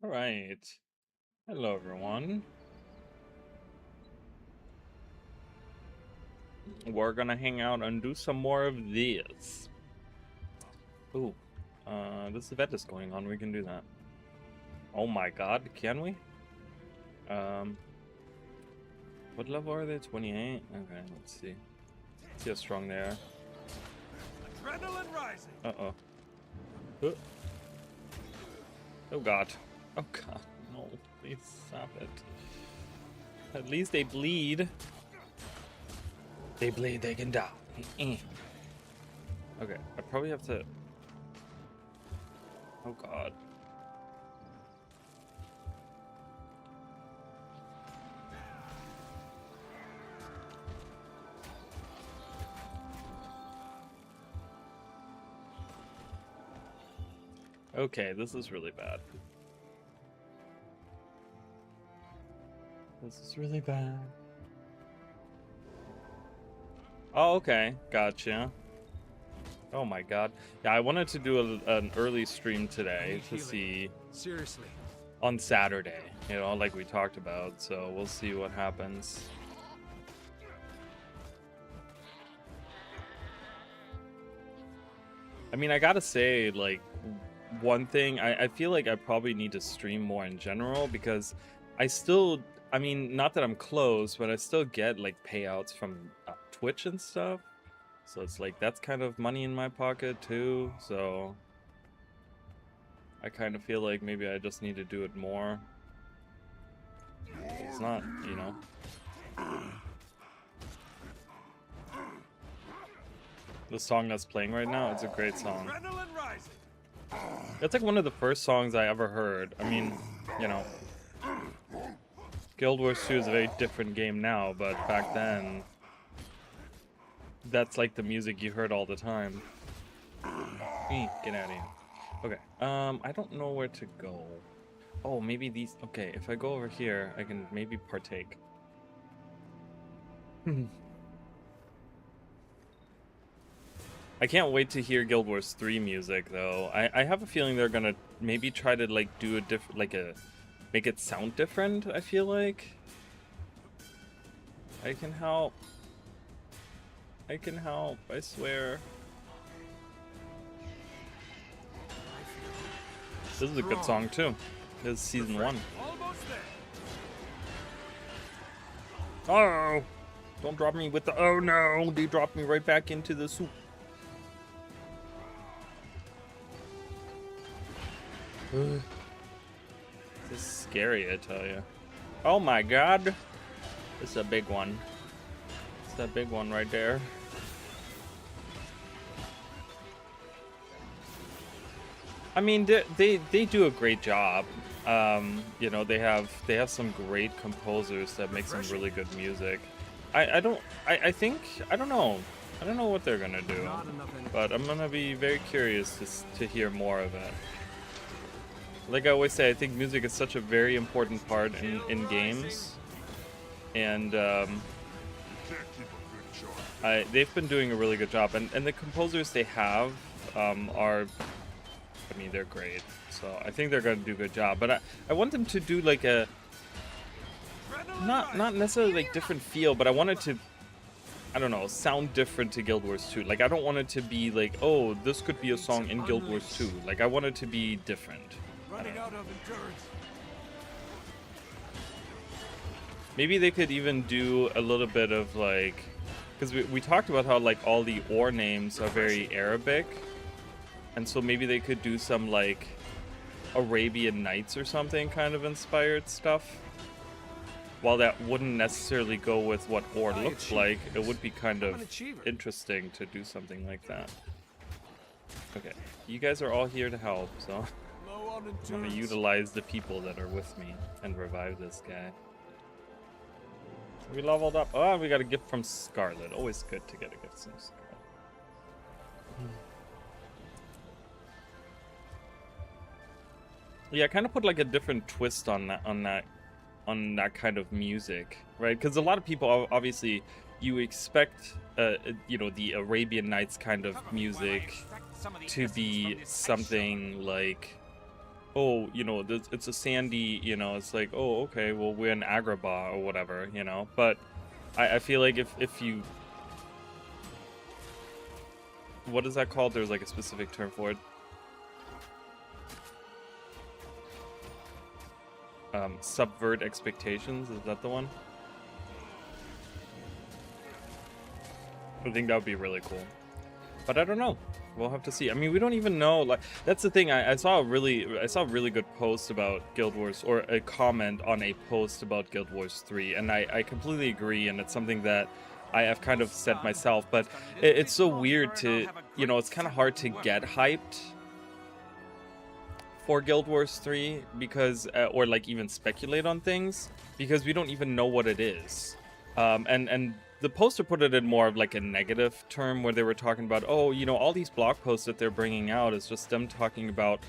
All right. Hello, everyone. We're gonna hang out and do some more of this. Ooh, this event is going on. We can do that. Oh my God, can we? What level are they? 28. Okay, let's see. Let's see how strong they are. Adrenaline rising. Uh-oh. Oh God. Oh God. No, please stop it. At least they bleed. They bleed, they can die. Okay, I probably have to... Oh God. Okay, this is really bad. This is really bad. Oh, okay. Gotcha. Oh my God. Yeah, I wanted to do an early stream today to see... Seriously. On Saturday, you know, like we talked about, so we'll see what happens. I mean, I gotta say, like, one thing, I feel like I probably need to stream more in general, because I still, I mean, not that I'm close, but I still get, like, payouts from Twitch and stuff. So it's like, that's kind of money in my pocket, too, so... I kind of feel like maybe I just need to do it more. It's not, you know... The song that's playing right now, it's a great song. It's like one of the first songs I ever heard. I mean, you know, Guild Wars 2 is a very different game now, but back then, that's like the music you heard all the time. Get out of here. Okay, I don't know where to go. Oh, maybe these... Okay, if I go over here, I can maybe partake. I can't wait to hear Guild Wars 3 music, though. I have a feeling they're gonna maybe try to, like, do a different, like, make it sound different, I feel like. I can help. I can help, I swear. This is a good song, too. This is Season 1. Oh! Don't drop me with the... Oh, no! They dropped me right back into the soup. This is scary, I tell you. Oh my God, it's a big one. It's that big one right there. I mean, they do a great job. You know, they have some great composers that make some really good music. I don't know. I don't know what they're gonna do, but I'm gonna be very curious to hear more of it. Like I always say, I think music is such a very important part in games, and they've been doing a really good job, and the composers they have are, I mean, they're great, so I think they're going to do a good job, but I want them to do like a, not necessarily like different feel, but I want it to, I don't know, sound different to Guild Wars 2. Like, I don't want it to be like, oh, this could be a song in Guild Wars 2. Like, I want it to be different. Running out of endurance. Maybe they could even do a little bit of like, because we talked about how like all the ore names are very Arabic, and so maybe they could do some like Arabian Nights or something kind of inspired stuff. While that wouldn't necessarily go with what ore looks like, it would be kind of interesting to do something like that. Okay, you guys are all here to help, so I'm gonna utilize the people that are with me and revive this guy. We leveled up. Oh, we got a gift from Scarlet. Always good to get a gift from Scarlet. Yeah, I kind of put like a different twist on that kind of music, right? Because a lot of people, obviously, you expect, you know, the Arabian Nights kind of music to be something like oh, you know, it's a sandy, you know, it's like, oh, okay, well, we're in Agrabah or whatever, you know. But I feel like if you, what is that called? There's like a specific term for it. Subvert expectations, is that the one? I think that would be really cool, but I don't know. We'll have to see. I mean, we don't even know. Like, that's the thing. I saw a really good post about Guild Wars, or a comment on a post about Guild Wars 3, and I completely agree. And it's something that I have kind of said myself. But it's so weird to, you know, it's kind of hard to get hyped for Guild Wars 3 because, or like even speculate on things because we don't even know what it is. And the poster put it in more of like a negative term where they were talking about, oh, you know, all these blog posts that they're bringing out is just them talking about,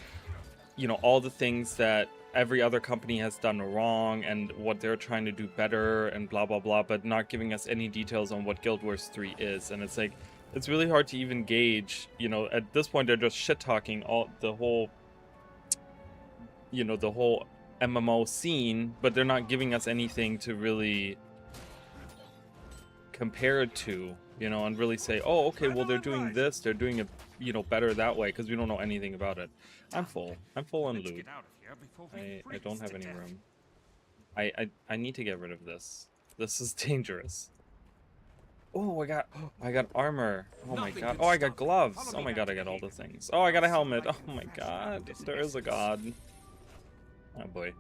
you know, all the things that every other company has done wrong and what they're trying to do better and blah, blah, blah, but not giving us any details on what Guild Wars 3 is. And it's like, it's really hard to even gauge, you know, at this point, they're just shit talking the whole MMO scene, but they're not giving us anything to really compare it to, you know, and really say, oh, okay, well, they're doing this, they're doing it, you know, better that way, because we don't know anything about it. I'm full on loot. I don't have any room. I need to get rid of this. This is dangerous. Oh, I got armor. Oh my god. Oh, I got gloves. Oh my god, I got all the things. Oh, I got a helmet. Oh my god, there is a god. Oh boy.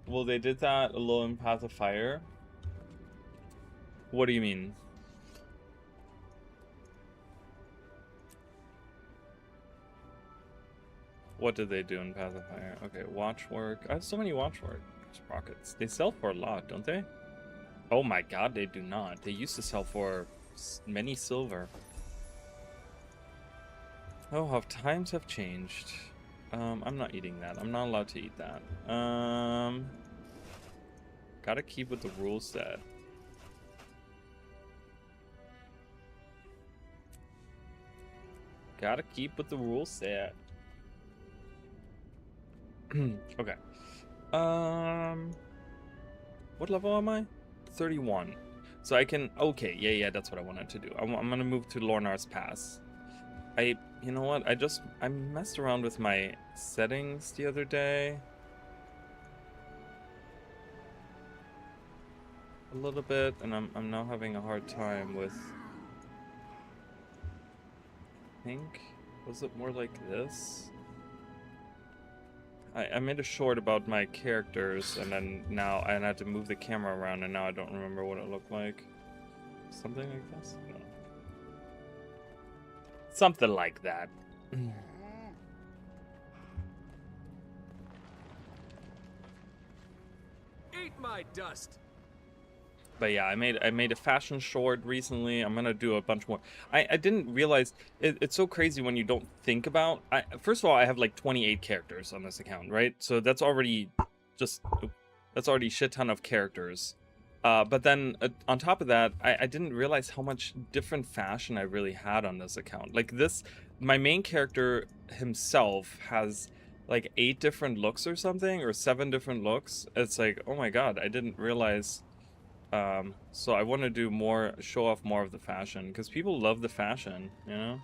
Well, they did that a little in Path of Fire. What do you mean? What did they do in Path of Fire? Okay, watchwork. I have so many watchwork sprockets. They sell for a lot, don't they? Oh my god, they do not. They used to sell for many silver. Oh, how times have changed. I'm not eating that. I'm not allowed to eat that. Gotta keep with the rule set. Gotta keep with the rule set. Okay. What level am I? 31. So I can, okay, yeah, that's what I wanted to do. I'm gonna move to Lornar's Pass. You know what? I messed around with my settings the other day. A little bit, and I'm now having a hard time with, I think, was it more like this? I made a short about my characters, and then now I had to move the camera around, and now I don't remember what it looked like. Something like this? No. Something like that. Eat my dust. But yeah, I made a fashion short recently. I'm gonna do a bunch more. I didn't realize it's so crazy when you don't think about. First of all, I have like 28 characters on this account, right? So that's already a shit ton of characters. But then on top of that, I didn't realize how much different fashion I really had on this account. Like my main character himself has like 8 different looks or something, or 7 different looks. It's like, oh my god, I didn't realize. So I want to do more, show off more of the fashion, because people love the fashion, you know?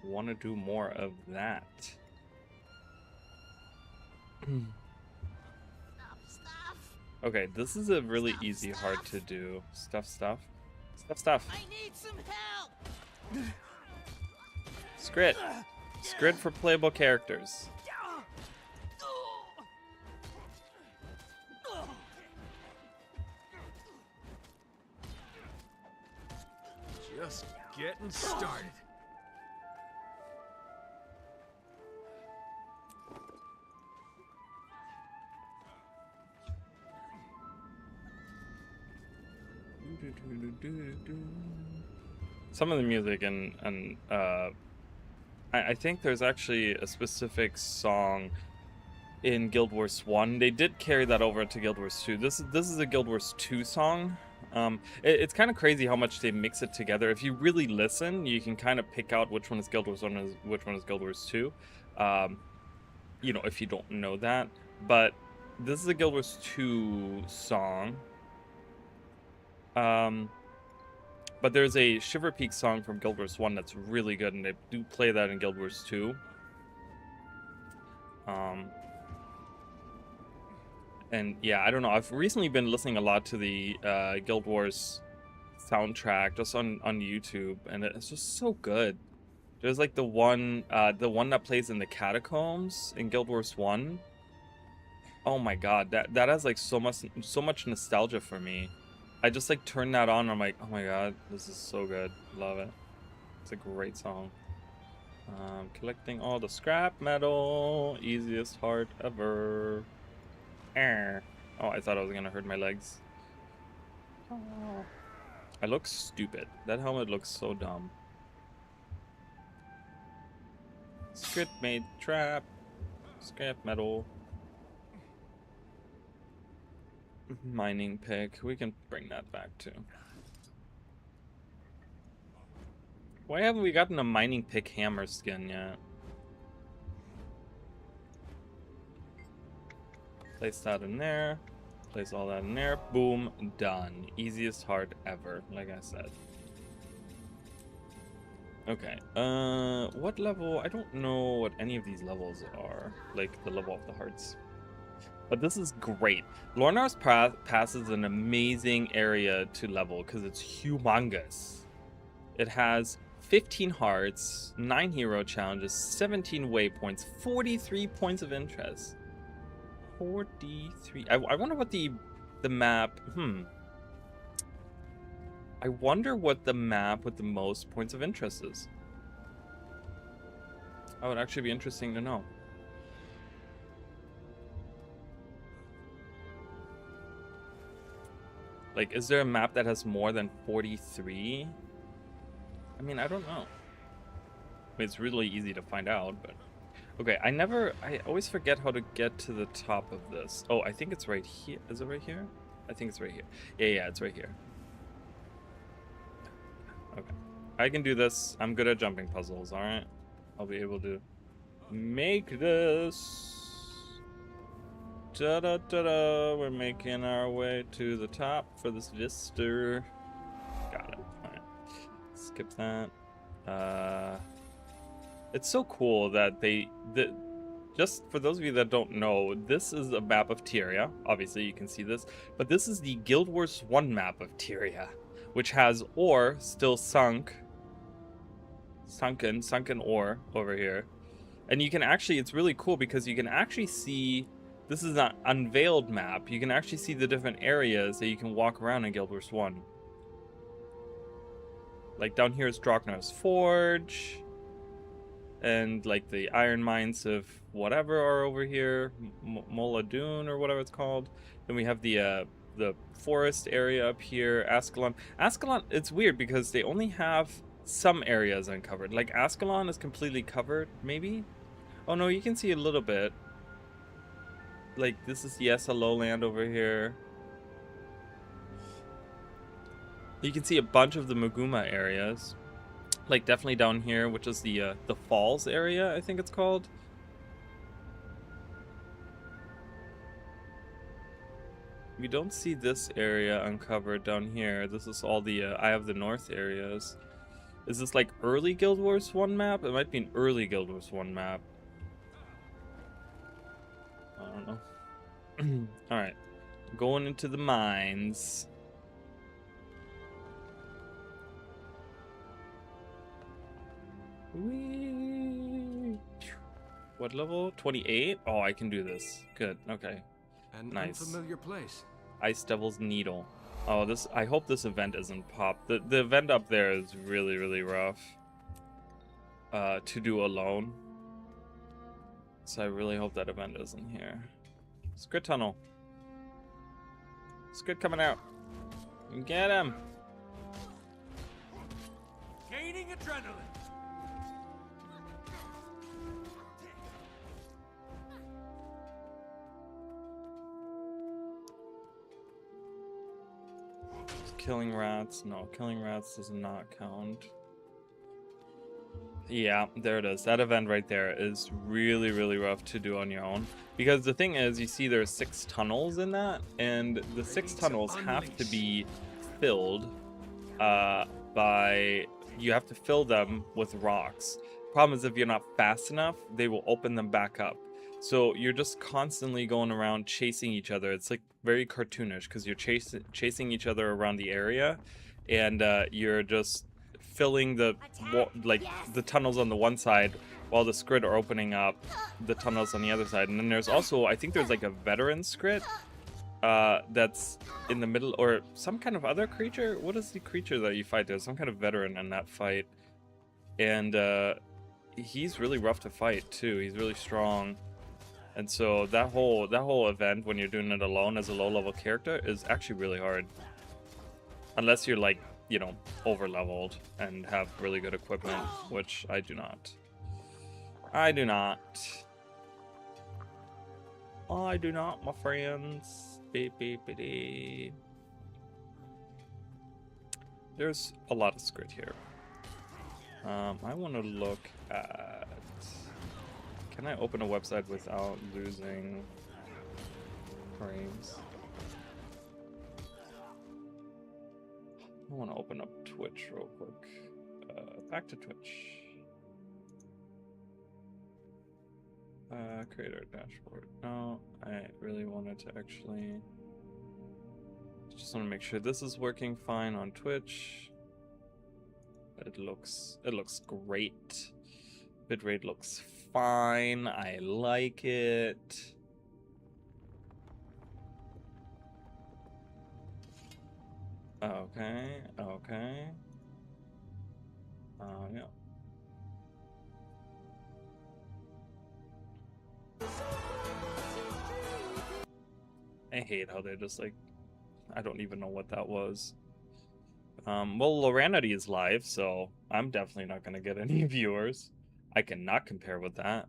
Want to do more of that. Okay, this is a really easy, hard to do. Stuff. I need some help. Scrit for playable characters. Just getting started. Some of the music and I think there's actually a specific song in Guild Wars 1. They did carry that over to Guild Wars 2. This is a Guild Wars 2 song. It's kind of crazy how much they mix it together. If you really listen, you can kind of pick out which one is Guild Wars 1 and which one is Guild Wars 2. You know, if you don't know that. But this is a Guild Wars 2 song. But there's a Shiver Peak song from Guild Wars 1 that's really good, and they do play that in Guild Wars 2. And yeah, I don't know. I've recently been listening a lot to the Guild Wars soundtrack just on YouTube, and it's just so good. There's like the one that plays in the catacombs in Guild Wars 1. Oh my god, that has like so much nostalgia for me. I just like turn that on and I'm like, oh my god, this is so good. Love it. It's a great song. Collecting all the scrap metal, easiest heart ever. Oh, I thought I was gonna hurt my legs. Oh. I look stupid. That helmet looks so dumb. Script made trap. Scrap metal. Mining pick. We can bring that back too. Why haven't we gotten a mining pick hammer skin yet? Place that in there. Place all that in there. Boom. Done. Easiest heart ever, like I said. Okay. What level? I don't know what any of these levels are. Like the level of the hearts. But this is great. Lornar's Pass is an amazing area to level because it's humongous. It has 15 hearts, 9 hero challenges, 17 waypoints, 43 points of interest. 43. I wonder what the map. I wonder what the map with the most points of interest is. That would actually be interesting to know. Like, is there a map that has more than 43? I mean, I don't know. I mean, it's really easy to find out, but... Okay, I always forget how to get to the top of this. Oh, I think it's right here. Is it right here? I think it's right here. Yeah, it's right here. Okay. I can do this. I'm good at jumping puzzles, alright? I'll be able to make this. Da-da-da-da. We're making our way to the top for this vista. Got it. Alright. Skip that. It's so cool that just for those of you that don't know, this is a map of Tyria. Obviously, you can see this. But this is the Guild Wars 1 map of Tyria, which has ore still sunken ore over here. And you can actually, it's really cool because you can actually see, this is an unveiled map. You can actually see the different areas that you can walk around in Guild Wars 1. Like down here is Drachnar's Forge. And like the iron mines of whatever are over here, Mola Dune or whatever it's called. Then we have the forest area up here, Ascalon. Ascalon, it's weird because they only have some areas uncovered. Like Ascalon is completely covered, maybe? Oh no, you can see a little bit. Like this is the Essa lowland over here. You can see a bunch of the Maguma areas. Like definitely down here, which is the falls area, I think it's called. We don't see this area uncovered down here. This is all the Eye of the North areas. Is this like early Guild Wars 1 map? It might be an early Guild Wars 1 map. I don't know. Alright. Going into the mines. Whee! What level? 28? Oh, I can do this. Good. Okay. An unfamiliar place. Ice Devil's Needle. Oh, this. I hope this event isn't popped. The event up there is really, really rough. To do alone. So I really hope that event isn't here. Squid Tunnel. Squid coming out. Get him. Gaining adrenaline. killing rats. No, killing rats does not count. Yeah, there it is. That event right there is really, really rough to do on your own. Because the thing is, you see there's 6 tunnels in that, and the 6 tunnels have to be filled by... You have to fill them with rocks. Problem is, if you're not fast enough, they will open them back up. So you're just constantly going around chasing each other. It's like very cartoonish because you're chasing each other around the area, and you're just filling the the tunnels on the one side while the scrit are opening up the tunnels on the other side. And then there's also, I think there's like a veteran scrit that's in the middle, or some kind of other creature. What is the creature that you fight? There's some kind of veteran in that fight, and he's really rough to fight too. He's really strong. And so that whole event, when you're doing it alone as a low-level character, is actually really hard. Unless you're like, you know, over-leveled and have really good equipment, which I do not. I do not. I do not, my friends. Beep, beep, beep, beep. There's a lot of script here. I want to look at... Can I open a website without losing frames? I want to open up Twitch real quick. Back to Twitch. Creator dashboard. No, I really wanted to actually... Just want to make sure this is working fine on Twitch. It looks great. Bitrate looks fine. I like it. Okay, okay. Yeah. I hate how they're just like, I don't even know what that was. Well, Loranity is live, so I'm definitely not gonna get any viewers. I cannot compare with that.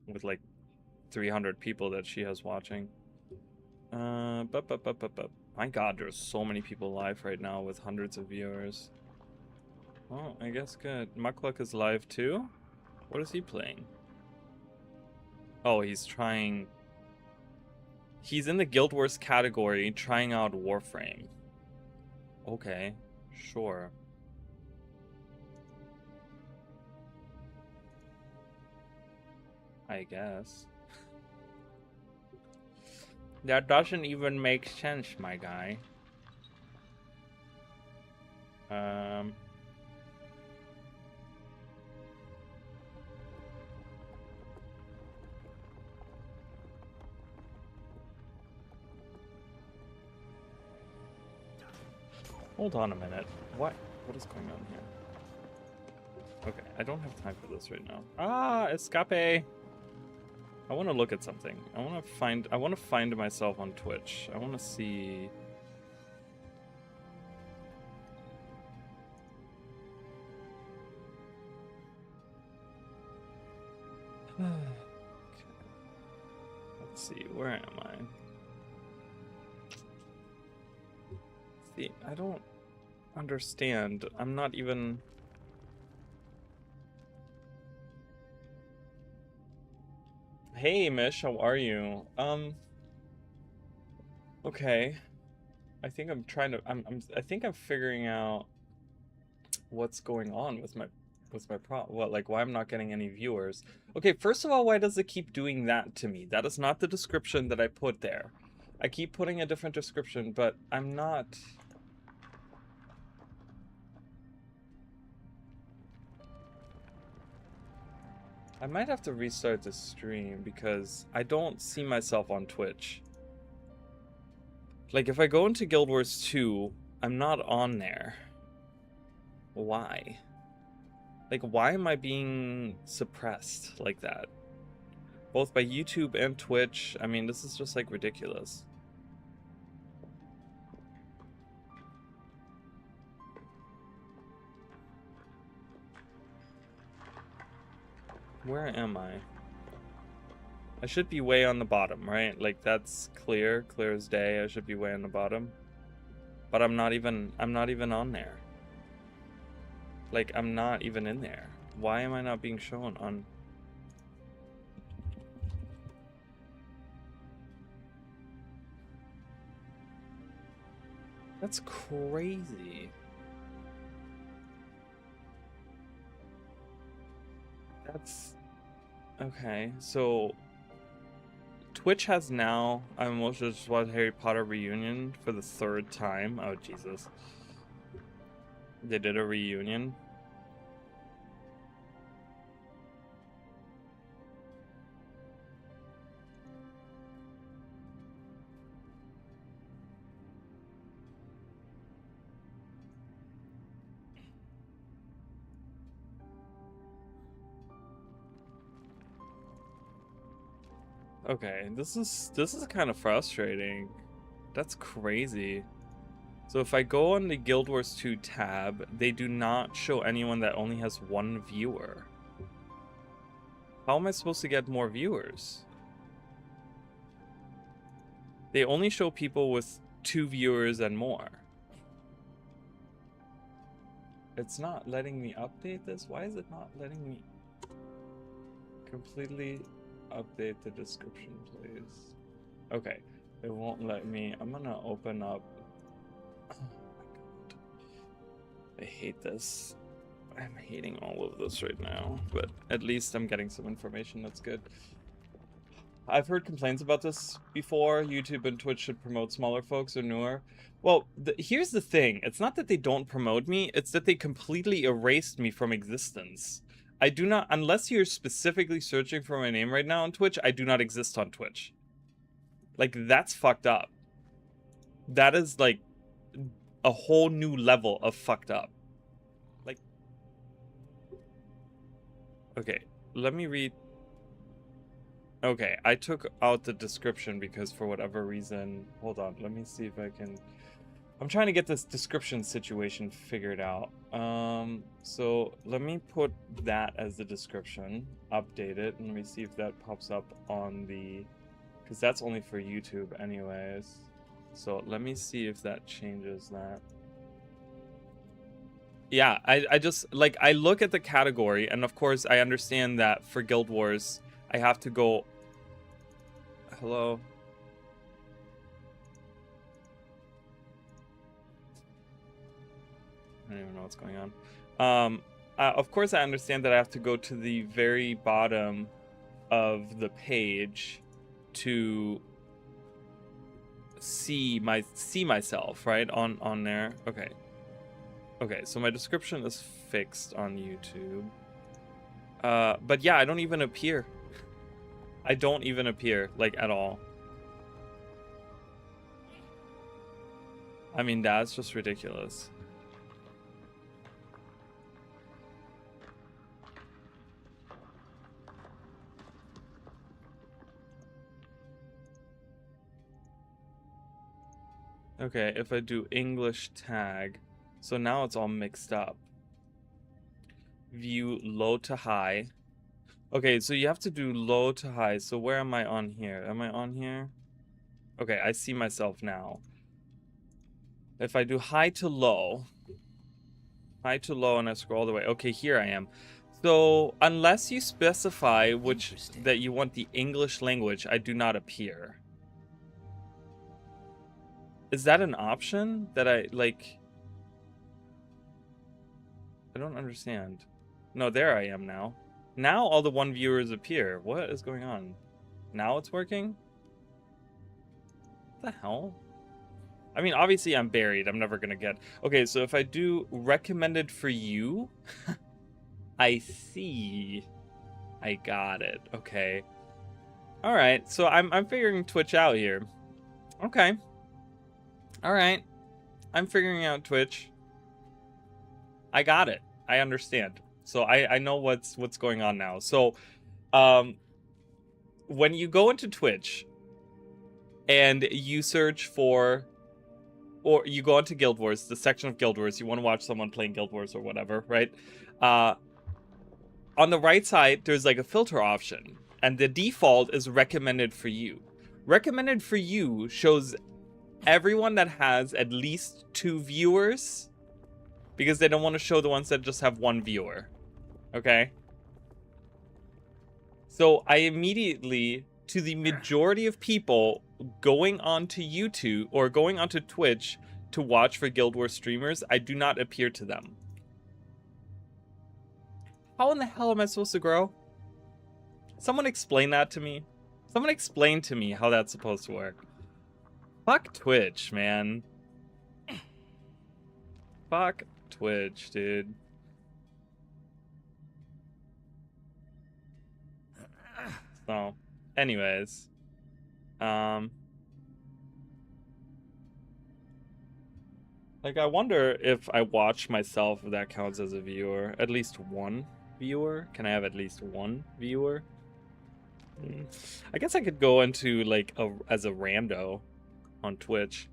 With like 300 people that she has watching. My god, there's so many people live right now with hundreds of viewers. Oh, I guess good. Muckluck is live too? What is he playing? Oh, he's trying... He's in the Guild Wars category, trying out Warframe. Okay, sure. I guess. That doesn't even make sense, my guy. Hold on a minute. What is going on here? Okay, I don't have time for this right now. Ah, escape! I want to look at something. I want to find myself on Twitch. I want to see... Okay. Let's see, where am I? See, I don't understand. I'm not even... Hey, Mish, how are you? Okay. I think I'm trying to... I think I'm figuring out what's going on with my problem. What, like, why I'm not getting any viewers. Okay, first of all, why does it keep doing that to me? That is not the description that I put there. I keep putting a different description, but I'm not... I might have to restart the stream because I don't see myself on Twitch. Like, if I go into Guild Wars 2, I'm not on there. Why? Like, why am I being suppressed like that? Both by YouTube and Twitch. I mean, this is just, like, ridiculous. Where am I? I should be way on the bottom, right? Like that's clear as day. I should be way on the bottom. But I'm not even on there. Like I'm not even in there. Why am I not being shown on? That's crazy. That's okay. So Twitch has now, I almost just watched Harry Potter reunion for the 3rd time. Oh Jesus. They did a reunion. Okay, this is kind of frustrating. That's crazy. So if I go on the Guild Wars 2 tab, they do not show anyone that only has 1 viewer. How am I supposed to get more viewers? They only show people with 2 viewers and more. It's not letting me update this? Why is it not letting me completely update the description, please? Okay, it won't let me. I'm gonna open up. Oh my god, I hate this. I'm hating all of this right now, but at least I'm getting some information. That's good. I've heard complaints about this before. YouTube and Twitch should promote smaller folks or newer. Well, here's the thing. It's not that they don't promote me, it's that they completely erased me from existence. I do not, unless you're specifically searching for my name right now on Twitch, I do not exist on Twitch. Like, that's fucked up. That is, like, a whole new level of fucked up. Like, okay, let me read. Okay, I took out the description because for whatever reason, hold on, let me see if I can. I'm trying to get this description situation figured out. So let me put that as the description, update it, and let me see if that pops up on the, because that's only for YouTube anyways. So let me see if that changes that. Yeah, I just, like, I look at the category, and of course I understand that for Guild Wars, I have to go, hello? I don't even know what's going on. Of course, I understand that I have to go to the very bottom of the page to see myself, right? On there. Okay. Okay, so my description is fixed on YouTube. But yeah, I don't even appear. I don't even appear, like, at all. I mean, that's just ridiculous. Okay, if I do English tag, so now it's all mixed up. View low to high. Okay, so you have to do low to high. So where am I on here? Am I on here? Okay, I see myself now. If I do high to low, and I scroll all the way. Okay, here I am. So unless you specify which that you want the English language, I do not appear. Is that an option that I, like, I don't understand. No, there I am now. Now all the 1 viewers appear. What is going on? Now it's working? What the hell? I mean, obviously I'm buried. I'm never gonna get. Okay, so if I do recommended for you, I see. I got it. Okay. All right. So I'm figuring Twitch out here. Okay. All right. I'm figuring out Twitch. I got it. I understand. So I know what's going on now. So when you go into Twitch and you search for, or you go into Guild Wars, the section of Guild Wars, you want to watch someone playing Guild Wars or whatever, right? On the right side, there's like a filter option. And the default is recommended for you. Recommended for you shows everyone that has at least 2 viewers, because they don't want to show the ones that just have 1 viewer. Okay? So I immediately, to the majority of people going onto YouTube or going onto Twitch to watch for Guild Wars streamers, I do not appear to them. How in the hell am I supposed to grow? Someone explain that to me. Someone explain to me how that's supposed to work. Fuck Twitch, man. Fuck Twitch, dude. So, anyways. Like, I wonder if I watch myself, if that counts as a viewer. At least 1 viewer? Can I have at least 1 viewer? I guess I could go into, like, as a rando on Twitch.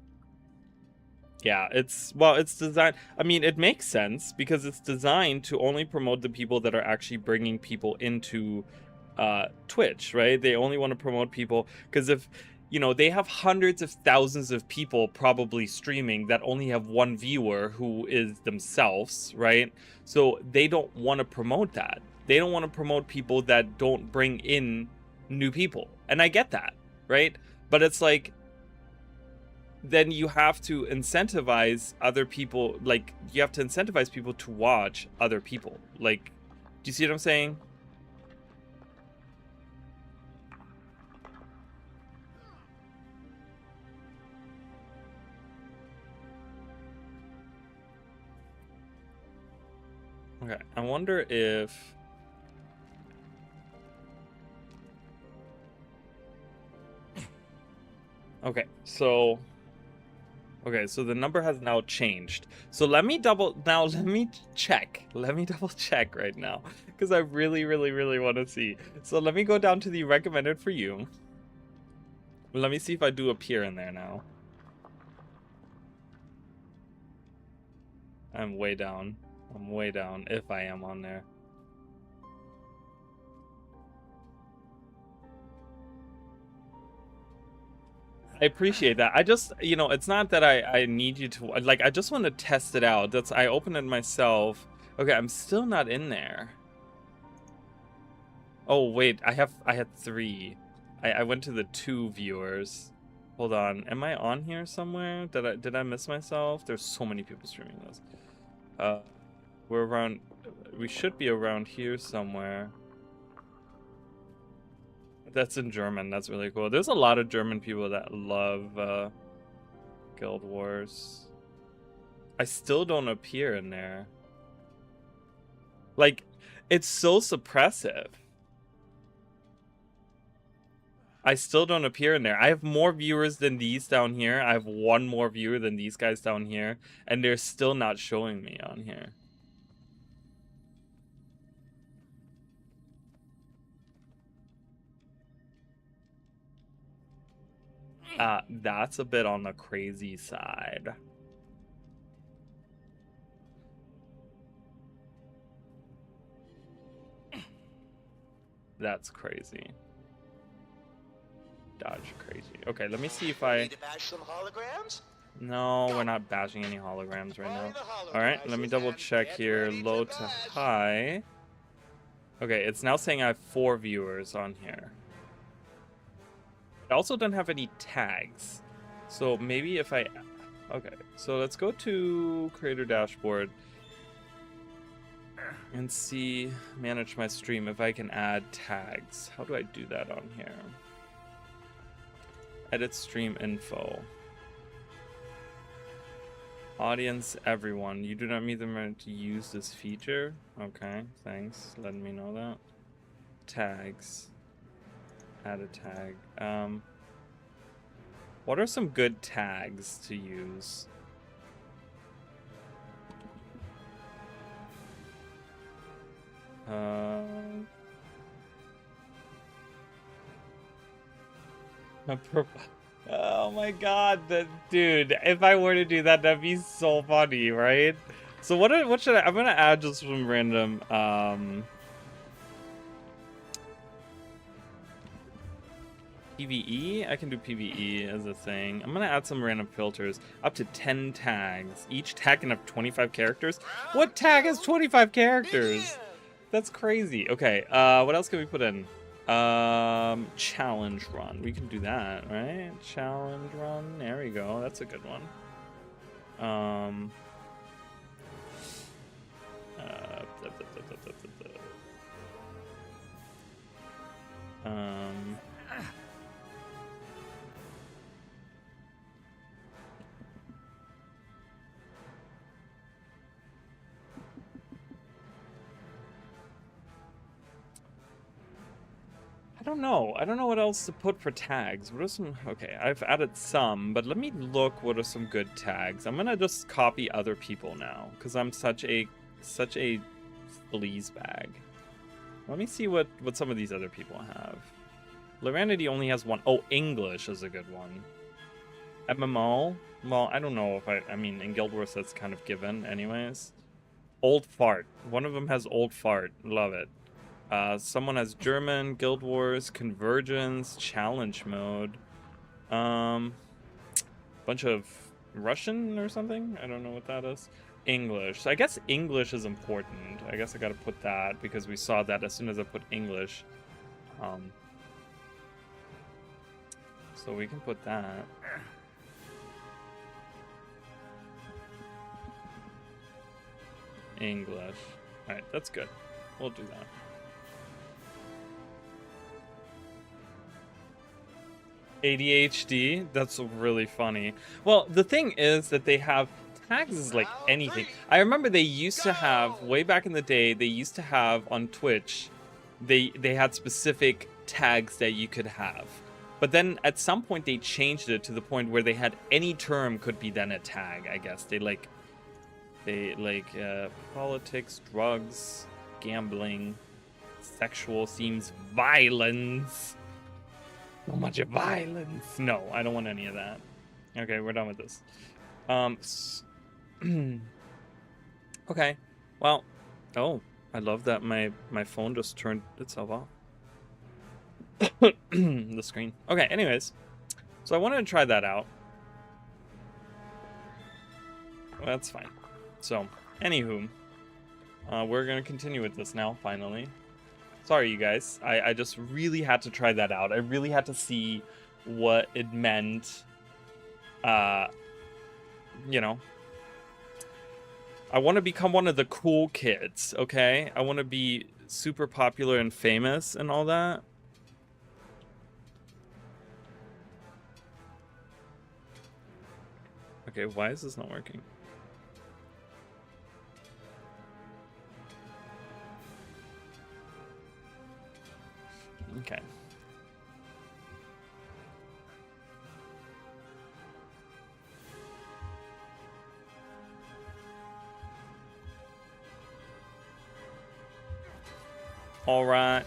Yeah, it's designed... I mean, it makes sense, because it's designed to only promote the people that are actually bringing people into Twitch, right? They only want to promote people, because if... You know, they have hundreds of thousands of people probably streaming that only have 1 viewer who is themselves, right? So they don't want to promote that. They don't want to promote people that don't bring in new people. And I get that, right? But it's like, then you have to incentivize other people. Like, you have to incentivize people to watch other people. Like, do you see what I'm saying? Okay, I wonder if... Okay, so the number has now changed. So let me check. Let me double check right now, because I really want to see. So let me go down to the recommended for you. Let me see if I do appear in there now. I'm way down. I'm way down, if I am on there. I appreciate that. I just, you know, it's not that I need you to, like, I just want to test it out. I opened it myself. Okay, I'm still not in there. Oh, wait, I had 3. I went to the 2 viewers. Hold on, am I on here somewhere? Did I miss myself? There's so many people streaming this. We're around, we should be around here somewhere. That's in German, that's really cool. There's a lot of German people that love Guild Wars. I still don't appear in there. Like, it's so suppressive. I still don't appear in there. I have more viewers than these down here. I have 1 more viewer than these guys down here. And they're still not showing me on here. That's a bit on the crazy side. That's crazy. Dodge crazy. Okay, let me see if I... Need to bash some holograms? No, we're not bashing any holograms right now. Alright, let me double check here. Low to high. Okay, it's now saying I have 4 viewers on here. I also don't have any tags. So maybe if I... Okay, so let's go to Creator Dashboard and see, manage my stream, if I can add tags. How do I do that on here? Edit stream info. Audience, everyone. You do not meet them to use this feature. Okay, thanks. Letting me know that. Tags. Add a tag. What are some good tags to use? Oh my god, dude, if I were to do that, that'd be so funny, right? So what should I'm gonna add just some random PvE? I can do PvE as a thing. I'm gonna add some random filters. Up to 10 tags. Each tag can have 25 characters? What tag has 25 characters? That's crazy. Okay, what else can we put in? Challenge run. We can do that, right? Challenge run. There we go. That's a good one. I don't know what else to put for tags. What are some... Okay, I've added some, but let me look what are some good tags. I'm gonna just copy other people now, because I'm such a sleaze bag. Let me see what some of these other people have. Loranity only has one. Oh, English is a good one. MMO? Well, I don't know if I mean, in Guild Wars that's kind of given anyways. Old Fart. One of them has Old Fart. Love it. Someone has German, Guild Wars, Convergence, Challenge Mode. Bunch of Russian or something? I don't know what that is. English. So I guess English is important. I guess I gotta put that because we saw that as soon as I put English. So we can put that. English. Alright, that's good. We'll do that. ADHD? That's really funny. Well, the thing is that they have tags is like anything. I remember they used to have, way back in the day, they used to have on Twitch, they had specific tags that you could have. But then at some point they changed it to the point where they had any term could be then a tag, I guess. They like politics, drugs, gambling, sexual themes, violence. So much violence. No, I don't want any of that. Okay, we're done with this. Okay. Well, oh, I love that my phone just turned itself off. The screen. Okay, anyways. So I wanted to try that out. Well, that's fine. So, anywho, we're gonna continue with this now, finally. Sorry, you guys. I just really had to try that out. I really had to see what it meant. You know. I want to become one of the cool kids, okay? I want to be super popular and famous and all that. Okay, why is this not working? Okay. All right.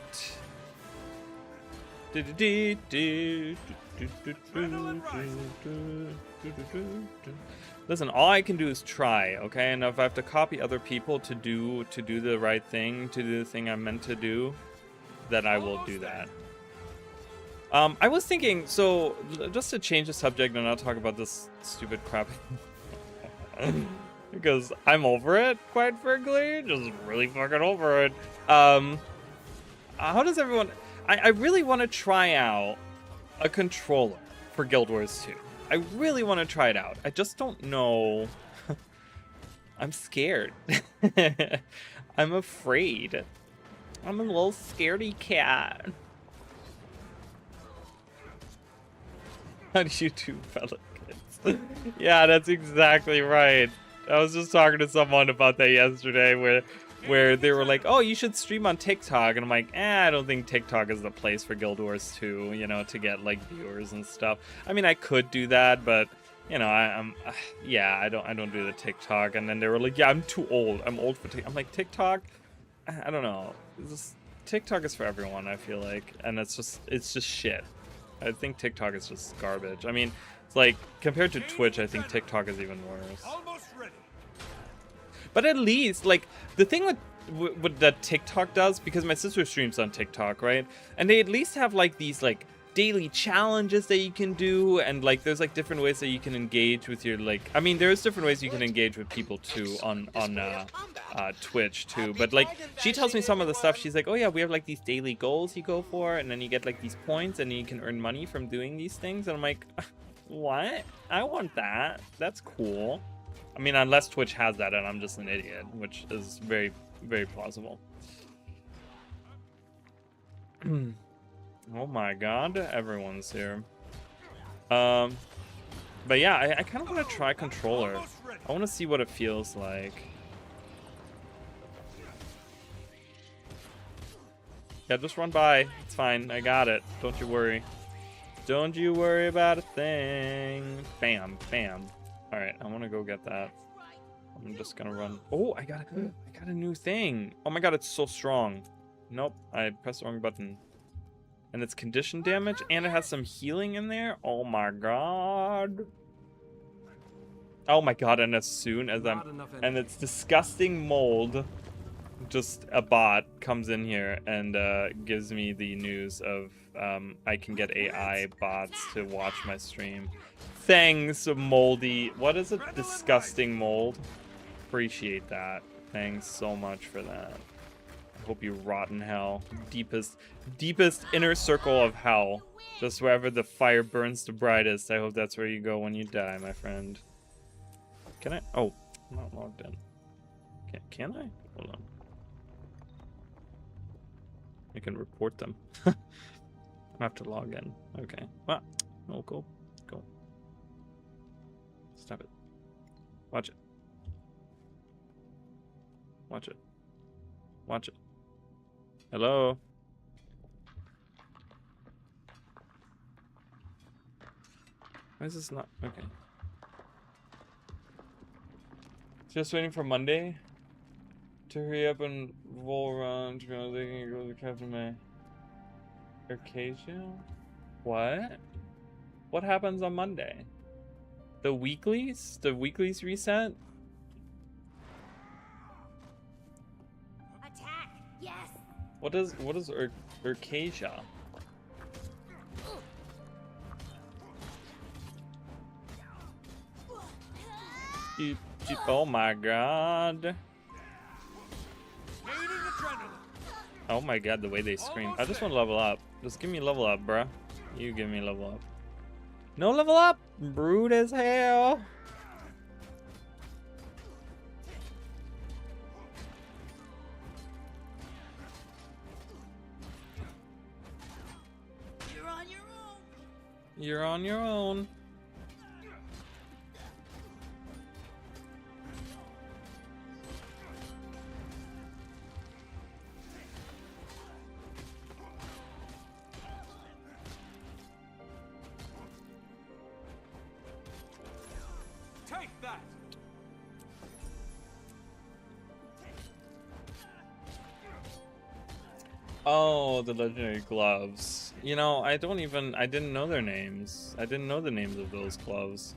Listen, all I can do is try, okay? And if I have to copy other people to do the right thing, to do the thing I'm meant to do, then I will do that. I was thinking, so just to change the subject and not talk about this stupid crap, because I'm over it, quite frankly, just really fucking over it. How does everyone? I really want to try out a controller for Guild Wars 2. I really want to try it out. I just don't know. I'm scared. I'm afraid. I'm a little scaredy cat. How do you do, Pelicans? Yeah, that's exactly right. I was just talking to someone about that yesterday where they were like, oh, you should stream on TikTok. And I'm like, I don't think TikTok is the place for Guild Wars 2, you know, to get like viewers and stuff. I mean, I could do that, but you know, I don't do the TikTok. And then they were like, yeah, I'm too old. I'm old for TikTok. I'm like, TikTok? I don't know. TikTok is for everyone, I feel like. And it's just shit. I think TikTok is just garbage. I mean, it's like, compared to Twitch, I think TikTok is even worse. But at least, like, the thing with that TikTok does, because my sister streams on TikTok, right? And they at least have, like, these, like, daily challenges that you can do, and like there's like different ways that you can engage with your like. I mean, there's different ways you can engage with people too on Twitch too. But like she tells me some of the stuff. She's like, oh yeah, we have like these daily goals you go for, and then you get like these points, and you can earn money from doing these things. And I'm like, what? I want that. That's cool. I mean, unless Twitch has that, and I'm just an idiot, which is very, very plausible. Oh my god, everyone's here. But yeah, I kind of want to try controller. I want to see what it feels like. Yeah, just run by. It's fine. I got it. Don't you worry. Don't you worry about a thing. Bam, bam. All right, I want to go get that. I'm just gonna run. Oh, I got a new thing. Oh my god, it's so strong. Nope, I pressed the wrong button. And it's condition damage, and it has some healing in there. Oh my god. Oh my god, and as soon as and it's disgusting mold, just a bot comes in here and gives me the news of I can get AI bots to watch my stream. Thanks, moldy. What is it? Disgusting mold. Appreciate that. Thanks so much for that. I hope you rot in hell. Deepest inner circle of hell. Just wherever the fire burns the brightest. I hope that's where you go when you die, my friend. Can I? Oh, I'm not logged in. Can I? Hold on. I can report them. I have to log in. Okay. Well, oh, go. Stop it. Watch it. Watch it. Watch it. Hello? Why is this not? Okay. Just waiting for Monday to hurry up and roll around. They can go to Captain May. Arcadia? What? What happens on Monday? The weeklies? The weeklies reset? Attack! Yes. What is Arcadia? Oh my god. Oh my god, the way they scream. I just want to level up. Just give me level up, bruh. You give me level up. No level up? Brood as hell. You're on your own. You're on your own. Oh, the legendary gloves. You know, I didn't know their names. I didn't know the names of those gloves.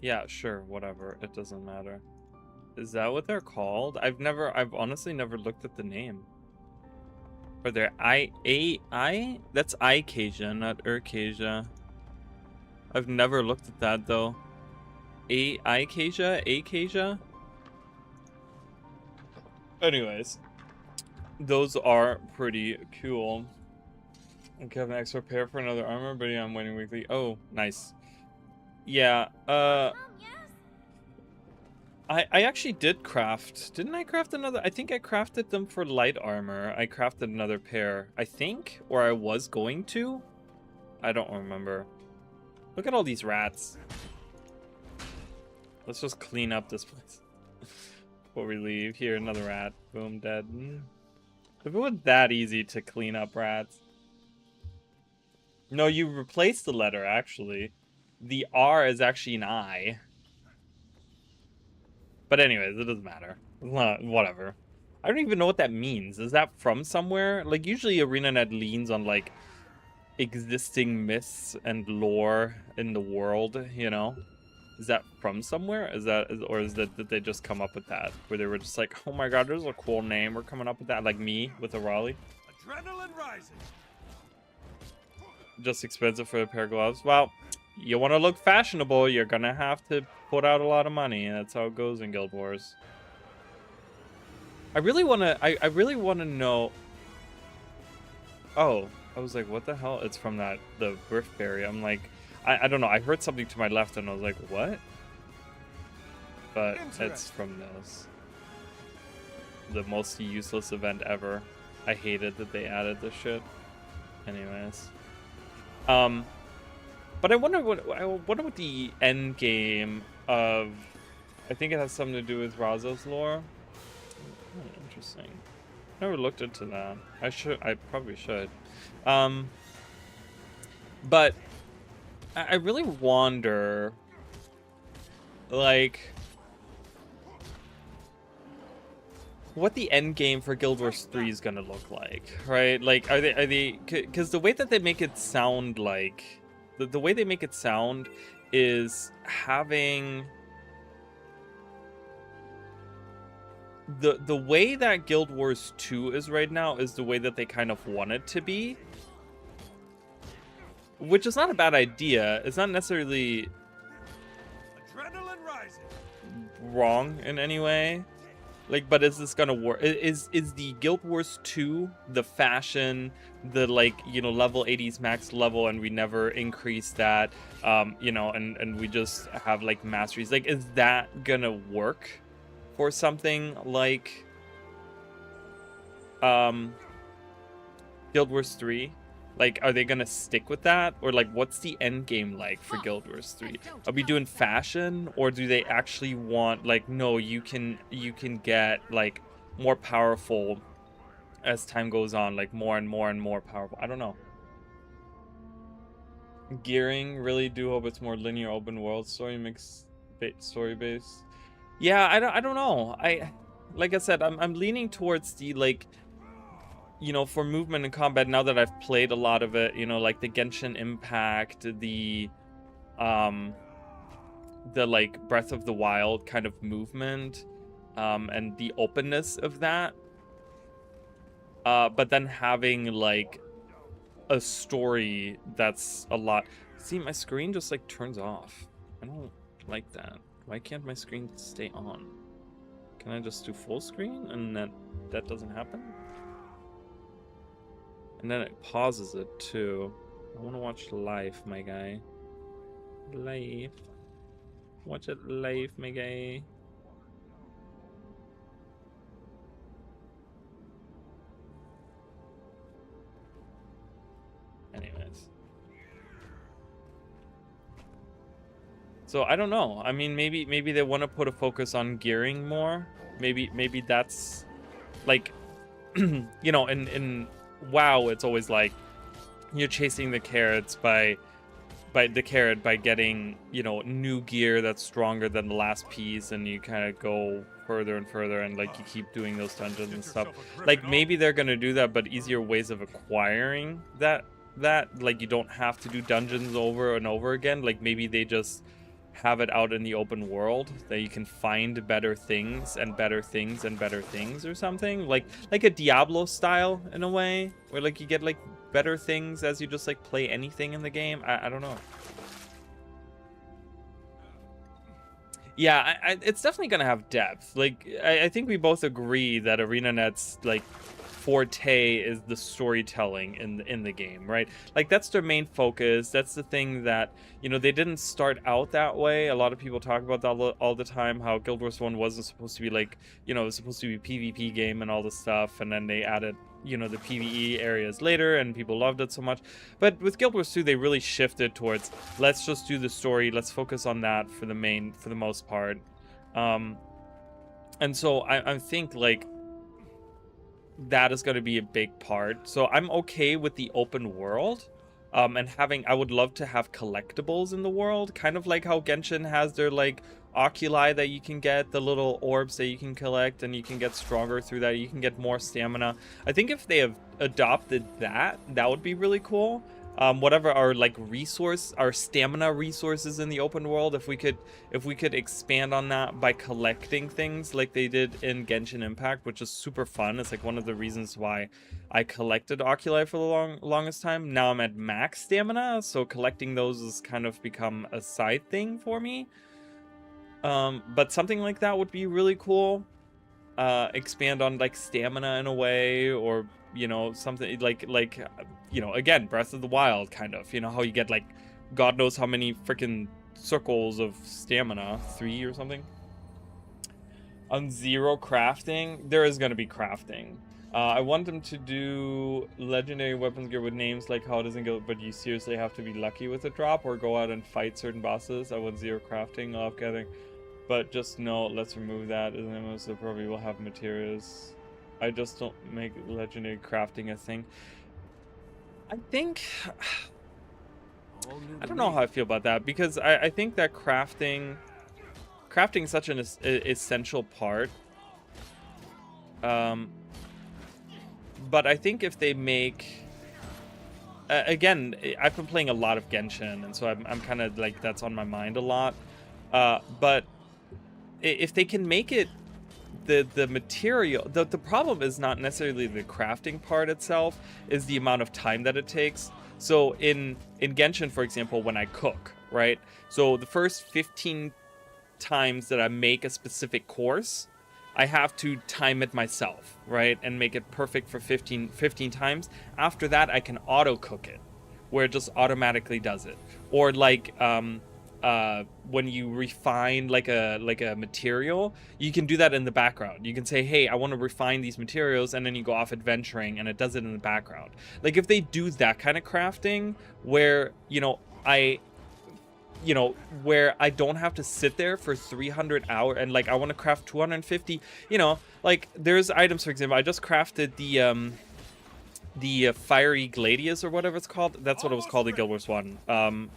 Yeah, sure, whatever. It doesn't matter. Is that what they're called? I've honestly never looked at the name. Are there I? That's Icasia, not Urcasia. I've never looked at that though. Acacia? Anyways, those are pretty cool. Okay, I have an extra pair for another armor, but yeah, I'm waiting weekly. Oh, nice. Yeah, I actually did craft. Didn't I craft another? I think I crafted them for light armor. I crafted another pair, I think, or I was going to. I don't remember. Look at all these rats. Let's just clean up this place before we leave. Here, another rat. Boom, dead. If it was that easy to clean up rats. No, you replace the letter, actually. The R is actually an I. But anyways, it doesn't matter. Whatever. I don't even know what that means. Is that from somewhere? Like, usually ArenaNet leans on, like, existing myths and lore in the world, you know? Is that from somewhere? Or is that did they just come up with that? Where they were just like, oh my god, there's a cool name. We're coming up with that. Like me with a Raleigh. Adrenaline rising. Just expensive for a pair of gloves. Well, you want to look fashionable, you're gonna have to put out a lot of money. That's how it goes in Guild Wars. I really wanna know. Oh, I was like, what the hell? It's from the Riftberry. I'm like, I don't know. I heard something to my left and I was like, what? But it's from this. The most useless event ever. I hated that they added this shit. Anyways. But I wonder what the end game of. I think it has something to do with Raza's lore. Oh, interesting. Never looked into that. I probably should. But I really wonder, like, what the end game for Guild Wars 3 is gonna look like, right? Like, are they? Because the way that they make it sound, like, the way they make it sound is having the way that Guild Wars 2 is right now is the way that they kind of want it to be, which is not a bad idea. It's not necessarily Adrenaline rising. wrong in any way. Like, but is this gonna work? Is the Guild Wars 2 the fashion, the, like, you know, level 80s max level, and we never increase that, you know, and we just have like masteries? Like, is that gonna work for something like Guild Wars 3? Like, are they gonna stick with that, or like, what's the end game like for Guild Wars 3? Are we doing fashion, or do they actually want, like, no, you can get like more powerful as time goes on, like more and more and more powerful? I don't know. Gearing, really do hope it's more linear open world story story based. Yeah, I don't know. Like I said, I'm leaning towards the, like, you know, for movement and combat, now that I've played a lot of it, you know, like the Genshin Impact, the like Breath of the Wild kind of movement, and the openness of that, but then having like a story that's a lot. See, my screen just like turns off. I don't like that. Why can't my screen stay on? Can I just do full screen and that doesn't happen? And then it pauses it too. I want to watch live, my guy. Live. Watch it live, my guy. Anyways. So I don't know. I mean, maybe they want to put a focus on gearing more. Maybe that's like, you know, in WoW, it's always like you're chasing the carrots by getting, you know, new gear that's stronger than the last piece, and you kind of go further and further, and like you keep doing those dungeons and stuff. Like, maybe they're gonna do that, but easier ways of acquiring that like, you don't have to do dungeons over and over again. Like, maybe they just have it out in the open world that you can find better things and better things and better things, or something like a Diablo style in a way, where like you get like better things as you just like play anything in the game. I don't know. Yeah, it's definitely gonna have depth. Like, I think we both agree that ArenaNet's like forte is the storytelling in the game, right? Like, that's their main focus. That's the thing that, you know, they didn't start out that way. A lot of people talk about that all the time, how Guild Wars 1 wasn't supposed to be like, you know, it was supposed to be a PvP game and all this stuff, and then they added, you know, the PvE areas later, and people loved it so much. But with Guild Wars 2, they really shifted towards, let's just do the story, let's focus on that for the most part. And so I think like that is going to be a big part. So I'm okay with the open world, and I would love to have collectibles in the world, kind of like how Genshin has their like oculi that you can get, the little orbs that you can collect, and you can get stronger through that. You can get more stamina. I think if they have adopted that would be really cool. whatever our like our stamina resources in the open world, if we could expand on that by collecting things like they did in Genshin Impact, which is super fun. It's like one of the reasons why I collected oculi for the longest time. Now I'm at max stamina, so collecting those has kind of become a side thing for me. But something like that would be really cool. Expand on like stamina in a way, or you know, something like you know, again, Breath of the Wild kind of, you know, how you get like god knows how many freaking circles of stamina, 3 or something. On zero crafting, there is going to be crafting. I want them to do legendary weapons gear with names like how it is in Guild, but you seriously have to be lucky with a drop or go out and fight certain bosses. I want zero crafting, love gathering. But just know, let's remove that, and so probably will have materials. I just don't make legendary crafting a thing. I think, I don't know how I feel about that, because I think that crafting is such an essential part. But I think if they make, again, I've been playing a lot of Genshin, and so I'm kind of like, that's on my mind a lot. But if they can make it the material, the problem is not necessarily the crafting part itself, is the amount of time that it takes. So in Genshin, for example, when I cook, right? So the first 15 times that I make a specific course, I have to time it myself, right? And make it perfect for 15 times. After that, I can auto cook it, where it just automatically does it. Or like when you refine like a material, you can do that in the background. You can say, hey, I want to refine these materials, and then you go off adventuring and it does it in the background. Like if they do that kind of crafting where, you know, where I don't have to sit there for 300 hours and like I want to craft 250, you know, like there's items, for example, I just crafted the fiery gladius or whatever it's called. That's what it was called in Guild Wars 1.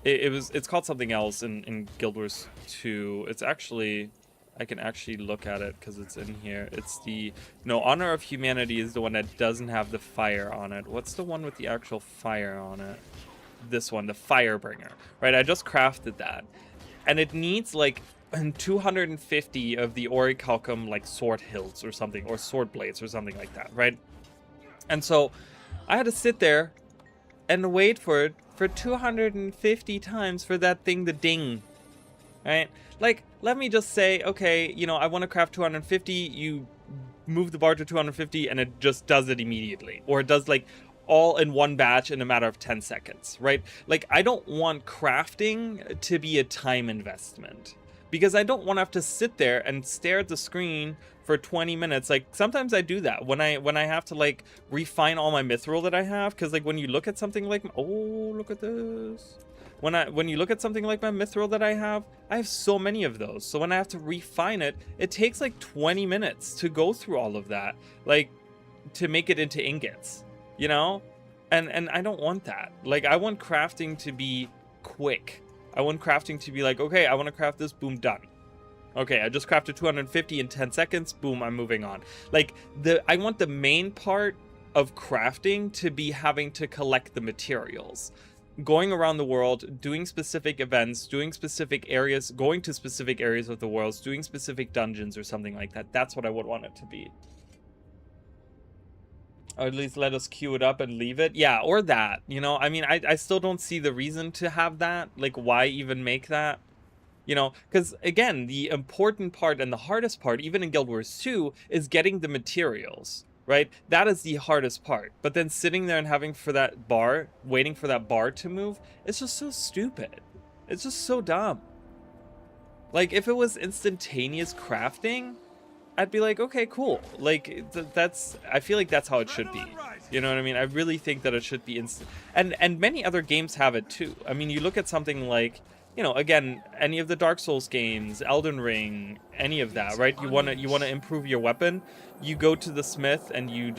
It's called something else in Guild Wars 2. It's actually, I can actually look at it because it's in here. It's Honor of Humanity is the one that doesn't have the fire on it. What's the one with the actual fire on it? This one, the Firebringer, right? I just crafted that, and it needs like 250 of the orichalcum like sword hilts or something, or sword blades or something like that, right? And so I had to sit there and wait for it for 250 times for that thing to ding, right? Like, let me just say, okay, you know, I want to craft 250, you move the bar to 250 and it just does it immediately, or it does like all in one batch in a matter of 10 seconds, right? Like, I don't want crafting to be a time investment, because I don't want to have to sit there and stare at the screen for 20 minutes. Like, sometimes I do that when I have to like refine all my mithril that I have, because like when you look at something like, oh, look at this. When you look at something like my mithril that I have so many of those. So when I have to refine it, it takes like 20 minutes to go through all of that, like to make it into ingots. You know, and I don't want that. Like, I want crafting to be quick. I want crafting to be like, okay, I want to craft this, boom, done. Okay, I just crafted 250 in 10 seconds, boom, I'm moving on. Like, I want the main part of crafting to be having to collect the materials, going around the world, doing specific events, doing specific areas, going to specific areas of the world, doing specific dungeons or something like that. That's what I would want it to be. Or at least let us queue it up and leave it. Yeah, or that, you know, I mean, I still don't see the reason to have that. Like, why even make that? You know, because again, the important part and the hardest part, even in Guild Wars 2, is getting the materials, right? That is the hardest part. But then sitting there and having for that bar, waiting for that bar to move, it's just so stupid. It's just so dumb. Like, if it was instantaneous crafting, I'd be like, okay, cool. Like, I feel like that's how it should be. You know what I mean? I really think that it should be instant. And many other games have it too. I mean, you look at something like, you know, again, any of the Dark Souls games, Elden Ring, any of that, right? You wanna improve your weapon, you go to the smith and you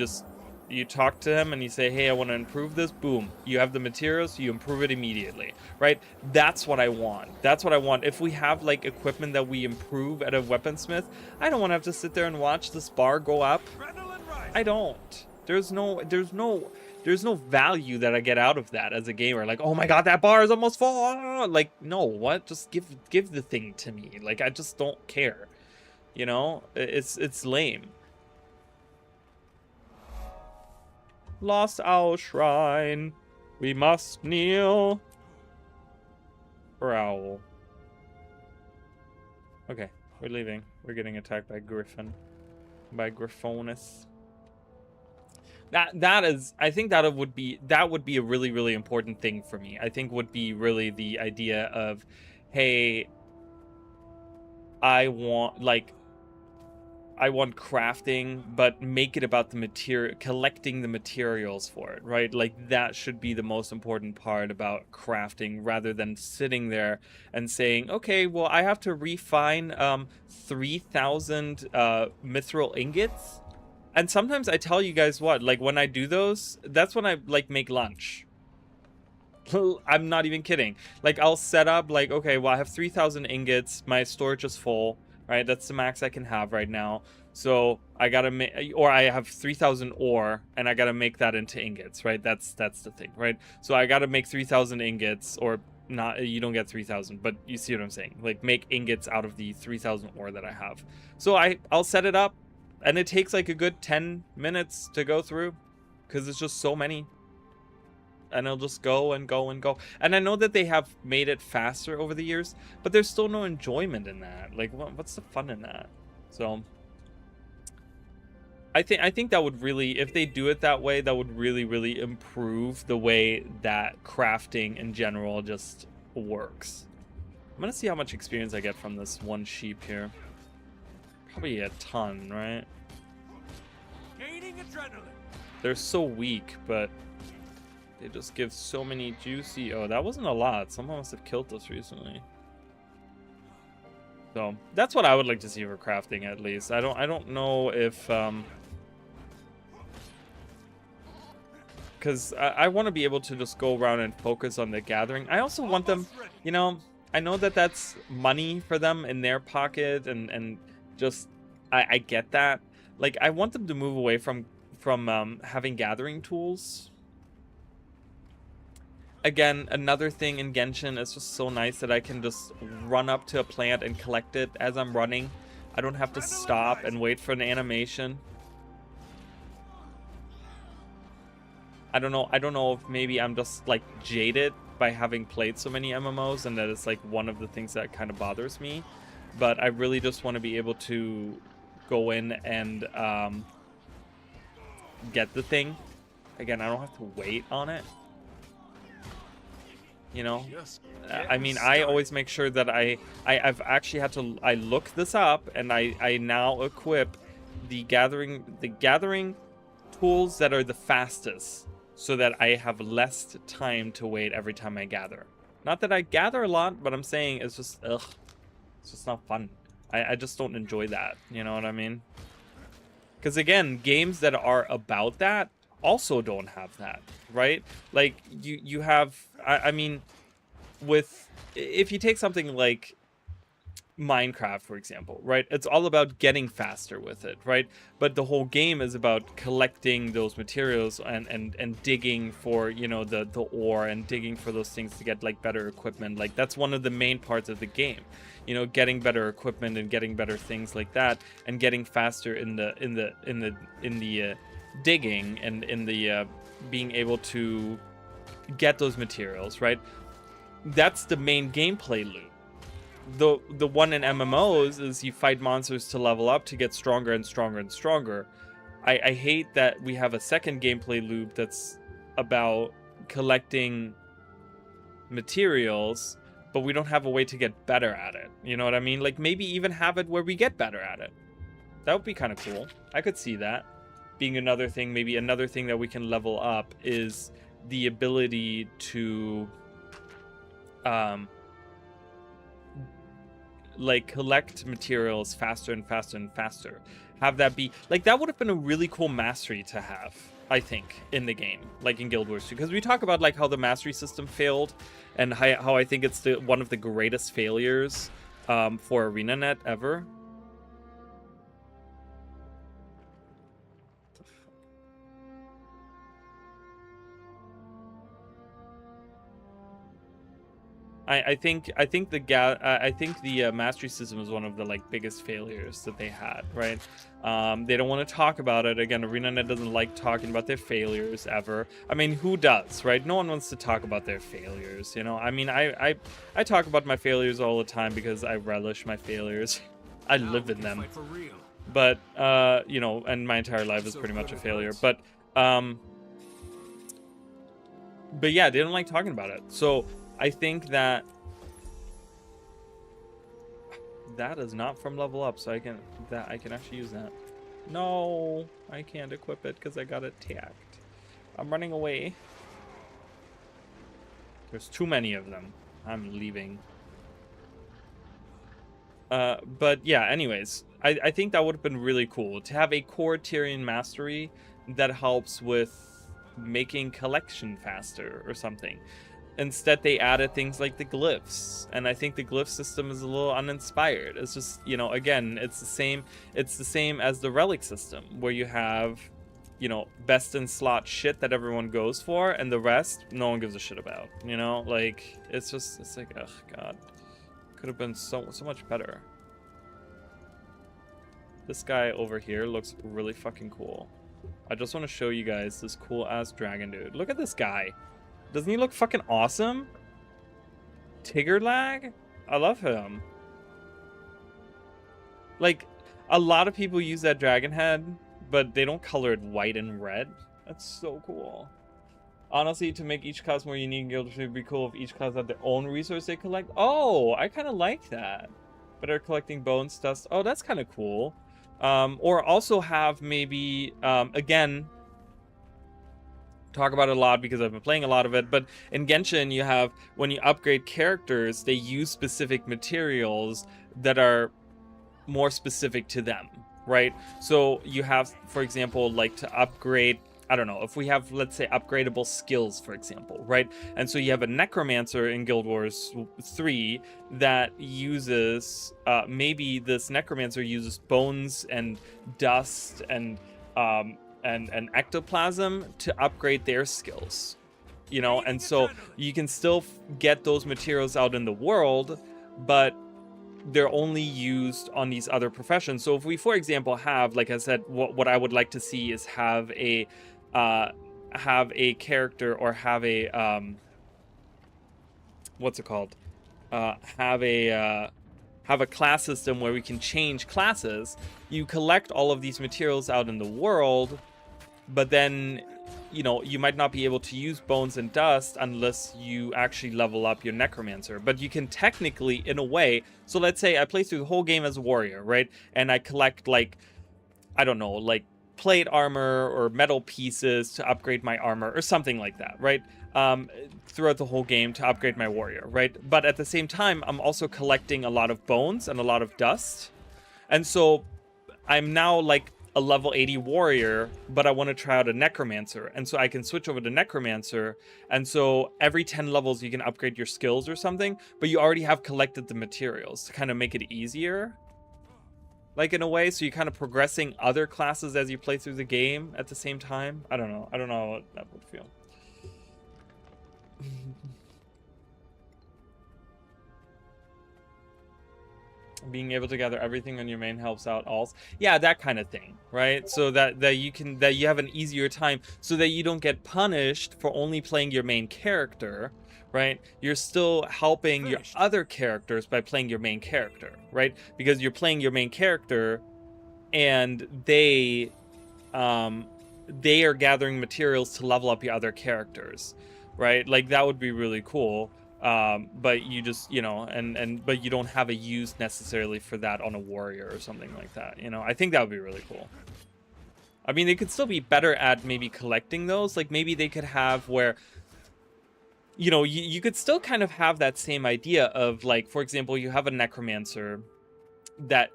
talk to him and you say, hey, I want to improve this, boom, you have the materials, you improve it immediately, right? That's what I want. That's what I want. If we have like equipment that we improve at a weaponsmith, I don't want to have to sit there and watch this bar go up. I don't. There's no value that I get out of that as a gamer. Like, oh my god, that bar is almost full. Ah! Like, no, what? Just give the thing to me. Like, I just don't care. You know, it's lame. Lost our shrine. We must kneel. Prowl. Okay, we're leaving. We're getting attacked by Griffin. By Griffonus. That is, I think that would be a really, really important thing for me. I think would be really the idea of, hey, I want crafting, but make it about the material, collecting the materials for it, right? Like, that should be the most important part about crafting, rather than sitting there and saying, okay, well, I have to refine 3,000 mithril ingots. And sometimes I tell you guys what, like, when I do those, that's when I, like, make lunch. I'm not even kidding. Like, I'll set up, like, okay, well, I have 3,000 ingots, my storage is full, right? That's the max I can have right now. So I gotta make, or I have 3,000 ore, and I gotta make that into ingots, right? That's the thing, right? So I gotta make 3,000 ingots, or not, you don't get 3,000, but you see what I'm saying. Like, make ingots out of the 3,000 ore that I have. So I'll set it up, and it takes like a good 10 minutes to go through, because it's just so many. And I'll just go and go and go. And I know that they have made it faster over the years, but there's still no enjoyment in that. Like, what's the fun in that? So I think that would really, if they do it that way, that would really, really improve the way that crafting in general just works. I'm gonna see how much experience I get from this one sheep here. Probably a ton, right? Gaining adrenaline. They're so weak, but they just give so many juicy. Oh, that wasn't a lot. Someone must have killed us recently. So that's what I would like to see for crafting, at least. I don't know if because I want to be able to just go around and focus on the gathering. I also want them, you know, I know that that's money for them in their pocket, and just I get that. Like, I want them to move away from having gathering tools. Again, another thing in Genshin is just so nice that I can just run up to a plant and collect it as I'm running. I don't have to stop and wait for an animation. I don't know if maybe I'm just like jaded by having played so many MMOs, and that it's like one of the things that kind of bothers me. But I really just want to be able to go in and get the thing. Again, I don't have to wait on it. You know, I mean, I always make sure that I've actually had to, I look this up, and I now equip the gathering tools that are the fastest, so that I have less time to wait every time I gather. Not that I gather a lot, but I'm saying it's just, ugh, it's just not fun. I just don't enjoy that, you know what I mean? Because again, games that are about that also don't have that, right? Like, you have, I mean, if you take something like Minecraft, for example, right? It's all about getting faster with it, right? But the whole game is about collecting those materials and digging for, you know, the ore, and digging for those things to get like better equipment. Like, that's one of the main parts of the game, you know, getting better equipment and getting better things like that, and getting faster in the digging, and in the being able to get those materials, right? That's the main gameplay loop. The one in MMOs is you fight monsters to level up to get stronger and stronger and stronger. I hate that we have a second gameplay loop that's about collecting materials, but we don't have a way to get better at it. You know what I mean? Like, maybe even have it where we get better at it. That would be kind of cool. I could see that being another thing. Maybe another thing that we can level up is the ability to like collect materials faster and faster and faster. Have that be like, that would have been a really cool mastery to have, I think, in the game, like in Guild Wars 2, because we talk about like how the mastery system failed, and how I think it's one of the greatest failures for ArenaNet ever. I think the mastery system is one of the like biggest failures that they had, right? They don't want to talk about it. Again, ArenaNet doesn't like talking about their failures ever. I mean, who does, right? No one wants to talk about their failures, you know? I mean, I talk about my failures all the time because I relish my failures. I live in them. For real. But you know, and my entire life is pretty much a failure. But yeah, they don't like talking about it. So I think that is not from level up, so I can actually use that. No, I can't equip it because I got attacked. I'm running away. There's too many of them. I'm leaving. But yeah, anyways, I think that would have been really cool to have a core Tyrian mastery that helps with making collection faster or something. Instead, they added things like the glyphs, and I think the glyph system is a little uninspired. It's just, you know, again, it's the same as the relic system, where you have, you know, best in slot shit that everyone goes for, and the rest no one gives a shit about, you know? Like, it's like, ugh, god, could have been so much better. This guy over here looks really fucking cool. I just want to show you guys this cool ass dragon dude. Look at this guy. Doesn't he look fucking awesome? Tigger lag? I love him. Like, a lot of people use that dragon head, but they don't color it white and red. That's so cool. Honestly, to make each class more unique, it would be cool if each class had their own resource they collect. Oh, I kind of like that. Better collecting bones, dust. Oh, that's kind of cool. Or also have maybe, again, talk about it a lot because I've been playing a lot of it, but in Genshin you have, when you upgrade characters, they use specific materials that are more specific to them, right? So you have, for example, like to upgrade, I don't know, if we have, let's say, upgradable skills, for example, right? And so you have a necromancer in Guild Wars 3 that uses, maybe this necromancer uses bones and dust and ectoplasm to upgrade their skills, you know? And so you can still get those materials out in the world, but they're only used on these other professions. So if we, for example, have, like I said, what I would like to see is have a character, or have a what's it called, have a class system where we can change classes. You collect all of these materials out in the world, but then, you know, you might not be able to use bones and dust unless you actually level up your necromancer. But you can technically, in a way, so let's say I play through the whole game as a warrior, right? And I collect, like, I don't know, like plate armor or metal pieces to upgrade my armor or something like that, right? Throughout the whole game to upgrade my warrior, right? But at the same time, I'm also collecting a lot of bones and a lot of dust. And so I'm now like a level 80 warrior, but I want to try out a necromancer, and so I can switch over to necromancer, and so every 10 levels you can upgrade your skills or something, but you already have collected the materials to kind of make it easier, like, in a way. So you're kind of progressing other classes as you play through the game at the same time. I don't know how that would feel. Being able to gather everything on your main helps out alls. Yeah, that kind of thing, right? So that you have an easier time, so that you don't get punished for only playing your main character, right? You're still helping your other characters by playing your main character, right? Because you're playing your main character, and they are gathering materials to level up your other characters, right? Like, that would be really cool. But you just, you know, but you don't have a use necessarily for that on a warrior or something like that, you know? I think that would be really cool. I mean, they could still be better at maybe collecting those. Like, maybe they could have where, you know, you could still kind of have that same idea of, like, for example, you have a necromancer that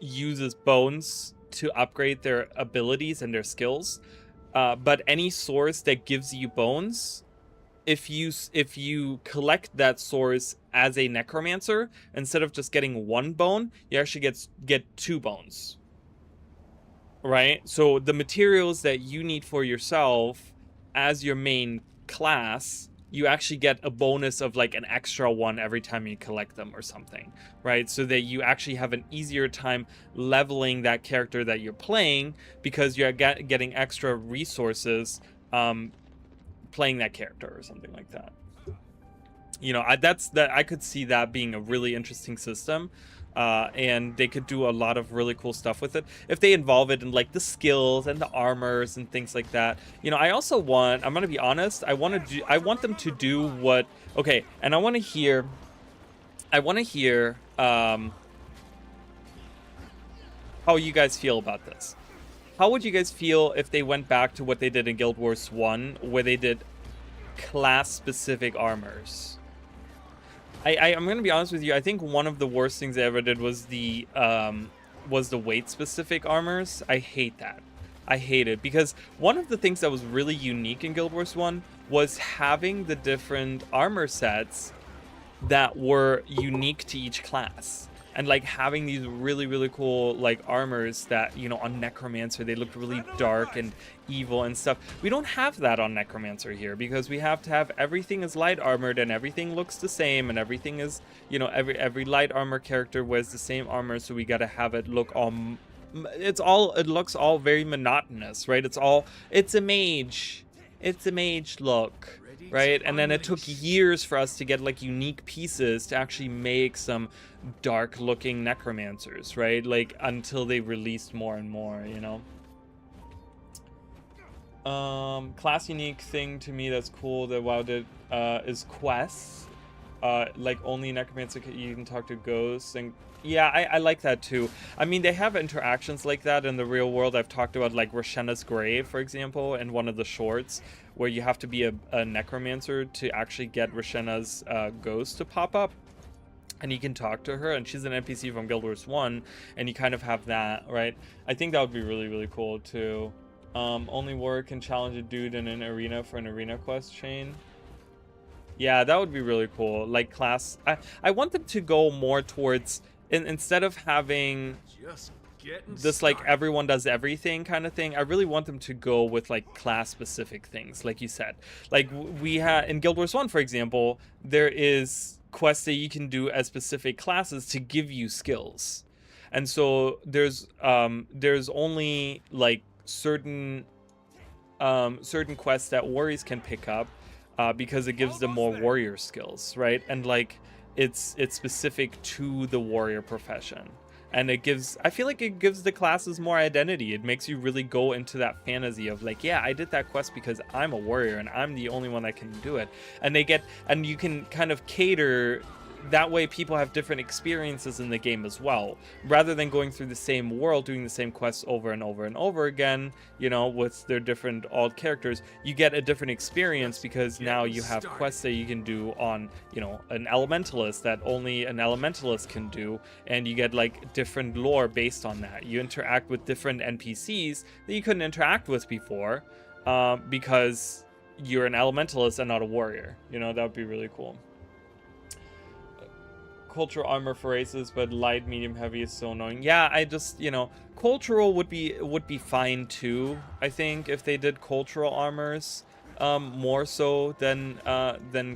uses bones to upgrade their abilities and their skills, but any source that gives you bones, if you collect that source as a necromancer, instead of just getting one bone, you actually get 2 bones, right? So the materials that you need for yourself as your main class you actually get a bonus of like an extra one every time you collect them or something, right? So that you actually have an easier time leveling that character that you're playing because you're getting extra resources playing that character or something like that. You know, I could see that being a really interesting system. And they could do a lot of really cool stuff with it if they involve it in like the skills and the armors and things like that. You know, I also want, I'm gonna be honest, I want them to do what, okay, and I want to hear how you guys feel about this. How would you guys feel if they went back to what they did in Guild Wars 1, where they did class specific armors? I'm gonna be honest with you. I think one of the worst things they ever did was the weight specific armors. I hate that. I hate it because one of the things that was really unique in Guild Wars 1 was having the different armor sets that were unique to each class. And like having these really cool like armors that, you know, on Necromancer they looked really dark and evil and stuff. We don't have that on Necromancer here because we have to have everything is light armored and everything looks the same and everything is, you know, every light armor character wears the same armor, so we got to have it look all, it looks all very monotonous, right? It's a mage look, right? And then it took years for us to get like unique pieces to actually make some dark looking necromancers, right? Like until they released more and more, you know. Class unique thing to me that's cool that WoW did is quests. Like only necromancer you can talk to ghosts, and yeah, I like that too. I mean, they have interactions like that in the real world. I've talked about like Roshena's Grave, for example, in one of the shorts, where you have to be a necromancer to actually get Roshena's ghost to pop up. And you can talk to her, and she's an NPC from Guild Wars 1, and you kind of have that, right? I think that would be really cool too. Only warrior can challenge a dude in an arena for an arena quest chain. Yeah, that would be really cool. Like class, I want them to go more towards, instead of having this like everyone does everything kind of thing, I really want them to go with like class specific things, like you said. Like we had in Guild Wars 1, for example, there is quests that you can do as specific classes to give you skills, and so there's only like certain quests that warriors can pick up because it gives them more warrior skills, right? And like it's specific to the warrior profession, and I feel like it gives the classes more identity. It makes you really go into that fantasy of like, yeah, I did that quest because I'm a warrior and I'm the only one that can do it. And you can kind of cater that way. People have different experiences in the game as well, rather than going through the same world doing the same quests over and over and over again, you know, with their different alt characters. You get a different experience because now you have quests that you can do on, you know, an elementalist that only an elementalist can do, and you get like different lore based on that. You interact with different NPCs that you couldn't interact with before because you're an elementalist and not a warrior. You know, that would be really cool. Cultural armor for races, but light, medium, heavy is so annoying. Yeah, I just, you know, cultural would be fine too. I think if they did cultural armors more so than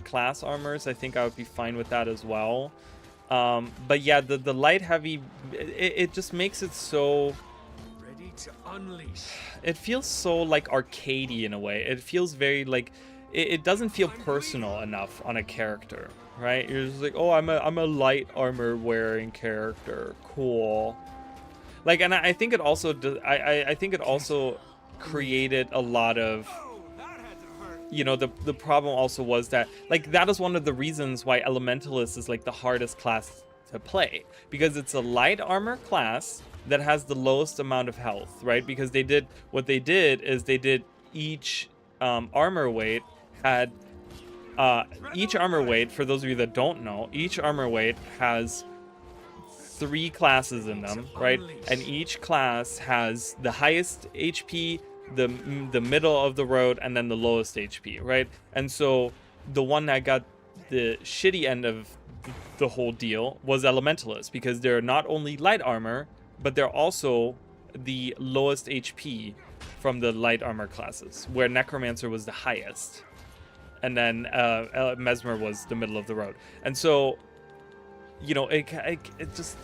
class armors, I think I would be fine with that as well. But yeah, the light heavy, it just makes it so Ready to unleash. It feels so like arcadey in a way. It feels very like it doesn't feel personal enough on a character. Right, you're just like, oh, I'm a light armor wearing character, cool. Like, and I think it also I think it also created a lot of, you know, the problem also was that like that is one of the reasons why Elementalist is like the hardest class to play, because it's a light armor class that has the lowest amount of health, right? Because they did each armor weight had. Each armor weight, for those of you that don't know, each armor weight has 3 classes in them, right? And each class has the highest HP, the middle of the road, and then the lowest HP, right? And so the one that got the shitty end of the whole deal was Elementalist, because they're not only light armor, but they're also the lowest HP from the light armor classes, where Necromancer was the highest. and then Mesmer was the middle of the road. And so, you know, it just,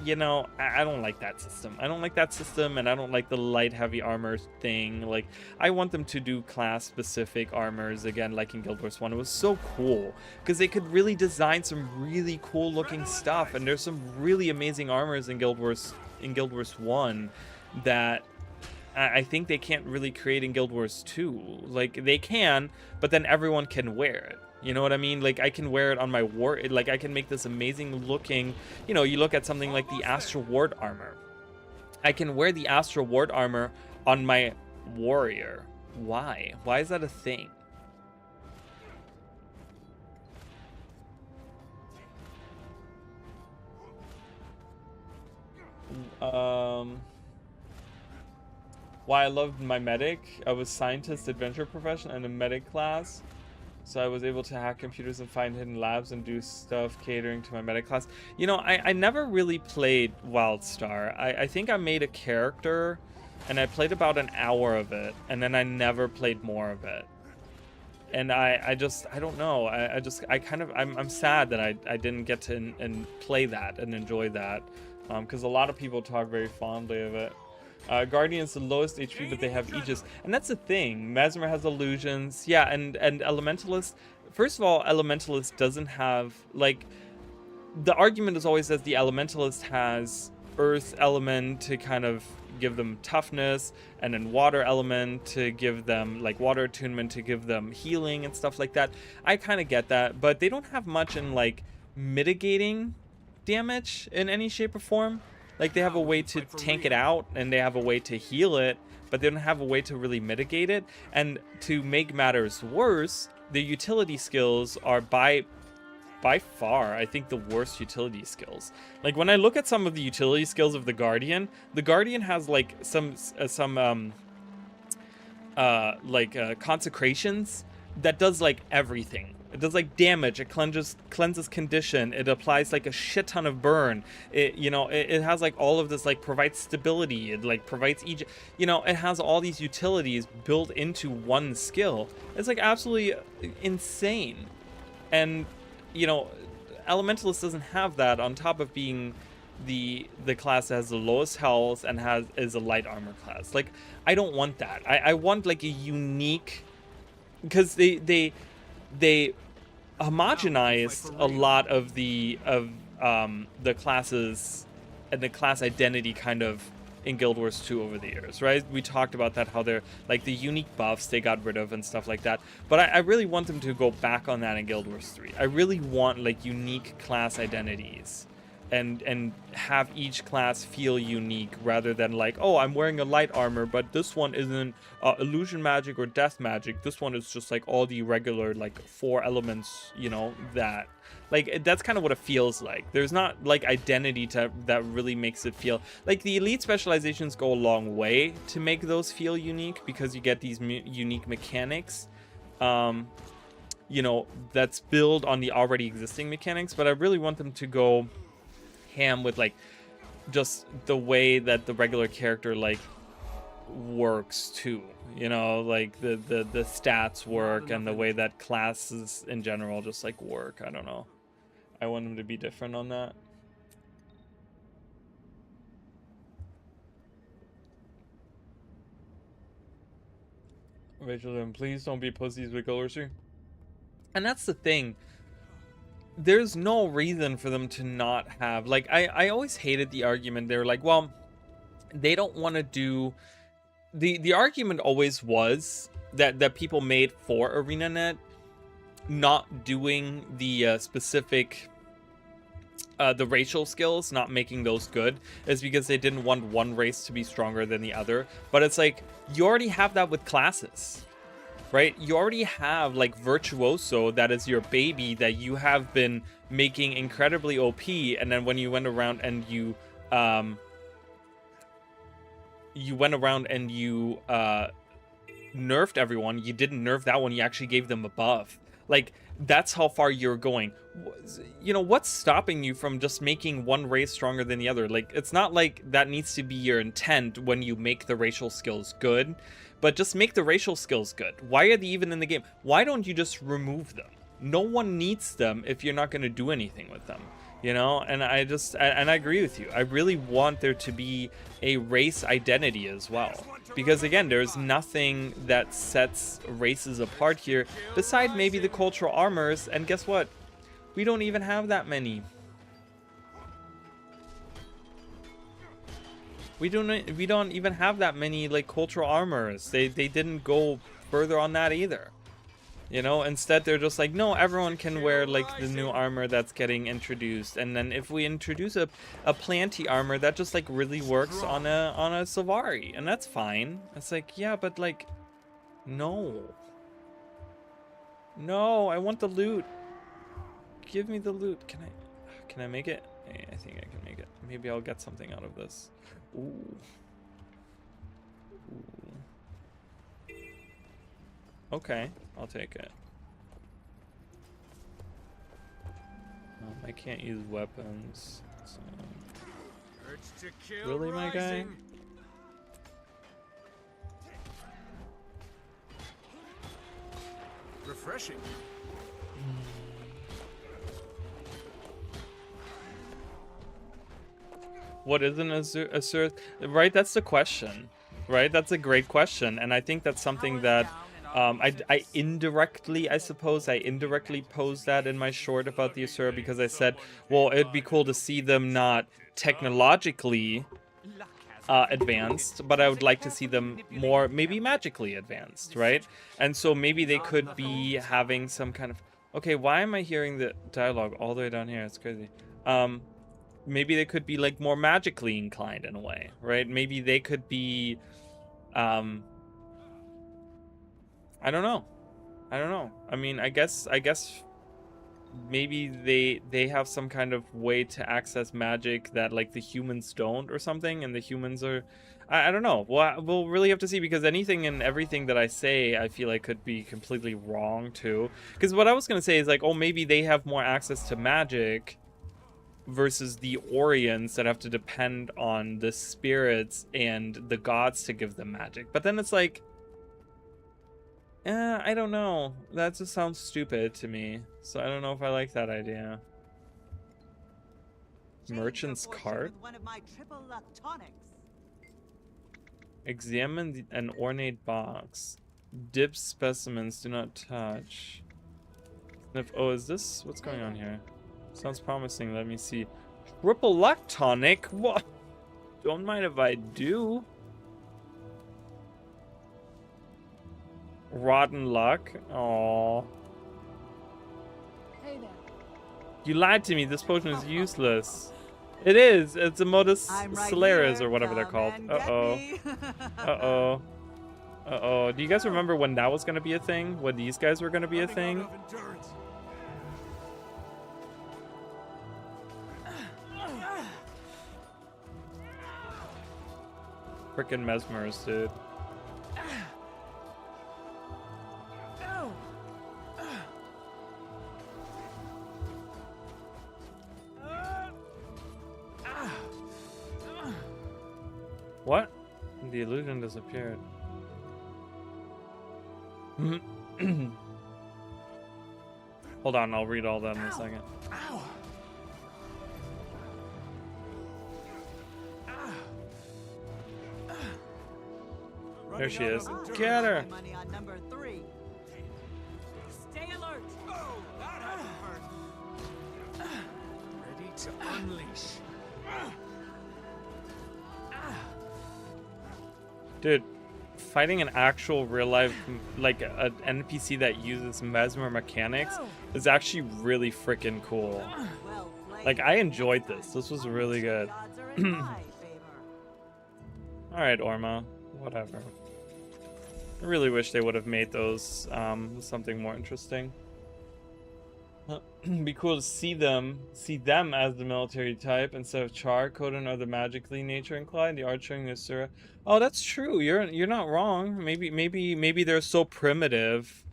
you know, I don't like that system. I don't like that system, and I don't like the light heavy armor thing. Like, I want them to do class specific armors again, like in Guild Wars 1. It was so cool because they could really design some really cool looking stuff, and there's some really amazing armors in Guild Wars 1 that I think they can't really create in Guild Wars 2. Like, they can, but then everyone can wear it. You know what I mean? Like, I can wear it on my war. Like, I can make this amazing looking, you know, you look at something like the Astral Ward armor. I can wear the Astral Ward armor on my warrior. Why? Why is that a thing? Why I loved my medic. I was scientist, adventure profession, and a medic class. So I was able to hack computers and find hidden labs and do stuff catering to my medic class. You know, I never really played WildStar. I think I made a character and I played about an hour of it, and then I never played more of it. And I don't know. I'm sad that I didn't get to and play that and enjoy that. Because a lot of people talk very fondly of it. Guardian's the lowest HP, but they have Aegis, and that's the thing. Mesmer has illusions, yeah, and Elementalist. First of all, Elementalist doesn't have, like, the argument is always that the Elementalist has Earth element to kind of give them toughness, and then Water element to give them, like, Water attunement to give them healing and stuff like that. I kind of get that, but they don't have much in, like, mitigating damage in any shape or form. Like, they have a way to tank it out, and they have a way to heal it, but they don't have a way to really mitigate it. And to make matters worse, the utility skills are by far, I think, the worst utility skills. Like, when I look at some of the utility skills of the Guardian has like some consecrations that does like everything. It does like damage, it cleanses condition, it applies like a shit ton of burn. It, you know, it has like all of this, like provides stability, it like provides each, you know, it has all these utilities built into one skill. It's like absolutely insane. And, you know, Elementalist doesn't have that, on top of being the class that has the lowest health and is a light armor class. Like, I don't want that. I want like a unique, because they homogenized a lot of the classes and the class identity kind of in Guild Wars 2 over the years, right? We talked about that, how they're like the unique buffs they got rid of and stuff like that. But I really want them to go back on that in Guild Wars 3. I really want like unique class identities and have each class feel unique, rather than like, oh, I'm wearing a light armor, but this one isn't illusion magic or death magic. This one is just like all the regular like 4 elements, you know, that like, that's kind of what it feels like. There's not like identity that really makes it feel like the elite specializations go a long way to make those feel unique, because you get these unique mechanics, you know, that's built on the already existing mechanics. But I really want them to go ham with like just the way that the regular character like works too, you know, like the stats work and the way that classes in general just like work. I don't know, I want them to be different on that. Rachel, then please don't be pussies with Guild Wars 3. And that's the thing, there's no reason for them to not have, like, I always hated the argument. They're like, well, they don't want to do, the argument always was that people made for ArenaNet not doing the specific the racial skills, not making those good, is because they didn't want one race to be stronger than the other. But it's like, you already have that with classes, right? You already have like Virtuoso, that is your baby, that you have been making incredibly OP, and then when you went around and you nerfed everyone, you didn't nerf that one, you actually gave them a buff. Like, that's how far you're going. You know, what's stopping you from just making one race stronger than the other? Like, it's not like that needs to be your intent when you make the racial skills good, but just make the racial skills good. Why are they even in the game? Why don't you just remove them? No one needs them if you're not going to do anything with them, you know? And I agree with you. I really want there to be a race identity as well, because again, there's nothing that sets races apart here beside maybe the cultural armors, and guess what? We don't even have that many. We don't even have that many like cultural armors. They didn't go further on that either. You know, instead they're just like, no, everyone can wear like the new armor that's getting introduced, and then if we introduce a planty armor that just like really works on a Savari, and that's fine. It's like, yeah, but like, no, I want the loot. Give me the loot. Can I make it? I think I can make it. Maybe I'll get something out of this. Ooh. Okay, I'll take it. I can't use weapons. So. Really, my guy? Refreshing. What is an Azure? Right, that's the question. Right, that's a great question, and I think that's something that I indirectly, I suppose, I indirectly posed that in my short about the Azure, because I said, well, it'd be cool to see them not technologically advanced, but I would like to see them more maybe magically advanced, right? And so maybe they could be having some kind of, okay, why am I hearing the dialogue all the way down here? It's crazy. Maybe they could be like more magically inclined in a way, right? Maybe they could be I don't know. I mean, I guess maybe they have some kind of way to access magic that like the humans don't or something, and the humans are, I don't know. Well, we'll really have to see, because anything and everything that I say I feel like could be completely wrong too. Because what I was gonna say is like, oh, maybe they have more access to magic versus the Orions that have to depend on the spirits and the gods to give them magic. But then it's like, I don't know. That just sounds stupid to me. So I don't know if I like that idea. Merchant's cart? Examine an ornate box. Dip specimens, do not touch. Oh, is this? What's going on here? Sounds promising. Let me see. Triple luck tonic? What? Don't mind if I do. Rotten luck. Aww. Hey there. You lied to me. This potion is useless. It is. It's a modus Solaris or whatever they're called. Uh-oh. Uh-oh. Uh-oh. Do you guys remember when that was going to be a thing? When these guys were going to be a thing? Frickin' mesmers, dude. What? The illusion disappeared. Hold on, I'll read all that in a second. There she is. Get her! Stay alert. Ready to unleash. Dude, fighting an actual real life, like an NPC that uses mesmer mechanics is actually really freaking cool. Like, I enjoyed this. This was really good. Alright, Orma. Whatever. I really wish they would have made those something more interesting. It'd be cool to see them as the military type instead of Char, Kodan, or the magically nature inclined. The art showing the Sura. Oh, that's true. You're not wrong. Maybe they're so primitive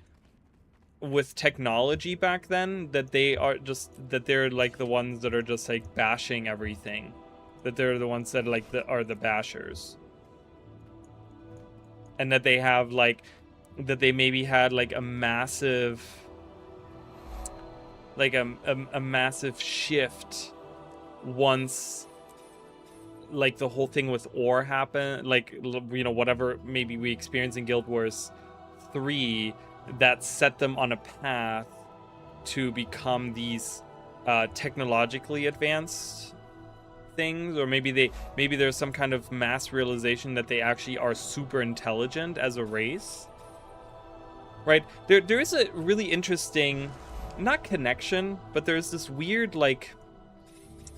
with technology back then that they're like the ones that are just like bashing everything. That they're the ones that like are the bashers. and that they have like that they maybe had like a massive a massive shift once like the whole thing with ore happened, like, you know, whatever maybe we experienced in Guild Wars 3 that set them on a path to become these technologically advanced things, or maybe there's some kind of mass realization that they actually are super intelligent as a race, right? There is a really interesting, not connection, but there's this weird, like,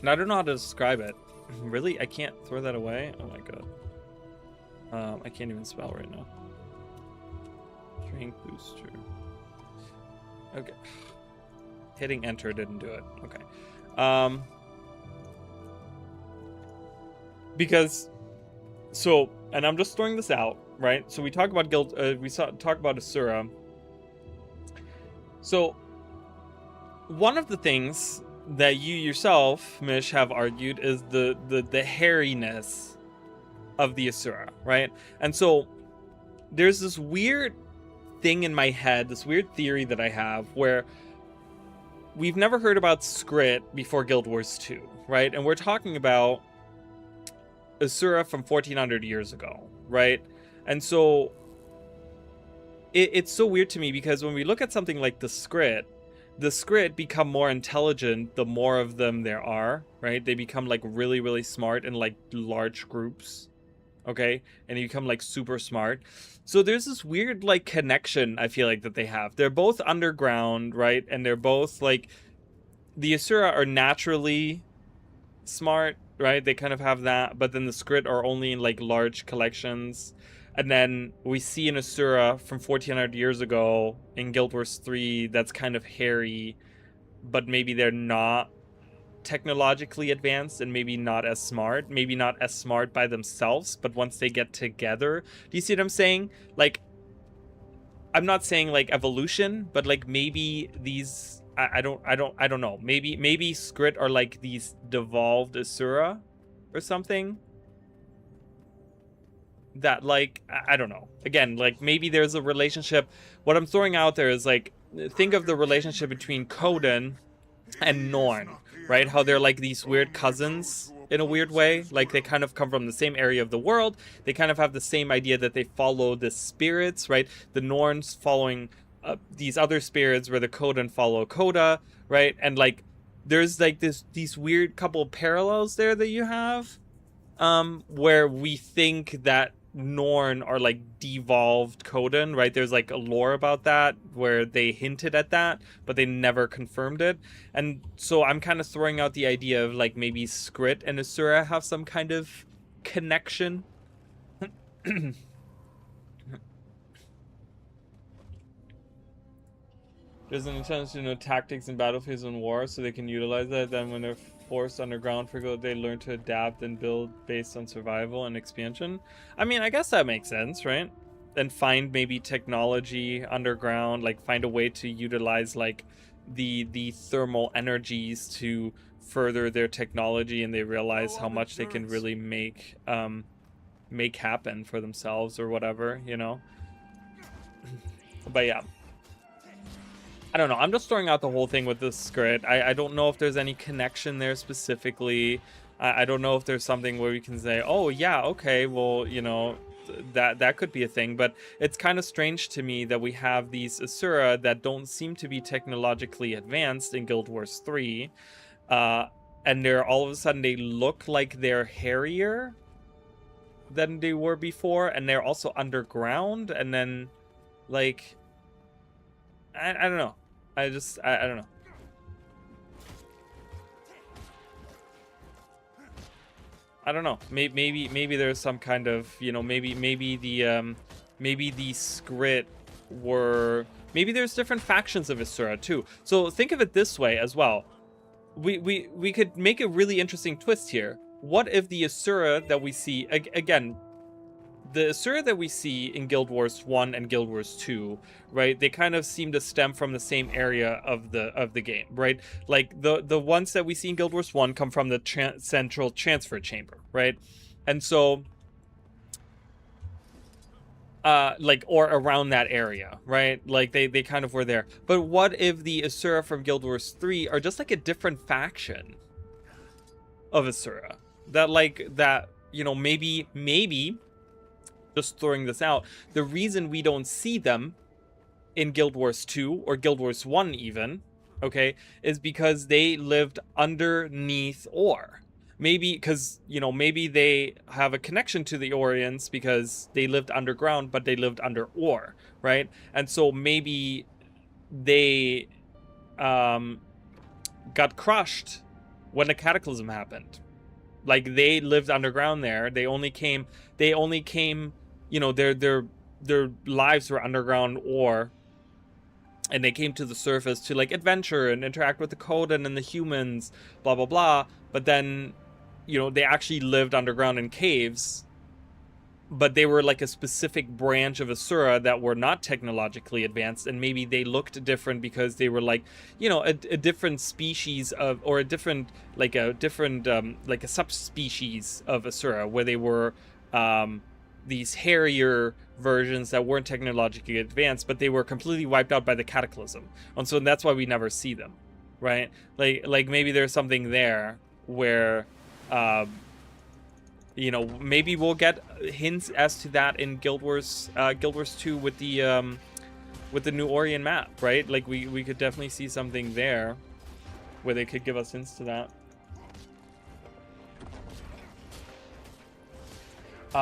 and I don't know how to describe it. Really? I can't throw that away? Oh my god. I can't even spell right now. Strength booster. Okay. Hitting enter didn't do it. Okay. Because, so, and I'm just throwing this out, right? So we talk about talk about Asura. So, one of the things that you yourself, Mish, have argued is the hairiness of the Asura, right? And so there's this weird thing in my head, this weird theory that I have, where we've never heard about Skrit before Guild Wars 2, right? And we're talking about Asura from 1400 years ago, right? And so it's so weird to me, because when we look at something like the Skrit become more intelligent the more of them there are, right? They become like really, really smart in like large groups, okay? And they become like super smart. So there's this weird like connection I feel like that they have. They're both underground, right? And they're both like, the Asura are naturally smart, right? They kind of have that, but then the Skrit are only in like large collections. And then we see an Asura from 1400 years ago in Guild Wars 3 that's kind of hairy, but maybe they're not technologically advanced and maybe not as smart. Maybe not as smart by themselves, but once they get together. Do you see what I'm saying? Like, I'm not saying like evolution, but like maybe these, I don't know. Maybe Skrit are like these devolved Asura or something. That, like, I don't know. Again, like, maybe there's a relationship. What I'm throwing out there is, like, think of the relationship between Coden and Norn, right? How they're, like, these weird cousins in a weird way. Like, they kind of come from the same area of the world. They kind of have the same idea that they follow the spirits, right? The Norns following these other spirits, where the Coden follow Coda, right? And, like, there's, like, these weird couple of parallels there that you have, where we think that Norn are like devolved Coden, right? There's like a lore about that where they hinted at that, but they never confirmed it. And so I'm kind of throwing out the idea of like maybe Skrit and Asura have some kind of connection. There's an intention to know tactics in battlefields and war, so they can utilize that. Then when they're forced underground for good, they learn to adapt and build based on survival and expansion. I mean, I guess that makes sense, right? And find maybe technology underground, like find a way to utilize like the thermal energies to further their technology, and they realize how much they can really make happen for themselves or whatever, you know. But yeah, I don't know. I'm just throwing out the whole thing with this Skrit. I don't know if there's any connection there specifically. I don't know if there's something where we can say, oh yeah, okay, well, you know, that could be a thing. But it's kind of strange to me that we have these Asura that don't seem to be technologically advanced in Guild Wars 3, and they're all of a sudden they look like they're hairier than they were before, and they're also underground, and then like I don't know. I don't know. I don't know. Maybe there's some kind of, you know, maybe the Skrit were, maybe there's different factions of Asura too. So think of it this way as well. We could make a really interesting twist here. What if the Asura that we see again, the Asura that we see in Guild Wars 1 and Guild Wars 2, right? They kind of seem to stem from the same area of the game, right? Like the ones that we see in Guild Wars 1 come from the central transfer chamber, right? And so like, or around that area, right? Like they kind of were there. But what if the Asura from Guild Wars 3 are just like a different faction of Asura? That like that, you know, maybe just throwing this out, the reason we don't see them in Guild Wars 2 or Guild Wars 1 even, okay, is because they lived underneath ore. Maybe because, you know, maybe they have a connection to the Orients because they lived underground, but they lived under ore, right? And so maybe they got crushed when the cataclysm happened. Like they lived underground there. They only came, you know, their lives were underground ore. And they came to the surface to like adventure and interact with the Coden and the humans, blah, blah, blah. But then, you know, they actually lived underground in caves, but they were like a specific branch of Asura that were not technologically advanced. And maybe they looked different because they were like, you know, a different species of, or a different, like a subspecies of Asura, where they were these hairier versions that weren't technologically advanced, but they were completely wiped out by the cataclysm. And so that's why we never see them, right? Like maybe there's something there where, you know, maybe we'll get hints as to that in Guild Wars 2 with the New Orient map, right? Like we could definitely see something there where they could give us hints to that.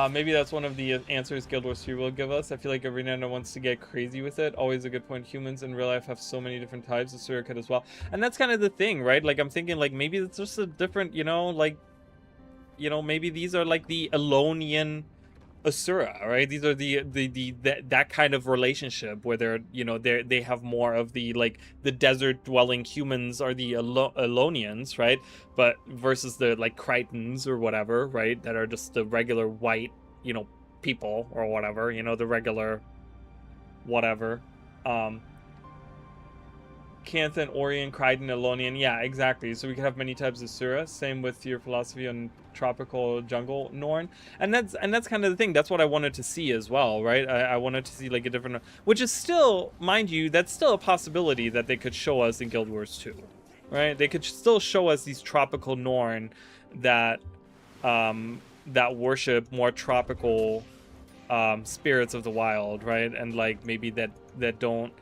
Maybe that's one of the answers Guild Wars 3 will give us. I feel like Arena wants to get crazy with it. Always a good point. Humans in real life have so many different types of Surikid as well. And that's kind of the thing, right? Like, I'm thinking, like, maybe it's just a different, you know, like, you know, maybe these are like the Elonian Asura, right? These are that kind of relationship where they're, you know, they have more of the, like, the desert dwelling humans are the Elonians, right? But versus the like Crichtons or whatever, right? That are just the regular white, you know, people or whatever, you know, the regular whatever. Canthan, Orient, Crichton, Elonian. Yeah, exactly. So we could have many types of Sura. Same with your philosophy on tropical jungle Norn. And that's kind of the thing. That's what I wanted to see as well, right? I wanted to see like a different, which is still, mind you, that's still a possibility that they could show us in Guild Wars 2, right? They could still show us these tropical Norn that that worship more tropical spirits of the wild, right? And like maybe that don't,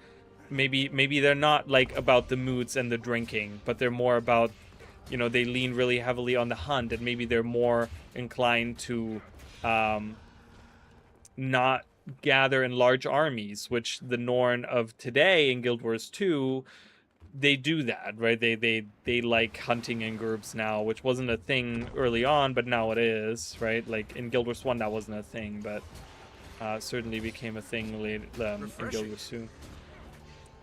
maybe they're not like about the moods and the drinking, but they're more about, you know, they lean really heavily on the hunt, and maybe they're more inclined to not gather in large armies, which the Norn of today in Guild Wars 2, they do that, right? They like hunting in groups now, which wasn't a thing early on, but now it is, right? Like in Guild Wars 1 that wasn't a thing, but certainly became a thing late in Guild Wars 2.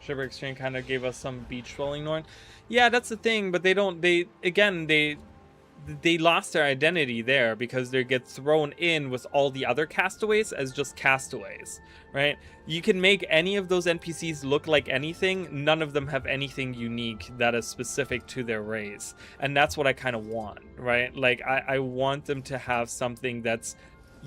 Shiver Exchange kind of gave us some beach dwelling Norn. Yeah, that's the thing, but they lost their identity there because they get thrown in with all the other castaways as just castaways, right? You can make any of those NPCs look like anything. None of them have anything unique that is specific to their race. And that's what I kind of want, right? Like, I want them to have something that's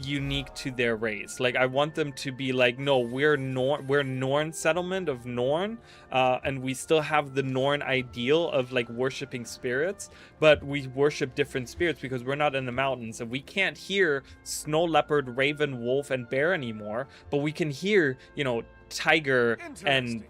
unique to their race. Like, I want them to be like, no, we're Norn settlement of Norn, and we still have the Norn ideal of like worshiping spirits, but we worship different spirits because we're not in the mountains, and we can't hear snow leopard, raven, wolf, and bear anymore, but we can hear, you know, tiger and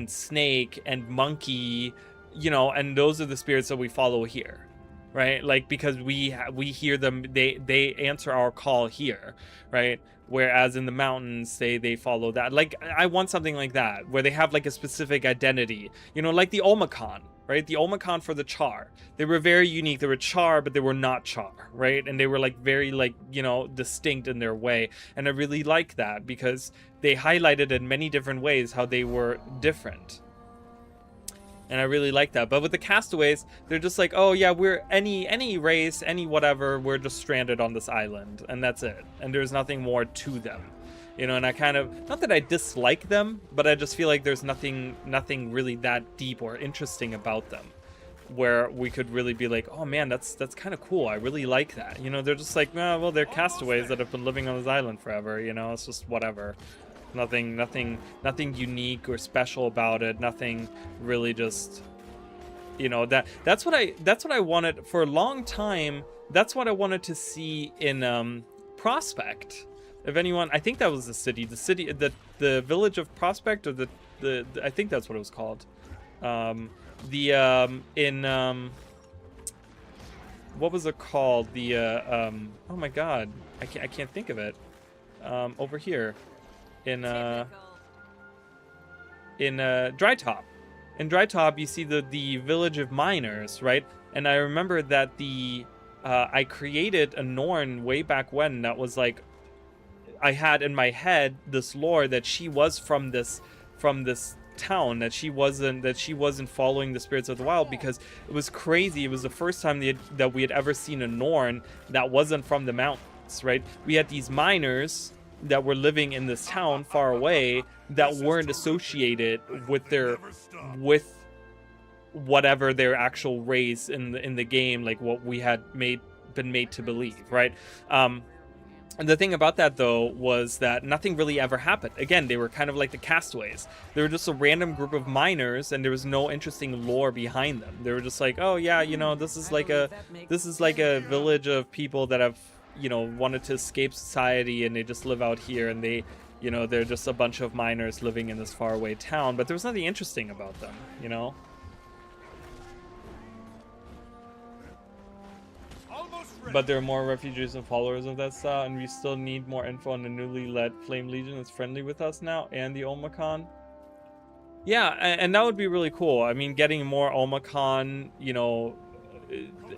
snake and monkey, you know, and those are the spirits that we follow here. Right, like, because we hear them, they answer our call here, right? Whereas in the mountains, they follow that. Like, I want something like that, where they have like a specific identity, you know, like the Omicron, right? The Omicron for the Char, they were very unique. They were Char, but they were not Char, right? And they were like very, like, you know, distinct in their way. And I really like that because they highlighted in many different ways how they were different. And I really like that. But with the castaways, they're just like, oh yeah, we're any race, any whatever, we're just stranded on this island, and that's it. And there's nothing more to them, you know. And I kind of, not that I dislike them, but I just feel like there's nothing really that deep or interesting about them. where we could really be like, oh man, that's kind of cool. I really like that. You know, they're just like, oh, well, they're castaways that have been living on this island forever. You know, it's just whatever. Nothing unique or special about it. Nothing really just, you know, that's what I wanted for a long time. That's what I wanted to see in Prospect. If anyone, I think that was the city, the village of Prospect, or the I think that's what it was called. What was it called? Oh my god, I can't think of it. Over here in Dry Top. In Dry Top, you see the village of miners, right? And I remember that I created a Norn way back when that was like, I had in my head this lore that she was from this town, that she wasn't following the spirits of the wild, because it was crazy. It was the first time that we had ever seen a Norn that wasn't from the mountains, right? We had these miners that were living in this town far away that weren't associated with whatever their actual race in the game, like what we had been made to believe, right? And the thing about that, though, was that nothing really ever happened. Again, they were kind of like the castaways. They were just a random group of miners, and there was no interesting lore behind them. They were just like, oh yeah, you know, this is like a village of people that have, you know, wanted to escape society, and they just live out here, and they, you know, they're just a bunch of miners living in this faraway town. But there was nothing interesting about them, you know. But there are more refugees and followers of that style, and we still need more info on the newly led Flame Legion that's friendly with us now, and the Omicron. Yeah, and that would be really cool. I mean, getting more Omicron, you know,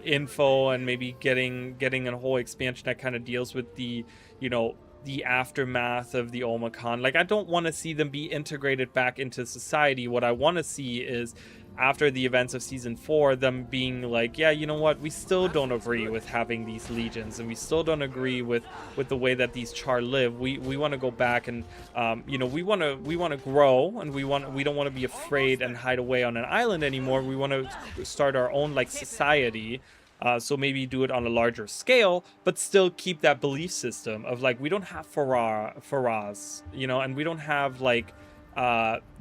info, and maybe getting a whole expansion that kind of deals with the, you know, the aftermath of the Omicron. Like, I don't want to see them be integrated back into society. What I want to see is, after the events of season 4, them being like, yeah, you know what, we still don't agree with having these legions, and we still don't agree with the way that these Char live. We want to go back, and you know, we want to grow, and we don't want to be afraid and hide away on an island anymore. We want to start our own like society. So maybe do it on a larger scale, but still keep that belief system of like, we don't have Faraz, you know, and we don't have like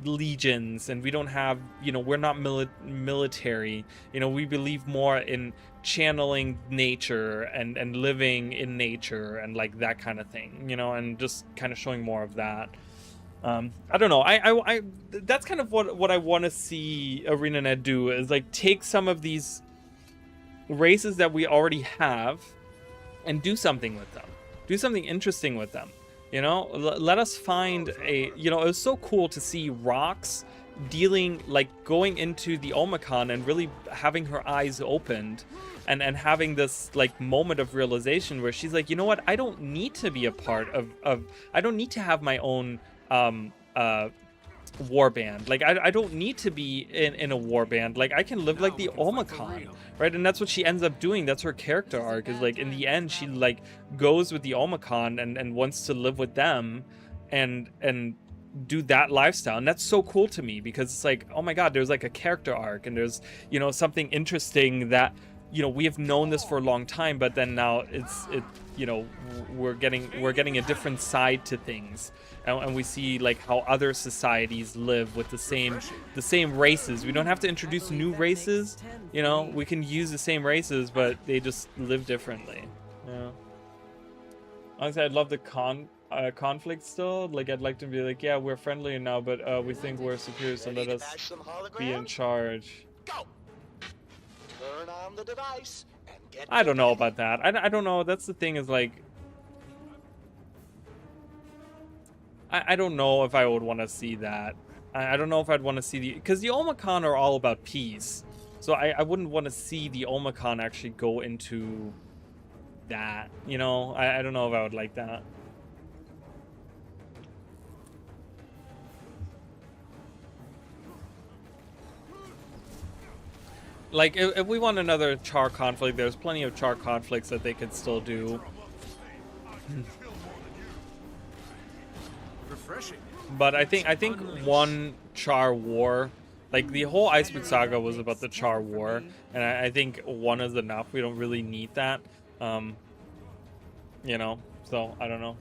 legions, and we don't have, you know, we're not military, you know, we believe more in channeling nature and living in nature and like that kind of thing, you know, and just kind of showing more of that. I don't know, I that's kind of what I want to see ArenaNet do, is like take some of these races that we already have and do something with them, do something interesting with them. You know, let us find a, you know, it was so cool to see Rox going into the Omicron and really having her eyes opened and having this like moment of realization where she's like, you know what, I don't need to be a part of I don't need to have my own war band. Like, I don't need to be in a war band. Like, I can live like the Omicron, right? And that's what she ends up doing. That's her character arc, is like, in the end, she like goes with the Omicron and wants to live with them and do that lifestyle. And that's so cool to me, because it's like, oh my god, there's like a character arc, and there's, you know, something interesting that, you know, we have known this for a long time, but then now you know, we're getting a different side to things, and we see like how other societies live with the same races. We don't have to introduce new races, you know, we can use the same races, but they just live differently. Yeah. Honestly, I'd love the conflict still. Like, I'd like to be like, yeah, we're friendly now, but we think we're superior, so let us be in charge. Go. Turn on the device and get. I don't know about that. I don't know. That's the thing, is like, I don't know if I would want to see that. I don't know if I'd want to see because the Omicron are all about peace. So I wouldn't want to see the Omicron actually go into that, you know? I don't know if I would like that. Like, if we want another Char conflict, there's plenty of Char conflicts that they could still do. But I think one Char war Like, the whole Iceberg Saga was about the Char War, and I think one is enough. We don't really need that. You know, so I don't know.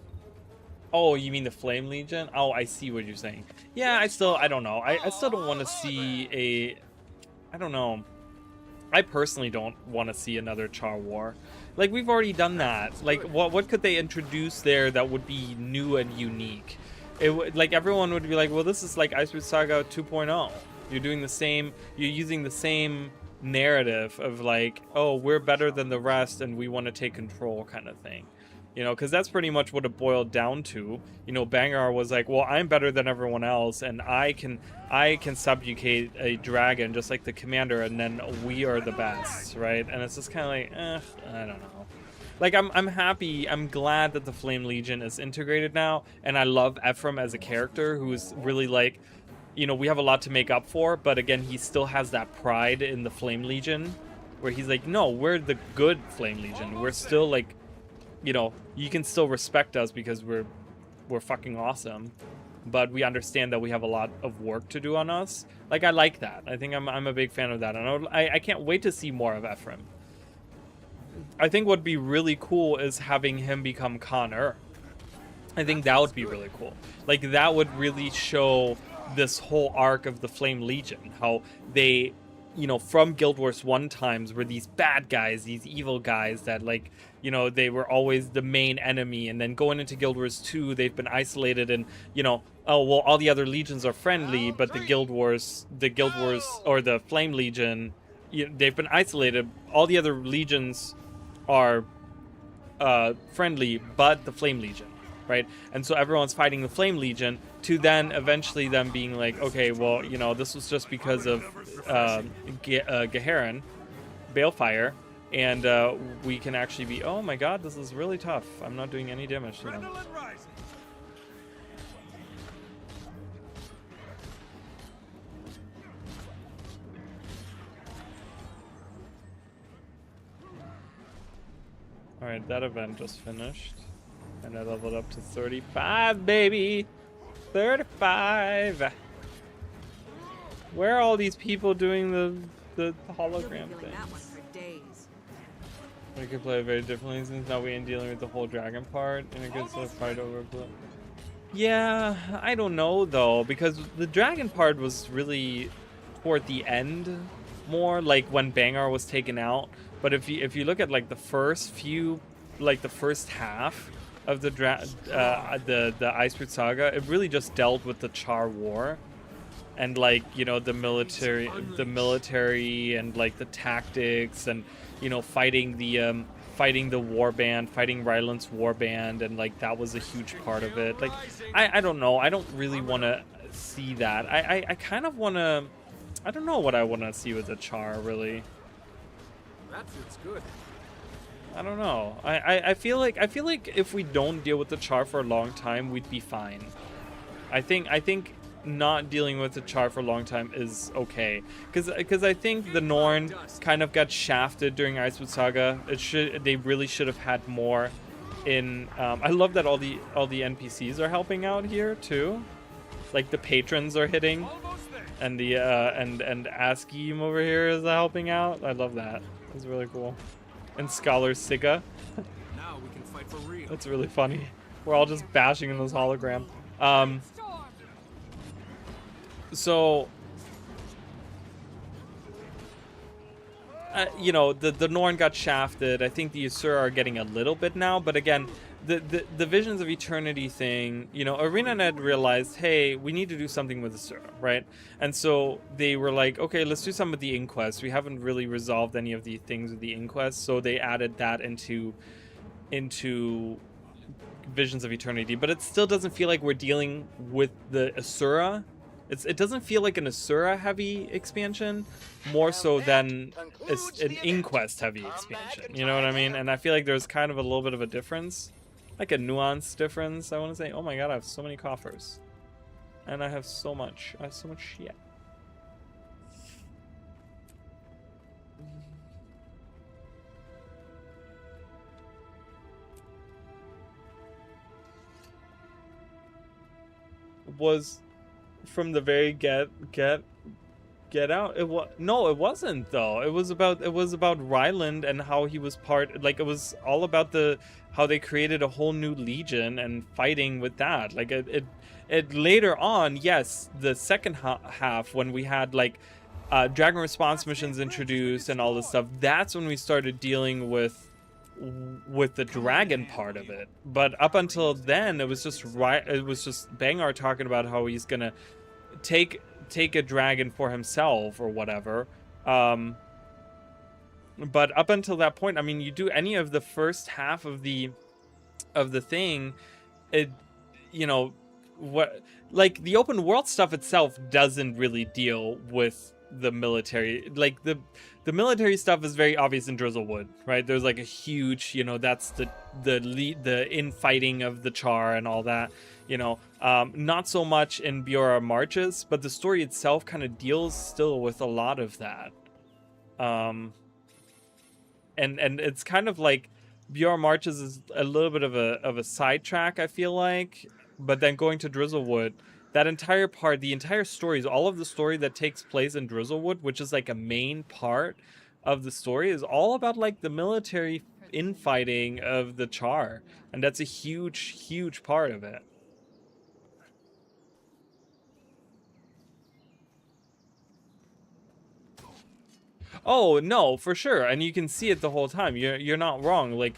Oh, you mean the Flame Legion? Oh, I see what you're saying. Yeah, I don't know. I still don't want to see a, I don't know. I personally don't want to see another Char War. Like, we've already done that. Like, what could they introduce there that would be new and unique? It would, like, everyone would be like, well, this is like Iceberg Saga 2.0. You're doing the same, you're using the same narrative of like, oh, we're better than the rest and we want to take control kind of thing. You know, because that's pretty much what it boiled down to. You know, Bangar was like, well, I'm better than everyone else, and I can subjugate a dragon just like the commander, and then we are the best, right? And it's just kind of like, I don't know. Like, I'm happy, I'm glad that the Flame Legion is integrated now, and I love Ephraim as a character who's really like, you know, we have a lot to make up for, but again, he still has that pride in the Flame Legion, where he's like, no, we're the good Flame Legion. We're still like, you know, you can still respect us because we're fucking awesome, but we understand that we have a lot of work to do on us. Like, I like that. I think I'm a big fan of that, and I can't wait to see more of Ephraim. I think what'd be really cool is having him become Connor. I think that would be really cool. Like, that would really show this whole arc of the Flame Legion, how they, you know, from Guild Wars 1 times were these bad guys, these evil guys that, like, you know, they were always the main enemy, and then going into Guild Wars 2, they've been isolated, and, you know, oh, well, all the other legions are friendly, but the Guild Wars, or the Flame Legion, they've been isolated. All the other legions are friendly, but the Flame Legion, right? And so everyone's fighting the Flame Legion, to then eventually them being like, okay, well, you know, this was just because of Geheran, Balefire, and we can actually be, oh my god, this is really tough. I'm not doing any damage to them. Alright, that event just finished. And I leveled up to 35, baby! 35! Where are all these people doing the hologram thing? We could play it very differently since now we ain't dealing with the whole dragon part, and it gets a fight over. Yeah, I don't know though, because the dragon part was really toward the end more, like when Bangar was taken out. But if you look at like the first few, like the first half of the Iceberg Saga, it really just dealt with the Char War, and like, you know, the military and like the tactics, and, you know, fighting the warband, fighting Ryland's warband, and like that was a huge part of it. Like, I don't know, I don't really want to see that. I kind of want to, I don't know what I want to see with the Char, really. That feels good. I don't know. I feel like if we don't deal with the Char for a long time, we'd be fine. I think not dealing with the Char for a long time is okay, because I think the Norn kind of got shafted during Icewood Saga. They really should have had more in. I love that all the NPCs are helping out here too, like the patrons are hitting, and the and Askeem over here is helping out. I love that. It's really cool. And Scholar Siga. Now we can fight for real. That's really funny. We're all just bashing in this hologram. So, you know, the Norn got shafted. I think the Asura are getting a little bit now, but again, the Visions of Eternity thing, you know, ArenaNet realized, hey, we need to do something with Asura, right? And so they were like, okay, let's do some of the Inquest. We haven't really resolved any of the things with the Inquest, so they added that into Visions of Eternity, but it still doesn't feel like we're dealing with the Asura. It doesn't feel like an Asura heavy expansion, more so than an Inquest heavy expansion. You know what I mean? And I feel like there's kind of a little bit of a difference, like a nuanced difference. I want to say, oh my god, I have so many coffers, and I have so much shit. Was from the very get Get out. No, it wasn't though. It was about Ryland and how he was part, like it was all about how they created a whole new legion and fighting with that. Like it later on, yes, the second half when we had like Dragon response missions introduced and all this stuff, that's when we started dealing with the dragon part of it. But up until then, it was just Bangar talking about how he's gonna take a dragon for himself or whatever. But up until that point, I mean, you do any of the first half of the thing, it, you know, what, like the open world stuff itself doesn't really deal with the military. Like the military stuff is very obvious in Drizzlewood, right? There's like a huge, you know, that's the infighting of the Char and all that, you know. Not so much in Biora Marches, but the story itself kind of deals still with a lot of that. And it's kind of like Biora Marches is a little bit of a sidetrack, I feel like. But then going to Drizzlewood, that entire part, the entire stories, all of the story that takes place in Drizzlewood, which is like a main part of the story, is all about like the military infighting of the Char. And that's a huge, huge part of it. Oh no, for sure, and you can see it the whole time. You're not wrong. Like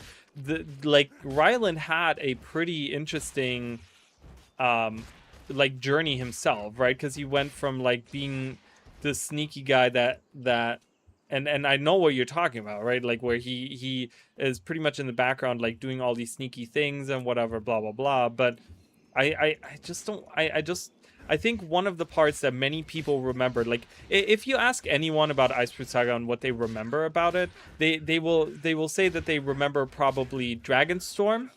Ryland had a pretty interesting like journey himself, right? Because he went from like being the sneaky guy that and I know what you're talking about, right? Like where he is pretty much in the background, like doing all these sneaky things and whatever, blah blah blah. But I just don't. I think one of the parts that many people remember, like if you ask anyone about Icefruit Saga and what they remember about it, they will say that they remember probably Dragonstorm,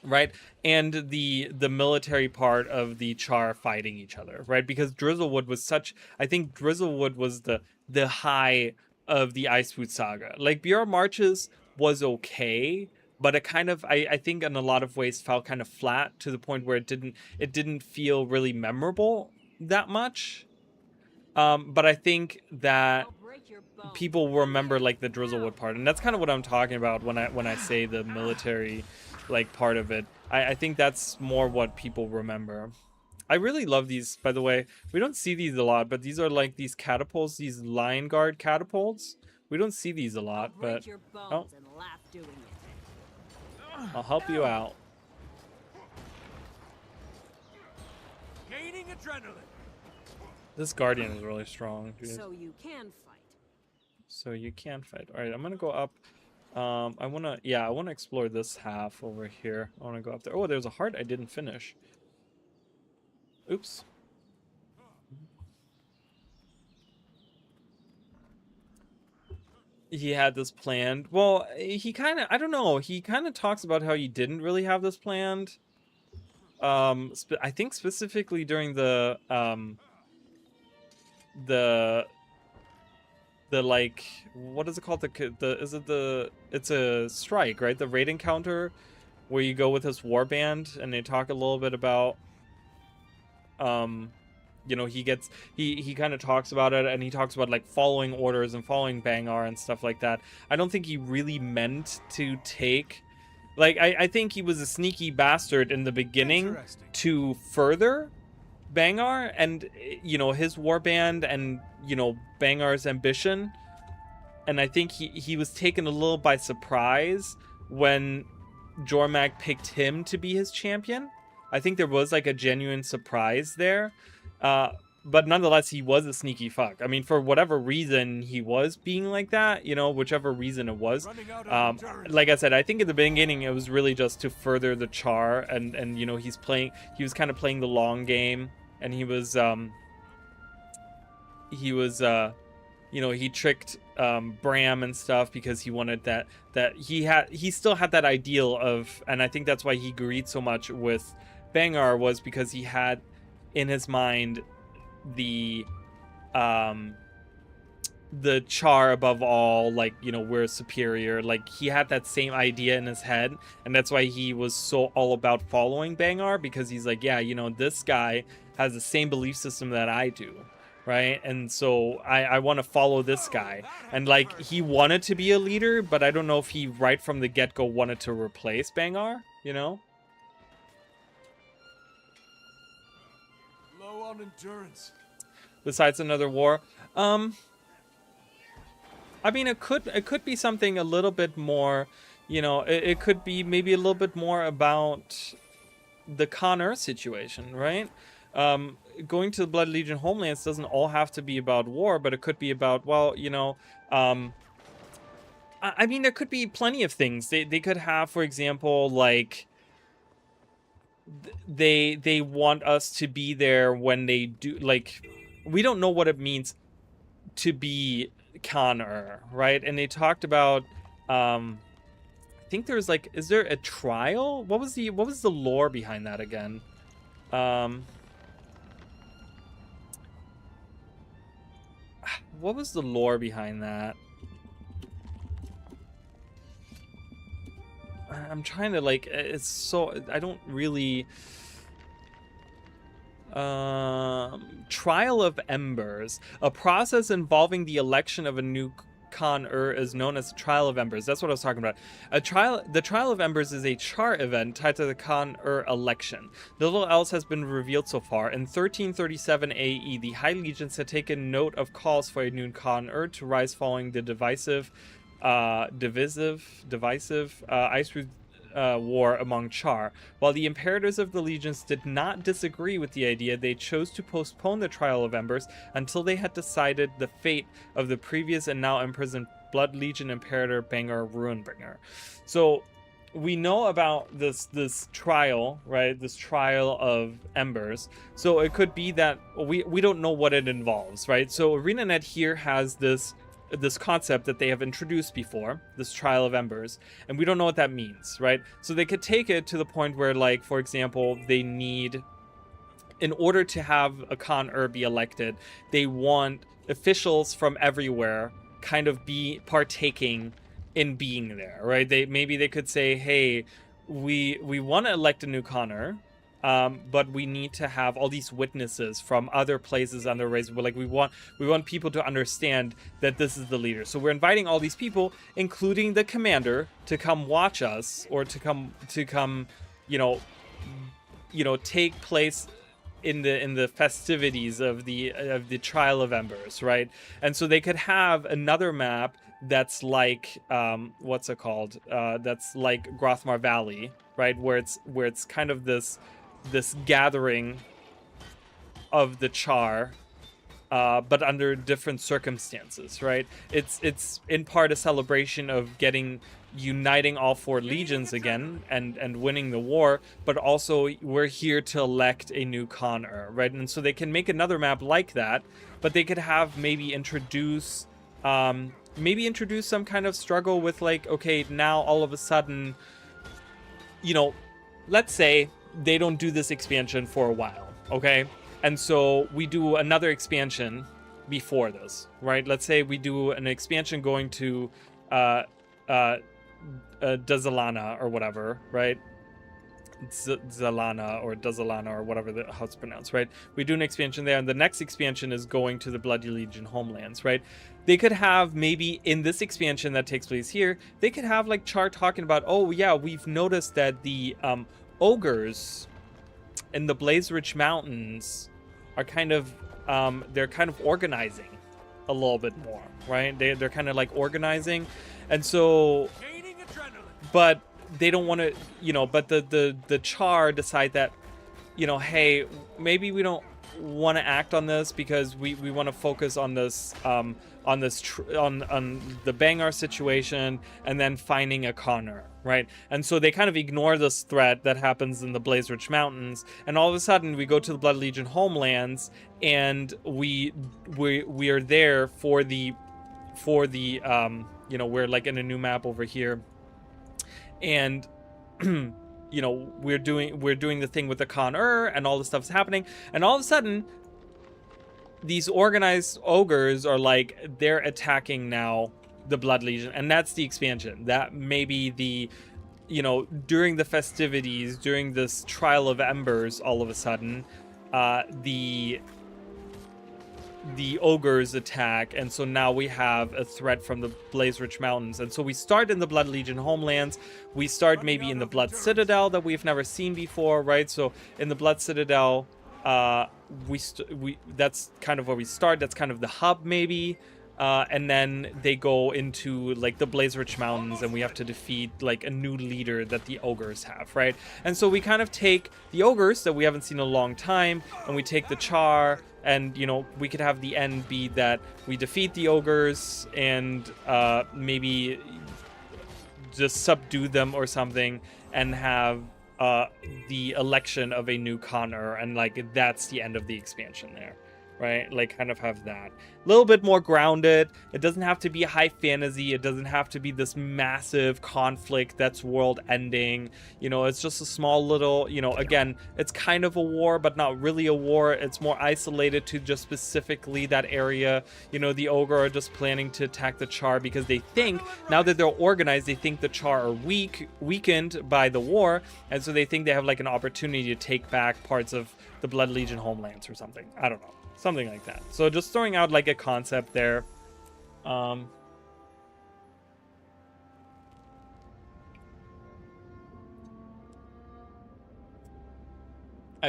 right? And the military part of the Char fighting each other, right? Because Drizzlewood was such, I think Drizzlewood was the high of the Icefruit Saga. Like Biora Marches was okay, but it kind of, I think in a lot of ways felt kind of flat to the point where it didn't feel really memorable that much. But I think that people remember like the Drizzlewood part, and that's kind of what I'm talking about when I say the military like part of it. I think that's more what people remember. I really love these, by the way. We don't see these a lot, but these are like these catapults, these Lion Guard catapults. We don't see these a lot, but oh. I'll help you out. Gaining adrenaline. This Guardian is really strong, dude. So you can fight. So you can fight. All right, I'm gonna go up. I wanna explore this half over here. I wanna go up there. Oh, there's a heart I didn't finish. Oops. He had this planned. Well, he kind of, I don't know. He kind of talks about how he didn't really have this planned. I think specifically during the like, what is it called? It's a strike, right? The raid encounter where you go with his warband and they talk a little bit about, you know, he kind of talks about it, and he talks about like following orders and following Bangar and stuff like that. I don't think he really meant to take, like, I think he was a sneaky bastard in the beginning to further Bangar and, you know, his warband and, you know, Bangar's ambition. And I think he was taken a little by surprise when Jormak picked him to be his champion. I think there was like a genuine surprise there. But nonetheless, he was a sneaky fuck. I mean, for whatever reason he was being like that, you know, whichever reason it was. Like I said, I think at the beginning it was really just to further the Char, and you know, he was kind of playing the long game, and he was you know, he tricked Bram and stuff because he wanted that he still had that ideal of, and I think that's why he agreed so much with Bangar, was because he had in his mind the Char above all, like, you know, we're superior. Like, he had that same idea in his head, and that's why he was so all about following Bangar, because he's like, yeah, you know, this guy has the same belief system that I do, right? And so I want to follow this guy. And like, he wanted to be a leader, but I don't know if he right from the get-go wanted to replace Bangar, you know? Low on endurance. Besides another war. I mean, it could be something a little bit more, you know, it could be maybe a little bit more about the CORSAIR situation, right? Going to the Blood Legion homelands doesn't all have to be about war, but it could be about, well, you know, I mean, there could be plenty of things. They could have, for example, like, they want us to be there when they do, like, we don't know what it means to be CORSAIR, right? And they talked about, I think there's like, is there a trial? What was the lore behind that again? What was the lore behind that? I'm trying to, like, it's so, I don't really... Trial of Embers. A process involving the election of a new CORSAIR is known as the Trial of Embers. That's what I was talking about. The Trial of Embers is a char event tied to the CORSAIR election. Little else has been revealed so far. In 1337 AE, the High Legions had taken note of calls for a new CORSAIR to rise following the divisive Ice war among Char. While the imperators of the legions did not disagree with the idea, they chose to postpone the Trial of Embers until they had decided the fate of the previous and now imprisoned Blood Legion Imperator Bangar Ruinbringer. So we know about this trial, right? This Trial of Embers. So it could be that we don't know what it involves, right? So ArenaNet here has this concept that they have introduced before, this Trial of Embers, and we don't know what that means, right? So they could take it to the point where, like, for example, they need, in order to have a CORSAIR be elected, they want officials from everywhere kind of be partaking in being there, right? Maybe they could say, hey, we want to elect a new CORSAIR, but we need to have all these witnesses from other places on the race. Like, we want people to understand that this is the leader. So we're inviting all these people, including the commander, to come watch us, or to come, you know, take place in the festivities of the Trial of Embers, right? And so they could have another map that's like, what's it called? That's like Grothmar Valley, right? Where it's kind of this gathering of the Char, but under different circumstances, right? It's in part a celebration of uniting all four legions again and winning the war, but also we're here to elect a new CORSAIR, right? And so they can make another map like that, but they could have maybe introduce some kind of struggle with, like, okay, now all of a sudden, you know, let's say they don't do this expansion for a while, okay? And so we do another expansion before this, right? Let's say we do an expansion going to Dazalana or whatever, right? Zalana or Dazalana or whatever how it's pronounced, right? We do an expansion there, and the next expansion is going to the Bloody Legion homelands, right? They could have, maybe in this expansion that takes place here, they could have, like, Char talking about, oh yeah, we've noticed that the ogres in the Blaze Ridge Mountains are kind of they're kind of organizing a little bit more, right? They're kind of like organizing, and so, but they don't want to, you know, but the Char decide that, you know, hey, maybe we don't want to act on this because we want to focus on this on the Bangar situation and then finding a CORSAIR, right? And so they kind of ignore this threat that happens in the Blaze Ridge Mountains, and all of a sudden we go to the Blood Legion homelands, and we are there for the you know, we're like in a new map over here, and you know, we're doing the thing with the CORSAIR, and all this stuff's happening, and all of a sudden these organized ogres are like, they're attacking now the Blood Legion, and that's the expansion. That may be the, you know, during the festivities, during this Trial of Embers, all of a sudden, the the ogres attack, and so now we have a threat from the Blaze Rich Mountains. And so we start in the Blood Legion homelands. We start maybe in the Blood Citadel that we've never seen before, right? So in the Blood Citadel, that's kind of where we start. That's kind of the hub, maybe. And then they go into like the Blaze Rich Mountains, and we have to defeat like a new leader that the ogres have, right? And so we kind of take the ogres that we haven't seen in a long time, and we take the char, and you know, we could have the end be that we defeat the ogres and maybe just subdue them or something, and have the election of a new Connor, and like that's the end of the expansion there. Right, like kind of have that a little bit more grounded. It doesn't have to be high fantasy. It doesn't have to be this massive conflict that's world ending. You know, it's just a small little, you know, again, it's kind of a war, but not really a war. It's more isolated to just specifically that area. You know, the ogre are just planning to attack the char because they think, now that they're organized, they think the char are weakened by the war, and so they think they have like an opportunity to take back parts of the Blood Legion homelands or something. I don't know. Something like that. So just throwing out like a concept there. I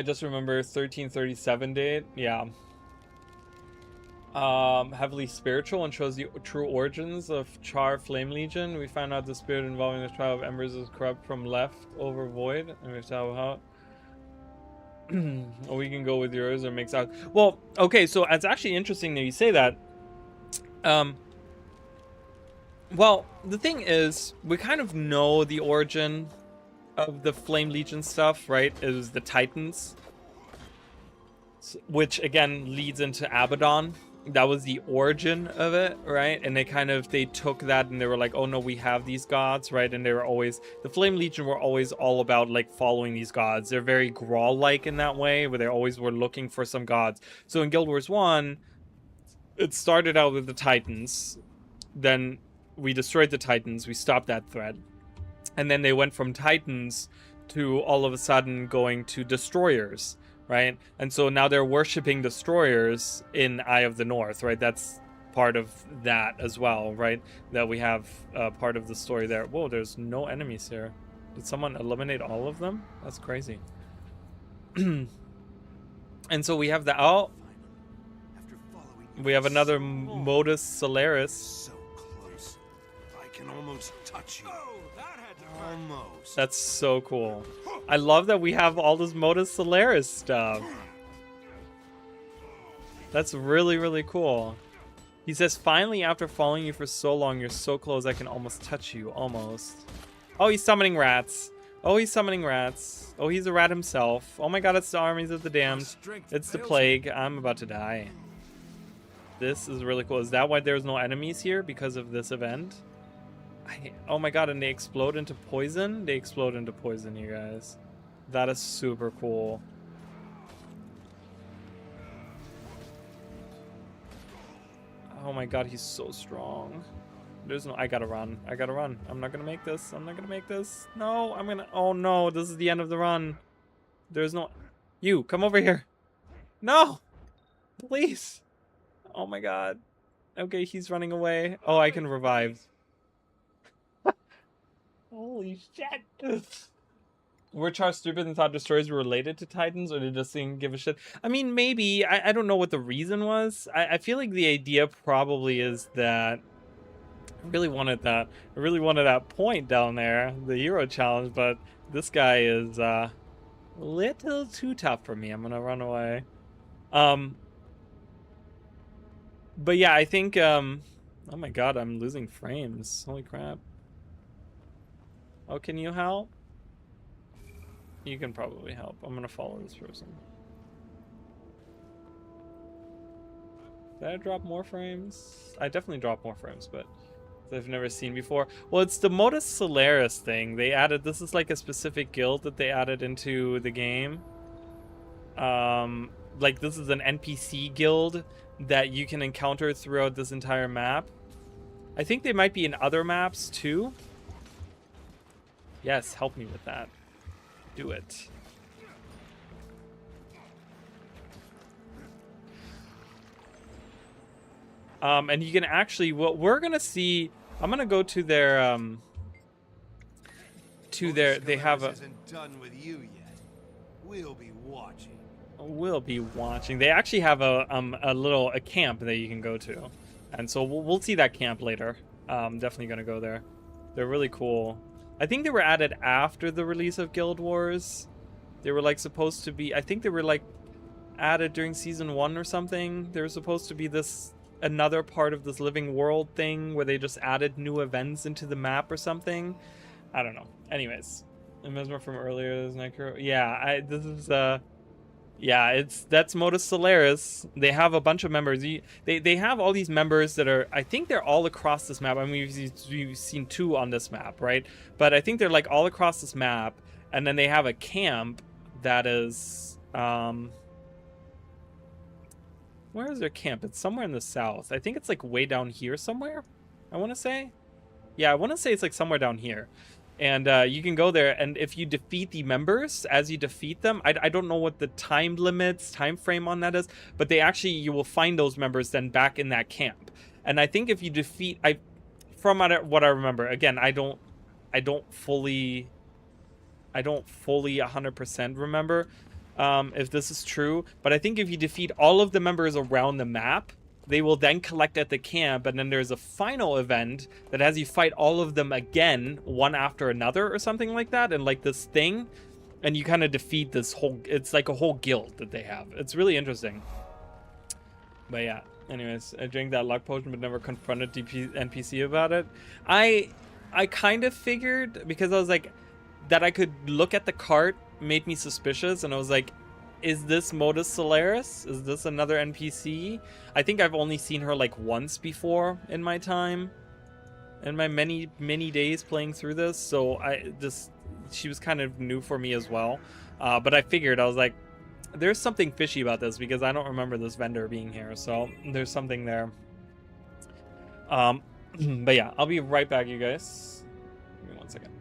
just remember 1337 date. Yeah. Heavily spiritual and shows the true origins of Char Flame Legion. We find out the spirit involving the trial of embers is corrupt from leftover void, and we have to have how. Or we can go with yours or mix out. Well, okay, so it's actually interesting that you say that. Well, the thing is, we kind of know the origin of the Flame Legion stuff, right? It was the Titans, which again leads into Abaddon. That was the origin of it, right? And they took that and they were like, oh no, we have these gods, right? And they were always, the Flame Legion were always all about like following these gods. They're very Grawl-like in that way, where they always were looking for some gods. So in Guild Wars 1, it started out with the Titans. Then we destroyed the Titans. We stopped that threat. And then they went from Titans to all of a sudden going to Destroyers. Right, and so now they're worshipping destroyers in Eye of the North, right? That's part of that as well, right? That we have part of the story there. Whoa, there's no enemies here. Did someone eliminate all of them? That's crazy. And so we have the we have another Modus Solaris. So close, I can almost touch you. Almost. That's so cool. I love that we have all this Modus Solaris stuff. That's really, really cool. He says, finally, after following you for so long, you're so close I can almost touch you. Almost. Oh, he's summoning rats. Oh, he's summoning rats. Oh, he's a rat himself. Oh my god, it's the armies of the damned. It's the plague. I'm about to die. This is really cool. Is that why there's no enemies here? Because of this event? Oh my god, and they explode into poison? They explode into poison, you guys. That is super cool. Oh my god, he's so strong. There's no... I gotta run. I gotta run. I'm not gonna make this. I'm not gonna make this. No, I'm gonna... Oh no, this is the end of the run. There's no... You, come over here. No! Please. Oh my god. Okay, he's running away. Oh, I can revive. Holy shit. Were Char stupid and thought destroyers were related to Titans, or did this thing give a shit? I mean, maybe. I don't know what the reason was. I feel like the idea probably is that I really wanted that. I really wanted that point down there, the hero challenge, but this guy is a little too tough for me. I'm gonna run away. But yeah, I think oh my god, I'm losing frames. Holy crap. Oh, can you help? You can probably help. I'm gonna follow this person. Did I drop more frames? I definitely dropped more frames, but I've never seen before. Well, it's the Modus Solaris thing. They added, this is like a specific guild that they added into the game. Like this is an NPC guild that you can encounter throughout this entire map. I think they might be in other maps too. Yes, help me with that. Do it. And you can actually, what we're gonna see, I'm gonna go to their they have a, isn't done with you yet. We'll be watching. They actually have a camp that you can go to, and so we'll see that camp later. Definitely gonna go there. They're really cool. I think they were added after the release of Guild Wars. They were like supposed to be, I think they were like added during season 1 or something. They were supposed to be this another part of this living world thing where they just added new events into the map or something. I don't know. Anyways, a mesmer from earlier is Necro. Yeah, this is yeah, that's Modus Solaris. They have a bunch of members. They have all these members that are, I think they're all across this map. I mean, we've seen 2 on this map, right? But I think they're like all across this map, and then they have a camp that is where is their camp? It's somewhere in the south. I think it's like way down here somewhere, I want to say. Yeah, I want to say it's like somewhere down here. And you can go there, and if you defeat the members, as you defeat them, I don't know what the time frame on that is, but you will find those members then back in that camp. And I think if you defeat, from what I remember, again, I don't fully 100% remember if this is true, but I think if you defeat all of the members around the map, they will then collect at the camp, and then there's a final event that has you fight all of them again, one after another or something like that, and like this thing, and you kind of defeat this whole, it's like a whole guild that they have. It's really interesting. But yeah, anyways, I drank that luck potion but never confronted NPC about it. I kind of figured, because I was like, that I could look at the cart made me suspicious, and I was like, is this Modus Solaris? Is this another NPC? I think I've only seen her like once before in my time, in my many days playing through this, so she was kind of new for me as well. But I figured, I was like, there's something fishy about this, because I don't remember this vendor being here, so there's something there. But yeah, I'll be right back, you guys. Give me 1 second.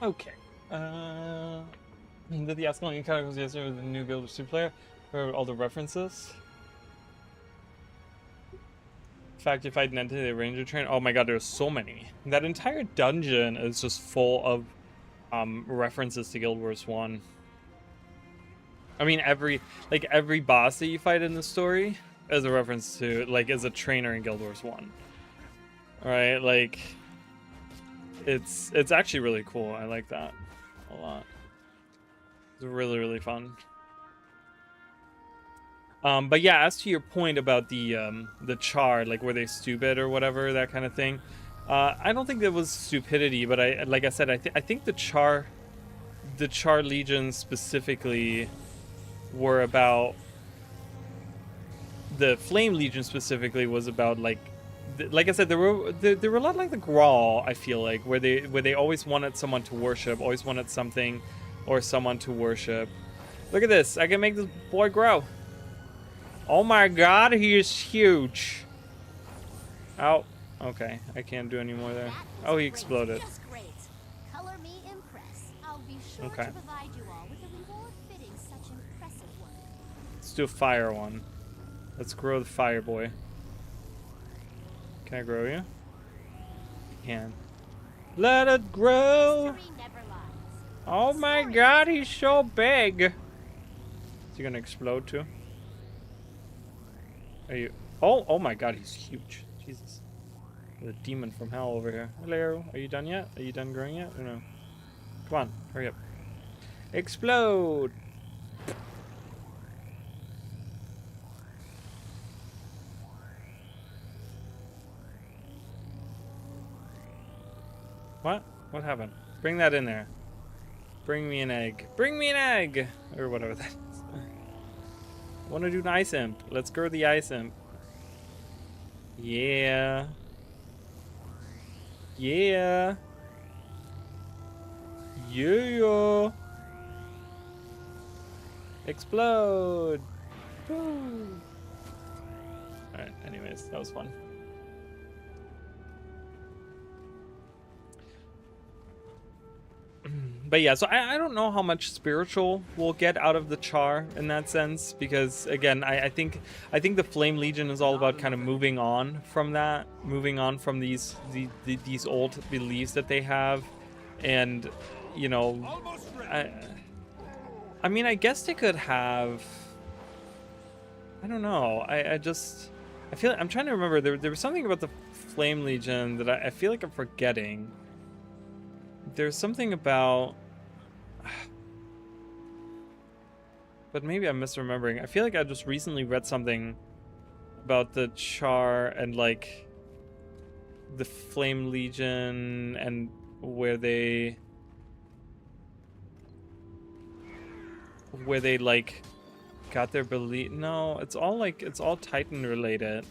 Okay. Did the Ascalon encounter was yesterday with the new Guild of player? For all the references? In fact, if I'd entered the Ranger train, oh my god, there's so many. That entire dungeon is just full of references to Guild Wars 1. I mean, every boss that you fight in the story is a reference to, like, is a trainer in Guild Wars 1. Alright, like, it's actually really cool. I like that a lot. It's really, really fun. But yeah, as to your point about the char, like, were they stupid or whatever, that kind of thing, I don't think that was stupidity, but like I said, I think the char legions specifically were about, the Flame Legion specifically was about, like I said, they were a lot like the Grawl, I feel like, where they always wanted someone to worship, always wanted something or someone to worship. Look at this, I can make this boy grow. Oh my god, he is huge. Oh, okay, I can't do any more there. Oh, he exploded. Just great. Color me impressed. I'll be sure Okay. to provide you all with a reward fitting such impressive work. Let's do a fire one. Let's grow the fire boy. Can I grow you? You can. Let it grow. History never lies. Oh my god, he's so big. Is he gonna explode too? Are you? Oh my god, he's huge. Jesus. The demon from hell over here. Hello. Are you done yet? Are you done growing yet? Or no? Come on, hurry up. Explode. What? What happened? Bring that in there. Bring me an egg. Bring me an egg! Or whatever that is. I want to do an ice imp. Let's grow the ice imp. Yeah. Yeah. Yeah. Explode. Woo. Alright, anyways, that was fun. But yeah, so I don't know how much spiritual we'll get out of the char in that sense, because again, I think the Flame Legion is all about kind of moving on from that, moving on from these old beliefs that they have, and you know, I mean, I guess they could have, I don't know, I feel, I'm trying to remember, there was something about the Flame Legion that I feel like I'm forgetting. There's something about, but maybe I'm misremembering. I feel like I just recently read something about the char and like the Flame Legion and where they like got their belief. No, it's all Titan related,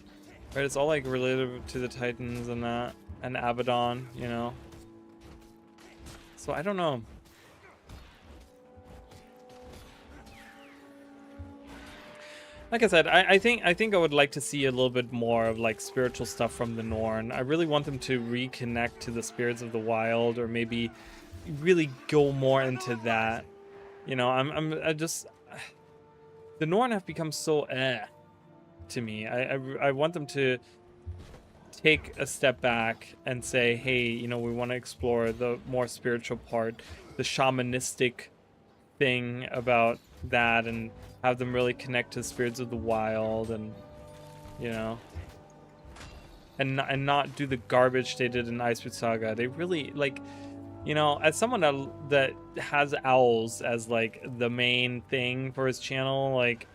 right? It's all like related to the Titans and that, and Abaddon, you know. So I don't know. Like I said, I think I would like to see a little bit more of like spiritual stuff from the Norn. I really want them to reconnect to the spirits of the wild, or maybe really go more into that. You know, I just, the Norn have become so to me. I want them to take a step back and say, hey, you know, we want to explore the more spiritual part, the shamanistic thing about that, and have them really connect to spirits of the wild, and you know, and not do the garbage they did in Iceberg Saga. They really, like, you know, as someone that has owls as like the main thing for his channel, like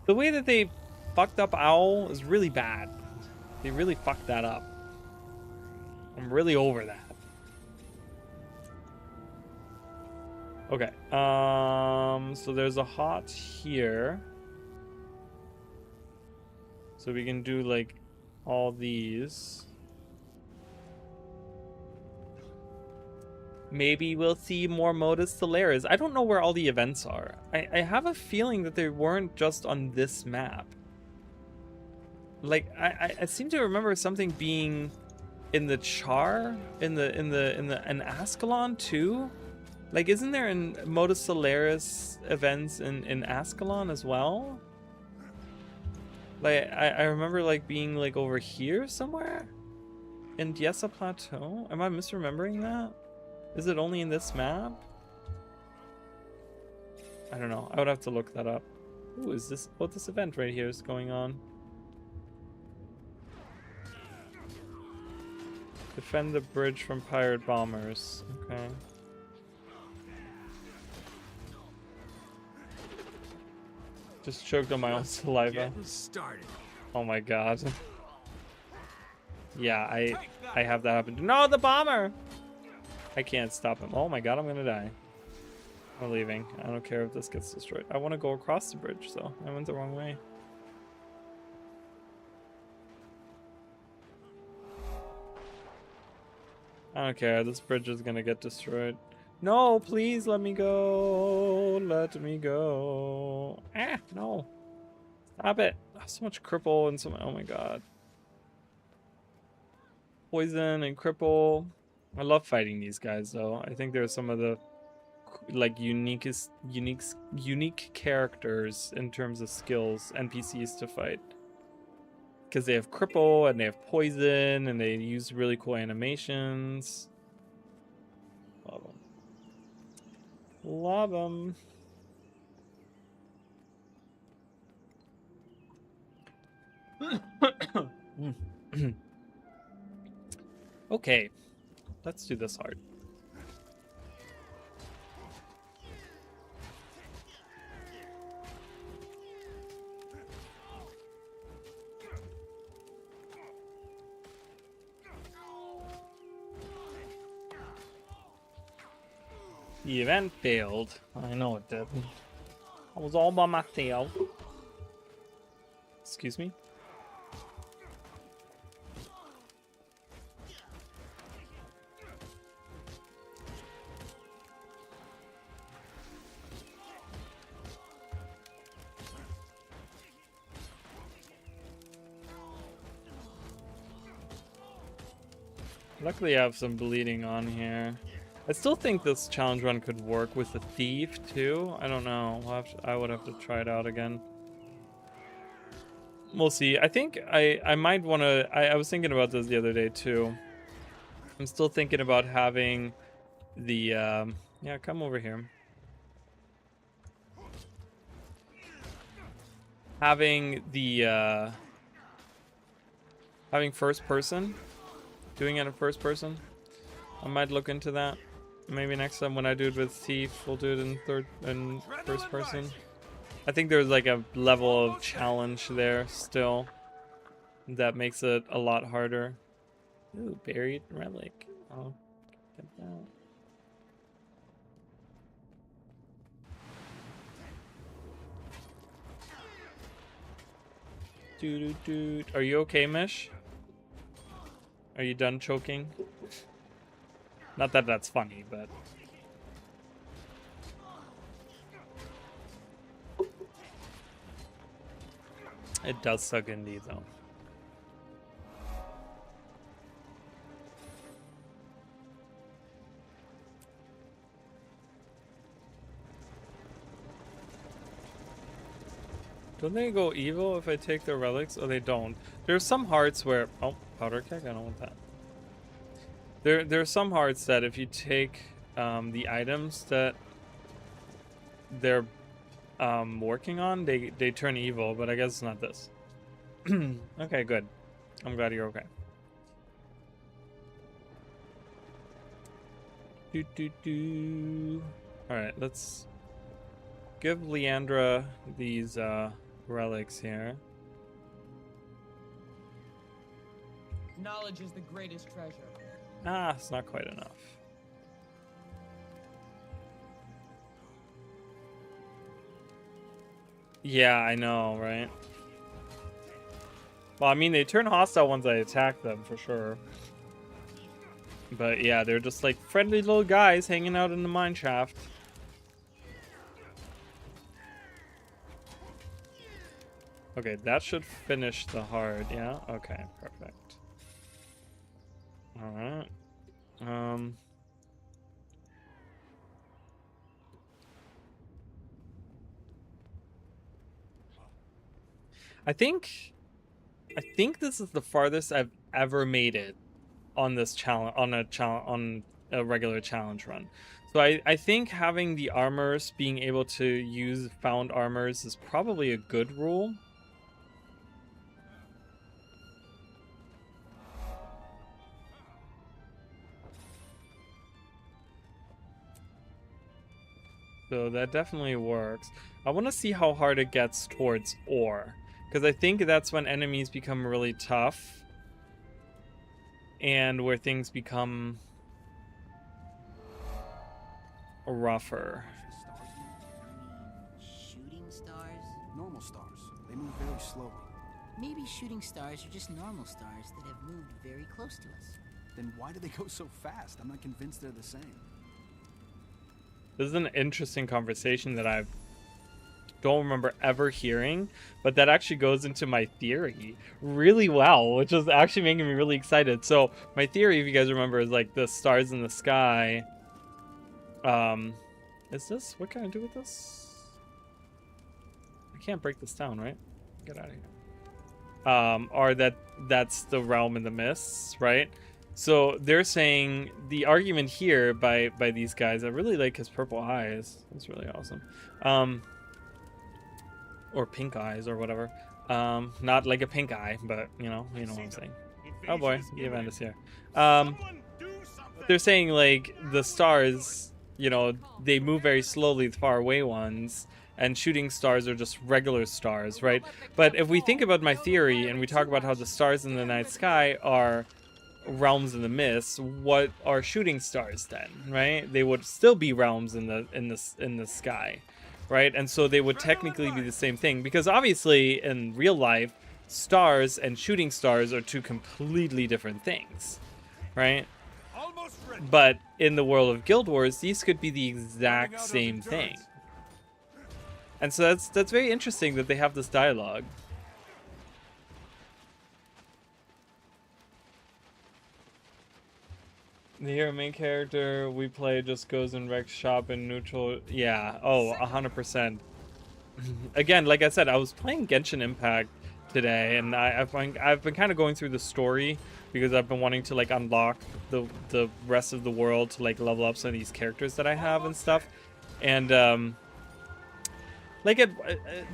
the way that they fucked up Owl is really bad. They really fucked that up. I'm really over that. Okay. So there's a hot here. So we can do like all these. Maybe we'll see more Modus Stellaris. I don't know where all the events are. I have a feeling that they weren't just on this map. Like, I seem to remember something being in the Char, in Ascalon too? Like, isn't there in Moda Solaris events in Ascalon as well? Like, I remember like being like over here somewhere in Diessa Plateau. Am I misremembering that? Is it only in this map? I don't know. I would have to look that up. Ooh, is this what this event right here is going on? Defend the bridge from pirate bombers. Okay. Just choked on my own saliva. Getting started. Oh my god. Yeah, I have that happen. No, the bomber! I can't stop him. Oh my god, I'm gonna die. I'm leaving. I don't care if this gets destroyed. I want to go across the bridge, so I went the wrong way. I don't care. This bridge is gonna get destroyed. No, please let me go. Let me go. Ah, no. Stop it. Oh, so much cripple and so much. Oh my god. Poison and cripple. I love fighting these guys though. I think they're some of the like unique characters in terms of skills, NPCs to fight. Because they have cripple and they have poison and they use really cool animations. Love them. Love them. Okay, let's do this hard. The event failed. I know it did. I was all by myself. Excuse me? Luckily I have some bleeding on here. I still think this challenge run could work with the thief too. I don't know. I would have to try it out again. We'll see. I think I might want to... I was thinking about this the other day too. I'm still thinking about having the... yeah, come over here. Having the... having first person. Doing it in first person. I might look into that. Maybe next time when I do it with Thief, we'll do it in first person. I think there's like a level of challenge there still that makes it a lot harder. Ooh, buried relic. I'll get that. Doo-doo-doo. Are you okay, Mish? Are you done choking? Not that that's funny, but... it does suck indeed, though. Don't they go evil if I take their relics? Oh, they don't. There's some hearts where... oh, powder keg? I don't want that. There are some hearts that if you take the items that they're working on, they turn evil, but I guess it's not this. Okay, good. I'm glad you're okay. Alright, let's give Leandra these relics here. Knowledge is the greatest treasure. Ah, it's not quite enough. Yeah, I know, right? Well, I mean, they turn hostile once I attack them, for sure. But yeah, they're just like friendly little guys hanging out in the mine shaft. Okay, that should finish the hard, yeah? Okay, perfect. All right. I think this is the farthest I've ever made it on this challenge, on a regular challenge run. So I think having the armors, being able to use found armors, is probably a good rule. So that definitely works. I want to see how hard it gets towards ore, because I think that's when enemies become really tough and where things become rougher. Shooting stars? Normal stars. They move very slowly. Maybe shooting stars are just normal stars that have moved very close to us. Then why do they go so fast? I'm not convinced they're the same. This is an interesting conversation that I don't remember ever hearing, but that actually goes into my theory really well, which is actually making me really excited. So my theory, if you guys remember, is like the stars in the sky. Is this, what can I do with this? I can't break this down, right? Get out of here. Or that's the realm in the mists, right? So they're saying the argument here by these guys, I really like his purple eyes. That's really awesome. Or pink eyes or whatever. Not like a pink eye, but you know what I'm saying. Oh boy, the event is here. They're saying like the stars, you know, they move very slowly, the far away ones, and shooting stars are just regular stars, right? But if we think about my theory and we talk about how the stars in the night sky are realms in the mist, what are shooting stars then, right? They would still be realms in the sky, right? And so they would technically be the same thing, because obviously in real life, stars and shooting stars are two completely different things, right? But in the world of Guild Wars, these could be the exact same thing. And so that's very interesting that they have this dialogue. The hero main character we play just goes and wrecks shop in neutral. Yeah, oh, 100%. Again, like I said, I was playing Genshin Impact today, and I've been kind of going through the story because I've been wanting to like unlock the rest of the world to like level up some of these characters that I have and stuff. And like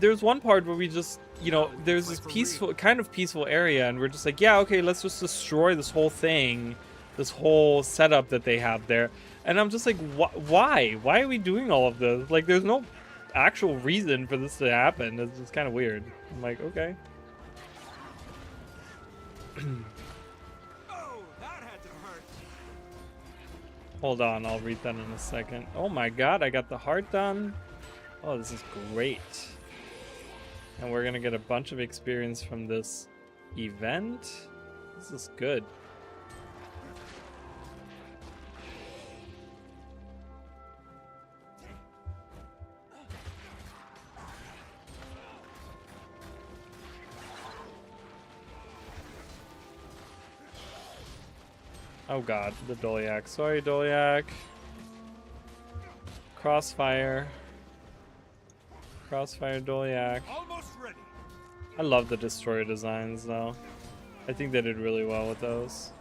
there's one part where we just, you know, there's this peaceful area, and we're just like, yeah, okay, let's just destroy this whole thing, this whole setup that they have there. And I'm just like, why are we doing all of this? Like, there's no actual reason for this to happen. It's just kind of weird. I'm like, okay. Oh, that had to hurt. Hold on, I'll read that in a second. Oh my god, I got the heart done. Oh, this is great. And we're gonna get a bunch of experience from this event. This is good. Oh god, the Dolyak. Sorry, Dolyak. Crossfire. Crossfire Dolyak. Almost ready. I love the destroyer designs though. I think they did really well with those.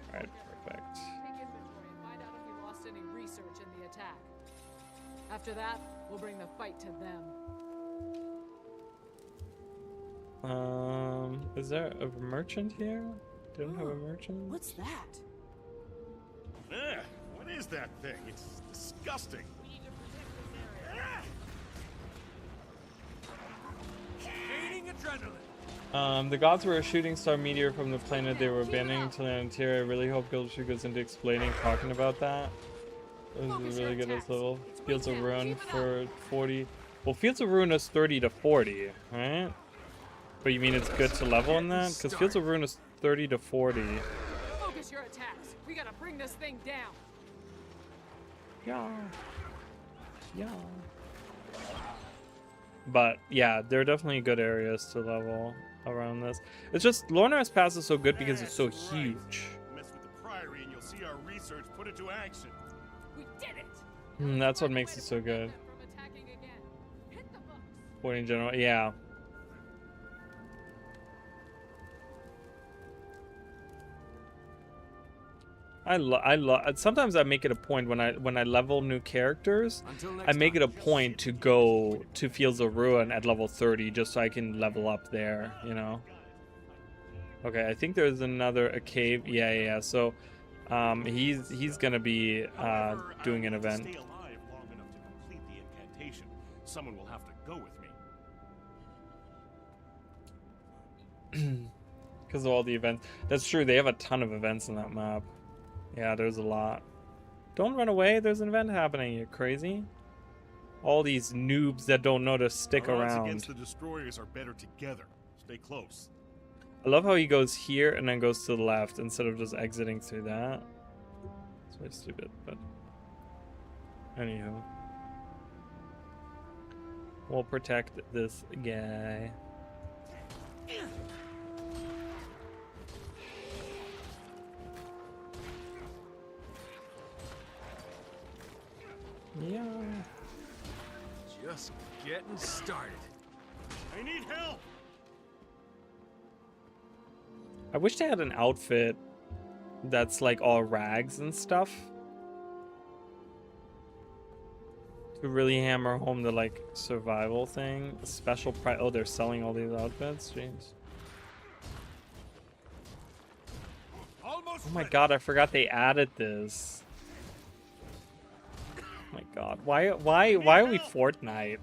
Alright, perfect. Take inventory and find out if we lost any research in the attack. After that, we'll bring the fight to them. Is there a merchant here? Didn't have a merchant? What's that? What is that thing? It's disgusting. Gaining adrenaline. The gods were a shooting star meteor from the planet they were abandoning to the interior. I really hope Guildford goes into explaining, talking about that. This is really good as level. Fields of Ruin for 40. Well, Fields of Ruin is 30 to 40, right? But you mean it's good to level in that? Because Fields of Ruin is 30 to 40. Focus your attacks. We gotta bring this thing down. Yeah. But yeah, there are definitely good areas to level around this. It's just Lornar's Pass is so good because it's so huge. Mess with the research put it to action. We did it! That's what makes it so good. From attacking again. Hit the books. Point in general, yeah. Sometimes I make it a point when I level new characters, I make it a point to go to Fields of Ruin at level 30 just so I can level up there, you know. Okay, I think there's a cave. Yeah. So he's gonna be doing an event. Stay alive long enough to complete the incantation. Someone will have to go with me. Because of all the events. That's true, they have a ton of events in that map. Yeah, there's a lot. Don't run away, there's an event happening, you crazy? All these noobs that don't know to stick Our odds around. against the destroyers are better together. Stay close. I love how he goes here and then goes to the left instead of just exiting through that. It's very stupid, but anywho. We'll protect this guy. Yeah. Just getting started. I need help. I wish they had an outfit that's like all rags and stuff. To really hammer home the like survival thing. A special price. Oh, they're selling all these outfits? Jeez. Almost Oh my ready. god, I forgot they added this. Oh my god. Why are we Fortnite?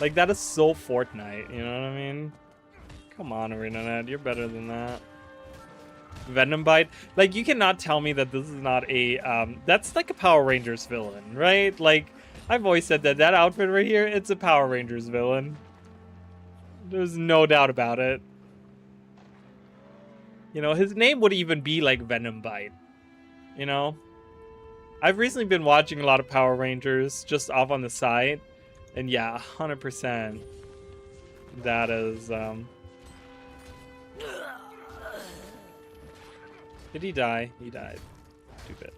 Like that is so Fortnite, you know what I mean? Come on, ArenaNet, you're better than that. Venom Bite. Like you cannot tell me that this is not a that's like a Power Rangers villain, right? Like I've always said that outfit right here, it's a Power Rangers villain. There's no doubt about it. You know, his name would even be like Venom Bite. You know? I've recently been watching a lot of Power Rangers just off on the side. And yeah, 100%. That is, Did he die? He died. Stupid.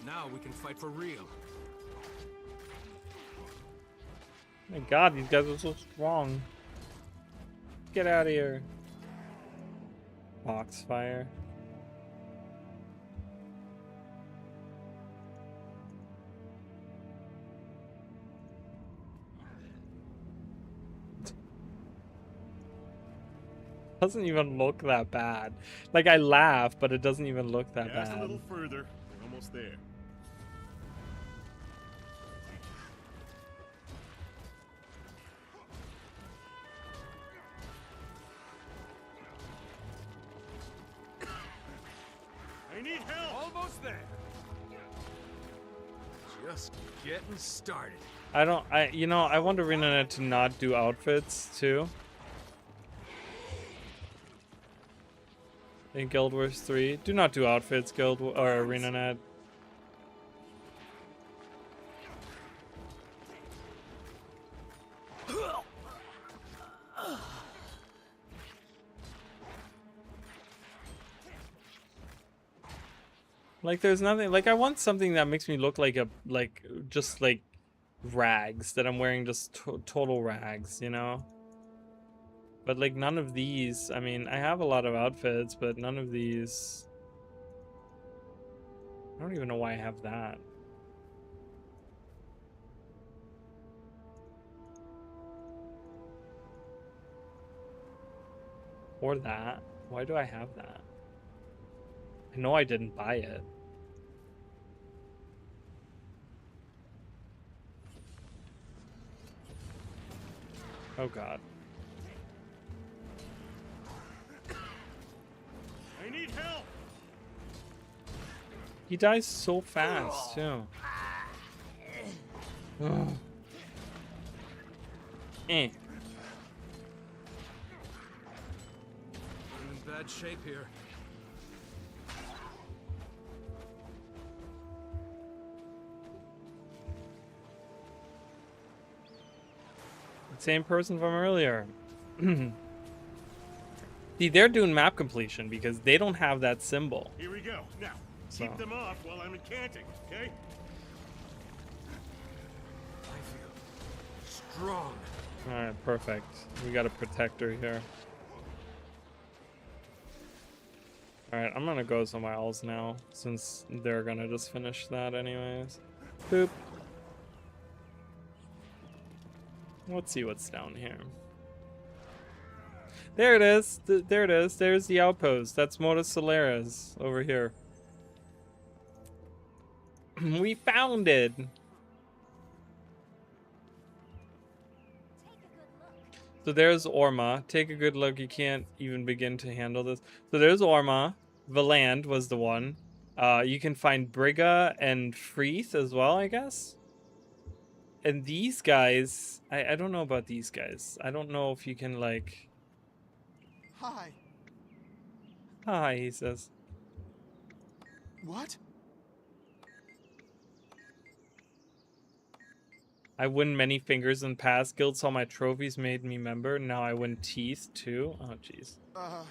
Now we can fight for real. My god, these guys are so strong. Get out of here. Foxfire. Doesn't even look that bad. Like I laugh, but it doesn't even look that Just a bad. little further. We're almost there. I need help. Almost there. Just getting started. I want ArenaNet to not do outfits too. In Guild Wars 3. Do not do outfits, or ArenaNet. Like there's nothing, like I want something that makes me look like just like rags, that I'm wearing just total rags, you know? But like none of these, I mean, I have a lot of outfits, but none of these. I don't even know why I have that. Or that. Why do I have that? I know I didn't buy it. Oh god. I need help. He dies so fast, too. Ugh. Eh. I'm in bad shape here. Same person from earlier. See, they're doing map completion because they don't have that symbol. Here we go. Now, keep them off while I'm incanting, okay? I feel strong. Alright, perfect. We got a protector here. Alright, I'm gonna go somewhere else now, since they're gonna just finish that anyways. Boop. Let's see what's down here. There it is. There it is. There's the outpost. That's Moda Solaris over here. We found it. So there's Orma. Take a good look. You can't even begin to handle this. So there's Orma. Valand was the one. You can find Brigga and Freeth as well, I guess. And these guys, I don't know about these guys. I don't know if you can like... Hi. Hi, he says. What? I win many fingers in past guilds. All my trophies made me member. Now I win teeth too. Oh, jeez. I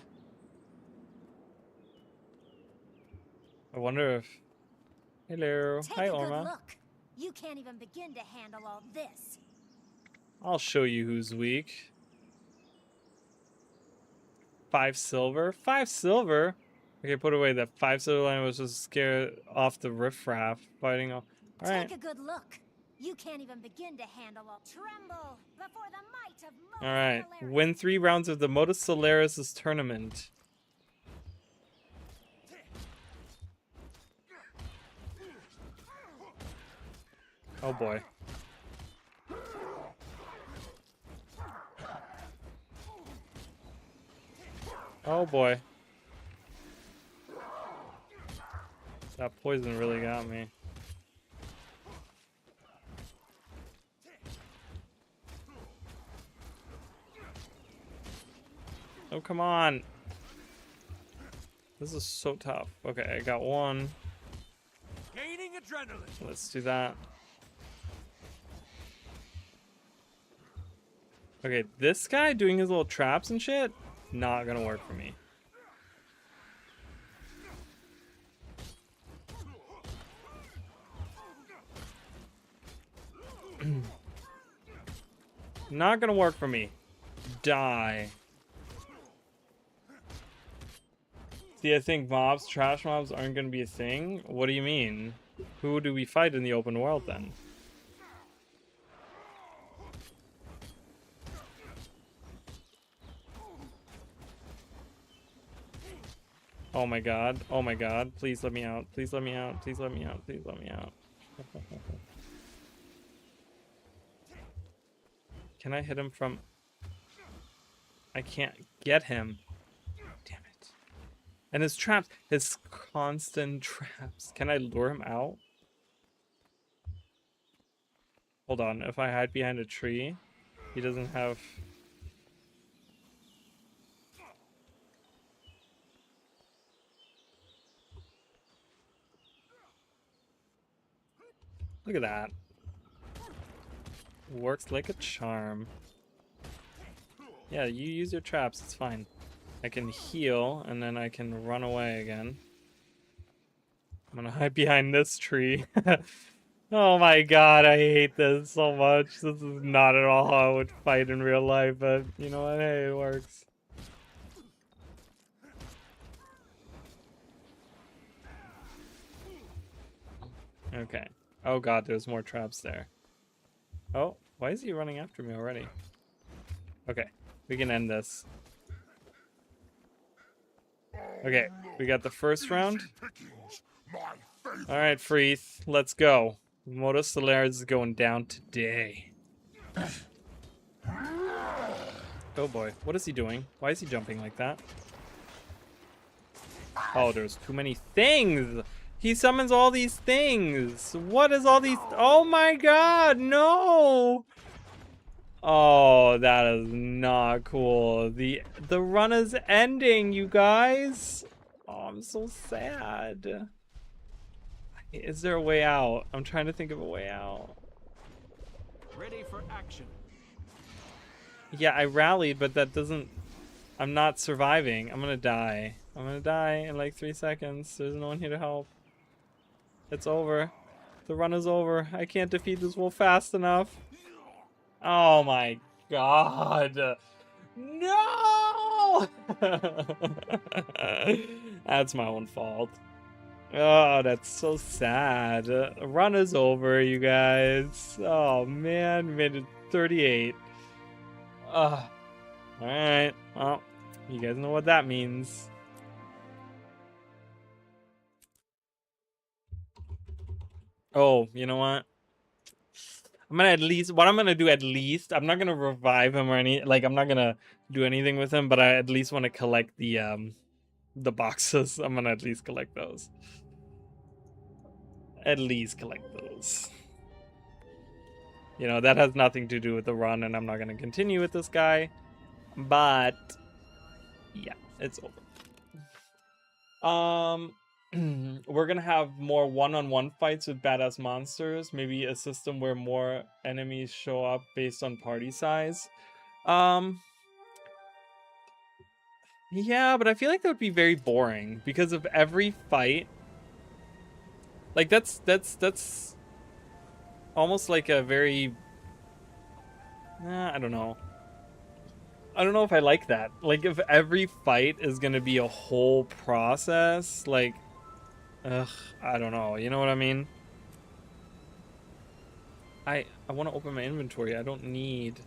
wonder if... Hello. Take Hi, a Orma. good look. You can't even begin to handle all this. I'll show you who's weak. 5 silver? 5 silver? Okay, put away that 5 silver line was just scared off the riffraff fighting all. Alright. Take a good look. You can't even begin to handle all. Tremble before the might of Moda Alright. Solaris. Win 3 rounds of the Moda Solaris' tournament. Oh boy. Oh boy. That poison really got me. Oh, come on. This is so tough. Okay, I got one. Gaining adrenaline. Let's do that. Okay, this guy doing his little traps and shit, not gonna work for me. Not gonna work for me. Die. See, I think mobs, trash mobs aren't gonna be a thing. What do you mean? Who do we fight in the open world then? Oh my god. Oh my god. Please let me out. Please let me out. Please let me out. Please let me out. Can I hit him from... I can't get him. Damn it. And his traps. His constant traps. Can I lure him out? Hold on. If I hide behind a tree, he doesn't have... Look at that. Works like a charm. Yeah, you use your traps, it's fine. I can heal, and then I can run away again. I'm gonna hide behind this tree. Oh my god, I hate this so much. This is not at all how I would fight in real life, but you know what? Hey, it works. Okay. Oh god, there's more traps there. Oh, why is he running after me already? Okay, we can end this. Okay, we got the first round. Alright, Freeth, let's go. Moda Solaris is going down today. Oh boy, what is he doing? Why is he jumping like that? Oh, there's too many things! He summons all these things. What is all these? Oh my god, no! Oh, that is not cool. The run is ending, you guys. Oh, I'm so sad. Is there a way out? I'm trying to think of a way out. Ready for action. Yeah, I rallied, but that doesn't... I'm not surviving. I'm gonna die. I'm gonna die in like 3 seconds. There's no one here to help. It's over. The run is over. I can't defeat this wolf fast enough. Oh my god. No! That's my own fault. Oh, that's so sad. Run is over, you guys. Oh man, made it 38. Alright, well, you guys know what that means. Oh, you know what? I'm gonna what I'm gonna do at least, I'm not gonna revive him or I'm not gonna do anything with him, but I at least want to collect the boxes. I'm gonna at least collect those. At least collect those. You know, that has nothing to do with the run, and I'm not gonna continue with this guy. But yeah, it's over. We're gonna have more one-on-one fights with badass monsters. Maybe a system where more enemies show up based on party size. Yeah, but I feel like that would be very boring because of every fight. Like that's almost like a very I don't know. I don't know if I like that. Like if every fight is gonna be a whole process, like ugh, I don't know. You know what I mean? I want to open my inventory. I don't need.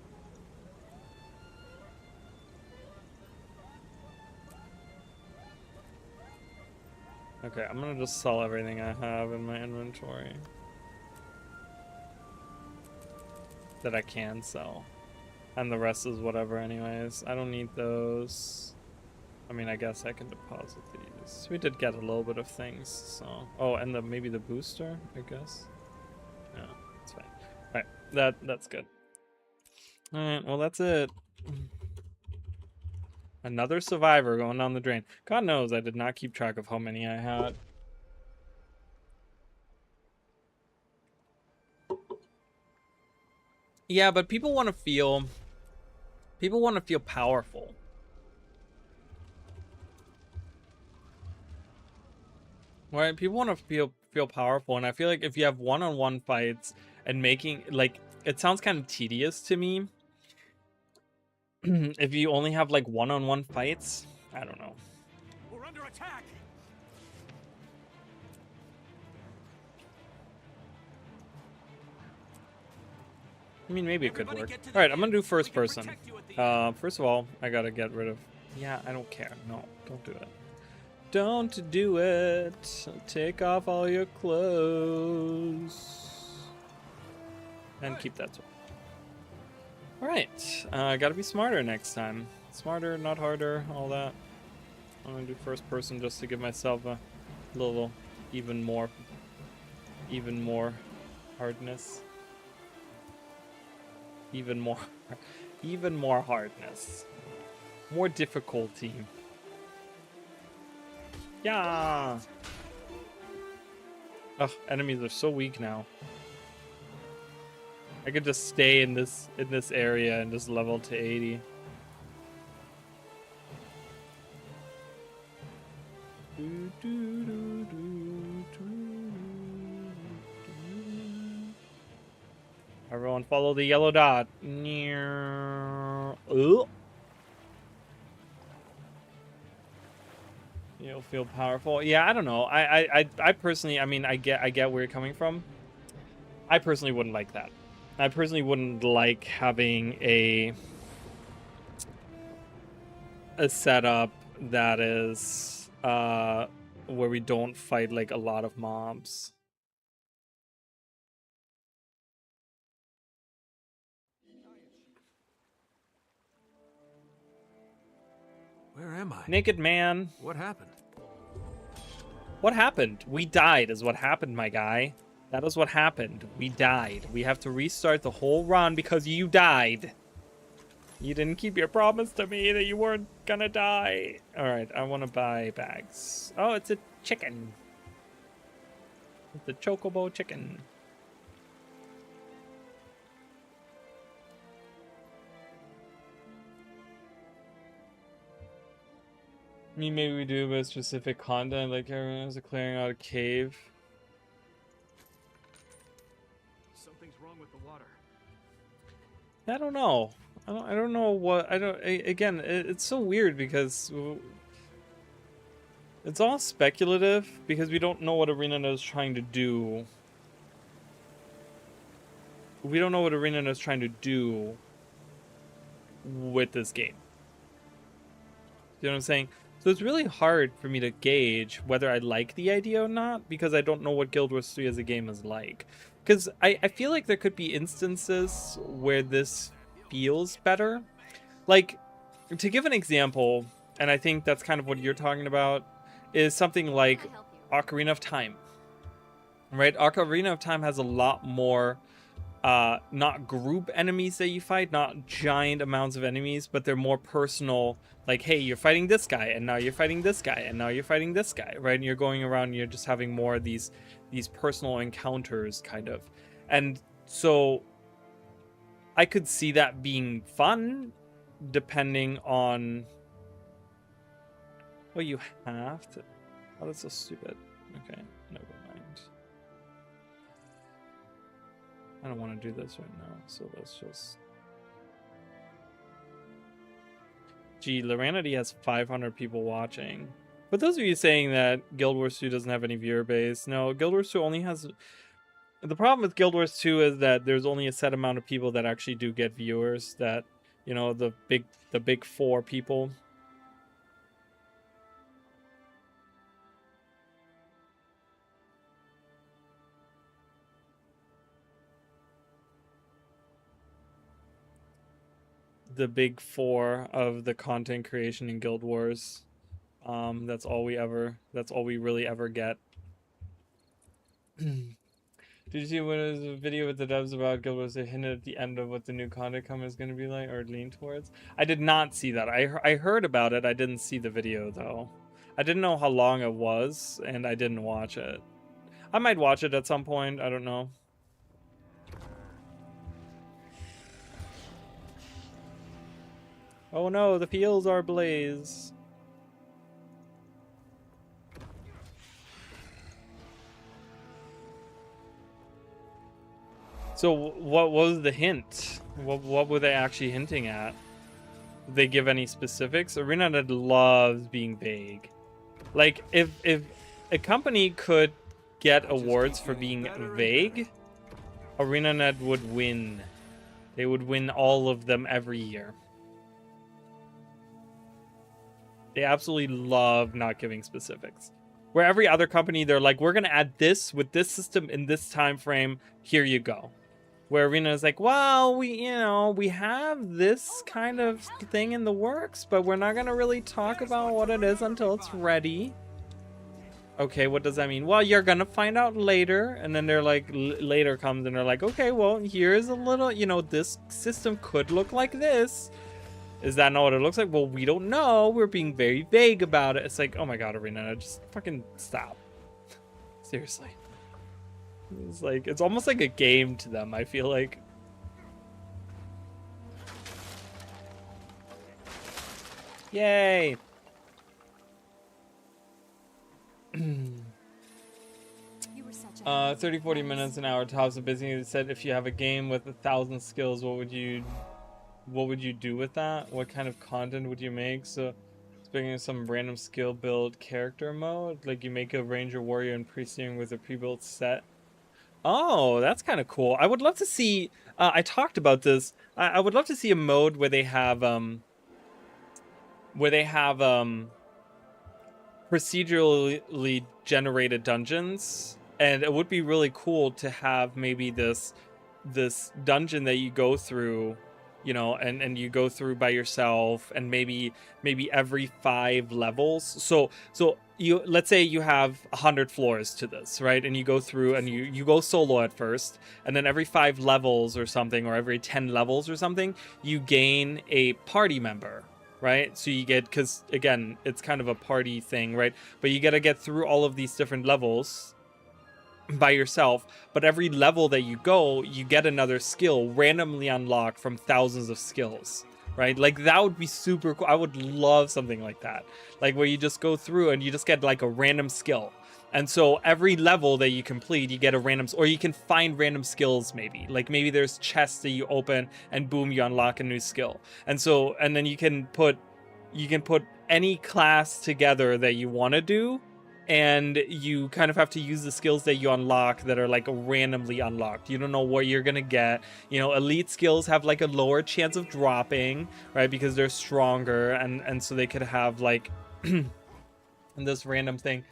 Okay, I'm gonna just sell everything I have in my inventory that I can sell, and the rest is whatever. Anyways, I don't need those. I mean, I guess I can deposit these. We did get a little bit of things, so... Oh, and maybe the booster, I guess? No, it's fine. Alright, that's good. Alright, well, that's it. Another survivor going down the drain. God knows I did not keep track of how many I had. Yeah, but people want to feel... People want to feel powerful. Right, people want to feel powerful, and I feel like if you have one-on-one fights and making like it sounds kind of tedious to me. If you only have like one-on-one fights, I don't know. We're under attack. I mean, maybe it could work. All right, I'm gonna do first person. First of all, I gotta get rid of. Yeah, I don't care. No, don't do it. Don't do it. Take off all your clothes. And keep that sword. Alright. Gotta be smarter next time. Smarter, not harder, all that. I'm gonna do first person just to give myself a little even more hardness. Even more hardness. More difficulty. Yeah. Ugh, enemies are so weak now. I could just stay in this area and just level to 80. Everyone follow the yellow dot. Ooh. You'll feel powerful. Yeah, I don't know. I personally, I mean, I get where you're coming from. I personally wouldn't like that. I personally wouldn't like having a setup that is where we don't fight like a lot of mobs. Where am I? Naked man. What happened? What happened? We died is what happened, my guy. That is what happened. We died. We have to restart the whole run because you died. You didn't keep your promise to me that you weren't gonna die. Alright, I want to buy bags. Oh, it's a chicken. It's a chocobo chicken. Maybe we do with specific content, like everyone's clearing out a cave. Something's wrong with the water. I don't know. I don't know what again, it's so weird because it's all speculative because we don't know what ArenaNet is trying to do. We don't know what ArenaNet is trying to do with this game. You know what I'm saying? So it's really hard for me to gauge whether I like the idea or not because I don't know what Guild Wars 3 as a game is like. Because I feel like there could be instances where this feels better. Like, to give an example, and I think that's kind of what you're talking about, is something like Ocarina of Time. Right? Ocarina of Time has a lot more not group enemies that you fight, not giant amounts of enemies, but they're more personal. Like, hey, you're fighting this guy, and now you're fighting this guy, and now you're fighting this guy, right? And you're going around, and you're just having more of these personal encounters, kind of. And so I could see that being fun, depending on. Well, you have to. Oh, that's so stupid. Okay, never mind. I don't want to do this right now, so let's just. Gee, Loranity has 500 people watching. But those of you saying that Guild Wars 2 doesn't have any viewer base, no, Guild Wars 2 only has. The problem with Guild Wars 2 is that there's only a set amount of people that actually do get viewers. That, you know, the big four people. The big four of the content creation in Guild Wars. That's all we really ever get. Did you see what is a video with the devs about Guild Wars? They hinted at the end of what the new content coming is going to be like, or lean towards. I did not see that. I heard about it. I didn't see the video though. I didn't know how long it was, and I didn't watch it. I might watch it at some point. I don't know. Oh no, the fields are ablaze. So what was the hint? What were they actually hinting at? Did they give any specifics? ArenaNet loves being vague. Like, if a company could get awards for being vague, ArenaNet would win. They would win all of them every year. They absolutely love not giving specifics. Where every other company, they're like, we're going to add this with this system in this time frame. Here you go. Where Arena is like, well, we have this kind of thing in the works, but we're not going to really talk about what it is until it's ready. Okay, what does that mean? Well, you're going to find out later. And then they're like, later comes and they're like, okay, well, here's a little, this system could look like this. Is that not what it looks like? Well, we don't know. We're being very vague about it. It's like, oh my god, Arena, just fucking stop. Seriously. It's like, it's almost like a game to them, I feel like. Yay! 30-40 minutes an hour tops. A busy said if you have a game with 1,000 skills, what would you do with that? What kind of content would you make? So, speaking of some random skill build character mode, like you make a ranger, warrior, and priest with a pre-built set. Oh, that's kind of cool. I would love to see. I talked about this. I would love to see a mode where they have procedurally generated dungeons, and it would be really cool to have maybe this dungeon that you go through. And you go through by yourself, and maybe every 5 levels. So let's say you have 100 floors to this, right? And you go through and you go solo at first, and then every 5 levels or something, or every 10 levels or something, you gain a party member, right? So you get, because again, it's kind of a party thing, right? But you got to get through all of these different levels by yourself, but every level that you go, you get another skill randomly unlocked from thousands of skills. right? Like that would be super cool. I would love something like that, like where you just go through and you just get like a random skill. And so every level that you complete, you get a random, or you can find random skills maybe. Like maybe there's chests that you open and boom, you unlock a new skill. And so, and then you can put any class together that you want to do. And you kind of have to use the skills that you unlock that are like randomly unlocked. You don't know what you're going to get. You know, elite skills have like a lower chance of dropping, right? Because they're stronger. And so they could have like this random thing.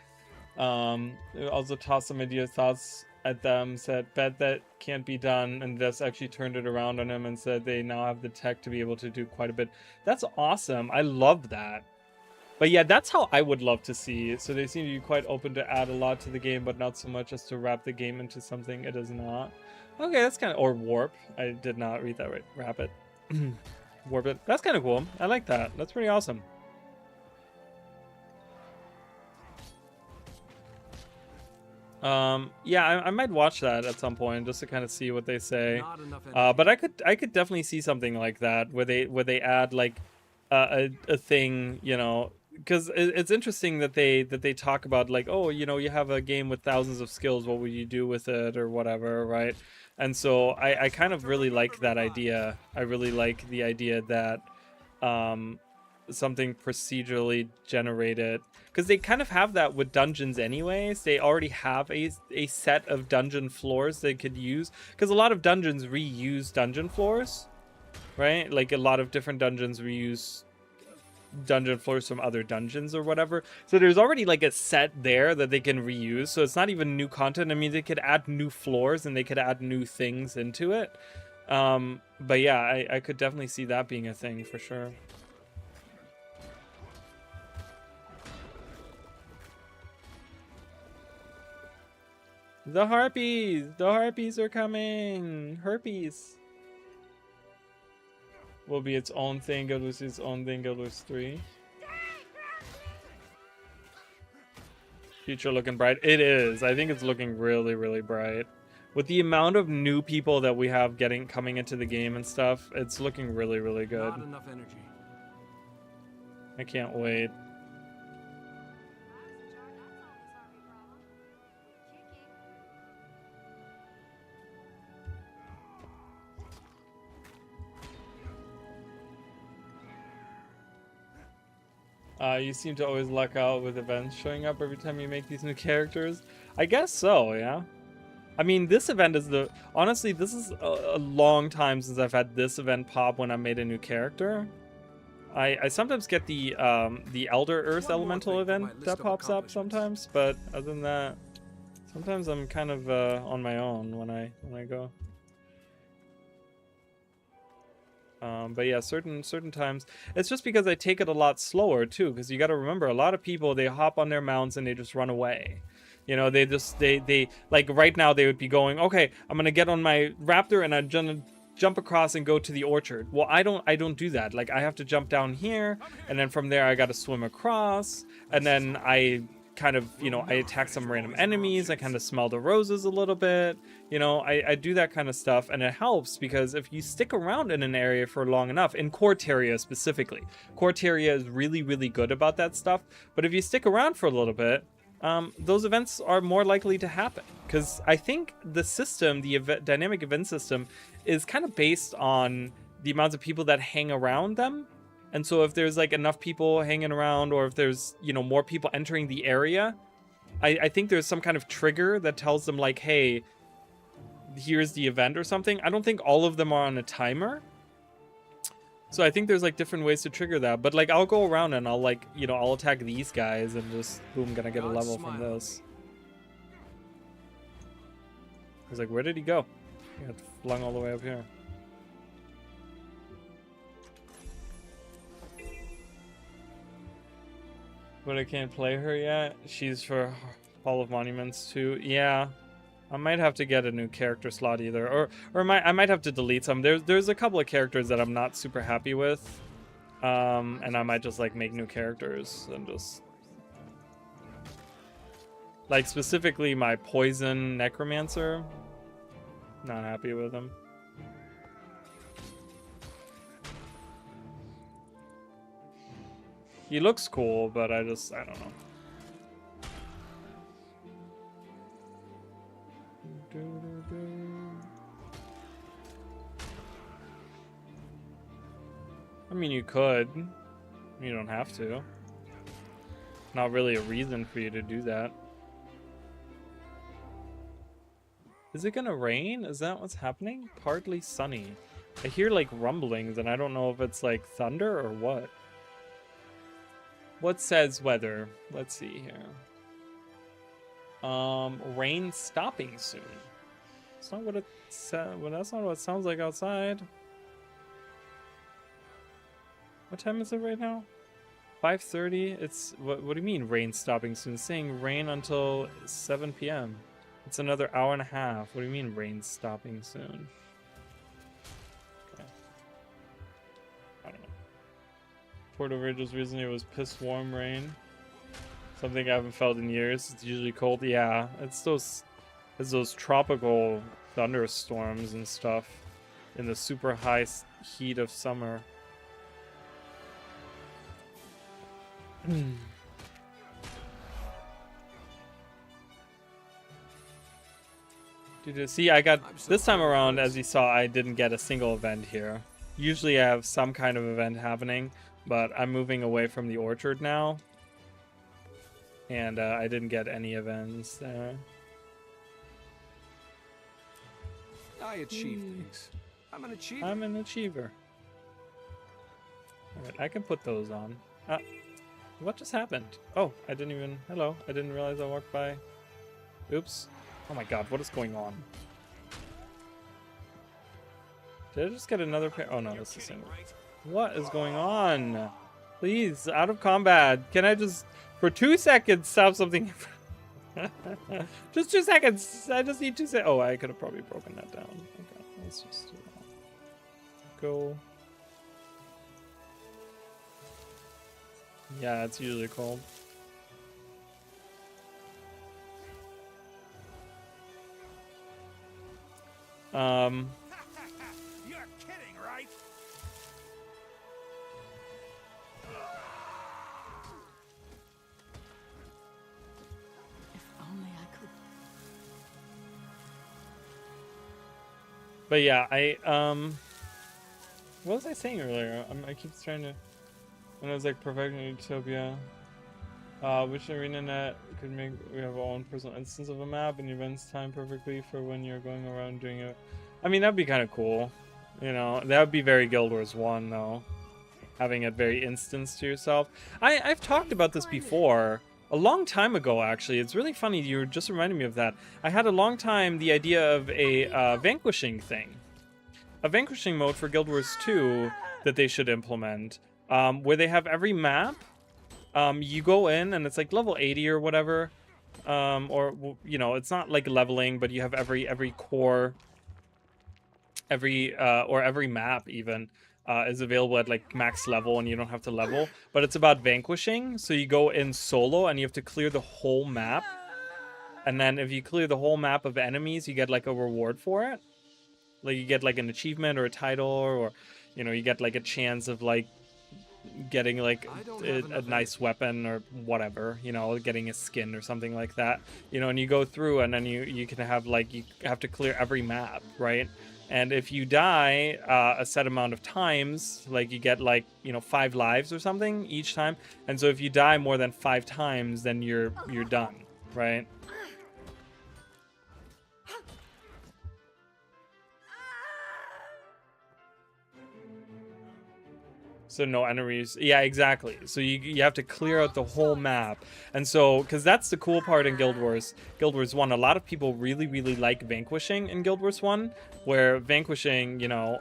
Also tossed some ideas, thoughts at them, said, bet that can't be done. And just actually turned it around on him and said they now have the tech to be able to do quite a bit. That's awesome. I love that. But yeah, that's how I would love to see it. So they seem to be quite open to add a lot to the game, but not so much as to wrap the game into something it is not. Okay, that's kind of... Or warp. I did not read that right. Wrap it. Warp it. That's kind of cool. I like that. That's pretty awesome. Yeah, I might watch that at some point just to kind of see what they say. But I could definitely see something like that where they add like a thing, you know. Because it's interesting that they talk about like, oh, you know, you have a game with thousands of skills, what would you do with it or whatever, right? And so I kind of really like that idea. I really like the idea that something procedurally generated, because they kind of have that with dungeons anyways. They already have a set of dungeon floors they could use, because a lot of dungeons reuse dungeon floors, right? Like a lot of different dungeons reuse dungeon floors from other dungeons or whatever. So there's already like a set there that they can reuse. So it's not even new content. I mean, they could add new floors and they could add new things into it. But yeah, I could definitely see that being a thing for sure. The harpies are coming. Herpes will be its own thing. Guild Wars its own thing. Guild Wars 3. Future looking bright. It is. I think it's looking really, really bright. With the amount of new people that we have coming into the game and stuff, it's looking really, really good. Not enough energy. I can't wait. You seem to always luck out with events showing up every time you make these new characters. I guess so, yeah. I mean, this event is honestly, this is a long time since I've had this event pop when I made a new character. I sometimes get the Elder Earth Elemental event that pops up sometimes, but other than that, sometimes I'm kind of on my own when I go. But yeah, certain times it's just because I take it a lot slower too, because you got to remember, a lot of people, they hop on their mounts and they just run away. You know, they like right now they would be going, okay, I'm gonna get on my raptor and I'm gonna jump across and go to the orchard. Well, I don't do that. Like, I have to jump down here, and then from there I got to swim across, and then I kind of, you know, I attack some random enemies. I kind of smell the roses a little bit. You know, I do that kind of stuff, and it helps because if you stick around in an area for long enough, in Corsair specifically, Corsair is really, really good about that stuff. But if you stick around for a little bit, those events are more likely to happen, because I think the system, the dynamic event system, is kind of based on the amounts of people that hang around them. And so if there's like enough people hanging around, or if there's, you know, more people entering the area, I think there's some kind of trigger that tells them like, hey, here's the event or something. I don't think all of them are on a timer. So I think there's like different ways to trigger that. But like, I'll go around and I'll like, you know, I'll attack these guys and just boom, gonna get a level from this. I was like, where did he go? He got flung all the way up here. But I can't play her yet. She's for Hall of Monuments too. Yeah, I might have to get a new character slot either, or I might have to delete some. There's a couple of characters that I'm not super happy with, and I might just like make new characters and just like specifically my Poison Necromancer. Not happy with him. He looks cool, but I don't know. I mean, you could. You don't have to. Not really a reason for you to do that. Is it gonna rain? Is that what's happening? Partly sunny. I hear like rumblings and I don't know if it's like thunder or what. What says weather? Let's see here. Rain stopping soon. It's not what it well, that's not what it sounds like outside. What time is it right now? 5:30. It's what do you mean rain stopping soon? It's saying rain until 7 p.m. It's another hour and a half. What do you mean rain stopping soon? Okay. I don't know. Puerto Rico's recently it was piss warm rain. Something I haven't felt in years. It's usually cold. Yeah, it's those tropical thunderstorms and stuff in the super high heat of summer. See, I got this time around, as you saw, I didn't get a single event here. Usually I have some kind of event happening, but I'm moving away from the orchard now. And I didn't get any events there. I achieve things. I'm an achiever. I'm an achiever. Alright, I can put those on. What just happened? Oh, I didn't even... Hello. I didn't realize I walked by. Oops. Oh my god, what is going on? Did I just get another pair? Oh no, that's the same. What is going on? Please, out of combat. Can I just, for 2 seconds, stop something? Just 2 seconds. I just need 2 seconds. Oh, I could have probably broken that down. Okay, let's just do that. Go. Yeah, it's usually cold. You're kidding, right? If only I could. But yeah, what was I saying earlier? I keep trying to, when I was like perfecting Utopia, which arena net could make we have our own personal instance of a map and events time perfectly for when you're going around doing it. I mean, that'd be kind of cool, you know. That would be very Guild Wars 1 though, having it very instanced to yourself. I've talked about this before. A long time ago, actually. It's really funny, you just reminded me of that. I had a long time the idea of a vanquishing thing. A vanquishing mode for Guild Wars 2 that they should implement, where they have every map, you go in and it's like level 80 or whatever, or, you know, it's not like leveling, but you have every core, every map even, is available at like max level and you don't have to level, but it's about vanquishing. So you go in solo and you have to clear the whole map, and then if you clear the whole map of enemies, you get like a reward for it. Like you get like an achievement or a title, or you know, you get like a chance of like getting like a nice weapon or whatever, you know, getting a skin or something like that, you know. And you go through and then you can have like, you have to clear every map, right? And if you die a set amount of times, like you get like, you know, 5 lives or something each time. And so if you die more than 5 times, then you're done, right? So no enemies. Yeah, exactly. So you have to clear out the whole map. And so, because that's the cool part in Guild Wars 1. A lot of people really like vanquishing in Guild Wars 1, where vanquishing, you know,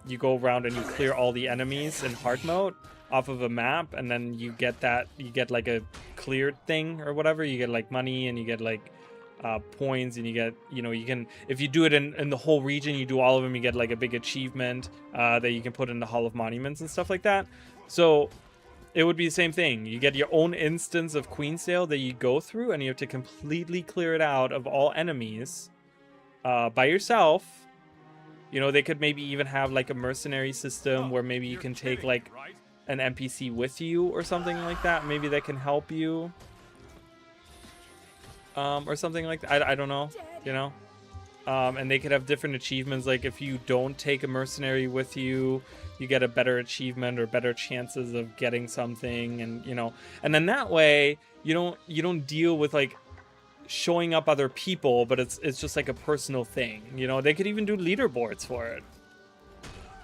you go around and you clear all the enemies in hard mode off of a map, and then you get like a cleared thing or whatever. You get like money and you get like points, and you get, you know, you can, if you do it in the whole region, you do all of them, you get like a big achievement that you can put in the Hall of Monuments and stuff like that. So it would be the same thing. You get your own instance of Queensdale that you go through, and you have to completely clear it out of all enemies by yourself. You know, they could maybe even have like a mercenary system where maybe you can take like an NPC with you or something like that. Maybe that can help you. Or something like that. I don't know, you know? And they could have different achievements. Like if you don't take a mercenary with you, you get a better achievement or better chances of getting something, and you know, and then that way you don't deal with like showing up other people, but it's just like a personal thing, you know. They could even do leaderboards for it,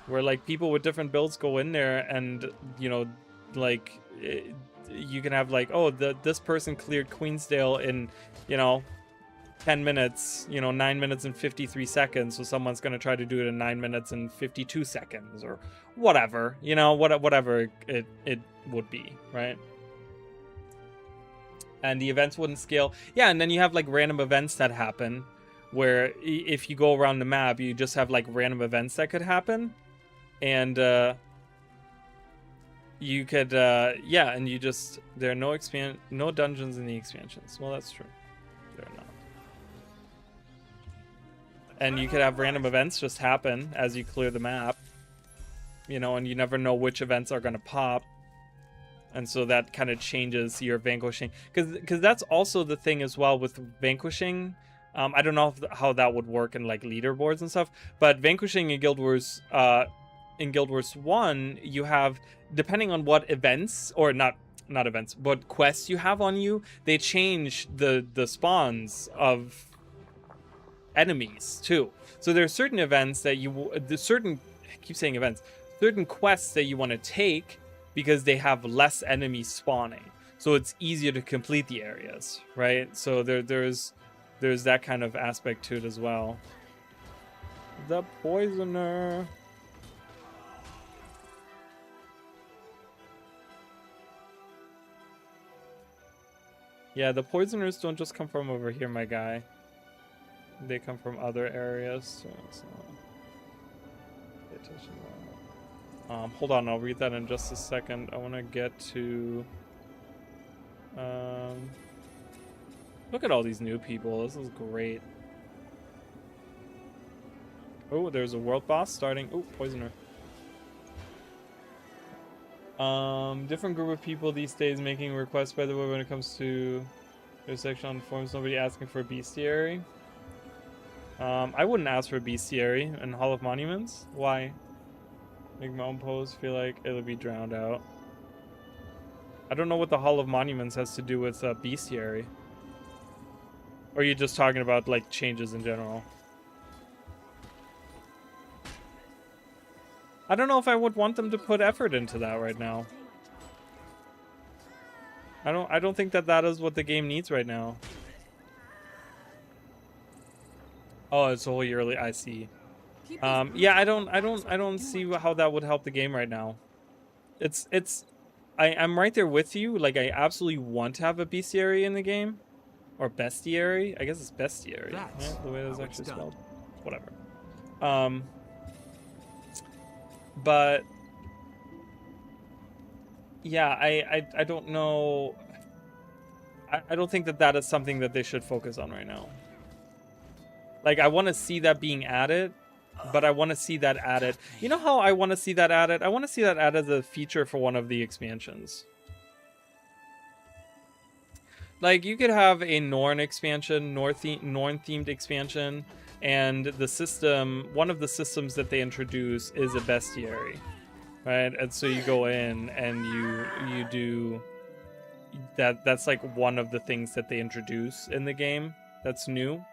where like people with different builds go in there, and you know, like you can have like, oh, this person cleared Queensdale in, you know, 10 minutes, you know, 9 minutes and 53 seconds. So someone's going to try to do it in 9 minutes and 52 seconds or whatever, you know, whatever it would be, right? And the events wouldn't scale. Yeah, and then you have like random events that happen where if you go around the map, you just have like random events that could happen. And you could, yeah, and you just, there are no dungeons in the expansions. Well, that's true. There are not. And you could have random events just happen as you clear the map, you know, and you never know which events are going to pop. And so that kind of changes your vanquishing. Because that's also the thing as well with vanquishing. I don't know how that would work in like leaderboards and stuff. But vanquishing in Guild Wars 1, you have, depending on what events, or not events, but quests you have on you, they change the spawns of enemies too. So there are certain events that certain quests that you want to take because they have less enemies spawning, so it's easier to complete the areas, right? So there's that kind of aspect to it as well. The poisoner. Yeah, the poisoners don't just come from over here, my guy. They come from other areas, so pay attention to that. Hold on, I'll read that in just a second. I want to get to... look at all these new people. This is great. Oh, there's a world boss starting. Oh, poisoner. Different group of people these days making requests, by the way, when it comes to their section on forums. Nobody asking for a bestiary. I wouldn't ask for a bestiary in Hall of Monuments. Why? Make my own post, feel like it'll be drowned out. I don't know what the Hall of Monuments has to do with bestiary. Or are you just talking about like changes in general? I don't know if I would want them to put effort into that right now. I don't think that is what the game needs right now. Oh, it's a whole yearly. I see. Yeah, I don't see how that would help the game right now. I'm right there with you. Like, I absolutely want to have a bestiary in the game, or bestiary. I guess it's bestiary. Right? The way that's actually spelled. Whatever. But yeah, I don't know. I don't think that is something that they should focus on right now. Like, I want to see that being added, but I want to see that added. You know how I want to see that added? I want to see that added as a feature for one of the expansions. Like, you could have a Norn expansion, Norn-themed expansion, and the system, one of the systems that they introduce is a bestiary, right? And so you go in and you do that. That's like one of the things that they introduce in the game that's new.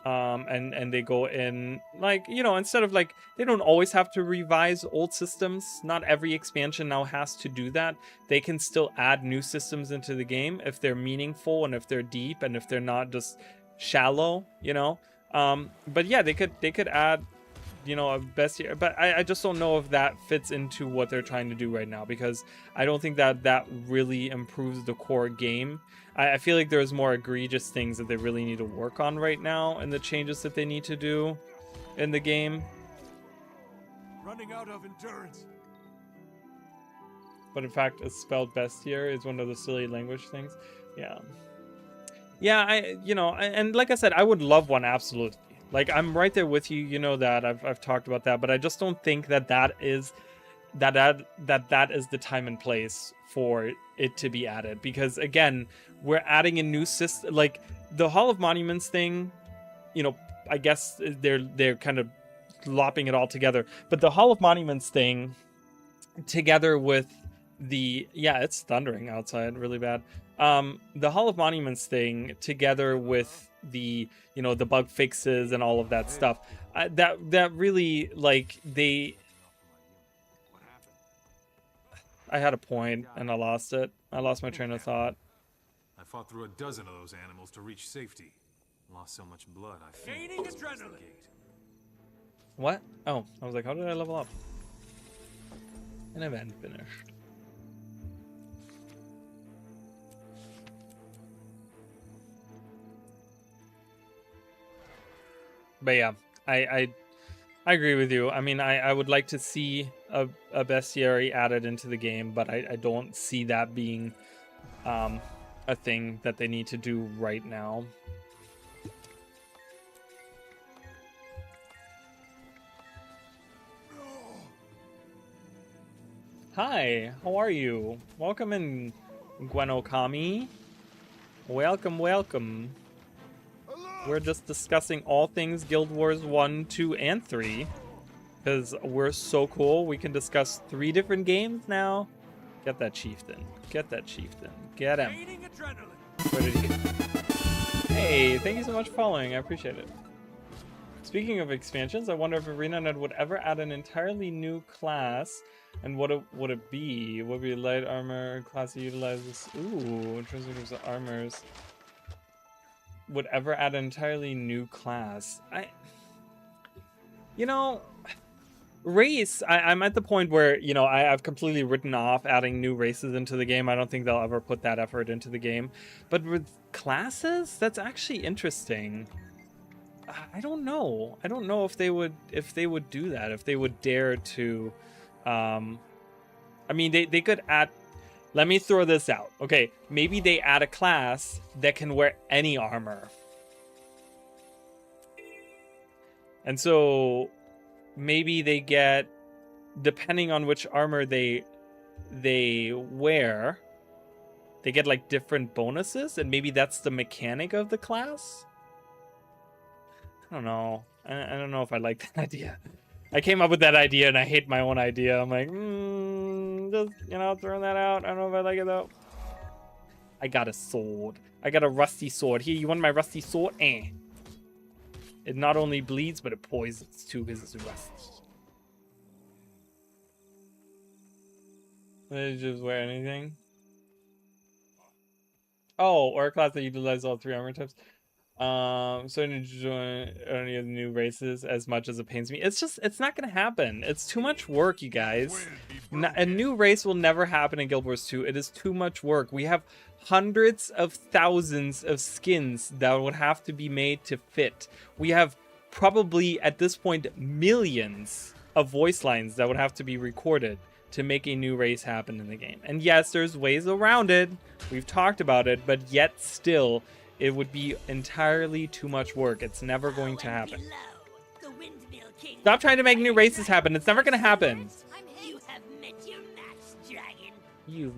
And they go in, like, you know, instead of like, they don't always have to revise old systems. Not every expansion now has to do that. They can still add new systems into the game if they're meaningful and if they're deep and if they're not just shallow, you know. But yeah, they could add, you know, a bestiary, but I just don't know if that fits into what they're trying to do right now, because I don't think that really improves the core game. I feel like there's more egregious things that they really need to work on right now, and the changes that they need to do in the game. Running out of endurance. But in fact, it's spelled bestiary is one of the silly language things. Yeah. Yeah, you know, and like I said, I would love one, absolutely. Like, I'm right there with you, you know that. I've talked about that, but I just don't think that is that is the time and place for it to be added, because again, we're adding a new system. Like the Hall of Monuments thing, you know, I guess they're kind of lopping it all together, but the Hall of Monuments thing together with the, yeah, it's thundering outside really bad. The Hall of Monuments thing together with the, you know, the bug fixes and all of that stuff, that really, like, I had a point and I lost it. I lost my train of thought. I fought through a dozen of those animals to reach safety. Lost so much blood, I Gaining adrenaline. What? Oh, I was like, how did I level up? An event finished. But yeah, I agree with you. I mean, I would like to see a bestiary added into the game, but I don't see that being a thing that they need to do right now. Hi, how are you? Welcome in, Gwenokami. Welcome, welcome. We're just discussing all things Guild Wars 1, 2, and 3. Because we're so cool, we can discuss 3 different games now. Get that chieftain. Get that chieftain. Get him. Where did he go? Hey, thank you so much for following. I appreciate it. Speaking of expansions, I wonder if ArenaNet would ever add an entirely new class. And what would it be? Would be light armor class that utilizes... Ooh, translators of armors. Would ever add an entirely new class. You know, race, I'm at the point where, you know, I've completely written off adding new races into the game. I don't think they'll ever put that effort into the game. But with classes, that's actually interesting. I don't know. I don't know if they would do that, if they would dare to. I mean, they could add. Let me throw this out. Okay, maybe they add a class that can wear any armor. And so maybe they get, depending on which armor they wear, they get like different bonuses, and maybe that's the mechanic of the class. I don't know. I don't know if I like that idea. I came up with that idea and I hate my own idea. I'm like, just, you know, throwing that out. I don't know if I like it though. I got a sword. I got a rusty sword. Here, you want my rusty sword? Eh. It not only bleeds, but it poisons too because it's rusty. Did you just wear anything? Oh, or a class that utilizes all 3 armor types. So to join any of the new races as much as it pains me. It's just, it's not gonna happen. It's too much work, you guys. A new race will never happen in Guild Wars 2. It is too much work. We have hundreds of thousands of skins that would have to be made to fit. We have probably at this point millions of voice lines that would have to be recorded to make a new race happen in the game. And yes, there's ways around it. We've talked about it, but yet still it would be entirely too much work. It's never going to happen. Stop trying to make new races happen. It's never going to happen. You have met your match, dragon. You've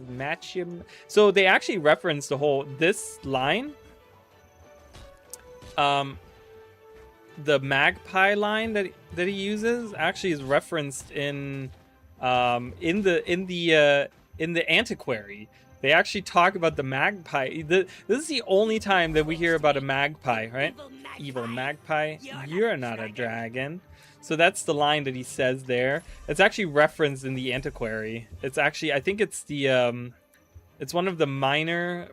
matched your... So they actually referenced the whole... This line... the magpie line that he uses actually is referenced in the antiquary. They actually talk about the magpie. This is the only time that we hear about a magpie, right? Evil magpie, you're not a dragon. So that's the line that he says there. It's actually referenced in the antiquary. It's actually, I think it's the it's one of the minor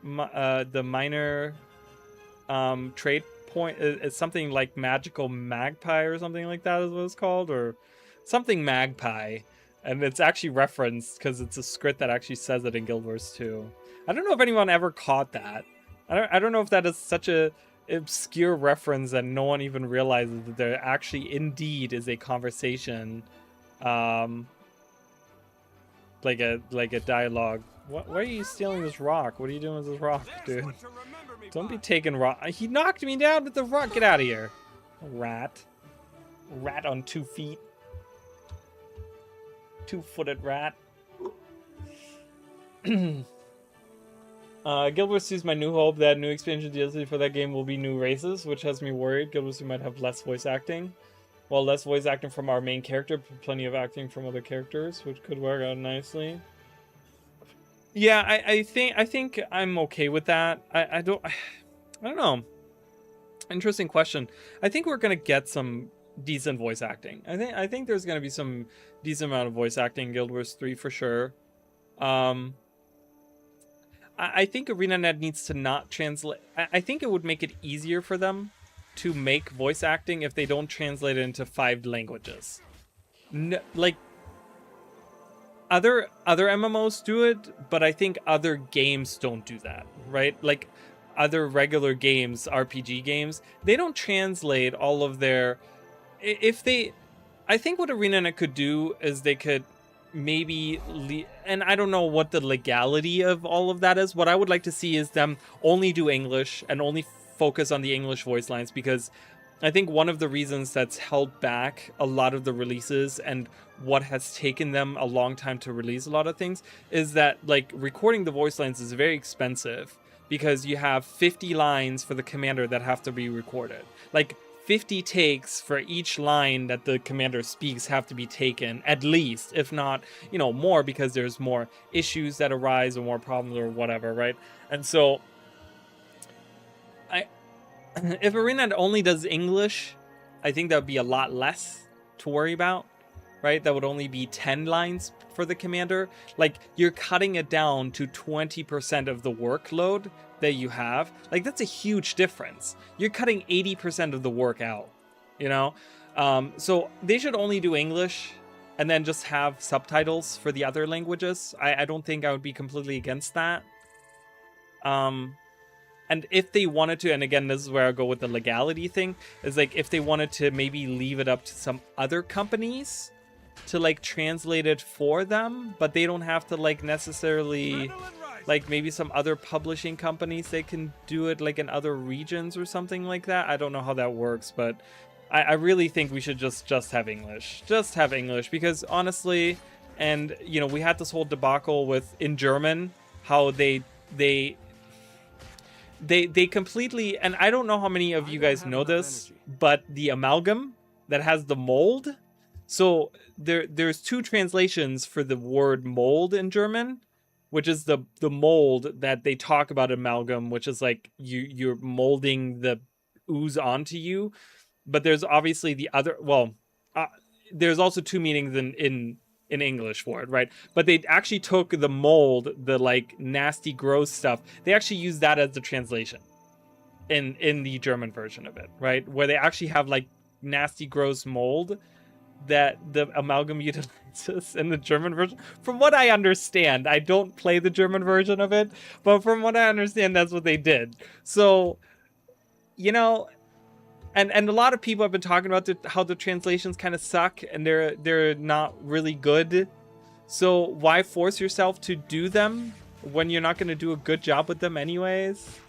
trait point. It's something like magical magpie or something like that is what it's called, or something magpie. And it's actually referenced because it's a script that actually says it in Guild Wars 2. I don't know if anyone ever caught that. I don't know if that is such a obscure reference that no one even realizes that there actually indeed is a conversation, like a dialogue. Why are you stealing this rock? What are you doing with this rock, dude? Don't be taking rock. He knocked me down with the rock. Get out of here, rat. Rat on 2 feet. Two-footed rat. Guild Wars 2 is my new hope that new expansion DLC for that game will be new races, which has me worried. Guild Wars 2 might have less voice acting. Well, less voice acting from our main character, but plenty of acting from other characters, which could work out nicely. Yeah, I think I'm okay with that. I don't know. Interesting question. I think we're gonna get some decent voice acting. I think there's gonna be some decent amount of voice acting in Guild Wars 3 for sure. I think ArenaNet needs to not translate. I think it would make it easier for them to make voice acting if they don't translate it into 5 languages. Like other MMOs do it, but I think other games don't do that, right? Like other regular games, RPG games, they don't translate all of their. I think what ArenaNet could do is they could maybe, and I don't know what the legality of all of that is. What I would like to see is them only do English and only focus on the English voice lines, because I think one of the reasons that's held back a lot of the releases and what has taken them a long time to release a lot of things is that like recording the voice lines is very expensive, because you have 50 lines for the commander that have to be recorded. Like 50 takes for each line that the commander speaks have to be taken, at least, if not, you know, more, because there's more issues that arise or more problems or whatever, right? And so if Arena only does English, I think that would be a lot less to worry about, right? That would only be 10 lines for the commander. Like, you're cutting it down to 20% of the workload that you have. Like, that's a huge difference. You're cutting 80% of the work out, you know? So they should only do English and then just have subtitles for the other languages. I don't think I would be completely against that. And if they wanted to, and again, this is where I go with the legality thing, is like if they wanted to maybe leave it up to some other companies to like translate it for them, but they don't have to like necessarily, like maybe some other publishing companies, they can do it like in other regions or something like that. I don't know how that works, but I really think we should just have English. Just have English, because honestly, and you know, we had this whole debacle with in German, how they completely, and I don't know how many of you guys know this, but the amalgam that has the mold. So there's 2 translations for the word mold in German, which is the mold that they talk about amalgam, which is like you're molding the ooze onto you. But there's obviously the other, there's also 2 meanings in English for it, right? But they actually took the mold, the like nasty, gross stuff. They actually used that as the translation in the German version of it, right? Where they actually have like nasty, gross mold that the amalgam utilizes in the German version. From what I understand, I don't play the German version of it, but from what I understand, that's what they did. So, you know, and a lot of people have been talking about how the translations kind of suck and they're not really good. So why force yourself to do them when you're not going to do a good job with them anyways?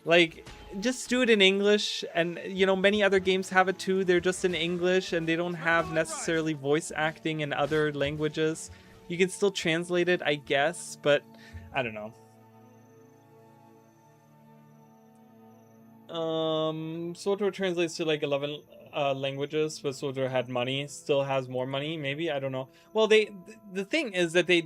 Like, just do it in English. And, you know, many other games have it too. They're just in English and they don't have necessarily voice acting in other languages. You can still translate it, I guess, but I don't know. SWTOR translates to like 11 languages, but SWTOR had money, still has more money, maybe, I don't know. Well, the thing is that they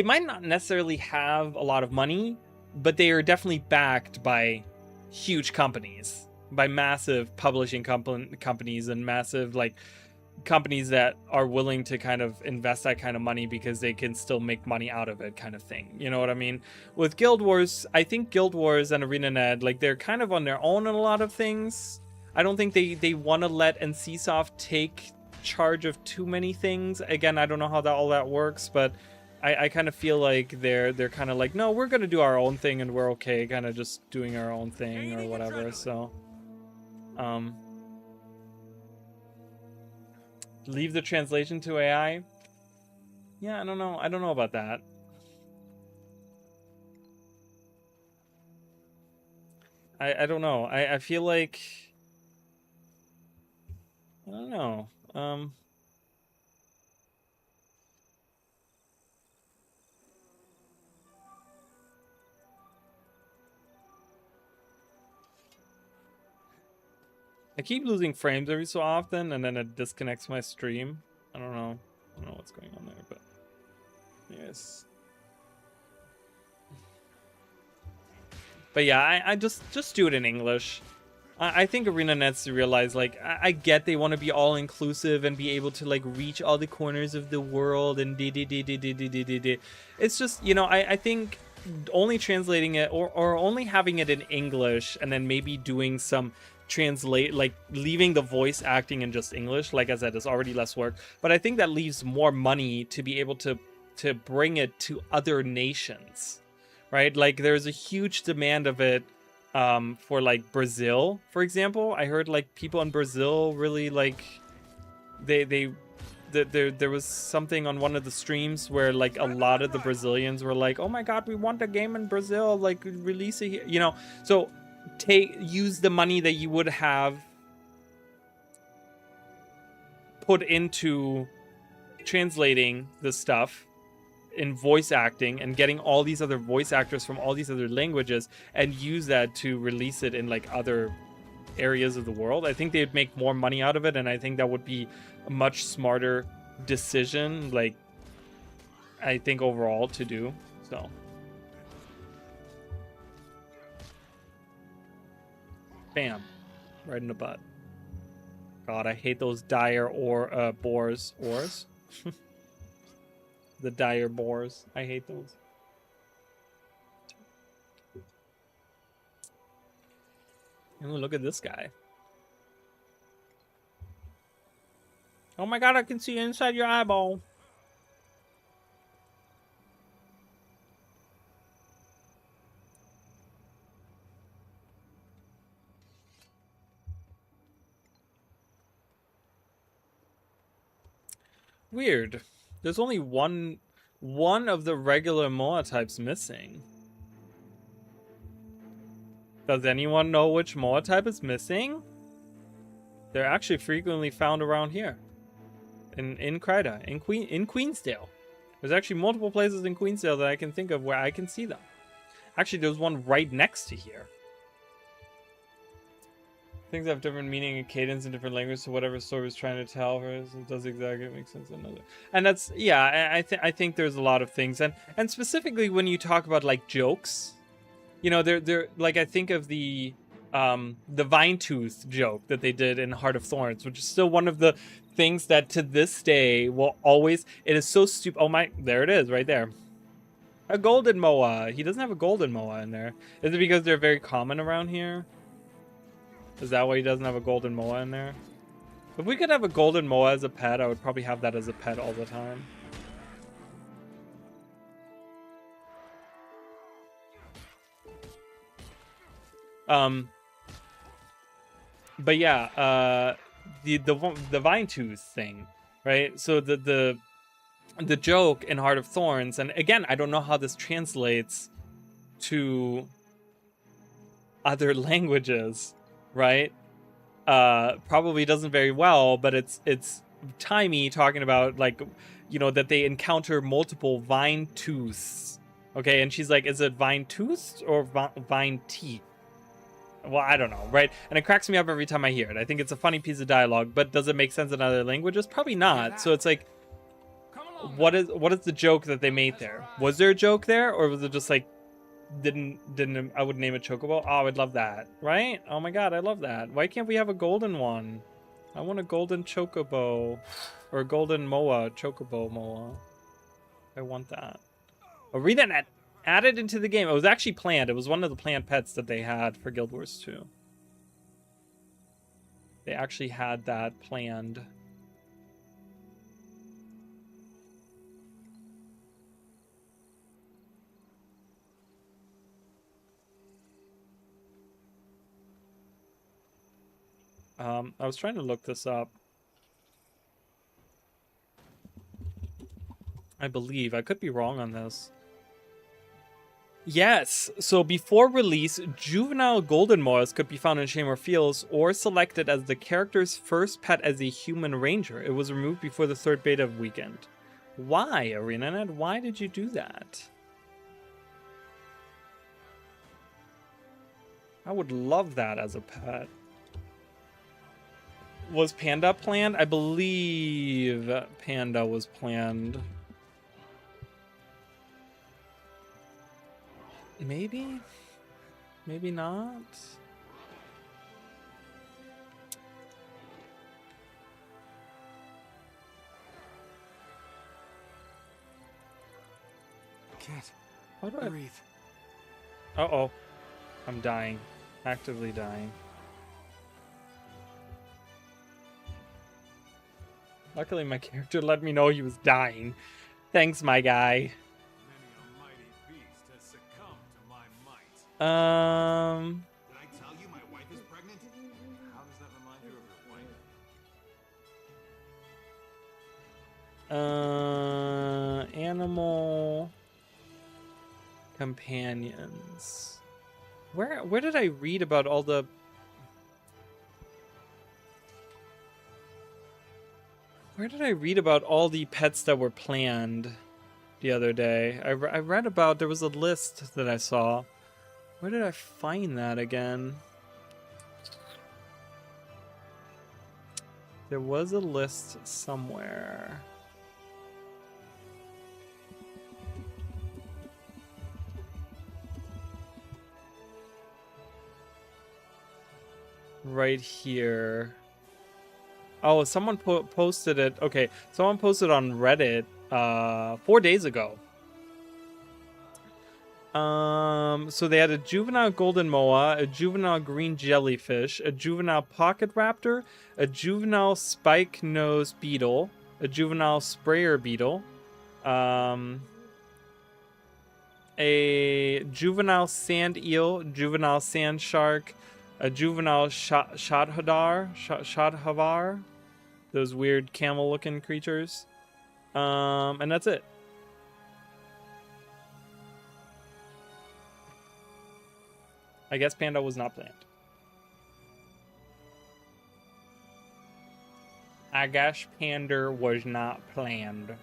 might not necessarily have a lot of money, but they are definitely backed by huge companies, by massive publishing companies and massive like companies that are willing to kind of invest that kind of money because they can still make money out of it, kind of thing. You know what I mean? With Guild Wars, I think Guild Wars and ArenaNet, like they're kind of on their own in a lot of things. I don't think they want to let NCSoft take charge of too many things. Again, I don't know how all that works, but I kind of feel like they're kind of like, no, we're gonna do our own thing and we're okay, kind of just doing our own thing or whatever. So, leave the translation to AI. Yeah, I don't know. I don't know about that. I don't know. I feel like, I don't know. I keep losing frames every so often, and then it disconnects my stream. I don't know what's going on there, but yes. But yeah, I just do it in English. I think Arena needs to realize, like, I get they want to be all inclusive and be able to like reach all the corners of the world and It's just, you know, I think only translating it or only having it in English and then maybe doing some translate, like leaving the voice acting in just English, like I said, is already less work. But I think that leaves more money to be able to bring it to other nations, right? Like there's a huge demand of it for like Brazil, for example. I heard like people in Brazil really like there was something on one of the streams where like a lot of the Brazilians were like, oh my god, we want a game in Brazil, like release it here, you know. So use the money that you would have put into translating the stuff in voice acting and getting all these other voice actors from all these other languages and use that to release it in like other areas of the world. I think they'd make more money out of it, and I think that would be a much smarter decision, like I think overall to do. So bam, right in the butt. God, I hate those dire ores. The dire boars. I hate those. Ooh, look at this guy. Oh my god, I can see inside your eyeball. Weird. There's only one of the regular MOA types missing. Does anyone know which MOA type is missing? They're actually frequently found around here. In Kryda, in Queensdale. There's actually multiple places in Queensdale that I can think of where I can see them. Actually, there's one right next to here. Things have different meaning and cadence in different languages, so whatever story was trying to tell her, it does exactly make sense in another. And that's, yeah, I think there's a lot of things, and specifically when you talk about like jokes, you know, they're like, I think of the Vine Tooth joke that they did in Heart of Thorns, which is still one of the things that to this day will always, it is so stupid. Oh my, there it is right there. A golden MOA. He doesn't have a golden MOA in there. Is it because they're very common around here? Is that why he doesn't have a golden MOA in there? If we could have a golden MOA as a pet, I would probably have that as a pet all the time. But yeah, the Vine Tooth thing, right? So the joke in Heart of Thorns, and again, I don't know how this translates to other languages, right? Probably doesn't very well, but it's Timey talking about, like, you know, that they encounter multiple vine tooths. Okay, and she's like, is it vine tooths or vine teeth? Well, I don't know, right? And it cracks me up every time I hear it. I think it's a funny piece of dialogue, but does it make sense in other languages? Probably not. So it's like, what is the joke that they made there? Was there a joke there, or was it just like, didn't I would name it Chocobo? Oh, I would love that, right? Oh my god, I love that. Why can't we have a golden one? I want a golden Chocobo, or a golden MOA, Chocobo MOA. I want that. ArenaNet added into the game. It was actually planned. It was one of the planned pets that they had for Guild Wars 2. They actually had that planned. I was trying to look this up. I believe. I could be wrong on this. Yes, so before release, juvenile golden moas could be found in Chamber Fields or selected as the character's first pet as a human ranger. It was removed before the 3rd beta weekend. Why, ArenaNet? Why did you do that? I would love that as a pet. Was Panda planned? I believe Panda was planned. Maybe? Maybe not? Can't How do I... breathe. Uh-oh. I'm dying. Actively dying. Luckily, my character let me know he was dying. Thanks, my guy. Many a mighty beast has succumbed to my might. Did I tell you my wife is pregnant? How does that remind you of your wife? Animal companions. Where did I read about all the... Where did I read about all the pets that were planned the other day? I read about, there was a list that I saw. Where did I find that again? There was a list somewhere. Right here. Oh, someone posted it. Okay, someone posted on Reddit 4 days ago. So they had a juvenile golden moa, a juvenile green jellyfish, a juvenile pocket raptor, a juvenile spike nose beetle, a juvenile sprayer beetle, a juvenile sand eel, juvenile sand shark, a juvenile shadhavar, those weird camel-looking creatures, and that's it. I guess Panda was not planned. I guess Panda was not planned.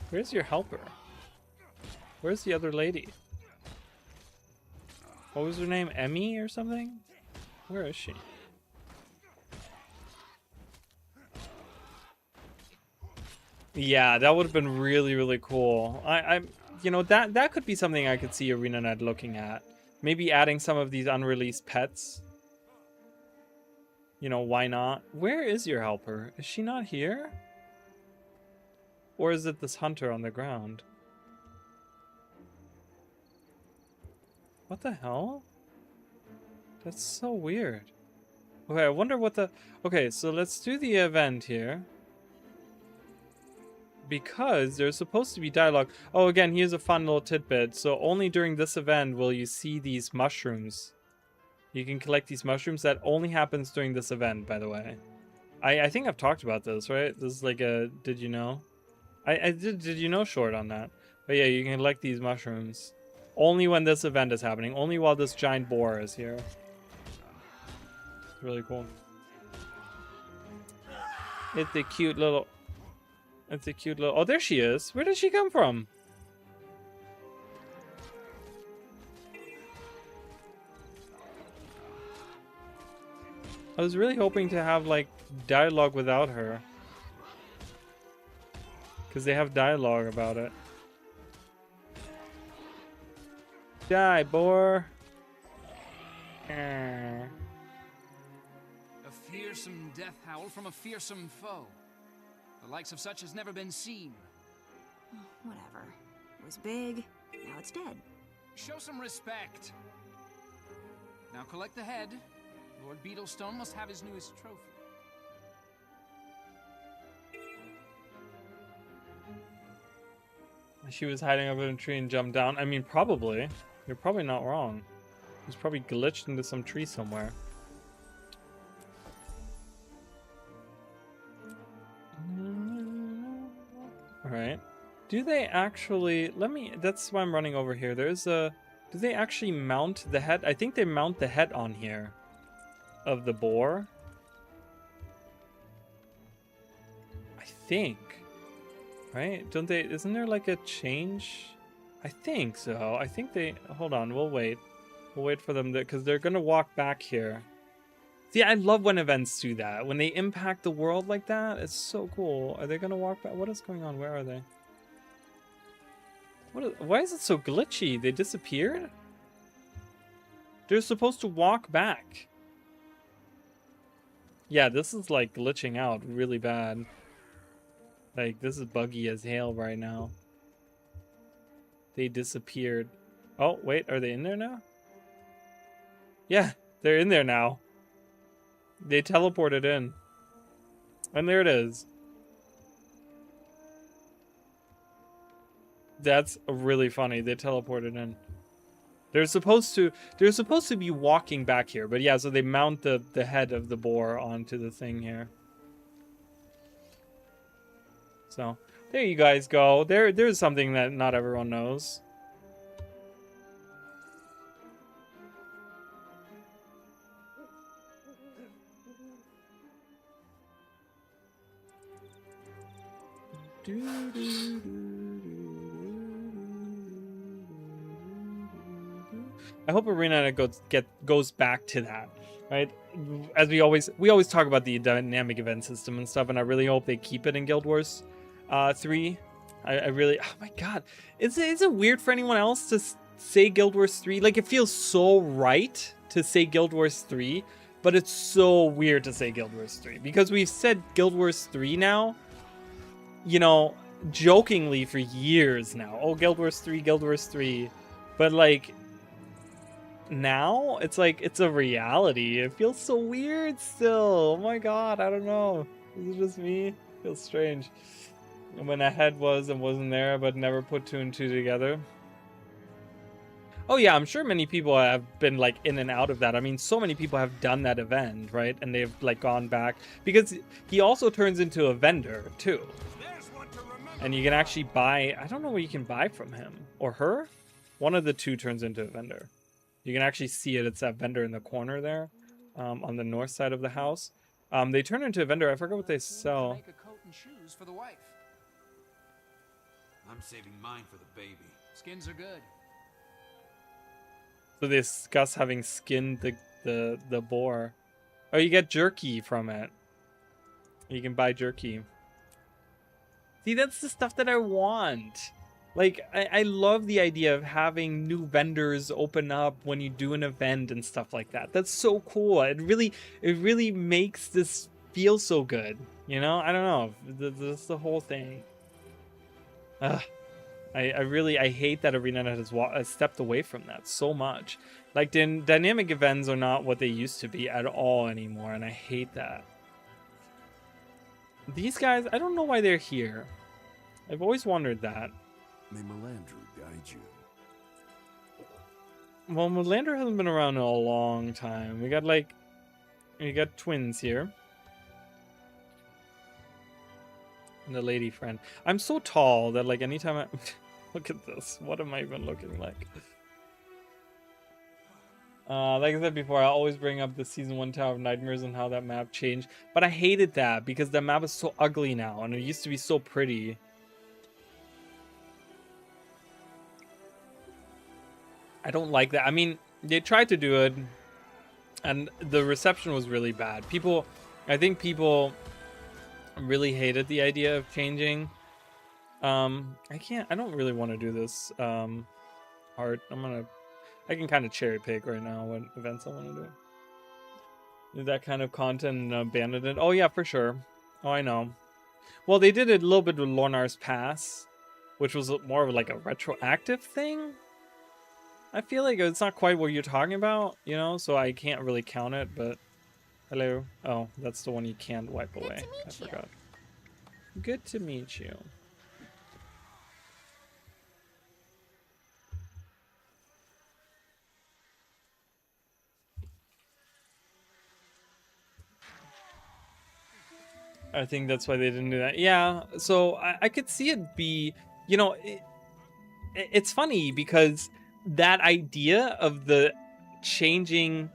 Where's your helper? Where's the other lady? What was her name? Emmy or something? Where is she? Yeah, that would have been really, really cool. You know, that could be something I could see ArenaNet looking at. Maybe adding some of these unreleased pets. You know, why not? Where is your helper? Is she not here? Or is it this hunter on the ground? What the hell? That's so weird. Okay, I wonder what the... Okay, so let's do the event here. Because there's supposed to be dialogue. Oh, again, here's a fun little tidbit. So only during this event will you see these mushrooms. You can collect these mushrooms. That only happens during this event, by the way. I think I've talked about this, right? This is like a... Did you know? I did you know short on that. But yeah, you can collect these mushrooms. Only when this event is happening. Only while this giant boar is here. It's really cool. It's a cute little... It's a cute little... Oh, there she is. Where did she come from? I was really hoping to have, like, dialogue without her. Because they have dialogue about it. Die, boar. A fearsome death howl from a fearsome foe. The likes of such has never been seen. Whatever. It was big, now it's dead. Show some respect. Now collect the head. Lord Beetlestone must have his newest trophy. She was hiding up in a tree and jumped down. I mean, probably. You're probably not wrong. She's probably glitched into some tree somewhere. Alright. Do they actually... Let me... That's why I'm running over here. There's a... Do they actually mount the head? I think they mount the head on here. Of the boar. I think. Right? Don't they? Isn't there like a change? I think so. I think they. Hold on. We'll wait. We'll wait for them because they're gonna walk back here. See, I love when events do that. When they impact the world like that, it's so cool. Are they gonna walk back? What is going on? Where are they? Why is it so glitchy? They disappeared? They're supposed to walk back. Yeah, this is like glitching out really bad. Like, this is buggy as hell right now. They disappeared. Oh, wait, are they in there now? Yeah, they're in there now. They teleported in. And there it is. That's really funny. They teleported in. They're supposed to be walking back here, but yeah, so they mount the head of the boar onto the thing here. So there you guys go. There's something that not everyone knows. I hope Arena goes back to that, right? As we always talk about the dynamic event system and stuff, and I really hope they keep it in Guild Wars 3. I really, oh my god, is it weird for anyone else to say Guild Wars 3? Like, it feels so right to say Guild Wars 3, but it's so weird to say Guild Wars 3 because we've said Guild Wars 3 now, you know, jokingly for years now. Oh, Guild Wars 3, Guild Wars 3, but like now it's like it's a reality. It feels so weird still. Oh my god, I don't know. Is it just me? It feels strange. And when a head was and wasn't there, but never put 2 and 2 together. Oh yeah, I'm sure many people have been like in and out of that. I mean, so many people have done that event, right? And they've like gone back because he also turns into a vendor too. And you can actually buy, I don't know what you can buy from him or her. One of the two turns into a vendor. You can actually see it. It's that vendor in the corner there, on the north side of the house. They turn into a vendor. I forgot what they sell. Make a coat and shoes for the wife. I'm saving mine for the baby. Skins are good. So they discuss having skinned the boar. Oh, you get jerky from it. You can buy jerky. See, that's the stuff that I want. Like, I love the idea of having new vendors open up when you do an event and stuff like that. That's so cool. It really makes this feel so good. You know? I don't know. That's the whole thing. Ugh. I hate that Arena has stepped away from that so much. Like, dynamic events are not what they used to be at all anymore, and I hate that. These guys, I don't know why they're here. I've always wondered that. May Melandru guide you. Well, Melandru hasn't been around in a long time. We got twins here. And a lady friend. I'm so tall that like anytime I look at this, what am I even looking like? Like I said before, I always bring up the Season 1 Tower of Nightmares and how that map changed. But I hated that because that map is so ugly now and it used to be so pretty. I don't like that. I mean, they tried to do it and the reception was really bad. I think people really hated the idea of changing. I don't really want to do this art. I can kind of cherry pick right now what events I want to do that kind of content and abandon it. Oh yeah, for sure. Oh, I know. Well, they did it a little bit with Lornar's Pass, which was more of like a retroactive thing. I feel like it's not quite what you're talking about, you know, so I can't really count it, but hello. Oh, that's the one you can't wipe away. I forgot. Good to meet you. I think that's why they didn't do that. Yeah, so I could see it be, you know, it's funny because that idea of the changing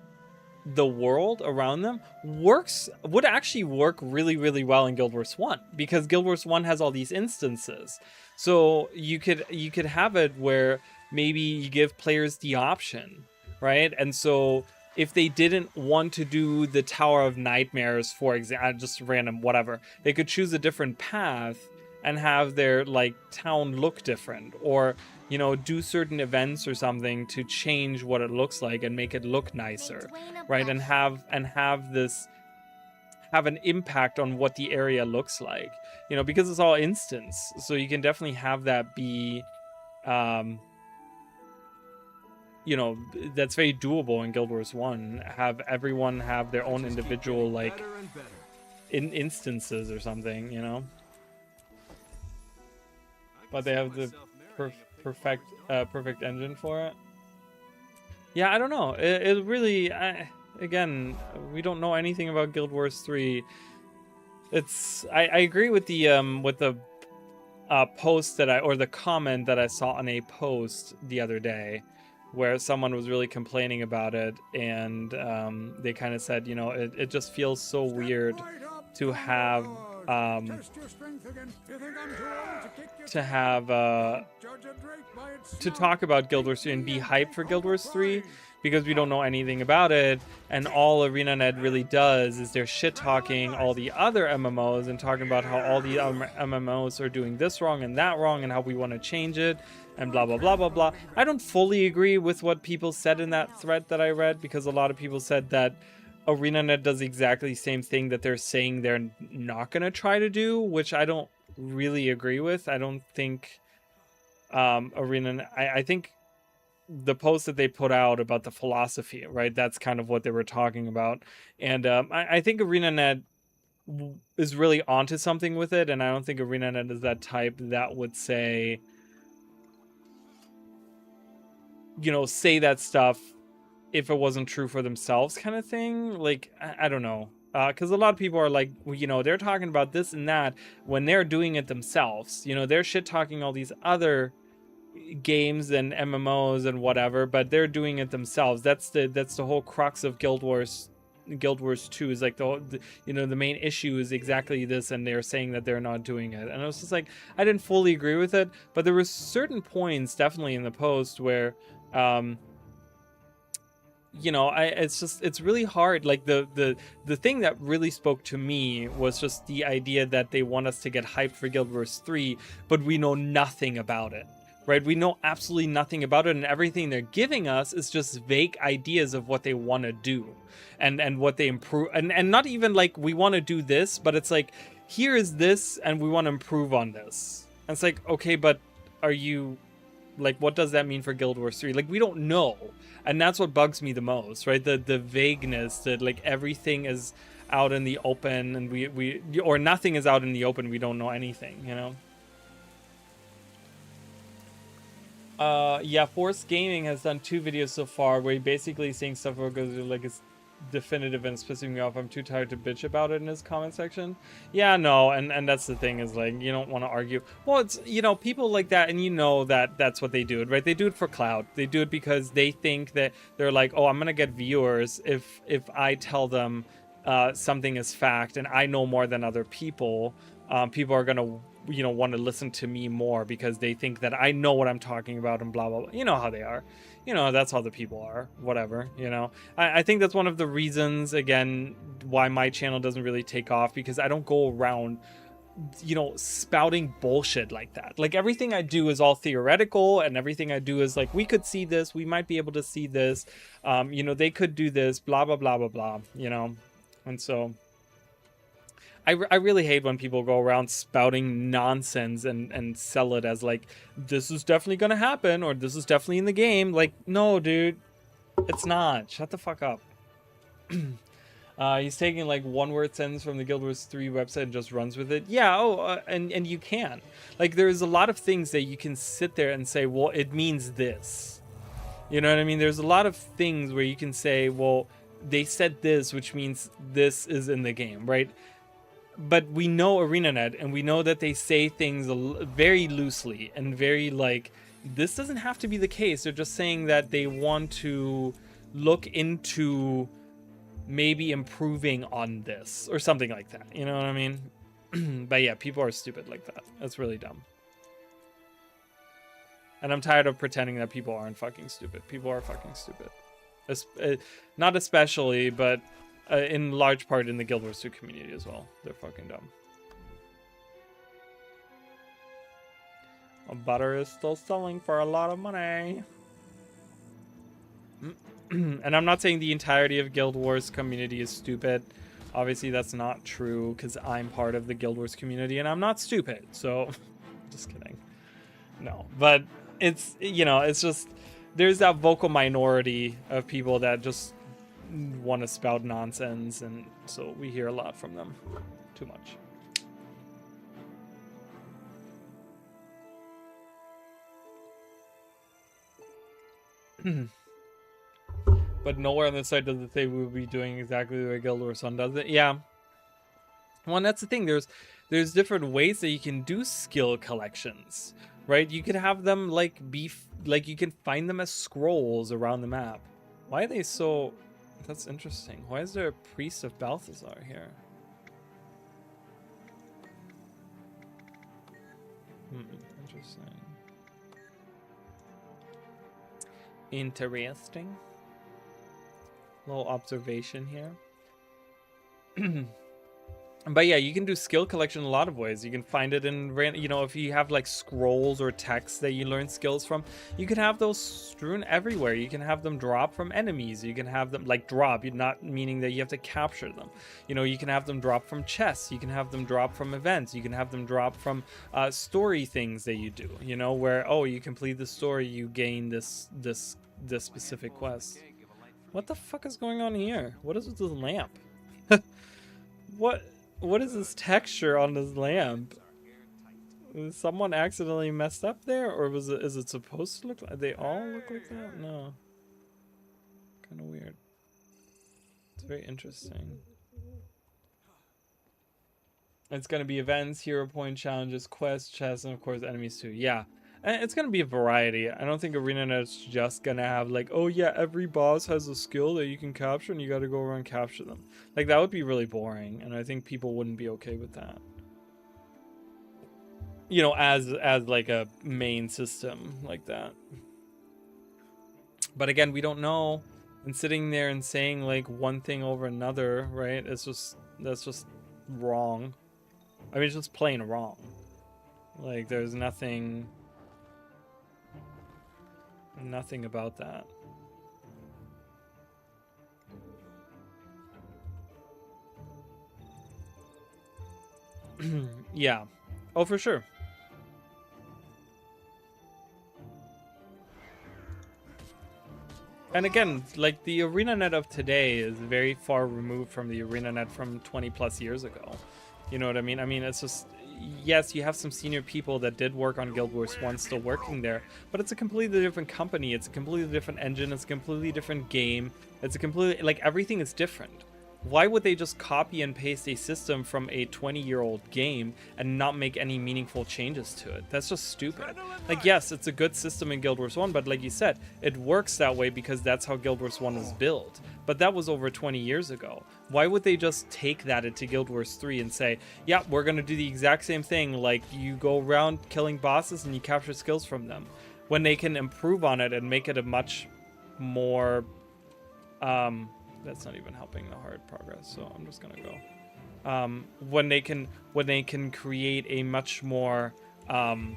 the world around them would actually work really, really well in Guild Wars 1, because Guild Wars 1 has all these instances. So you could have it where maybe you give players the option, right? And so if they didn't want to do the Tower of Nightmares, for example, just random whatever, they could choose a different path and have their like town look different, or you know, do certain events or something to change what it looks like and make it look nicer, right? And have an impact on what the area looks like, you know, because it's all instance. So you can definitely have that be, you know, that's very doable in Guild Wars 1. Have everyone have their own individual like instances or something, you know. But they have the perfect engine for it. Yeah, I don't know. It really, again, we don't know anything about Guild Wars 3. It's I agree with the post that or the comment that I saw on a post the other day, where someone was really complaining about it, and they kind of said, you know, it just feels so weird to have to talk about Guild Wars 3 and be hyped for Guild Wars 3, because we don't know anything about it, and all ArenaNet really does is they're shit talking all the other MMOs and talking about how all the MMOs are doing this wrong and that wrong and how we want to change it and blah blah blah blah blah. I don't fully agree with what people said in that thread that I read, because a lot of people said that ArenaNet does exactly the same thing that they're saying they're not going to try to do, which I don't really agree with. I don't think I think the post that they put out about the philosophy, right, that's kind of what they were talking about. And I think ArenaNet is really onto something with it, and I don't think ArenaNet is that type that would say, you know, say that stuff if it wasn't true for themselves kind of thing. Like, I don't know. Because a lot of people are like, you know, they're talking about this and that when they're doing it themselves. You know, they're shit talking all these other games and MMOs and whatever, but they're doing it themselves. That's the whole crux of Guild Wars 2 is like the you know, the main issue is exactly this, and they're saying that they're not doing it. And I was just like, I didn't fully agree with it, but there were certain points definitely in the post where you know, it's really hard. Like the thing that really spoke to me was just the idea that they want us to get hyped for Guild Wars 3, but we know nothing about it, right? We know absolutely nothing about it, and everything they're giving us is just vague ideas of what they want to do and what they improve, and not even like we want to do this, but it's like, here is this and we want to improve on this. And it's like, okay, but are you like, what does that mean for Guild Wars 3? Like, we don't know. And that's what bugs me the most, right? The vagueness that like everything is out in the open, and we or nothing is out in the open. We don't know anything, you know? Yeah, Force Gaming has done 2 videos so far where he basically saying stuff goes like it's definitive and it's pissing me off. I'm too tired to bitch about it in his comment section. Yeah, no, and that's the thing, is like, you don't want to argue. Well, it's, you know, people like that, and you know that that's what they do it, right? They do it for clout. They do it because they think that they're like, oh, I'm gonna get viewers if I tell them something is fact and I know more than other people. People are gonna, you know, want to listen to me more because they think that I know what I'm talking about and blah blah blah. You know how they are. You know, that's how the people are, whatever, you know. I think that's one of the reasons, again, why my channel doesn't really take off, because I don't go around, you know, spouting bullshit like that. Like, everything I do is all theoretical, and everything I do is like, we could see this, we might be able to see this, you know, they could do this, blah, blah, blah, blah, blah, you know. And so I really hate when people go around spouting nonsense and sell it as like, this is definitely gonna happen, or this is definitely in the game. Like, no, dude, it's not. Shut the fuck up. He's taking like one-word sentence from the Guild Wars 3 website and just runs with it. Yeah, and you can. Like, there's a lot of things that you can sit there and say, well, it means this. You know what I mean? There's a lot of things where you can say, well, they said this, which means this is in the game, right? But we know ArenaNet, and we know that they say things very loosely and very like, this doesn't have to be the case. They're just saying that they want to look into maybe improving on this or something like that. You know what I mean? But yeah, people are stupid like that. That's really dumb. And I'm tired of pretending that people aren't fucking stupid. People are fucking stupid. Not especially, but in large part in the Guild Wars 2 community as well. They're fucking dumb. Butter is still selling for a lot of money. And I'm not saying the entirety of Guild Wars community is stupid. Obviously, that's not true because I'm part of the Guild Wars community and I'm not stupid. So, just kidding. No, but it's, you know, it's just, there's that vocal minority of people that just want to spout nonsense. And so we hear a lot from them. Too much. But nowhere on the site does it say we will be doing exactly the way Guild Wars 1 does it. Yeah. Well, and that's the thing. There's different ways that you can do skill collections, right? You could have them like you can find them as scrolls around the map. Why are they so? That's interesting. Why is there a priest of Balthazar here? Interesting. Interesting. Little observation here. But yeah, you can do skill collection in a lot of ways. You can find it in, you know, if you have like scrolls or text that you learn skills from, you can have those strewn everywhere. You can have them drop from enemies. You can have them like drop, not meaning that you have to capture them. You know, you can have them drop from chests. You can have them drop from events. You can have them drop from story things that you do, you know, where, oh, you complete the story, you gain this specific quest. What the fuck is going on here? What is with this lamp? What is this texture on this lamp? Is someone accidentally messed up there, or is it supposed to look like they all look like that? No. Kind of weird. It's very interesting. It's gonna be events, hero point challenges, quests, chests, and of course enemies too. Yeah. And it's going to be a variety. I don't think ArenaNet's just going to have like, oh yeah, every boss has a skill that you can capture and you got to go around and capture them. Like, that would be really boring. And I think people wouldn't be okay with that. You know, as like a main system like that. But again, we don't know. And sitting there and saying like one thing over another, right? That's just wrong. I mean, it's just plain wrong. Like, there's nothing about that. Yeah. Oh, for sure. And again, like the ArenaNet of today is very far removed from the ArenaNet from 20 plus years ago. You know what I mean? I mean, it's just, yes, you have some senior people that did work on Guild Wars 1 still working there, but it's a completely different company. It's a completely different engine. It's a completely different game. It's a completely, like, everything is different. Why would they just copy and paste a system from a 20-year-old game and not make any meaningful changes to it? That's just stupid. Like, yes, it's a good system in Guild Wars 1, but like you said, it works that way because that's how Guild Wars 1 was built. But that was over 20 years ago. Why would they just take that into Guild Wars 3 and say, yeah, we're going to do the exact same thing, like you go around killing bosses and you capture skills from them, when they can improve on it and make it a much more... that's not even helping the hard progress, so I'm just gonna go. When they can create a much more how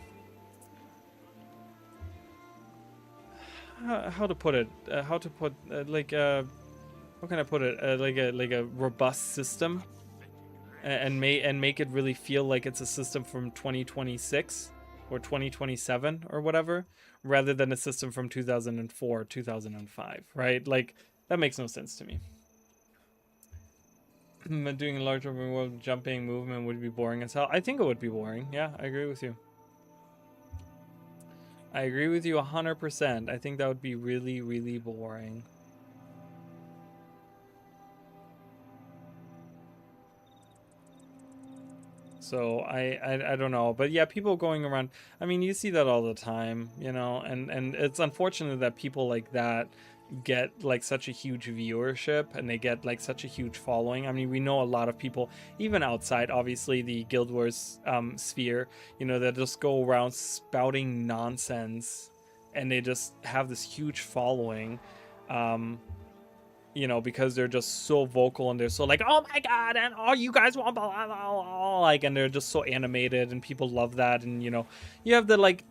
to put it? How can I put it? Like a robust system, and make it really feel like it's a system from 2026 or 2027 or whatever, rather than a system from 2004, 2005, right? Like, that makes no sense to me. Doing a large open world jumping movement would be boring as hell. I think it would be boring. Yeah, I agree with you. I agree with you 100%. I think that would be really, really boring. So I don't know, but yeah, people going around, I mean, you see that all the time, you know, and it's unfortunate that people like that get like such a huge viewership and they get like such a huge following. I mean, we know a lot of people, even outside obviously the Guild Wars sphere, you know, that just go around spouting nonsense and they just have this huge following, you know, because they're just so vocal and they're so like, oh my god, and oh, you guys want blah, blah, blah, like, and they're just so animated and people love that. And you know, you have the like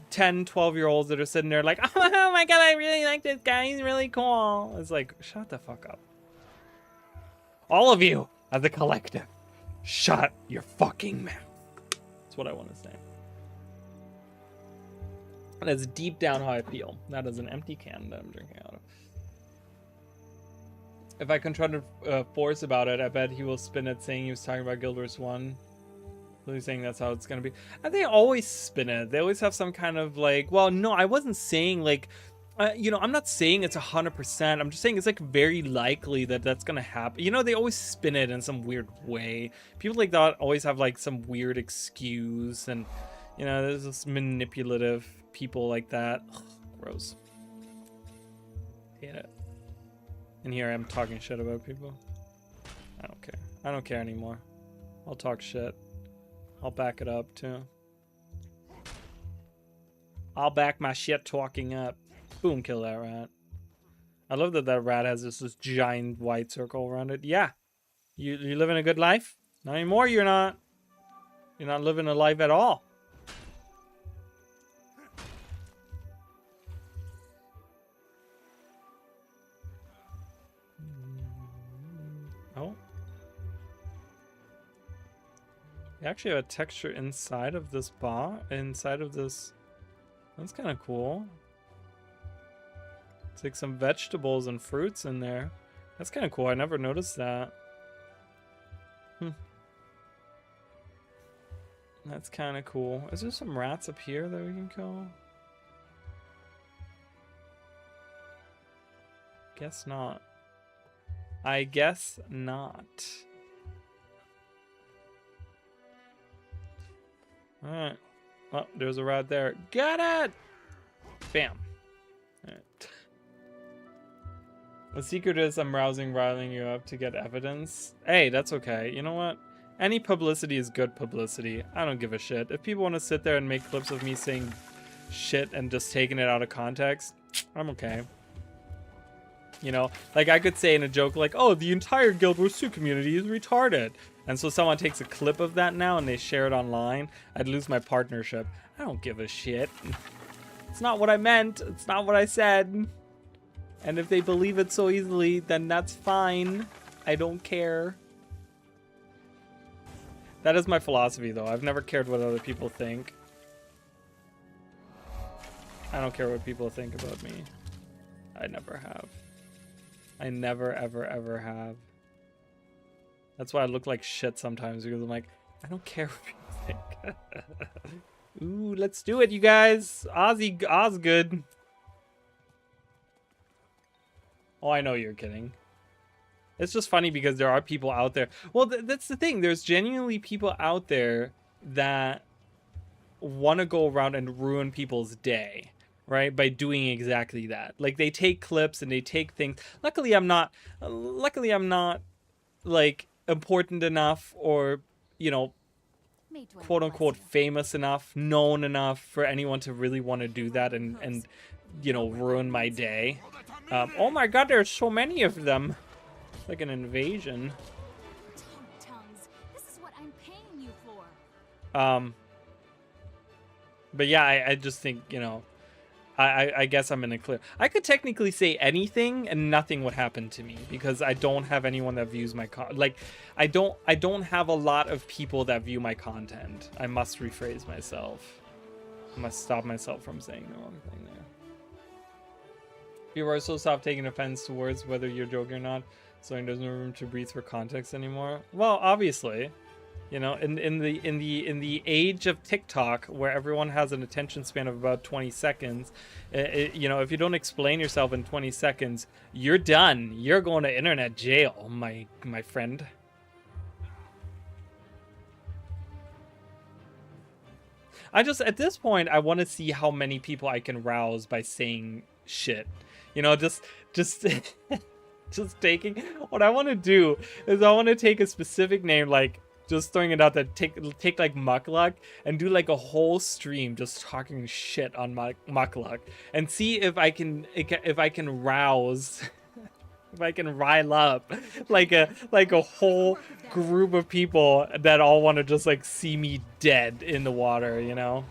10, 12-year-olds that are sitting there like, oh my god, I really like this guy, he's really cool. It's like, shut the fuck up. All of you as a collective, shut your fucking mouth. That's what I want to say. That's deep down how I feel. That is an empty can that I'm drinking out of. If I confront Force about it, I bet he will spin it saying he was talking about Guild Wars 1. Really saying that's how it's gonna be. And they always spin it. They always have some kind of like, well, no, I wasn't saying like, you know, I'm not saying it's 100%. I'm just saying it's like very likely that that's gonna happen. You know, they always spin it in some weird way. People like that always have like some weird excuse, and you know, there's this manipulative people like that. Ugh, gross. Hate it. And here I am talking shit about people. I don't care. I don't care anymore. I'll talk shit. I'll back it up too. I'll back my shit talking up. Boom, kill that rat. I love that that rat has this giant white circle around it. Yeah. You living a good life? Not anymore, you're not. You're not living a life at all. Oh. You actually have a texture inside of this bar, inside of this. That's kind of cool. It's like some vegetables and fruits in there. That's kind of cool. I never noticed that. That's kind of cool. Is there some rats up here that we can kill? Guess not. I guess not. Alright. Oh, there's a rat there. Got it! Bam. Alright. The secret is I'm riling you up to get evidence. Hey, that's okay. You know what? Any publicity is good publicity. I don't give a shit. If people want to sit there and make clips of me saying shit and just taking it out of context, I'm okay. You know, like I could say in a joke like, oh, the entire Guild Wars 2 community is retarded. And so someone takes a clip of that now and they share it online. I'd lose my partnership. I don't give a shit. It's not what I meant. It's not what I said. And if they believe it so easily, then that's fine. I don't care. That is my philosophy, though. I've never cared what other people think. I don't care what people think about me. I never have. I never, ever, ever have. That's why I look like shit sometimes, because I'm like, I don't care what people think. Ooh, let's do it, you guys. Osgood. Oh, I know you're kidding. It's just funny because there are people out there. Well, that's the thing. There's genuinely people out there that want to go around and ruin people's day, right? By doing exactly that. Like they take clips and they take things. Luckily, I'm not like important enough or, you know, quote unquote famous enough, known enough for anyone to really want to do that and you know, ruin my day. Oh my god, there's so many of them. It's like an invasion. Tongues. This is what I'm paying you for. But yeah, I just think, you know, I guess I'm in a clear. I could technically say anything and nothing would happen to me because I don't have anyone that views my like I don't have a lot of people that view my content. I must rephrase myself. I must stop myself from saying the wrong thing there. People are so stop taking offense to words whether you're joking or not, so there's no room to breathe for context anymore. Well, obviously. You know, in the age of TikTok, where everyone has an attention span of about 20 seconds, you know, if you don't explain yourself in 20 seconds, you're done. You're going to internet jail, my friend. I just, at this point, I want to see how many people I can rouse by saying shit. You know, just just taking, what I want to do is I want to take a specific name, like just throwing it out there, take like Muckluck and do like a whole stream just talking shit on Muckluck and see if I can rouse if I can rile up like a whole group of people that all want to just like see me dead in the water, you know?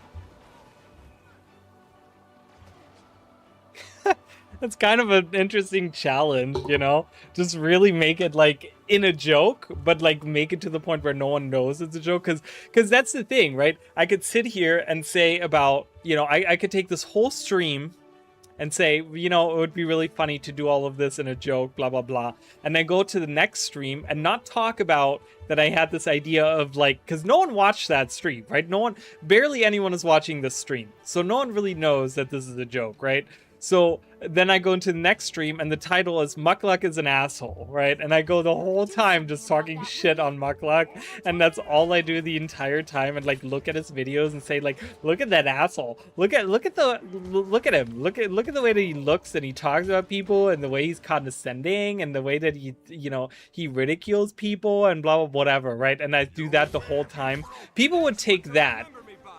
It's kind of an interesting challenge, you know? Just really make it like in a joke, but like make it to the point where no one knows it's a joke. Because that's the thing, right? I could sit here and say about, you know, I could take this whole stream and say, you know, it would be really funny to do all of this in a joke, blah, blah, blah. And then go to the next stream and not talk about that I had this idea of like, because no one watched that stream, right? Barely anyone is watching this stream. So no one really knows that this is a joke, right? So then I go into the next stream and the title is Muckluck is an asshole, right? And I go the whole time just talking shit on Muckluck, and that's all I do the entire time, and like look at his videos and say like, look at that asshole. Look at him. Look at the way that he looks and he talks about people and the way he's condescending and the way that he, you know, he ridicules people and blah, blah, whatever, right? And I do that the whole time. People would take that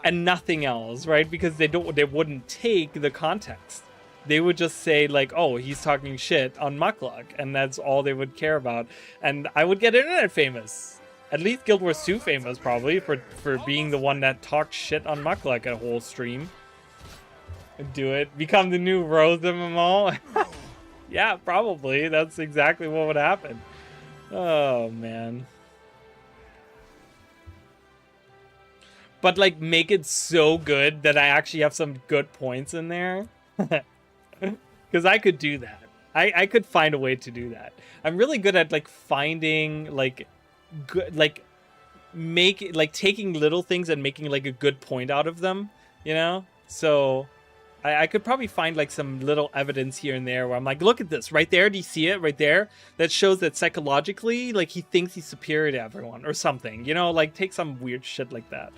and nothing else, right? Because they wouldn't take the context. They would just say like, oh, he's talking shit on Muckluck, and that's all they would care about. And I would get internet famous. At least Guild Wars 2 famous, probably, for being the one that talked shit on Muckluck a whole stream. Do it. Become the new Rose MMO? Yeah, probably. That's exactly what would happen. Oh, man. But, like, make it so good that I actually have some good points in there. Because I could do that. I could find a way to do that. I'm really good at like finding like good, like taking little things and making like a good point out of them, you know? So I could probably find like some little evidence here and there where I'm like, look at this right there. Do you see it right there? That shows that psychologically, like he thinks he's superior to everyone or something, you know, like take some weird shit like that.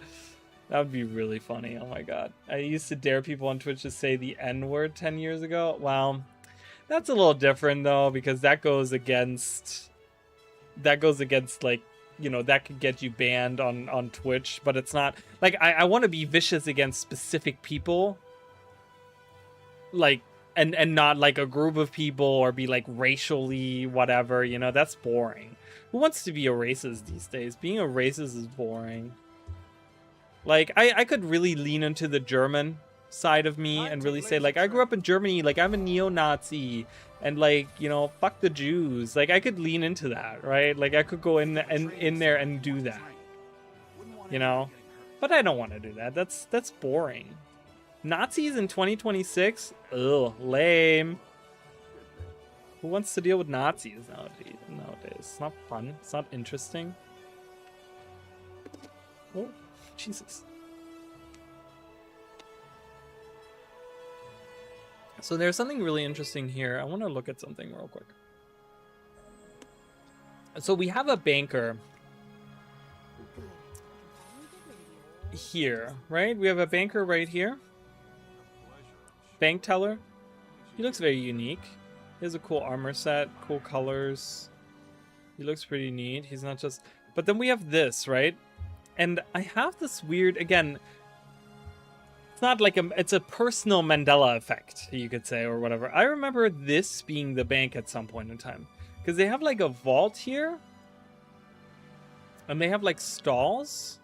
That would be really funny. Oh my god. I used to dare people on Twitch to say the N-word 10 years ago. Wow. That's a little different though, because that goes against like, you know, that could get you banned on Twitch, but it's not like I want to be vicious against specific people. Like and not like a group of people or be like racially whatever, you know, that's boring. Who wants to be a racist these days? Being a racist is boring. Like, I could really lean into the German side of me and really say, like, I grew up in Germany, like, I'm a neo-Nazi, and, like, you know, fuck the Jews. Like, I could lean into that, right? Like, I could go in there and do that, you know? But I don't want to do that. That's boring. Nazis in 2026? Ugh, lame. Who wants to deal with Nazis nowadays? It's not fun. It's not interesting. Oh. Jesus. So there's something really interesting here. I want to look at something real quick. So we have a banker here, right? We have a banker right here. Bank teller. He looks very unique. He has a cool armor set, cool colors. He looks pretty neat. He's not just... But then we have this, right? And I have this weird, again, it's not like it's a personal Mandela effect, you could say, or whatever. I remember this being the bank at some point in time. Because they have like a vault here. And they have like stalls.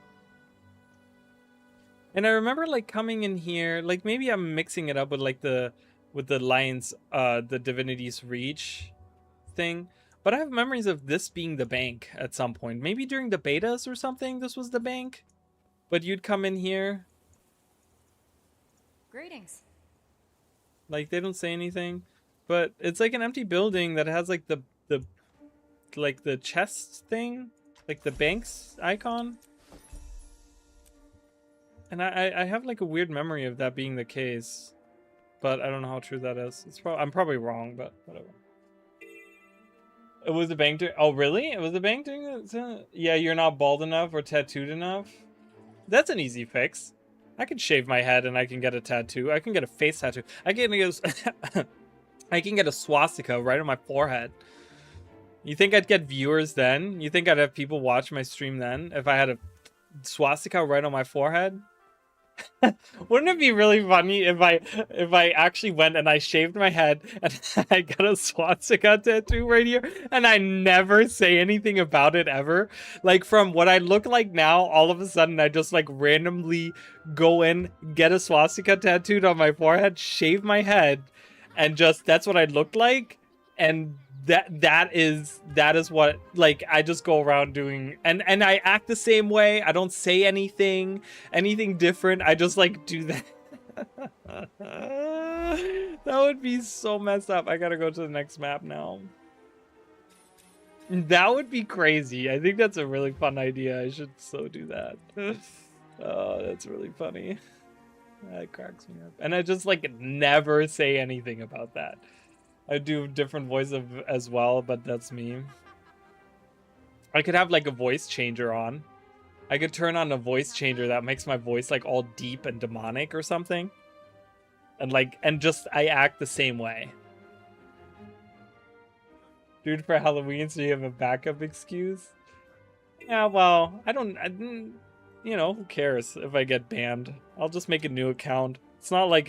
And I remember like coming in here, like maybe I'm mixing it up with like the Lions, the Divinity's Reach thing. But I have memories of this being the bank at some point. Maybe during the betas or something, this was the bank. But you'd come in here. Greetings. Like, they don't say anything. But it's like an empty building that has like the chest thing. Like the bank's icon. And I have like a weird memory of that being the case. But I don't know how true that is. I'm probably wrong, but whatever. It was the bank doing... Oh, really? It was the bank doing it? Yeah, you're not bald enough or tattooed enough? That's an easy fix. I can shave my head and I can get a tattoo. I can get a face tattoo. I can get... I can get a swastika right on my forehead. You think I'd get viewers then? You think I'd have people watch my stream then if I had a swastika right on my forehead? Wouldn't it be really funny if I actually went and I shaved my head and I got a swastika tattoo right here and I never say anything about it ever? Like, from what I look like now, all of a sudden I just like randomly go in, get a swastika tattooed on my forehead, shave my head, and just that's what I looked like. And that is what, like, I just go around doing, and I act the same way. I don't say anything different. I just like do that. That would be so messed up. I gotta go to the next map now. That would be crazy. I think that's a really fun idea. I should so do that. Oh, that's really funny. That cracks me up. And I just like never say anything about that. I do different voice as well, but that's me. I could have like a voice changer on. I could turn on a voice changer that makes my voice like all deep and demonic or something. And just I act the same way. Dude, for Halloween, so you have a backup excuse? Yeah, well, I don't, you know, who cares if I get banned? I'll just make a new account. It's not like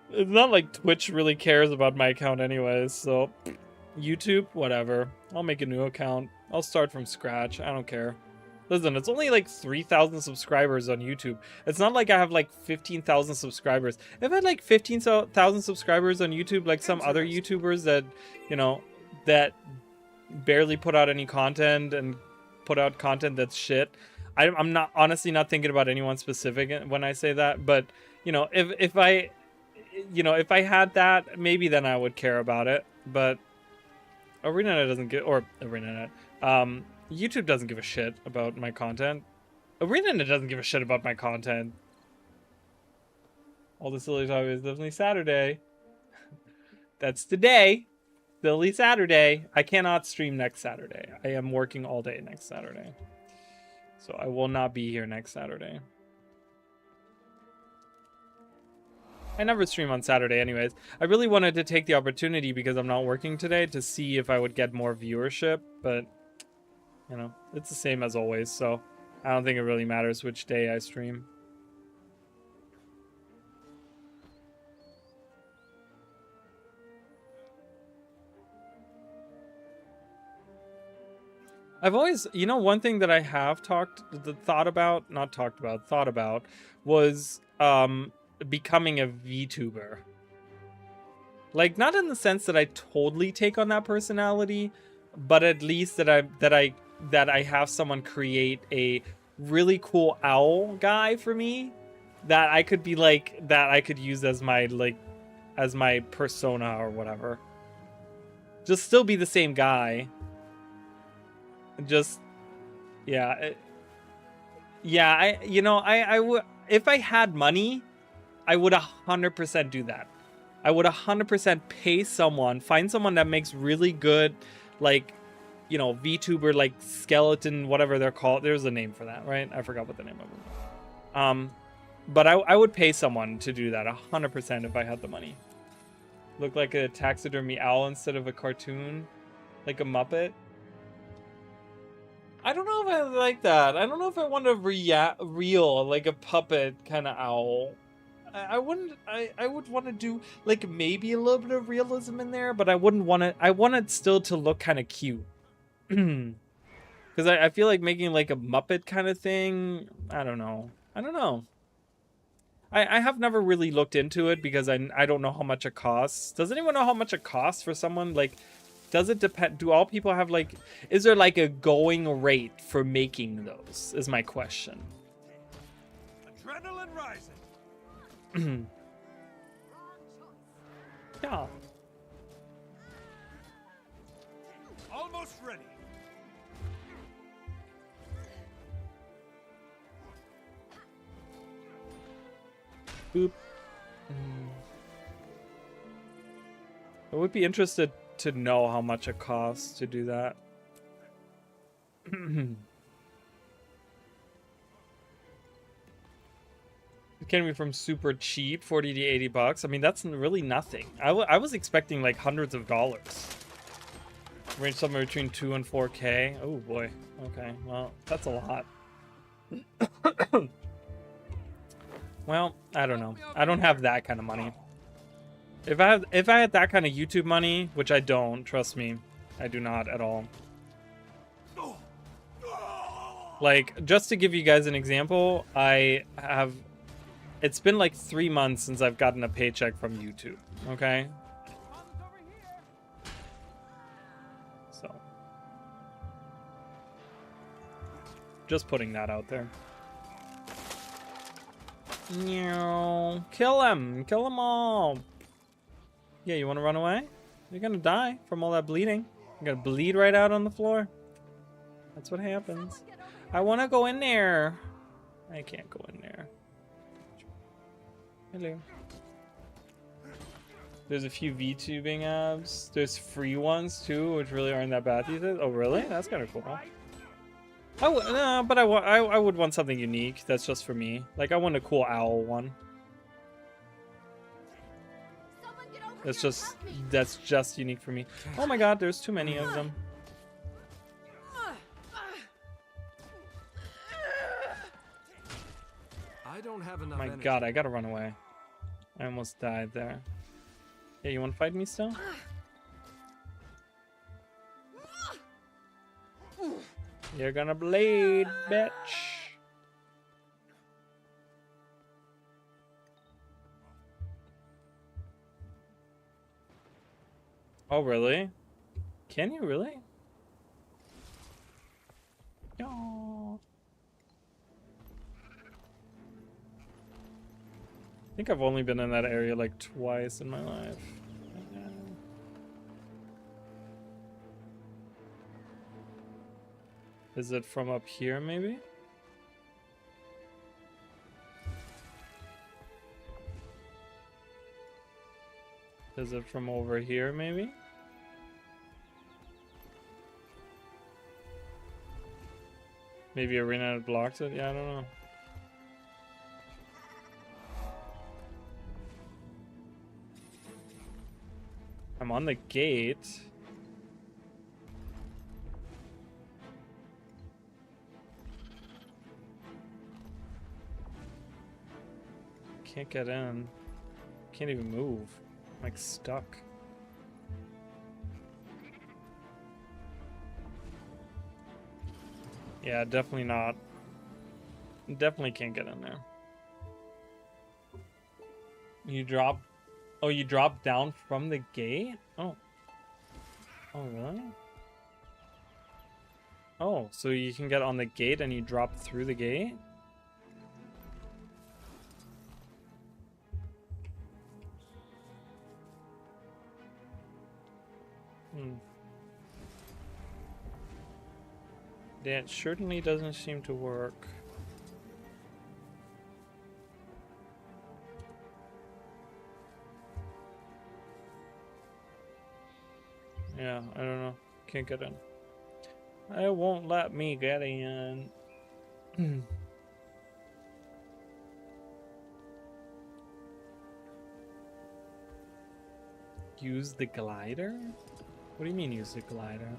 it's not like Twitch really cares about my account anyways, so YouTube, whatever. I'll make a new account. I'll start from scratch. I don't care. Listen, it's only like 3,000 subscribers on YouTube. It's not like I have like 15,000 subscribers. If I had like 15,000 subscribers on YouTube, like some other YouTubers that, you know, that barely put out any content and put out content that's shit. I'm not honestly not thinking about anyone specific when I say that, but you know, if I had that, maybe then I would care about it. But ArenaNet doesn't give, or ArenaNet, YouTube doesn't give a shit about my content. ArenaNet doesn't give a shit about my content. All the silly talk is definitely Saturday. That's today. Silly Saturday. I cannot stream next Saturday. I am working all day next Saturday. So I will not be here next Saturday. I never stream on Saturday anyways. I really wanted to take the opportunity because I'm not working today to see if I would get more viewership, but you know, it's the same as always, so I don't think it really matters which day I stream. I've always, you know, one thing that I have thought about was becoming a VTuber. Like, not in the sense that I totally take on that personality, but at least that I have someone create a really cool owl guy for me that I could be like, that I could use as my persona or whatever. Just still be the same guy. Just, yeah. I would, if I had money, I would 100% do that. I would 100% pay someone, find someone that makes really good, like, you know, VTuber, like skeleton, whatever they're called. There's a name for that, right? I forgot what the name of it. But I would pay someone to do that 100% if I had the money. Look like a taxidermy owl instead of a cartoon, like a Muppet. I don't know if I like that. I don't know if I want a real, like a puppet kind of owl. I would want to do like maybe a little bit of realism in there, but I wouldn't want it. I want it still to look kind of cute. Because I feel like making like a Muppet kind of thing, I don't know. I have never really looked into it because I don't know how much it costs. Does anyone know how much it costs for someone? Like, does it depend? Do all people have like, is there like a going rate for making those is my question. Adrenaline rising. Yeah. Almost ready. Boop. I would be interested to know how much it costs to do that. It can be from super cheap, 40 to 80 bucks. I mean, that's really nothing. I was expecting like hundreds of dollars. Range somewhere between 2 and 4K. Oh boy. Okay, well, that's a lot. Well, I don't know. I don't have that kind of money. If I had that kind of YouTube money, which I don't, trust me, I do not at all. Like, just to give you guys an example, it's been like 3 months since I've gotten a paycheck from YouTube, okay? So, just putting that out there. No, kill him all. Yeah, you want to run away? You're gonna die from all that bleeding. You're gonna bleed right out on the floor. That's what happens. I want to go in there. I can't go in there. Hello. There's a few VTubing apps. There's free ones too, which really aren't that bad these days. Oh, really? That's kind of cool. But I would want something unique. That's just for me. Like, I want a cool owl one. That's just unique for me. Oh my god, there's too many of them. I don't have enough My energy. god, I gotta run away. I almost died there. Yeah, you wanna fight me still? You're gonna bleed, bitch. Oh, really? Can you really? No. I think I've only been in that area like twice in my life. Is it from up here, maybe? Is it from over here, maybe? Maybe Arena blocked it? Yeah, I don't know. I'm on the gate. Can't get in. Can't even move. I'm like stuck. Yeah, definitely not. Definitely can't get in there. You drop. Oh, you drop down from the gate? Oh. Oh, really? Oh, so you can get on the gate and you drop through the gate? That certainly doesn't seem to work. Yeah, I don't know. Can't get in. It won't let me get in. Use the glider? What do you mean use the glider?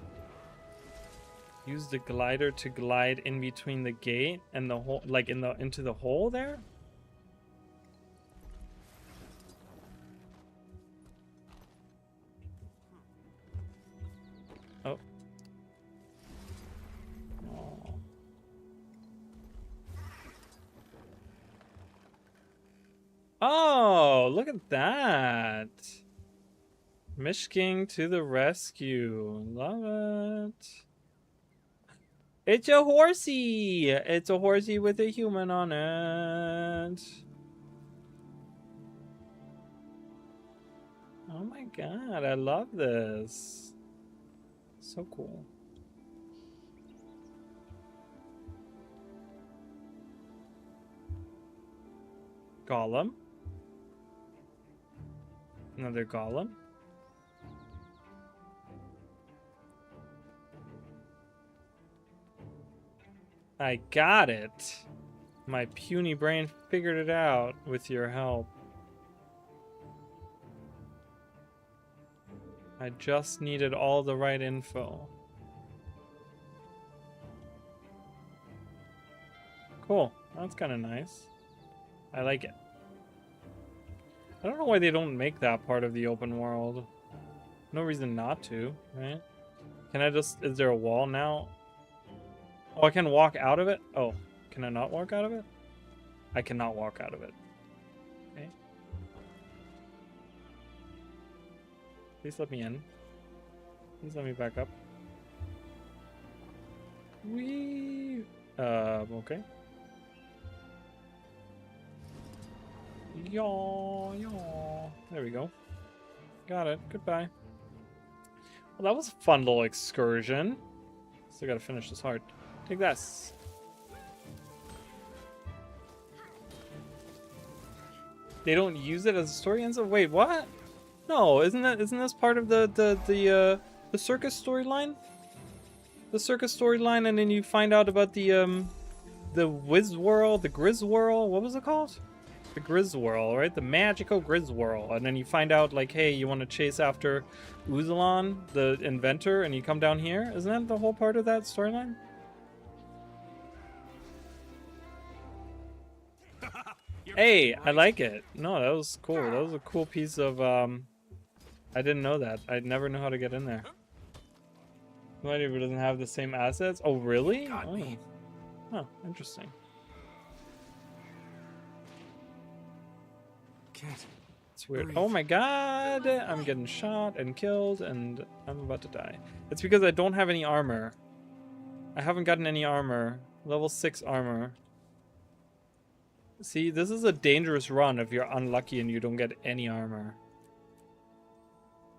Use the glider to glide in between the gate and the hole, like into the hole there? Oh. Oh. Oh, look at that. Mishking to the rescue. Love it. It's a horsey. It's a horsey with a human on it. Oh my god, I love this. So cool. Golem. Another golem. I got it. My puny brain figured it out with your help. I just needed all the right info. Cool. That's kind of nice. I like it. I don't know why they don't make that part of the open world. No reason not to, right? Can I just... Is there a wall now? Oh, I can walk out of it? Oh, can I not walk out of it? I cannot walk out of it. Okay. Please let me in. Please let me back up. Okay. Yaw, yaw. There we go. Got it. Goodbye. Well, that was a fun little excursion. Still gotta finish this heart. Take this. They don't use it as a story and so wait, what? No, isn't this part of the circus storyline? The circus storyline, and then you find out about the Wiz Whirl, the Grizz Whirl. What was it called? The Grizz Whirl, right? The magical Grizz Whirl. And then you find out, like, hey, you want to chase after Uzalon, the inventor, and you come down here. Isn't that the whole part of that storyline? Hey, I like it. No, that was cool. That was a cool piece of, I didn't know that. I never knew how to get in there. Nobody doesn't have the same assets? Oh, really? Oh. Huh, interesting. It's weird. Oh my god! I'm getting shot and killed and I'm about to die. It's because I don't have any armor. I haven't gotten any armor. Level 6 armor. See, this is a dangerous run if you're unlucky and you don't get any armor.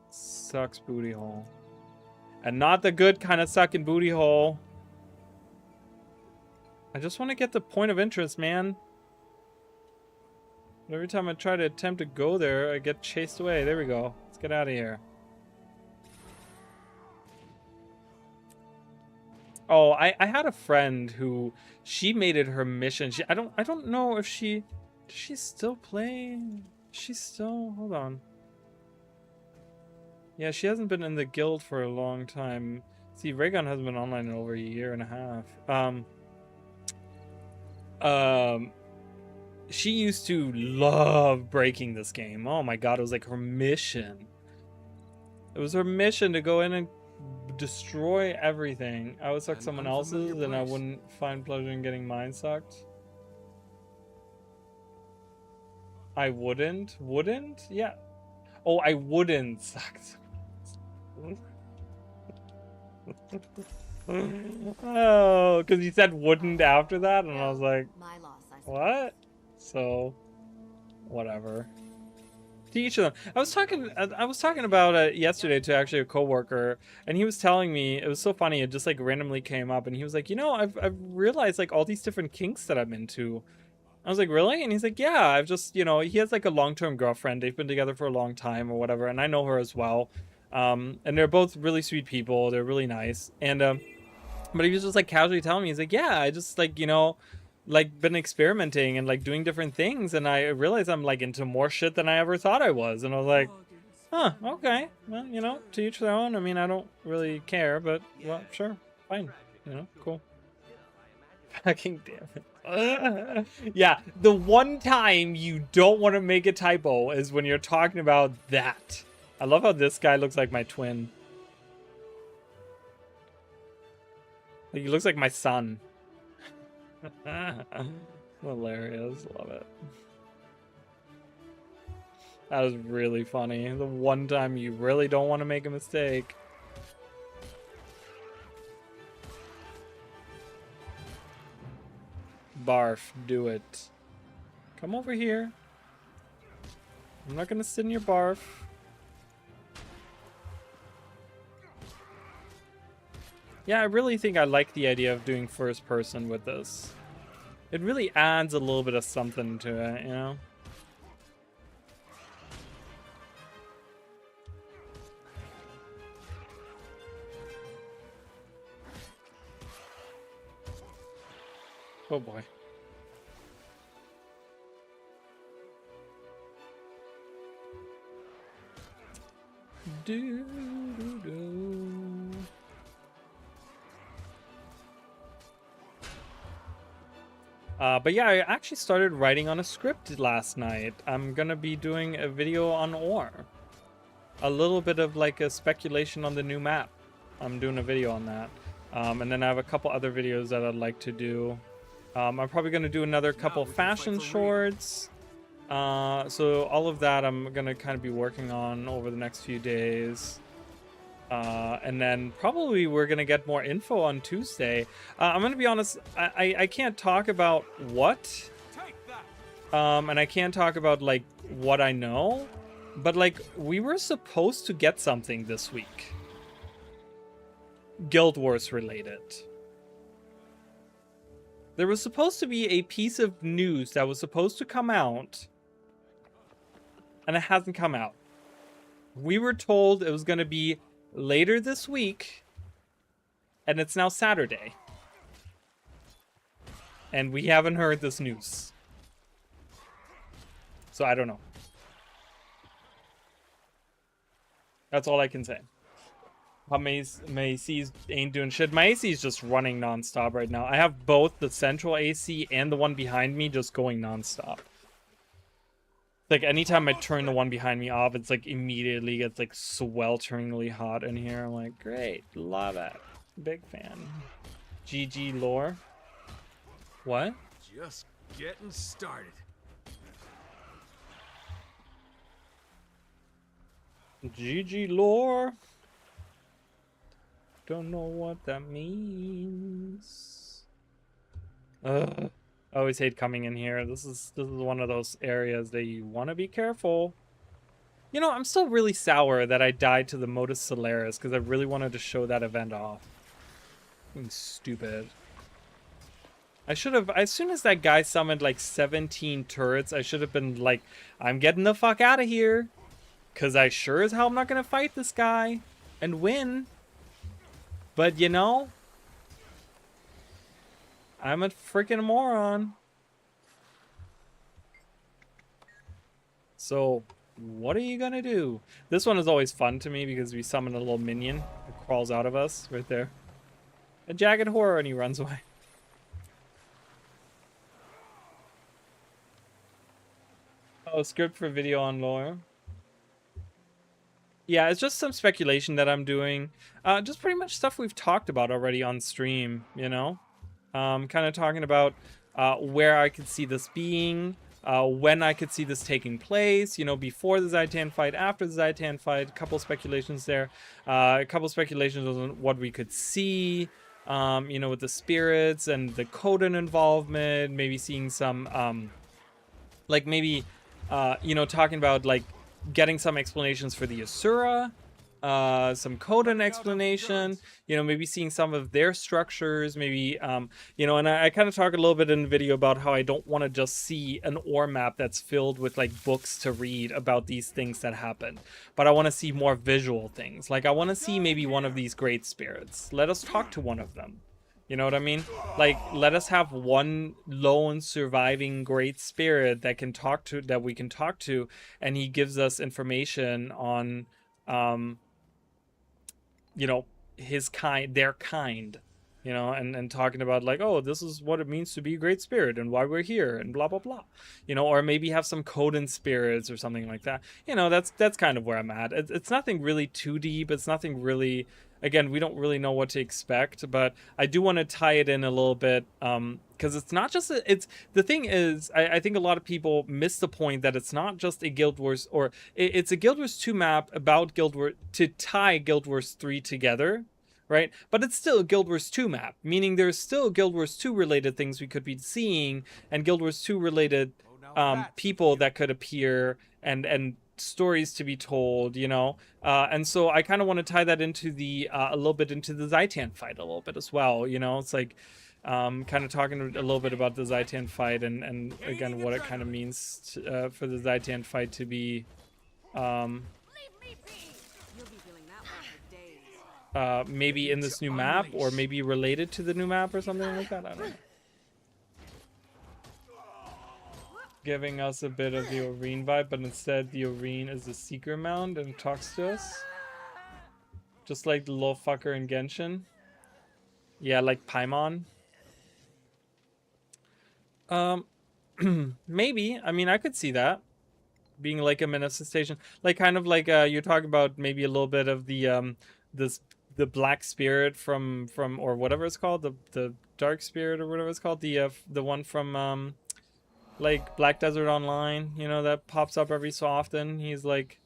Sucks booty hole. And not the good kind of sucking booty hole. I just want to get the point of interest, man. But every time I try to attempt to go there, I get chased away. There we go. Let's get out of here. Oh, I had a friend who she made it her mission. I don't know if does she still play? She's still, hold on. Yeah, she hasn't been in the guild for a long time. See, Raygun has been online in over a year and a half. She used to love breaking this game. Oh my god, it was like her mission. It was her mission to go in and destroy everything. I would suck someone else's and I wouldn't find pleasure in getting mine sucked. I wouldn't? Wouldn't? Yeah. Oh, I wouldn't suck. Oh, because you said wouldn't after that, and I was like, what? So, whatever. To each of them. I was talking about it yesterday to actually a coworker, and he was telling me, it was so funny, it just like randomly came up, and he was like, you know, I've realized like all these different kinks that I'm into. I was like, really? And he's like, yeah, I've just, you know, he has like a long-term girlfriend. They've been together for a long time or whatever, and I know her as well. And they're both really sweet people. They're really nice. And but he was just like casually telling me, he's like, yeah, I just like, you know, like been experimenting and like doing different things, and I realized I'm like into more shit than I ever thought I was. And I was like, huh, okay, well, you know, to each their own. I mean, I don't really care, but well, sure, fine, you know, cool. Fucking damn it. Yeah, the one time you don't want to make a typo is when you're talking about that. I love how this guy looks like my twin. Like, he looks like my son. Hilarious. Love it. That was really funny. The one time you really don't want to make a mistake. Barf, do it. Come over here. I'm not gonna sit in your barf. Yeah, I really think I like the idea of doing first person with this. It really adds a little bit of something to it, you know? Oh boy. do, do, do. But yeah, I actually started writing on a script last night. I'm gonna be doing a video on ore. A little bit of like a speculation on the new map. I'm doing a video on that. And then I have a couple other videos that I'd like to do. I'm probably gonna do another couple fashion shorts. So all of that I'm gonna kind of be working on over the next few days. And then probably we're gonna get more info on Tuesday. I'm gonna be honest, I can't talk about what, and I can't talk about like what I know, but like we were supposed to get something this week, Guild Wars related. There was supposed to be a piece of news that was supposed to come out, and it hasn't come out. We were told it was gonna be later this week, and it's now Saturday, and we haven't heard this news, so I don't know. That's all I can say. My ACs ain't doing shit. My AC is just running non-stop right now. I have both the central AC and the one behind me just going non-stop. Like, anytime I turn the one behind me off, it's like immediately gets like swelteringly hot in here. I'm like, great, love it. Big fan. GG lore. What? Just getting started. GG lore. Don't know what that means. Ugh. I always hate coming in here. This is one of those areas that you want to be careful. You know, I'm still really sour that I died to the Modus Solaris because I really wanted to show that event off. Being stupid. I should have, as soon as that guy summoned like 17 turrets, I should have been like, I'm getting the fuck out of here. Because I sure as hell am not going to fight this guy and win. But you know, I'm a freaking moron. So, what are you gonna do? This one is always fun to me because we summon a little minion that crawls out of us right there. A jagged horror, and he runs away. Oh, script for video on lore. Yeah, it's just some speculation that I'm doing. Just pretty much stuff we've talked about already on stream, you know? Kind of talking about where I could see this being, when I could see this taking place, you know, before the Zaitan fight, after the Zaitan fight, a couple speculations there, a couple speculations on what we could see, you know, with the spirits and the Coden involvement, maybe seeing some, like maybe, you know, talking about like getting some explanations for the Asura, some Coden explanation, you know, maybe seeing some of their structures, maybe, you know, and I kind of talk a little bit in the video about how I don't want to just see an ore map that's filled with like books to read about these things that happen, but I want to see more visual things. Like I want to see maybe one of these great spirits. Let us talk to one of them. You know what I mean? Like, let us have one lone surviving great spirit that can talk to, that we can talk to, and he gives us information on, you know, his kind, their kind, you know, and talking about like, oh, this is what it means to be a great spirit and why we're here and blah, blah, blah, you know, or maybe have some Coden spirits or something like that. You know, that's kind of where I'm at. It's nothing really too deep. It's nothing really, again, we don't really know what to expect, but I do want to tie it in a little bit, because it's not just it's the thing is, I think a lot of people miss the point that it's not just a Guild Wars, or it's a Guild Wars 2 map about Guild Wars to tie Guild Wars 3 together, right? But it's still a Guild Wars 2 map, meaning there's still Guild Wars 2 related things we could be seeing, and Guild Wars 2 related people that could appear, and stories to be told, you know, and so I kind of want to tie that into the a little bit into the Zaitan fight a little bit as well, you know. It's like kind of talking a little bit about the Zaitan fight, and again what it kind of means to, for the Zaitan fight to be maybe in this new map, or maybe related to the new map or something like that. I don't know. Giving us a bit of the Oreen vibe, but instead the Oreen is the Seeker Mound and talks to us. Just like the little fucker in Genshin. Yeah, like Paimon. Maybe. I mean, I could see that being like a manifestation, like kind of like you're talking about maybe a little bit of the the black spirit from or whatever it's called, the dark spirit or whatever it's called, the one from like Black Desert Online, you know, that pops up every so often. He's like,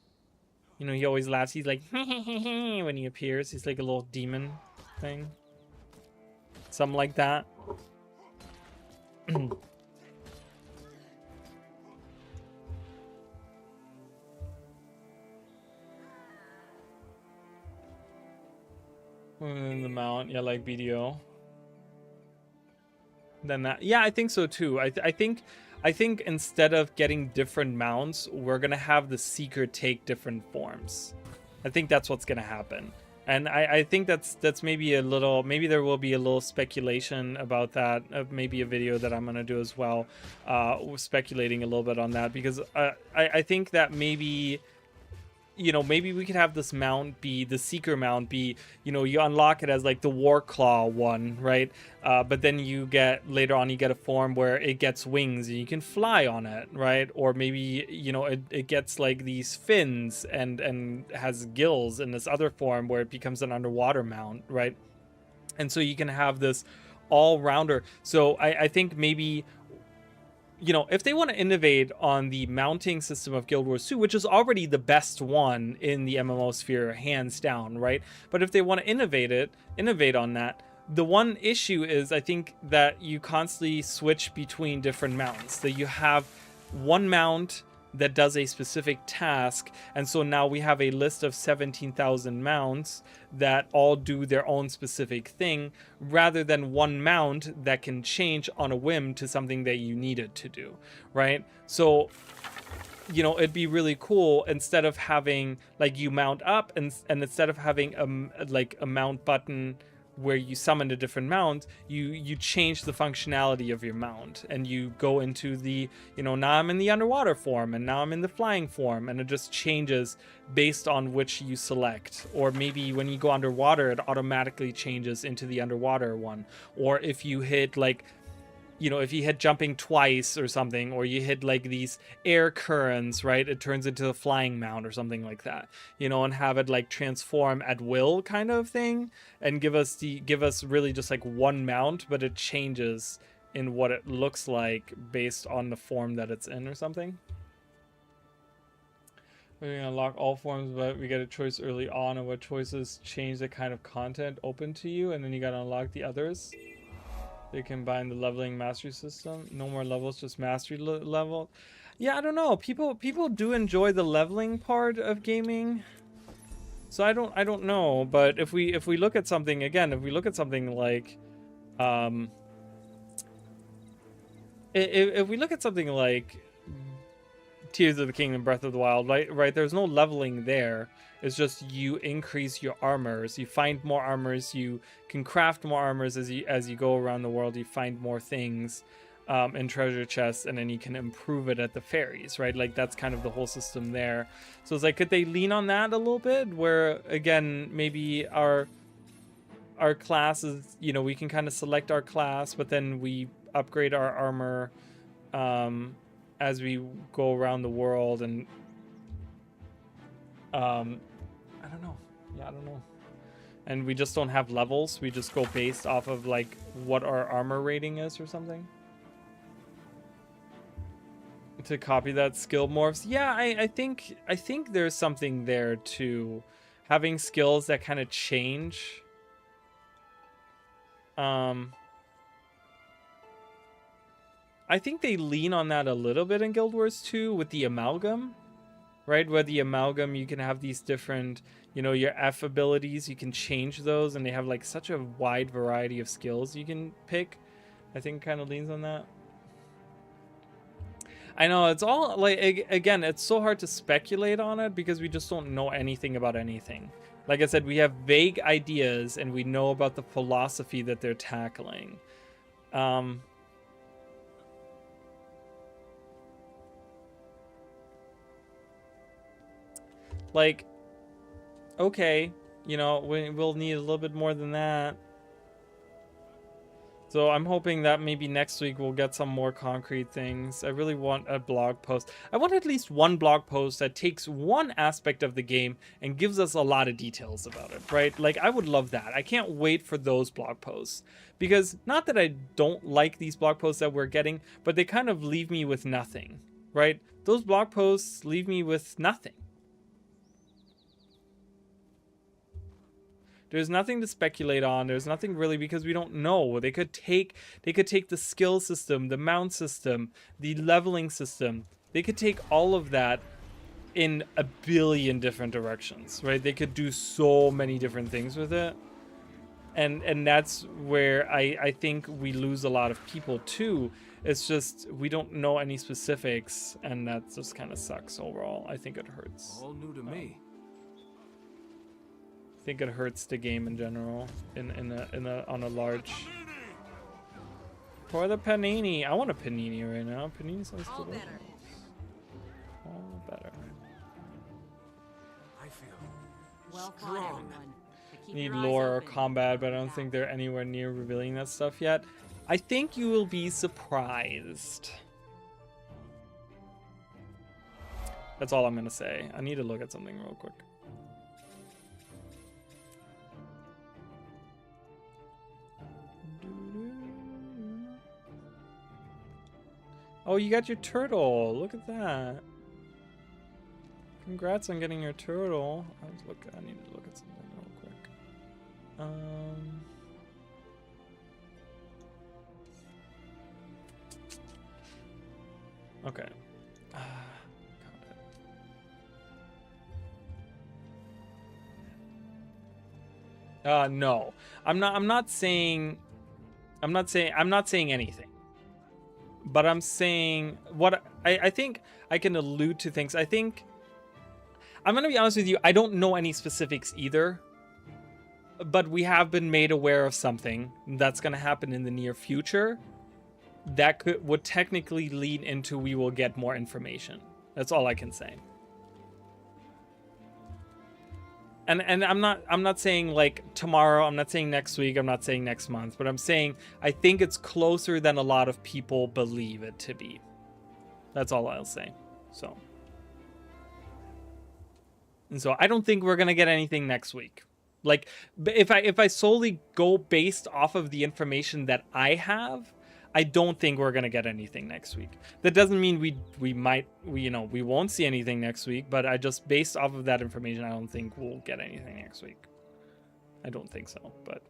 you know, he always laughs. He's like when he appears. He's like a little demon thing, something like that. In the mount, yeah, like BDO. Then that, yeah, I think so too. I think instead of getting different mounts, we're gonna have the seeker take different forms. I think that's what's gonna happen, and I think that's maybe a little, maybe there will be a little speculation about that. Maybe a video that I'm gonna do as well, speculating a little bit on that, because I think that maybe, you know, maybe we could have this mount be, the seeker mount be, you know, you unlock it as like the War Claw one, right? But then you get, later on you get a form where it gets wings and you can fly on it, right? Or maybe, you know, it gets like these fins and has gills in this other form where it becomes an underwater mount, right? And so you can have this all-rounder. So I think maybe, you know, if they want to innovate on the mounting system of Guild Wars 2, which is already the best one in the MMO sphere, hands down, right? But if they want to innovate on that, the one issue is, I think, that you constantly switch between different mounts. That you have one mount that does a specific task, and so now we have a list of 17,000 mounts that all do their own specific thing, rather than one mount that can change on a whim to something that you need it to do, right? So, you know, it'd be really cool, instead of having like you mount up and instead of having a mount button where you summon a different mount, you change the functionality of your mount, and you go into the, you know, now I'm in the underwater form and now I'm in the flying form, and it just changes based on which you select. Or maybe when you go underwater, it automatically changes into the underwater one. Or if you hit like, you know, if you hit jumping twice or something, or you hit like these air currents, right, it turns into a flying mount or something like that, you know, and have it like transform at will kind of thing, and give us really just like one mount, but it changes in what it looks like based on the form that it's in or something. We're gonna unlock all forms, but we get a choice early on of what choices change the kind of content open to you, and then you gotta unlock the others. They combine the leveling mastery system. No more levels, just mastery level. Yeah, I don't know. People do enjoy the leveling part of gaming. So I don't know. But if we look at something again, if we look at something like, if we look at something like Tears of the Kingdom, Breath of the Wild, right? There's no leveling there. It's just you increase your armors, you find more armors, you can craft more armors as you go around the world. You find more things in treasure chests, and then you can improve it at the fairies, right? Like that's kind of the whole system there. So it's like, could they lean on that a little bit, where again maybe our classes, you know, we can kind of select our class, but then we upgrade our armor as we go around the world, and I don't know. Yeah, I don't know. And we just don't have levels. We just go based off of like what our armor rating is or something. To copy that skill morphs. Yeah, I think there's something there too. Having skills that kind of change. I think they lean on that a little bit in Guild Wars 2 with the amalgam. Right, where the amalgam, you can have these different, you know, your F abilities, you can change those, and they have like such a wide variety of skills you can pick. I think kind of leans on that. I know, it's all like, again, it's so hard to speculate on it because we just don't know anything about anything. Like I said, we have vague ideas and we know about the philosophy that they're tackling. Like, okay, You know, we'll need a little bit more than that. So I'm hoping that maybe next week we'll get some more concrete things. I really want a blog post. I want at least one blog post that takes one aspect of the game and gives us a lot of details about it, right? Like, I would love that. I can't wait for those blog posts. Because, not that I don't like these blog posts that we're getting, but they kind of leave me with nothing, right? Those blog posts leave me with nothing. There's nothing to speculate on. There's nothing really, because we don't know. They could take the skill system, the mount system, the leveling system. They could take all of that in a billion different directions, right? They could do so many different things with it. And that's where I think we lose a lot of people too. It's just we don't know any specifics, and that just kind of sucks overall. I think it hurts. All new to me. I think it hurts the game in general, on a large. Pour the panini. I want a panini right now. Panini sounds delicious. All better. I feel Well fought, strong. everyone. But keep Need your eyes lore or open. combat, but I don't think they're anywhere near revealing that stuff yet. I think you will be surprised. That's all I'm gonna say. I need to look at something real quick. Oh, you got your turtle. Look at that. Congrats on getting your turtle. I need to look at something real quick. Okay. No. I'm not saying anything. But I'm saying what I think I can allude to things. I think I'm gonna be honest with you, I don't know any specifics either. But we have been made aware of something that's gonna happen in the near future that would technically lead into we will get more information. That's all I can say. And I'm not saying like tomorrow, I'm not saying next week, I'm not saying next month, but I'm saying I think it's closer than a lot of people believe it to be. That's all I'll say. So I don't think we're gonna get anything next week. Like, if I solely go based off of the information that I have, I don't think we're gonna get anything next week. That doesn't mean we won't see anything next week, but I just, based off of that information, I don't think we'll get anything next week. I don't think so, but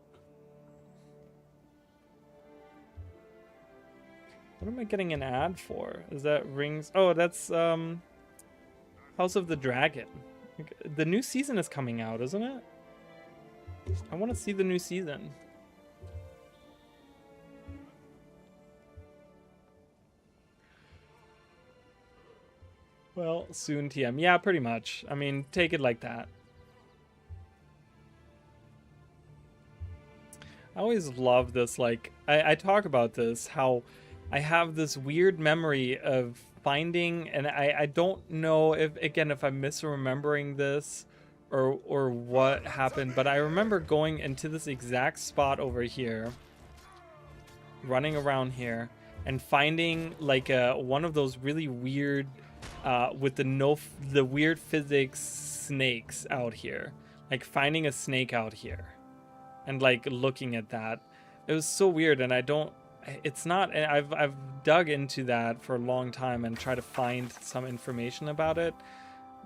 what am I getting an ad for? Is that Rings? Oh, that's House of the Dragon. The new season is coming out, isn't it? I want to see the new season. Well, soon TM. Yeah, pretty much. I mean, take it like that. I always love this, like, I talk about this, how I have this weird memory of finding, and I don't know if I'm misremembering this or what happened, but I remember going into this exact spot over here, running around here, and finding like one of those really weird with the weird physics snakes out here, like finding a snake out here and like looking at that. It was so weird, and I've dug into that for a long time and try to find some information about it,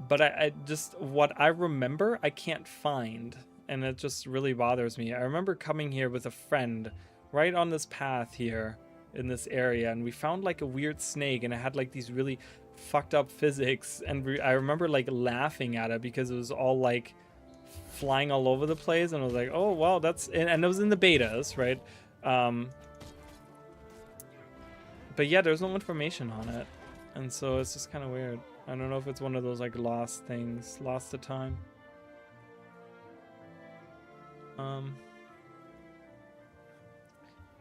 but I just, what I remember I can't find, and it just really bothers me. I remember coming here with a friend right on this path here in this area, and we found like a weird snake, and it had like these really fucked up physics, and I remember like laughing at it because it was all like flying all over the place, and I was like, oh wow, that's, and it was in the betas, right? But yeah, there's no information on it, and so it's just kind of weird. I don't know if it's one of those like lost things, lost to time.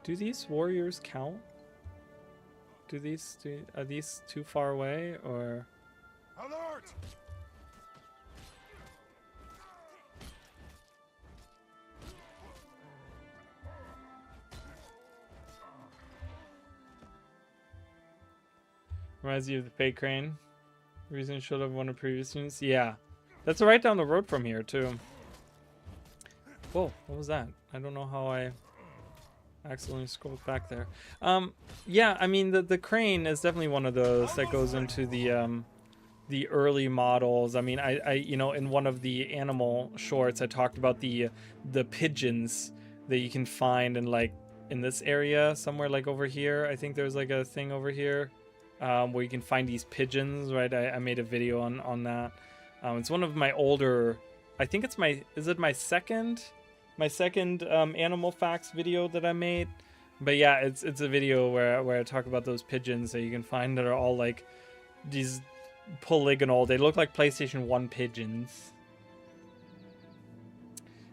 Do these warriors count? Are these too far away, or? Alert! Reminds you of the fake crane. Reason should have one of previous news. Yeah. That's right down the road from here, too. Whoa, what was that? I don't know how I accidentally scrolled back there. Yeah, I mean, the crane is definitely one of those that goes into the early models. I mean, I you know, in one of the animal shorts, I talked about the pigeons that you can find in, like, in this area, somewhere like over here. I think there's like a thing over here where you can find these pigeons, right? I made a video on that. It's one of my older, I think it's is it my second animal facts video that I made? But yeah, it's a video where I talk about those pigeons that you can find that are all like these polygonal, they look like PlayStation 1 pigeons.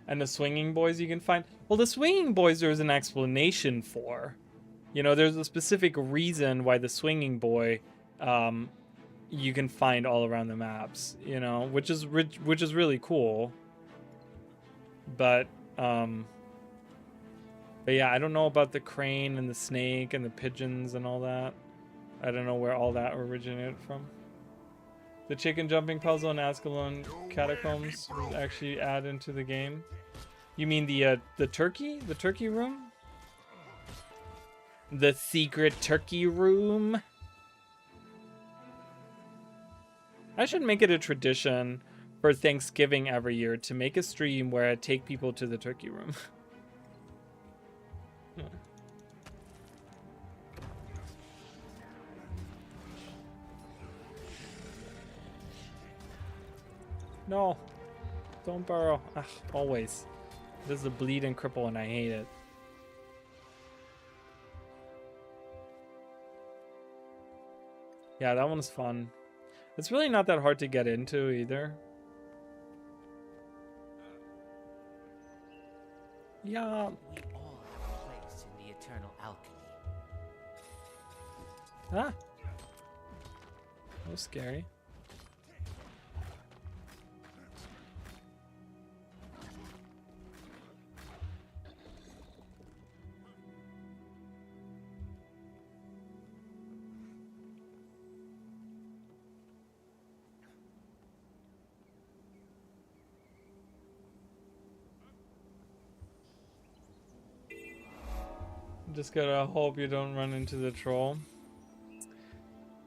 And the swinging boys you can find. Well, the swinging boys there's an explanation for. You know, there's a specific reason why the swinging boy you can find all around the maps, you know, which is really cool. But yeah, I don't know about the crane and the snake and the pigeons and all that. I don't know where all that originated from. The chicken jumping puzzle in Ascalon Catacombs actually add into the game. You mean the turkey? The turkey room? The secret turkey room? I should make it a tradition for Thanksgiving every year to make a stream where I take people to the turkey room. No, don't burrow. Ugh, always. This is a bleed and cripple and I hate it. Yeah, that one's fun. It's really not that hard to get into either. Yeah. We all have a place in the eternal alchemy. Ah. That was scary. Just gotta hope you don't run into the troll.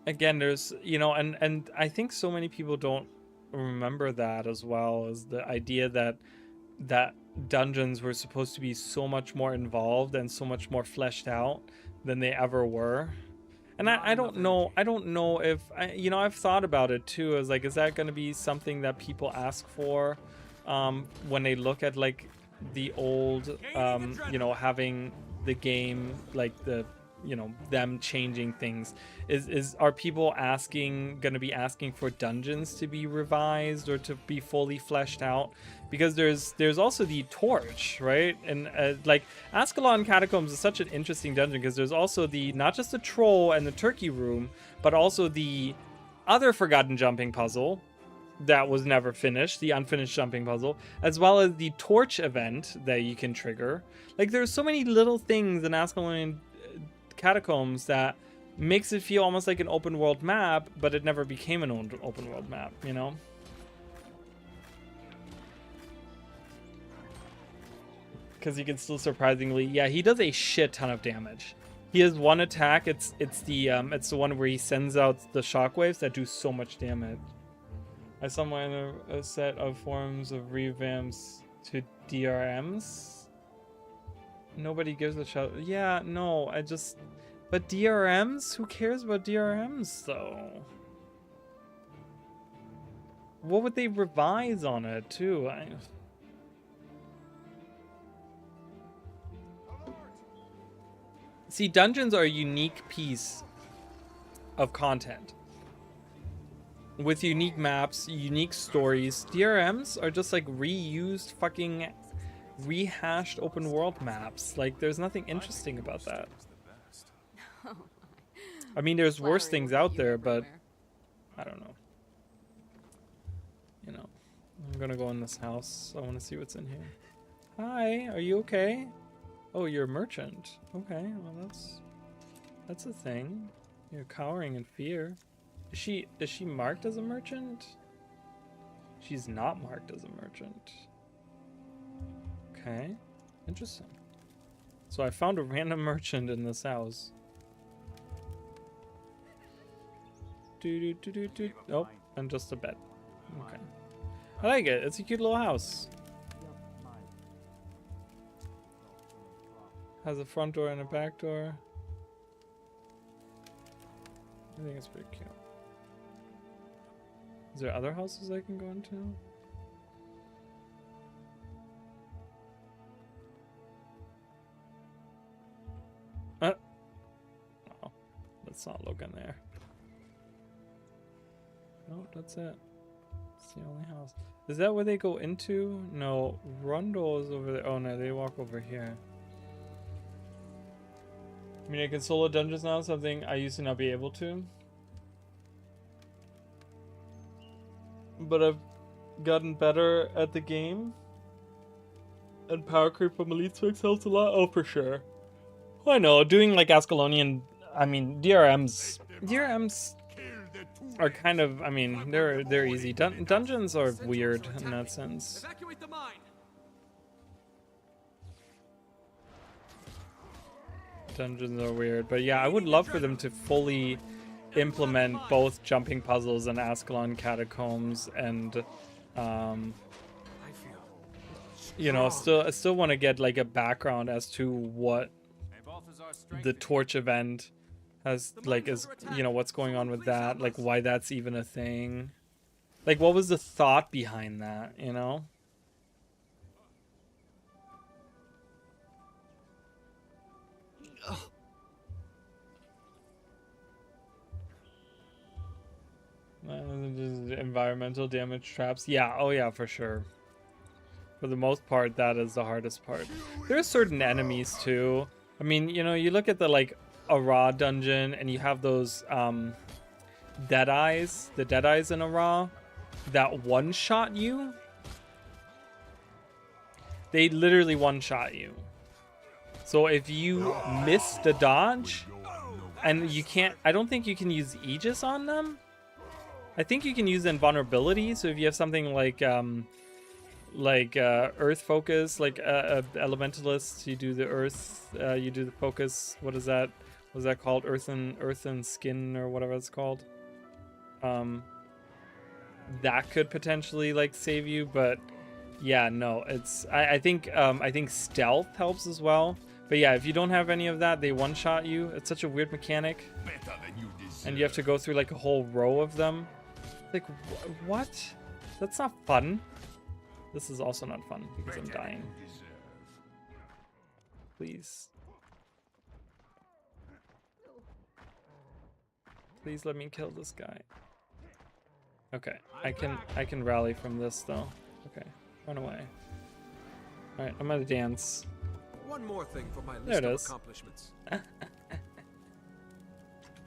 Again, there's, you know, and I think so many people don't remember that as well, as the idea that dungeons were supposed to be so much more involved and so much more fleshed out than they ever were. And I don't know if you know, I've thought about it too, as like, is that going to be something that people ask for when they look at like the old you know, having the game, like the, you know, them changing things, are people gonna be asking for dungeons to be revised or to be fully fleshed out? Because there's also the torch, right? And like Ascalon Catacombs is such an interesting dungeon because there's also the, not just the troll and the turkey room, but also the other forgotten jumping puzzle that was never finished, the unfinished jumping puzzle, as well as the torch event that you can trigger. Like, there's so many little things in Ascalon Catacombs that makes it feel almost like an open world map, but it never became an open world map, you know? Because he can still surprisingly, yeah, he does a shit ton of damage. He has one attack, it's the one where he sends out the shockwaves that do so much damage. I saw a set of forms of revamps to DRMs. Nobody gives a shot. Yeah, no, but DRMs? Who cares about DRMs though? What would they revise on it too? See, dungeons are a unique piece of content. With unique maps, unique stories. DRMs are just like reused fucking rehashed open world maps. Like, there's nothing interesting about that. I mean, there's worse things out there, but I don't know. You know, I'm gonna go in this house. I want to see what's in here. Hi, are you okay? Oh, you're a merchant. Okay, well that's a thing. You're cowering in fear. Is she marked as a merchant? She's not marked as a merchant. Okay, interesting. So I found a random merchant in this house. Nope, and just a bed. Okay. I like it. It's a cute little house. Has a front door and a back door. I think it's pretty cute. Is there other houses I can go into? No, let's not look in there. No, that's it. It's the only house. Is that where they go into? No, Rundle is over there. Oh no, they walk over here. I mean, I can solo dungeons now, something I used to not be able to. But I've gotten better at the game. And power creep from Elite Swix helps a lot. Oh, for sure. Well, I know, doing like Ascalonian, I mean, DRMs are kind of, I mean, they're easy. Dungeons are weird in that sense. Evacuate the mine. Dungeons are weird, but yeah, I would love for them to fully implement both jumping puzzles and Ascalon catacombs, and you know, I still want to get like a background as to what the torch event has, like, is, you know, what's going on with that, like why that's even a thing, like what was the thought behind that, you know? Just environmental damage traps. Yeah, oh yeah, for sure. For the most part, that is the hardest part. There are certain enemies too. I mean, you know, you look at the like a raw dungeon and you have those dead eyes, the dead eyes in a raw that one shot you. They literally one shot you. So if you miss the dodge and you can't, I don't think you can use Aegis on them. I think you can use invulnerability. So if you have something like earth focus, like elementalist, you do the earth, you do the focus. What is that? What's that called? Earth and skin, or whatever it's called. That could potentially like save you, but yeah, no, it's I think stealth helps as well. But yeah, if you don't have any of that, they one shot you. It's such a weird mechanic, and you have to go through like a whole row of them. Like, what? That's not fun. This is also not fun because I'm dying. Please. Please let me kill this guy. Okay, I can rally from this though. Okay, run away. All right, I'm gonna dance. One more thing for my list of accomplishments.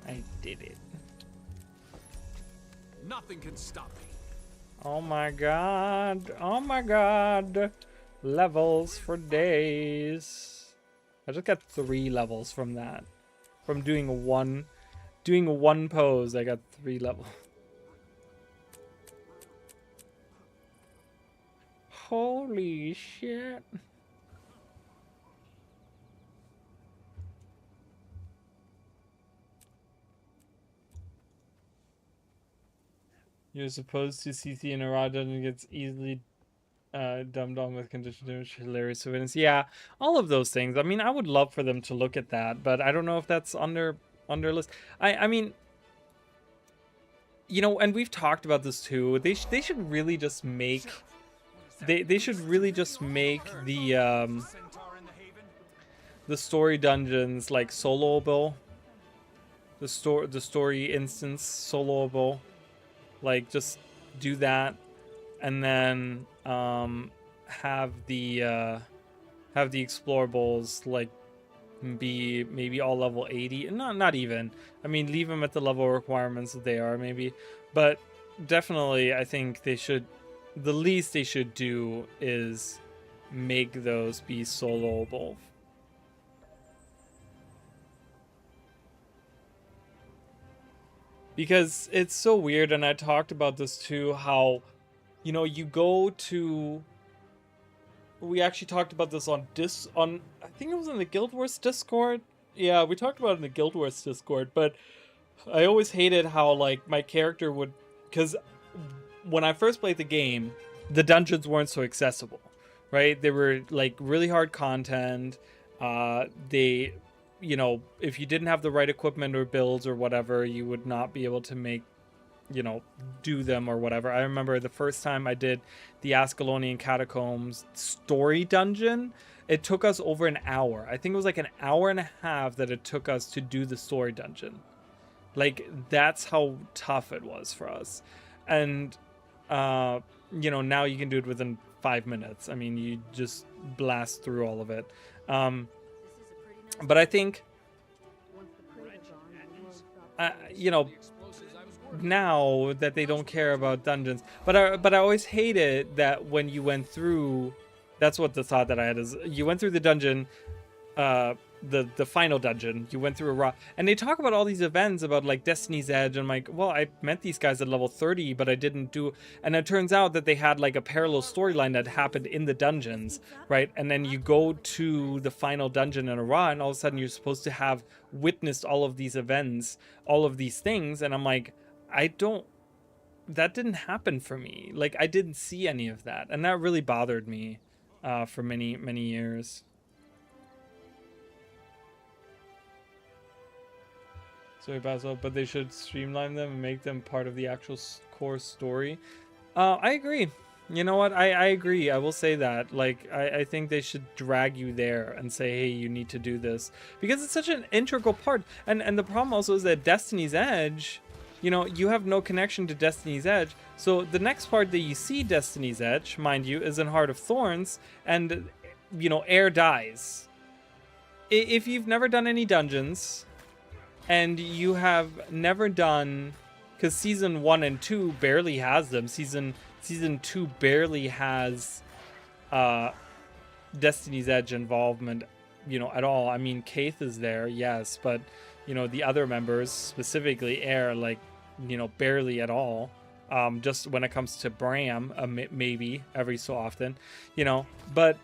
I did it. Nothing can stop me. Oh my god. Oh my god. Levels for days. I just got 3 levels from that. From doing one pose, I got 3 levels. Holy shit. You're supposed to CC in a raw dungeon gets easily dumbed down with condition damage, hilarious surveillance. Yeah, all of those things. I mean, I would love for them to look at that, but I don't know if that's on their list. I mean, you know, and we've talked about this too. They should really just make they should really just make the story dungeons like soloable. The story instance soloable. Like, just do that, and then have the explorables like be maybe all level 80, and not even. I mean, leave them at the level requirements that they are maybe, but definitely I think they should. The least they should do is make those be soloable. because it's so weird, and I talked about this too, how, you know, you go to, we actually talked about this on I think it was in the Guild Wars Discord. Yeah, we talked about it in the Guild Wars Discord, but I always hated how, like, my character would, because when I first played the game, the dungeons weren't so accessible, right? They were, like, really hard content. They, you know, if you didn't have the right equipment or builds or whatever, you would not be able to make, you know, do them or whatever. I remember the first time I did the Ascalonian Catacombs story dungeon, it took us over an hour. I think it was like an hour and a half that it took us to do the story dungeon. Like, that's how tough it was for us. And, you know, now you can do it within 5 minutes. I mean, you just blast through all of it. But I think, you know, now that they don't care about dungeons, but I always hated that when you went through, that's what the thought that I had is, you went through the dungeon, the final dungeon, you went through a raw, and they talk about all these events about like Destiny's Edge, and I'm like, well, I met these guys at level 30, but I didn't do, and it turns out that they had like a parallel storyline that happened in the dungeons, right? And then you go to the final dungeon in a raw, and all of a sudden you're supposed to have witnessed all of these events, all of these things, and I'm like, that didn't happen for me. Like, I didn't see any of that, and that really bothered me for many years. Sorry, Basil, but they should streamline them and make them part of the actual core story. I agree. You know what? I agree. I will say that. Like, I think they should drag you there and say, hey, you need to do this. Because it's such an integral part. And the problem also is that Destiny's Edge, you know, you have no connection to Destiny's Edge. So the next part that you see Destiny's Edge, mind you, is in Heart of Thorns. And, you know, Air dies. If you've never done any dungeons, and you have never done, because season 1 and 2 barely has them. Season 2 barely has Destiny's Edge involvement, you know, at all. I mean, Kaith is there, yes, but, you know, the other members, specifically Air, like, you know, barely at all. Just when it comes to Bram, maybe every so often, you know, but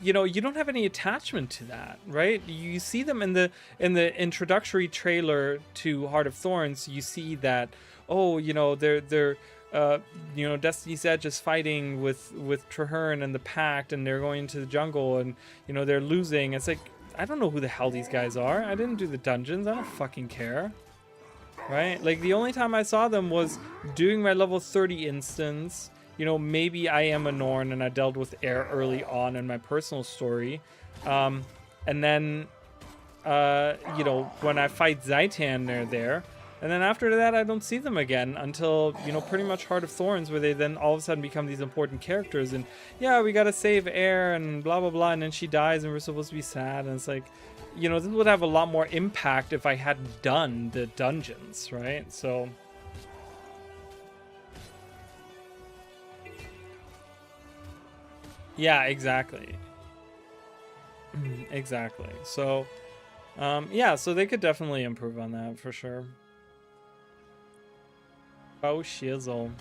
you know, you don't have any attachment to that, right? You see them in the introductory trailer to Heart of Thorns. You see that, oh, you know, they're you know, Destiny's Edge is fighting with Traherne and the Pact, and they're going into the jungle, and, you know, they're losing. It's like, I don't know who the hell these guys are. I didn't do the dungeons. I don't fucking care, right? Like, the only time I saw them was doing my level 30 instance. You know, maybe I am a Norn and I dealt with Air early on in my personal story. And then, you know, when I fight Zaitan, they're there. And then after that, I don't see them again until, you know, pretty much Heart of Thorns, where they then all of a sudden become these important characters. And, yeah, we gotta save Air and blah, blah, blah. And then she dies and we're supposed to be sad. And it's like, you know, this would have a lot more impact if I hadn't done the dungeons, right? So... yeah, exactly. Exactly. So, yeah, so they could definitely improve on that for sure. Oh, shizzle.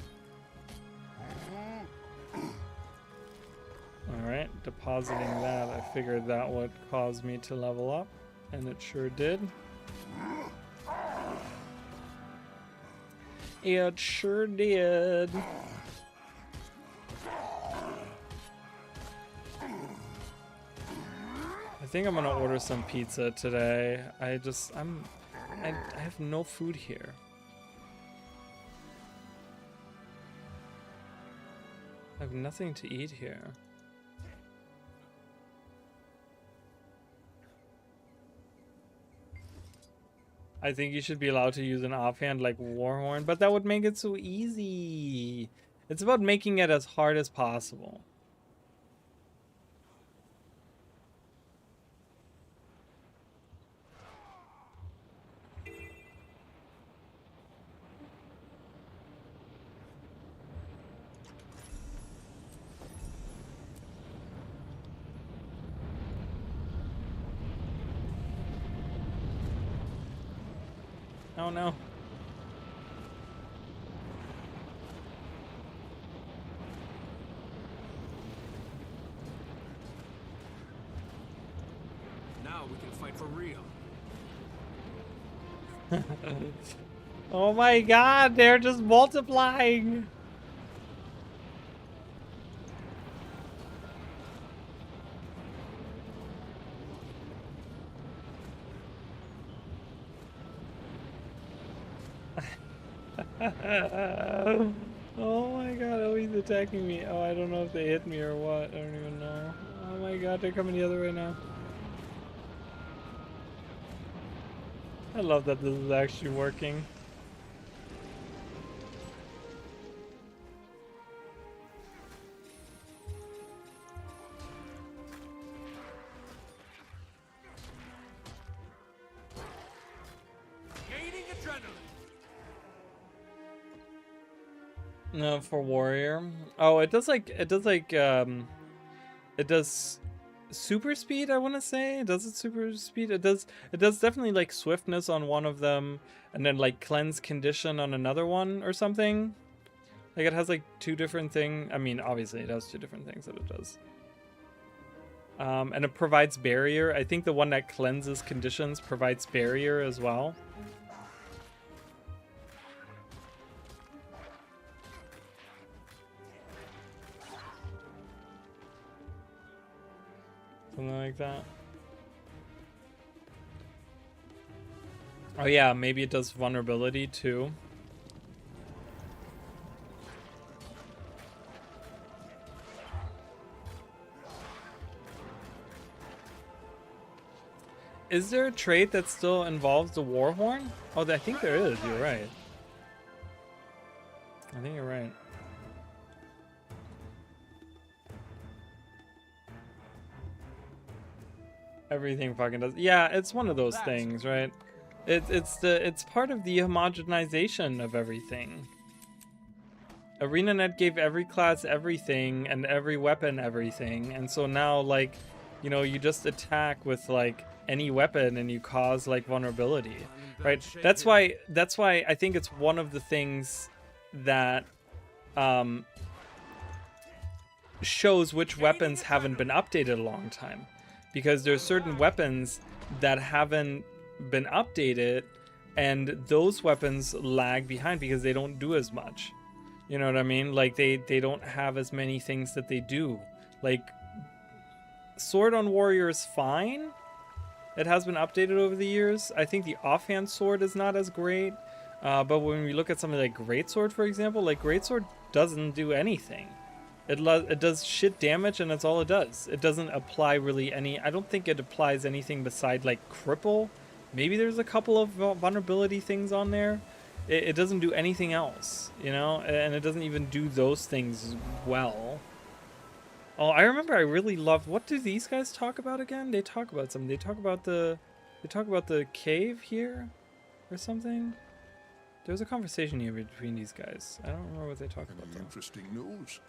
Alright, depositing that. I figured that would cause me to level up, and it sure did. It sure did. I think I'm gonna order some pizza today. I have no food here. I have nothing to eat here. I think you should be allowed to use an offhand like Warhorn, but that would make it so easy. It's about making it as hard as possible. Oh no. Now we can fight for real. Oh my god, they're just multiplying. Oh my god, oh, he's attacking me. Oh, I don't know if they hit me or what. I don't even know. Oh my god, they're coming the other way now. I love that this is actually working. Gaining adrenaline. No, for warrior. Oh, it does super speed, I want to say. Does it super speed? It does definitely like swiftness on one of them, and then like cleanse condition on another one or something. Like it has like two different things. I mean, obviously it has two different things that it does. And it provides barrier. I think the one that cleanses conditions provides barrier as well. Something like that. Oh yeah, maybe it does vulnerability too. Is there a trait that still involves the war horn? Oh, I think there is. You're right. I think you're right. Everything fucking does. Yeah, it's one of those things, right? It's part of the homogenization of everything. ArenaNet gave every class everything and every weapon everything, and so now, like, you know, you just attack with like any weapon and you cause like vulnerability, right? That's why I think it's one of the things that shows which weapons haven't been updated a long time, because there's certain weapons that haven't been updated and those weapons lag behind because they don't do as much. You know what I mean? Like they don't have as many things that they do. Like Sword on Warrior is fine. It has been updated over the years. I think the offhand sword is not as great. But when we look at something like Greatsword, for example, like Greatsword doesn't do anything. It does shit damage and that's all it does. It doesn't apply really any... I don't think it applies anything beside like Cripple. Maybe there's a couple of vulnerability things on there. It doesn't do anything else, you know? And it doesn't even do those things well. Oh, I remember I really loved... What do these guys talk about again? They talk about something. They talk about the cave here or something. There's a conversation here between these guys. I don't remember what they talk about though. Interesting news.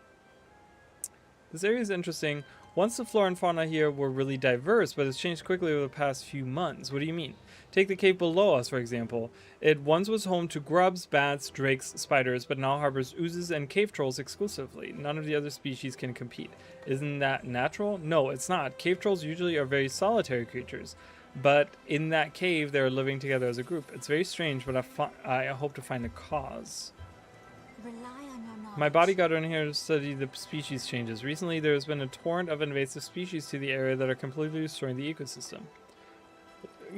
This area is interesting. Once the flora and fauna here were really diverse, but it's changed quickly over the past few months. What do you mean? Take the cave below us, for example. It once was home to grubs, bats, drakes, spiders, but now harbors oozes and cave trolls exclusively. None of the other species can compete. Isn't that natural? No, it's not. Cave trolls usually are very solitary creatures, but in that cave, they're living together as a group. It's very strange, but I hope to find a cause. Rely on your knowledge. My body got in here to study the species changes. Recently, there has been a torrent of invasive species to the area that are completely destroying the ecosystem.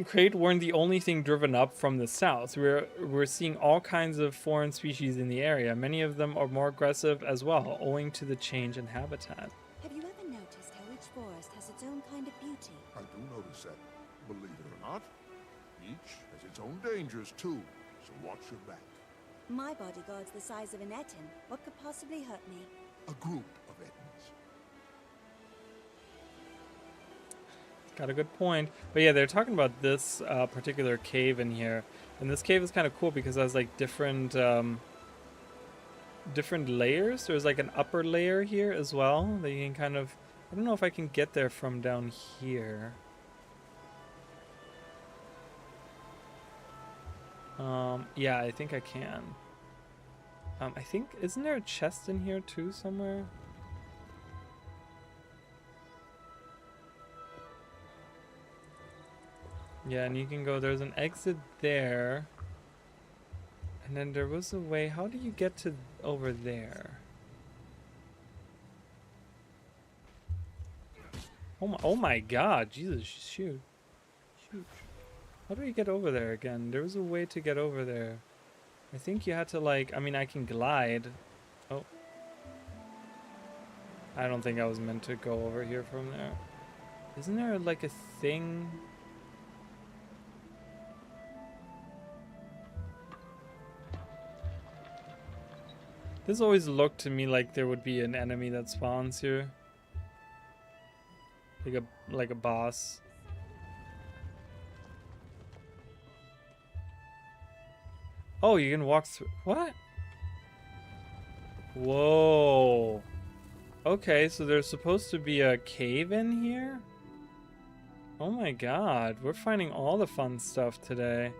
Crate weren't the only thing driven up from the south. We're seeing all kinds of foreign species in the area. Many of them are more aggressive as well, owing to the change in habitat. Have you ever noticed how each forest has its own kind of beauty? I do notice that, believe it or not. Each has its own dangers too, so watch your back. My bodyguard's the size of an Etten. What could possibly hurt me? A group of Ettins. Got a good point. But yeah, they're talking about this particular cave in here. And this cave is kind of cool because it has like different layers. There's like an upper layer here as well that you can kind of... I don't know if I can get there from down here. Yeah, I think I can. I think, isn't there a chest in here too somewhere? Yeah, and you can go, there's an exit there. And then there was a way, how do you get to over there? Oh my god, Jesus, shoot. Shoot. How do we get over there again? There was a way to get over there. I think you had to like, I mean, I can glide. Oh. I don't think I was meant to go over here from there. Isn't there like a thing? This always looked to me like there would be an enemy that spawns here. Like a boss. Oh, you can walk through. What? Whoa. Okay, so there's supposed to be a cave in here? Oh my god, we're finding all the fun stuff today.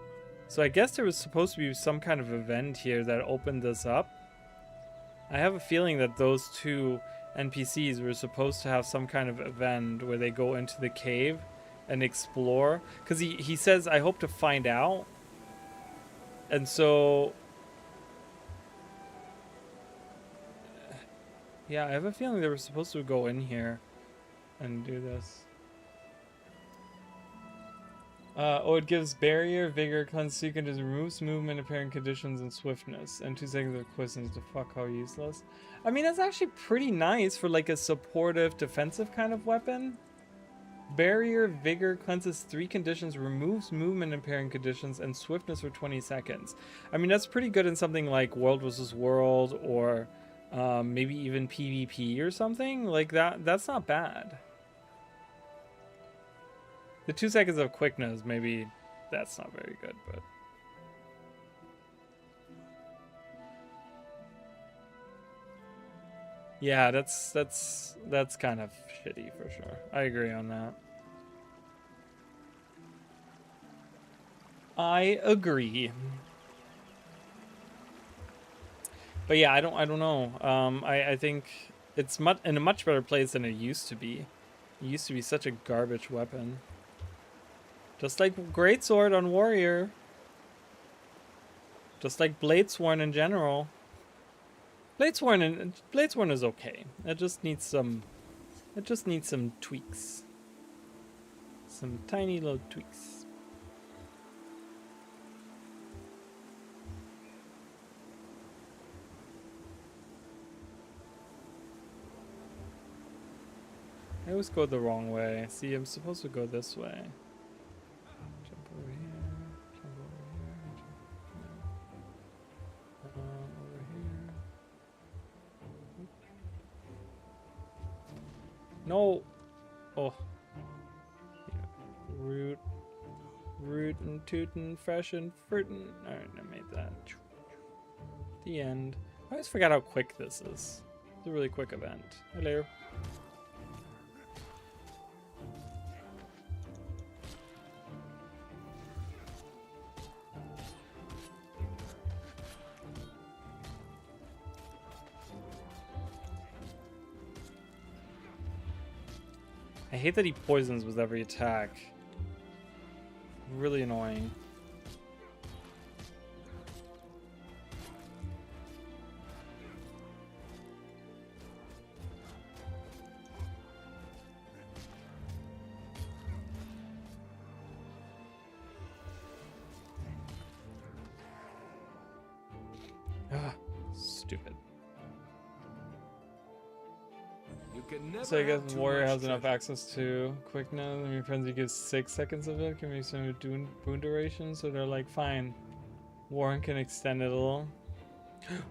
So I guess there was supposed to be some kind of event here that opened this up. I have a feeling that those two NPCs were supposed to have some kind of event where they go into the cave and explore. Because he says, I hope to find out. And so... yeah, I have a feeling they were supposed to go in here and do this. Oh, it gives barrier, vigor, cleanse, sequence, removes movement, apparent conditions, and swiftness. And 2 seconds of quizzes to fuck how useless. I mean, that's actually pretty nice for like a supportive, defensive kind of weapon. Barrier, vigor, cleanses 3 conditions, removes movement impairing conditions, and swiftness for 20 seconds. I mean, that's pretty good in something like World vs. World or maybe even PvP or something. Like that. That's not bad. The 2 seconds of quickness, maybe that's not very good, but... yeah, that's kind of shitty for sure. I agree on that. I agree. But yeah, I don't know. I think it's in a much better place than it used to be. It used to be such a garbage weapon. Just like Greatsword on Warrior. Just like Bladesworn in general. Bladesworn is okay. It just needs some tweaks. Some tiny little tweaks. I always go the wrong way. See, I'm supposed to go this way. Jump over here, jump over here, jump over here. No! Oh. Yeah. Rootin', tootin', freshin', fruitin'. Alright, I made that. The end. I always forgot how quick this is. It's a really quick event. Hello. I hate that he poisons with every attack. Really annoying. Ah, stupid. So I guess Warrior has enough access to quickness. I mean, Frenzy gives 6 seconds of it. Can we extend the boon duration? So they're like, fine. Warren can extend it a little.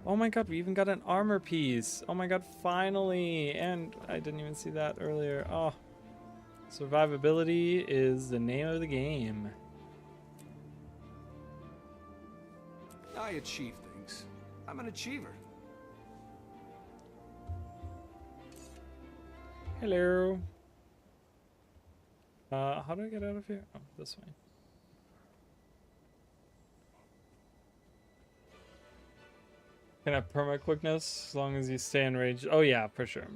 Oh my god, we even got an armor piece. Oh my god, finally. And I didn't even see that earlier. Oh. Survivability is the name of the game. I achieve things. I'm an achiever. Hello. How do I get out of here? Oh, this way. Can have perma quickness as long as you stay in range. Oh yeah, for sure.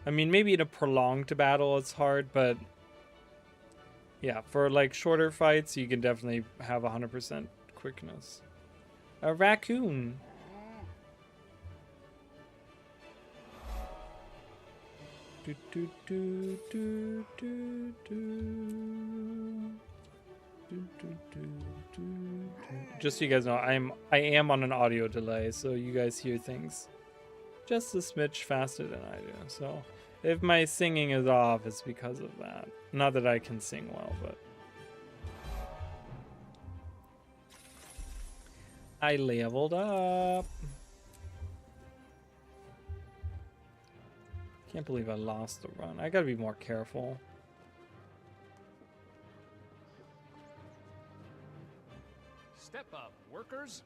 I mean, maybe in a prolonged battle it's hard, but yeah, for like shorter fights, you can definitely have 100% quickness. A raccoon. Do, do, do, do, do, do. Just so you guys know, I am on an audio delay, so you guys hear things just a smidge faster than I do. So if my singing is off, it's because of that. Not that I can sing well, but I leveled up. Can't believe I lost the run. I gotta be more careful. Step up, workers.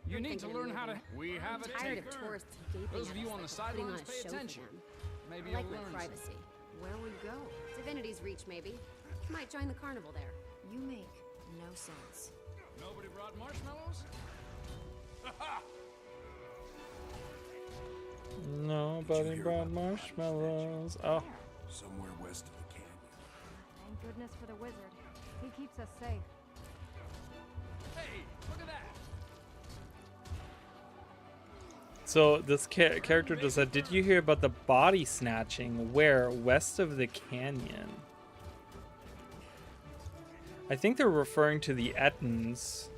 You need to learn how to. We have a tired of taker. tourists gaping Those of at you us on the like we're putting on sidelines, a pay show for attention. them. Maybe I you'll like my learn privacy. Where will you go? Divinity's Reach, maybe. Might join the carnival there. You make no sense. Nobody brought marshmallows? Nobody brought marshmallows. Oh. Somewhere west of the canyon. Thank goodness for the wizard. He keeps us safe. Hey, look at that. So this character just said, did you hear about the body snatching? Where? West of the canyon. I think they're referring to the Ettins.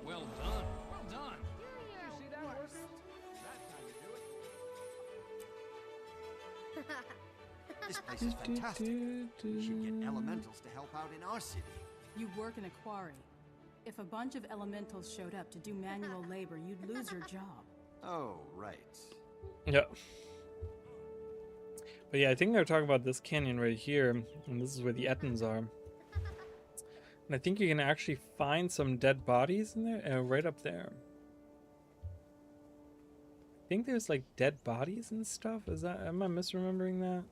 Well done. Well done. You see that horse? That's how you do it. This place is fantastic. We should get elementals to help out in our city. You work in a quarry. If a bunch of elementals showed up to do manual labor, you'd lose your job. Oh, right. Yeah. But yeah, I think they're talking about this canyon right here, and this is where the Ettins are. And I think you can actually find some dead bodies in there, right up there. I think there's like dead bodies and stuff. Is that? Am I misremembering that?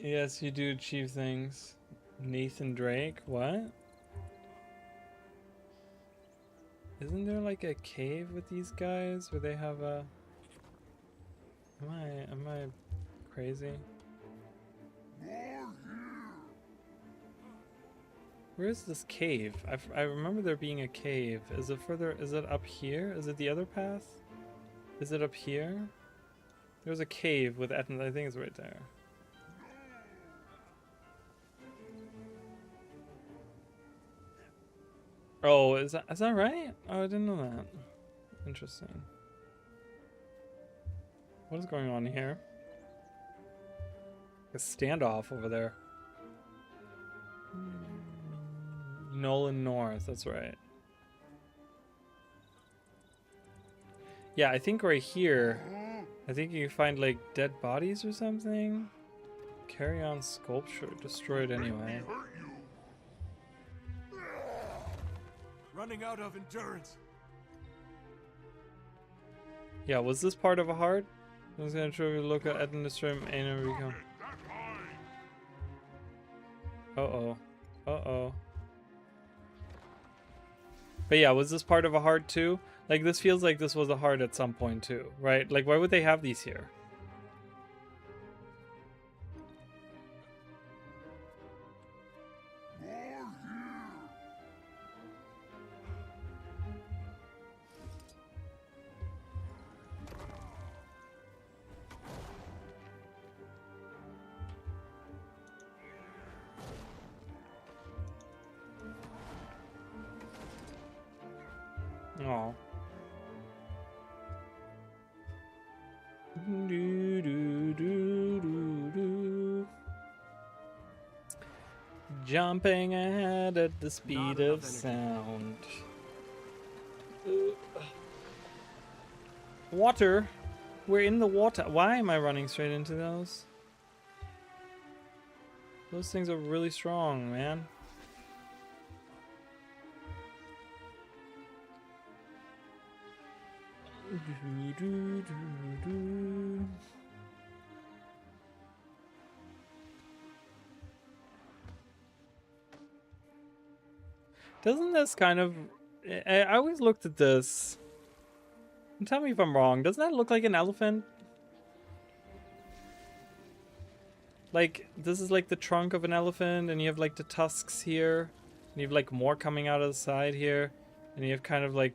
Yes, you do achieve things. Nathan Drake, what? Isn't there like a cave with these guys where they have a... Am I crazy? Where is this cave? I remember there being a cave. Is it further? Is it up here? Is it the other path? Is it up here? There's a cave with Etna. I think it's right there. Oh, is that right? Oh, I didn't know that. Interesting. What is going on here? A standoff over there. Nolan North, that's right. Yeah, I think right here, I think you can find like dead bodies or something. Carry on sculpture, destroyed anyway. Running out of endurance. Yeah, was this part of a heart? I was gonna try to look at the stream and we go. Uh-oh. Uh-oh. But yeah, was this part of a heart too? Like, this feels like this was a heart at some point too, right? Like, why would they have these here? Oh. Do, do, do, do, do. Jumping ahead at the speed of sound. Water. We're in the water. Why am I running straight into those? Those things are really strong, man. Do, do, do, do. Doesn't this kind of... I always looked at this. And tell me if I'm wrong. Doesn't that look like an elephant? Like, this is like the trunk of an elephant, and you have like the tusks here. And you have like more coming out of the side here. And you have kind of like,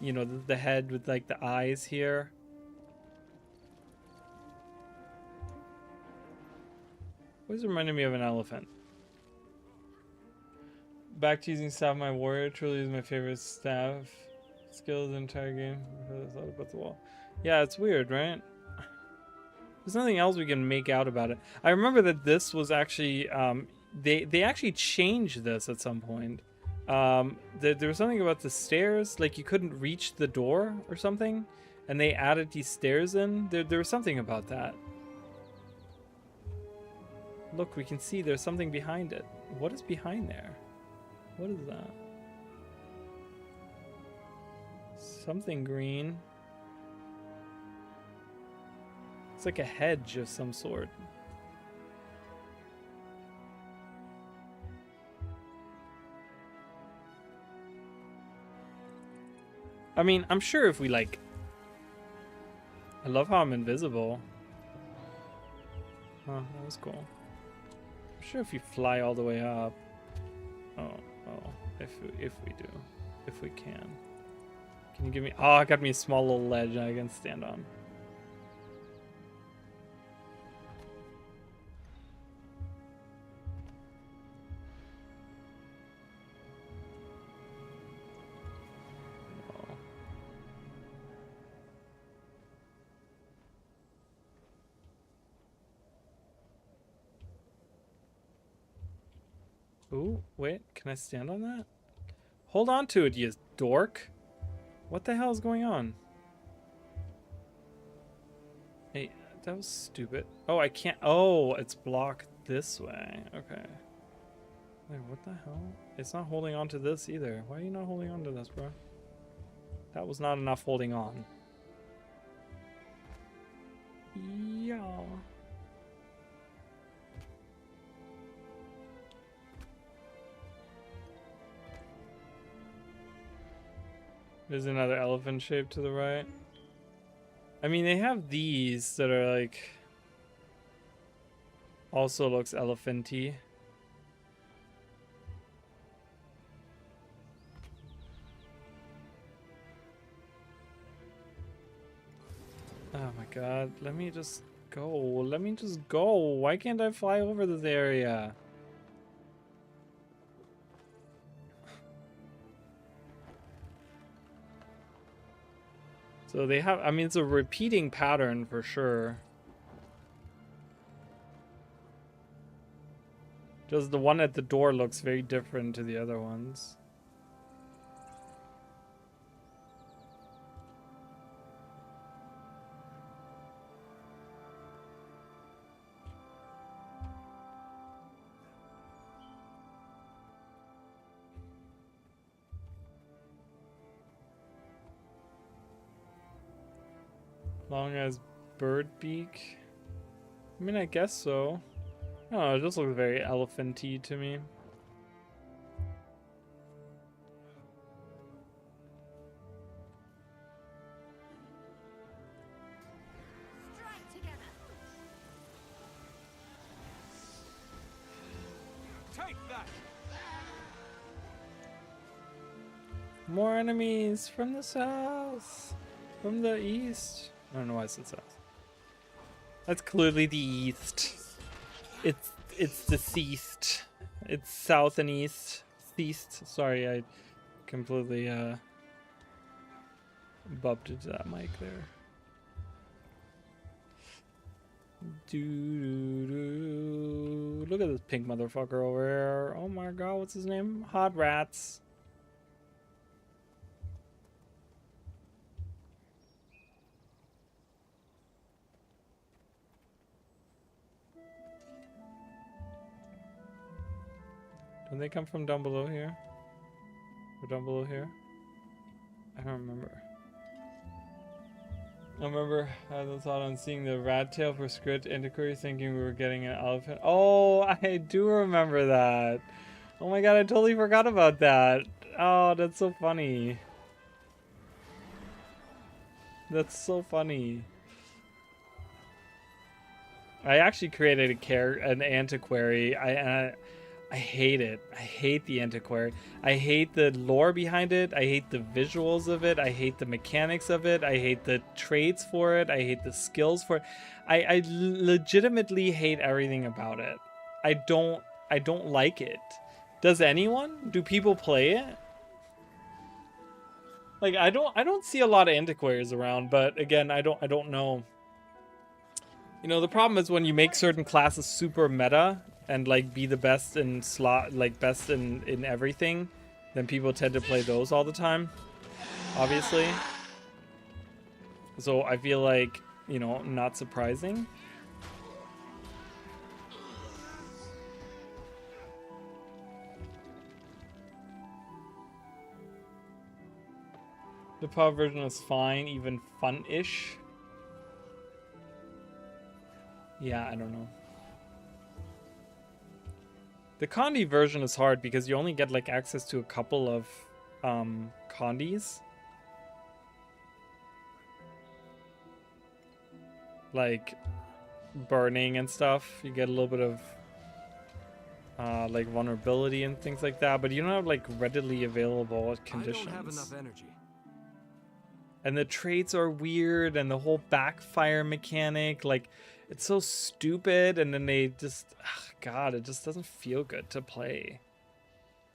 you know, the head with like the eyes here. Always reminded me of an elephant. Back to using Staff My Warrior truly is my favorite staff skill in the entire game. I thought about the wall. Yeah, it's weird, right? There's nothing else we can make out about it. I remember that this was actually they actually changed this at some point. There was something about the stairs, like you couldn't reach the door or something, and they added these stairs in. There was something about that. Look, we can see there's something behind it. What is behind there? What is that? Something green. It's like a hedge of some sort. I mean, I'm sure if we like... I love how I'm invisible. Oh, that was cool. I'm sure if you fly all the way up... Oh, if we do. If we can. Can you give me... Oh, it got me a small little ledge I can stand on. Ooh, wait, can I stand on that? Hold on to it, you dork. What the hell is going on? Hey, that was stupid. Oh, I can't. Oh, it's blocked this way. Okay. Wait, what the hell? It's not holding on to this either. Why are you not holding on to this, bro? That was not enough holding on. Yeah. There's another elephant shape to the right. I mean, they have these that are like... Also looks elephanty. Oh my god, let me just go. Let me just go. Why can't I fly over this area? So they have, I mean, it's a repeating pattern for sure. Just the one at the door looks very different to the other ones. Long as bird beak? I mean, I guess so. I don't know, it just looks very elephanty to me. Strike together. Take that. More enemies from the south. From the east. I don't know why I said south. That's clearly the east. It's deceased. It's south and east. East. Sorry, I completely bumped into that mic there. Look at this pink motherfucker over here. Oh my god, what's his name? Hot Rats. Don't they come from down below here? Or down below here? I don't remember. I remember I had the thought on seeing the rat tail for Squid Inquiry thinking we were getting an elephant. Oh, I do remember that. Oh my god, I totally forgot about that. Oh, that's so funny. That's so funny. I actually created an antiquary. I hate it. I hate the antiquary. I hate the lore behind it. I hate the visuals of it. I hate the mechanics of it. I hate the traits for it. I hate the skills for it. I legitimately hate everything about it. I don't like it. Does anyone? Do people play it? Like I don't see a lot of antiquaries around, but again, I don't know. You know, the problem is when you make certain classes super meta and like be the best in slot, like best in everything, then people tend to play those all the time, obviously. So I feel like, you know, not surprising. The power version is fine, even fun-ish. Yeah, I don't know. The Condi version is hard because you only get like access to a couple of Condis. Like burning and stuff. You get a little bit of like vulnerability and things like that, but you don't have like readily available conditions. I don't have enough energy. And the traits are weird, and the whole backfire mechanic, like, it's so stupid, and then they just, God, it just doesn't feel good to play.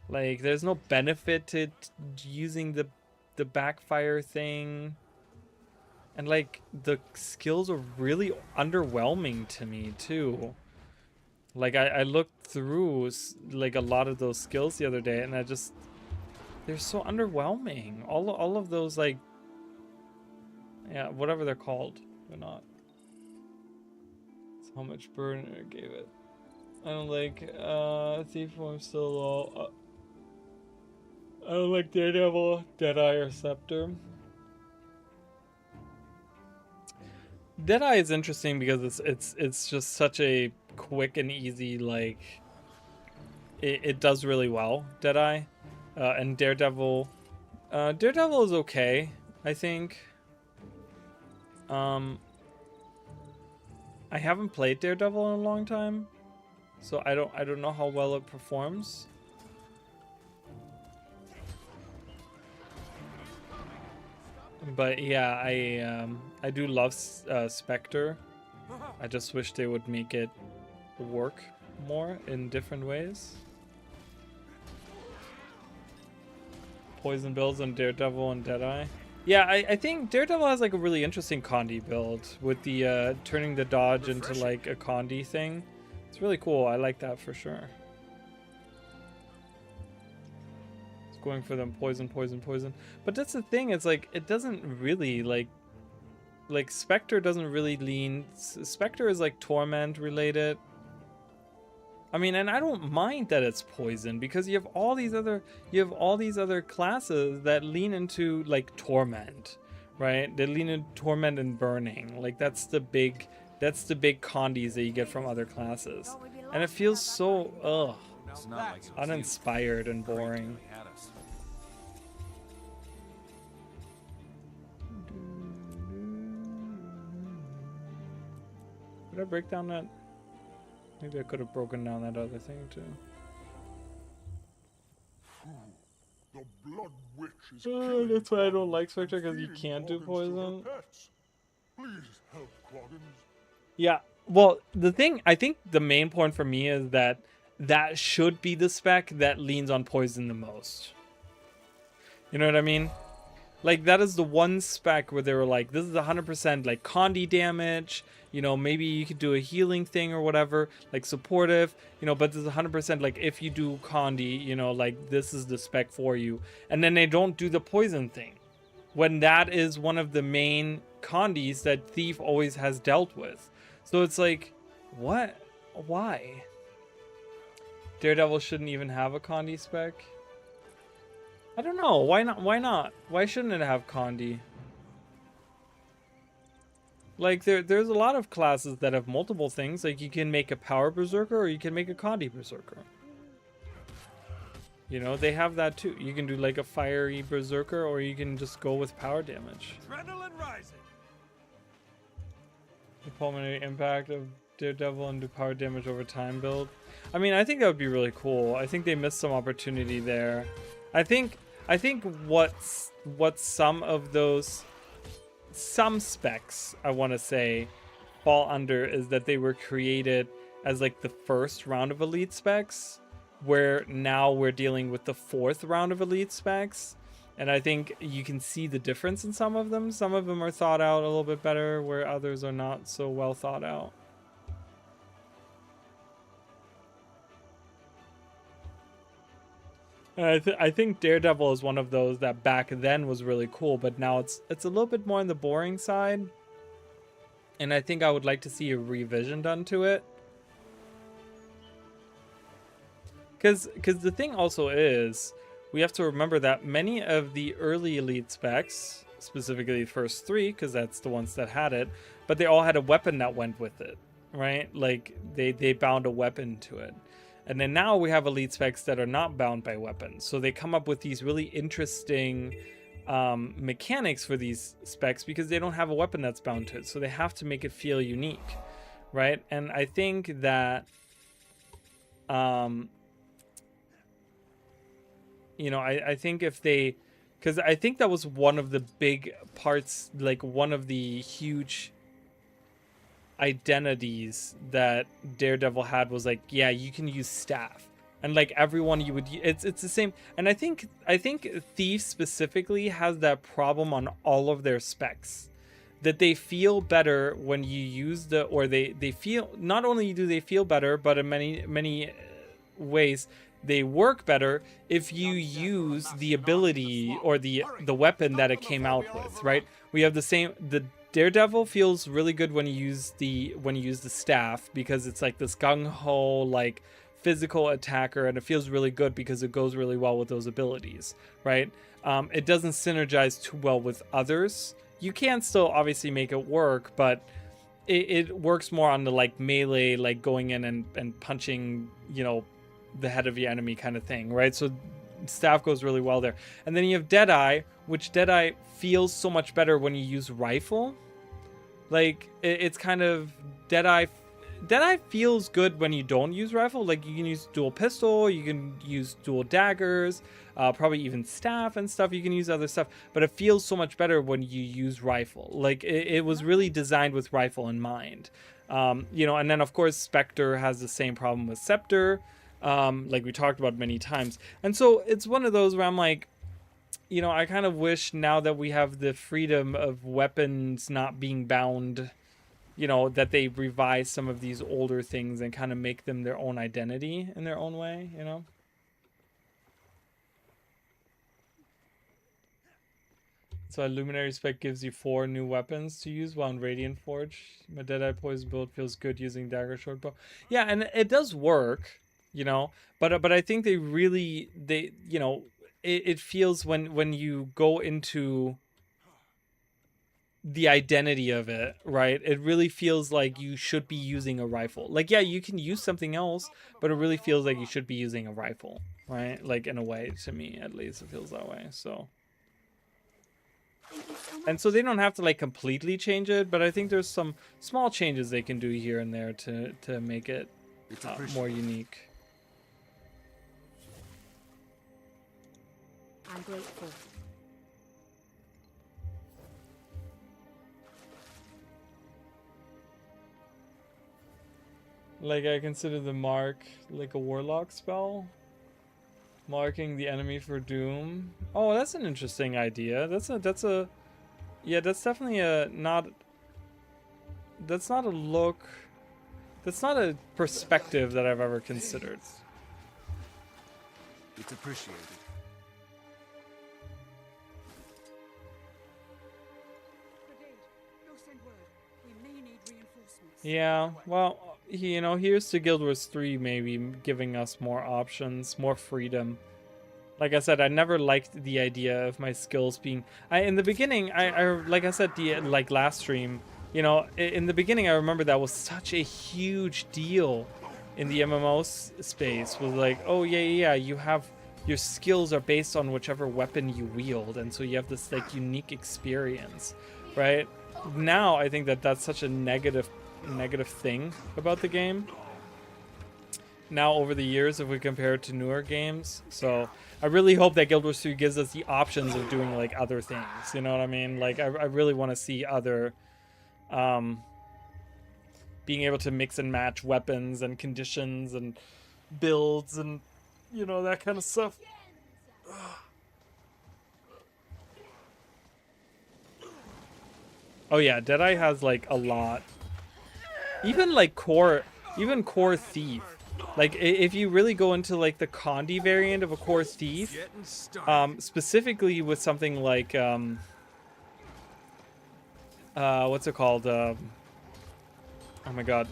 Like, there's no benefit to using the backfire thing. And, like, the skills are really underwhelming to me, too. Like, I looked through, like, a lot of those skills the other day, and they're so underwhelming. All of those, like, yeah, whatever they're called, they're not. That's how much burn I gave it. I don't like Thief form still low. I don't like Daredevil, Deadeye, or Scepter. Deadeye is interesting because it's just such a quick and easy, like it does really well, Deadeye. And Daredevil is okay, I think. I haven't played Daredevil in a long time, so I don't know how well it performs. But yeah, I do love Spectre. I just wish they would make it work more in different ways. Poison builds on Daredevil and Deadeye. Yeah, I think Daredevil has like a really interesting Condi build with the turning the dodge into like a Condi thing. It's really cool. I like that for sure. It's going for them poison. But that's the thing. It's like it doesn't really like Spectre doesn't really lean. Spectre is like torment related. I mean, and I don't mind that it's poison because you have all these other classes that lean into like torment, right? They lean into torment and burning. Like that's the big condis that you get from other classes. And it feels so uninspired and boring. Did I break down that? Maybe I could have broken down that other thing too. The blood witch is that's why I don't like Spectre, because you can't do poison. Please help Cloggins. Yeah, well, I think the main point for me is that should be the spec that leans on poison the most. You know what I mean? Like, that is the one spec where they were like, this is 100% like Condi damage, you know, maybe you could do a healing thing or whatever, like supportive, you know, but this is 100% like if you do Condi, you know, like this is the spec for you. And then they don't do the poison thing, when that is one of the main Condis that Thief always has dealt with. So it's like, what? Why? Daredevil shouldn't even have a Condi spec? I don't know. Why not? Why not? Why shouldn't it have Condi? Like, there's a lot of classes that have multiple things. Like, you can make a Power Berserker or you can make a Condi Berserker. You know, they have that too. You can do like a fiery berserker, or you can just go with power damage. Adrenaline rising. The pulmonary impact of Daredevil and do power damage over time build. I mean, I think that would be really cool. I think they missed some opportunity there. I think what some of those specs, I want to say, fall under is that they were created as like the first round of elite specs, where now we're dealing with the fourth round of elite specs. And I think you can see the difference in some of them. Some of them are thought out a little bit better, where others are not so well thought out. And I think Daredevil is one of those that back then was really cool, but now it's a little bit more on the boring side. And I think I would like to see a revision done to it. Because the thing also is, we have to remember that many of the early elite specs, specifically the first three, because that's the ones that had it, but they all had a weapon that went with it, right? Like they bound a weapon to it. And then now we have elite specs that are not bound by weapons. So they come up with these really interesting mechanics for these specs because they don't have a weapon that's bound to it. So they have to make it feel unique, right? And I think that, you know, I think if they, because I think that was one of the big parts, like one of the huge identities that Daredevil had was like, yeah, you can use staff, and like everyone you would, it's the same. And I think Thief specifically has that problem on all of their specs, that they feel better when you use the, or they feel, not only do they feel better, but in many ways they work better if you use the ability or the weapon that it came out with, right? We have the Daredevil feels really good when you use the staff, because it's like this gung-ho like physical attacker, and it feels really good because it goes really well with those abilities, right? It doesn't synergize too well with others. You can still obviously make it work, but it works more on the like melee, like going in and punching, you know, the head of the enemy kind of thing, right? So staff goes really well there. And then you have Deadeye, which Deadeye feels so much better when you use rifle. Like it's kind of Deadeye feels good when you don't use rifle. Like you can use dual pistol, you can use dual daggers, probably even staff and stuff. You can use other stuff, but it feels so much better when you use rifle. Like it was really designed with rifle in mind. You know, and then of course Spectre has the same problem with Scepter, like we talked about many times. And so it's one of those where I'm like, you know, I kind of wish now that we have the freedom of weapons not being bound, you know, that they revise some of these older things and kind of make them their own identity in their own way, you know? So a Luminary spec gives you 4 new weapons to use, while in Radiant Forge, my Deadeye Poison build feels good using Dagger Shortbow. Yeah, and it does work, you know, but I think they you know, it feels when you go into the identity of it, right? It really feels like you should be using a rifle. Like, yeah, you can use something else, but it really feels like you should be using a rifle, right? Like, in a way, to me, at least, it feels that way, so. And so they don't have to, like, completely change it, but I think there's some small changes they can do here and there to make it more unique. I'm grateful. Like, I consider the mark like a warlock spell, marking the enemy for doom. Oh, that's an interesting idea. That's yeah, that's definitely that's not a perspective that I've ever considered. It's appreciated. Yeah, well, you know, here's to Guild Wars 3 maybe giving us more options, more freedom. Like I said, I never liked the idea of my skills being... in the beginning, I like I said, like last stream, you know, in the beginning I remember that was such a huge deal in the MMO space. Was like, oh yeah, you have your skills are based on whichever weapon you wield, and so you have this like unique experience, right? Now I think that that's such a negative thing about the game. Now over the years, if we compare it to newer games, so I really hope that Guild Wars 3 gives us the options of doing like other things. You know what I mean? Like I really want to see other, being able to mix and match weapons and conditions and builds and, you know, that kind of stuff. Oh yeah, Deadeye has like a lot. Even like core Thief. Like if you really go into like the Condi variant of a core Thief, specifically with something like what's it called? Oh my god,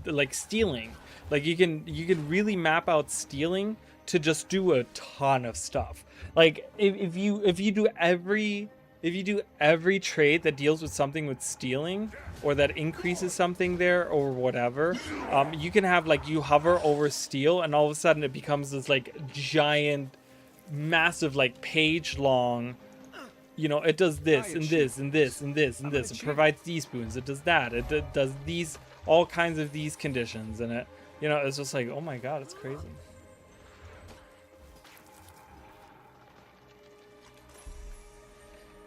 like stealing. Like you can really map out stealing to just do a ton of stuff. Like if you do every trait that deals with something with stealing or that increases something there or whatever, you can have like you hover over steal and all of a sudden it becomes this like giant, massive like page long. You know, it does this and this and this and this and this. It provides these boons. It does that. It does these, all kinds of these conditions, and it, you know, it's just like, oh my god, it's crazy.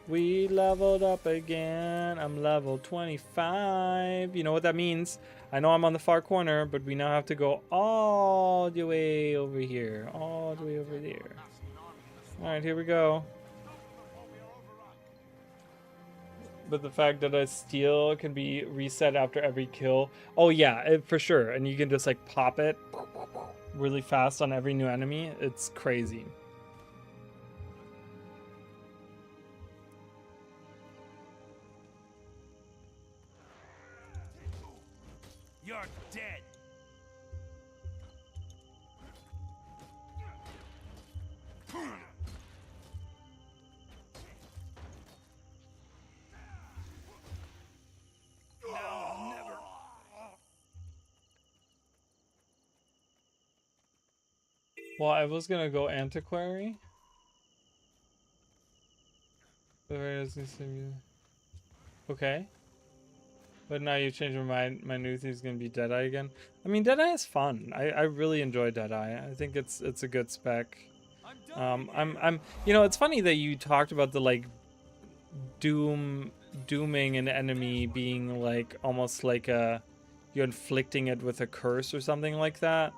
We leveled up again. I'm level 25. You know what that means? I know I'm on the far corner, but we now have to go all the way over here. All the way over there. Alright, here we go. But the fact that a steal can be reset after every kill. Oh yeah, for sure. And you can just like pop it really fast on every new enemy. It's crazy. You're dead. Well, I was gonna go Antiquary. Okay. But now you've changed your mind. My new thing is gonna be Deadeye again. I mean, Deadeye is fun. I really enjoy Deadeye. I think it's a good spec. I'm you know, it's funny that you talked about the like dooming an enemy being like almost like you're inflicting it with a curse or something like that.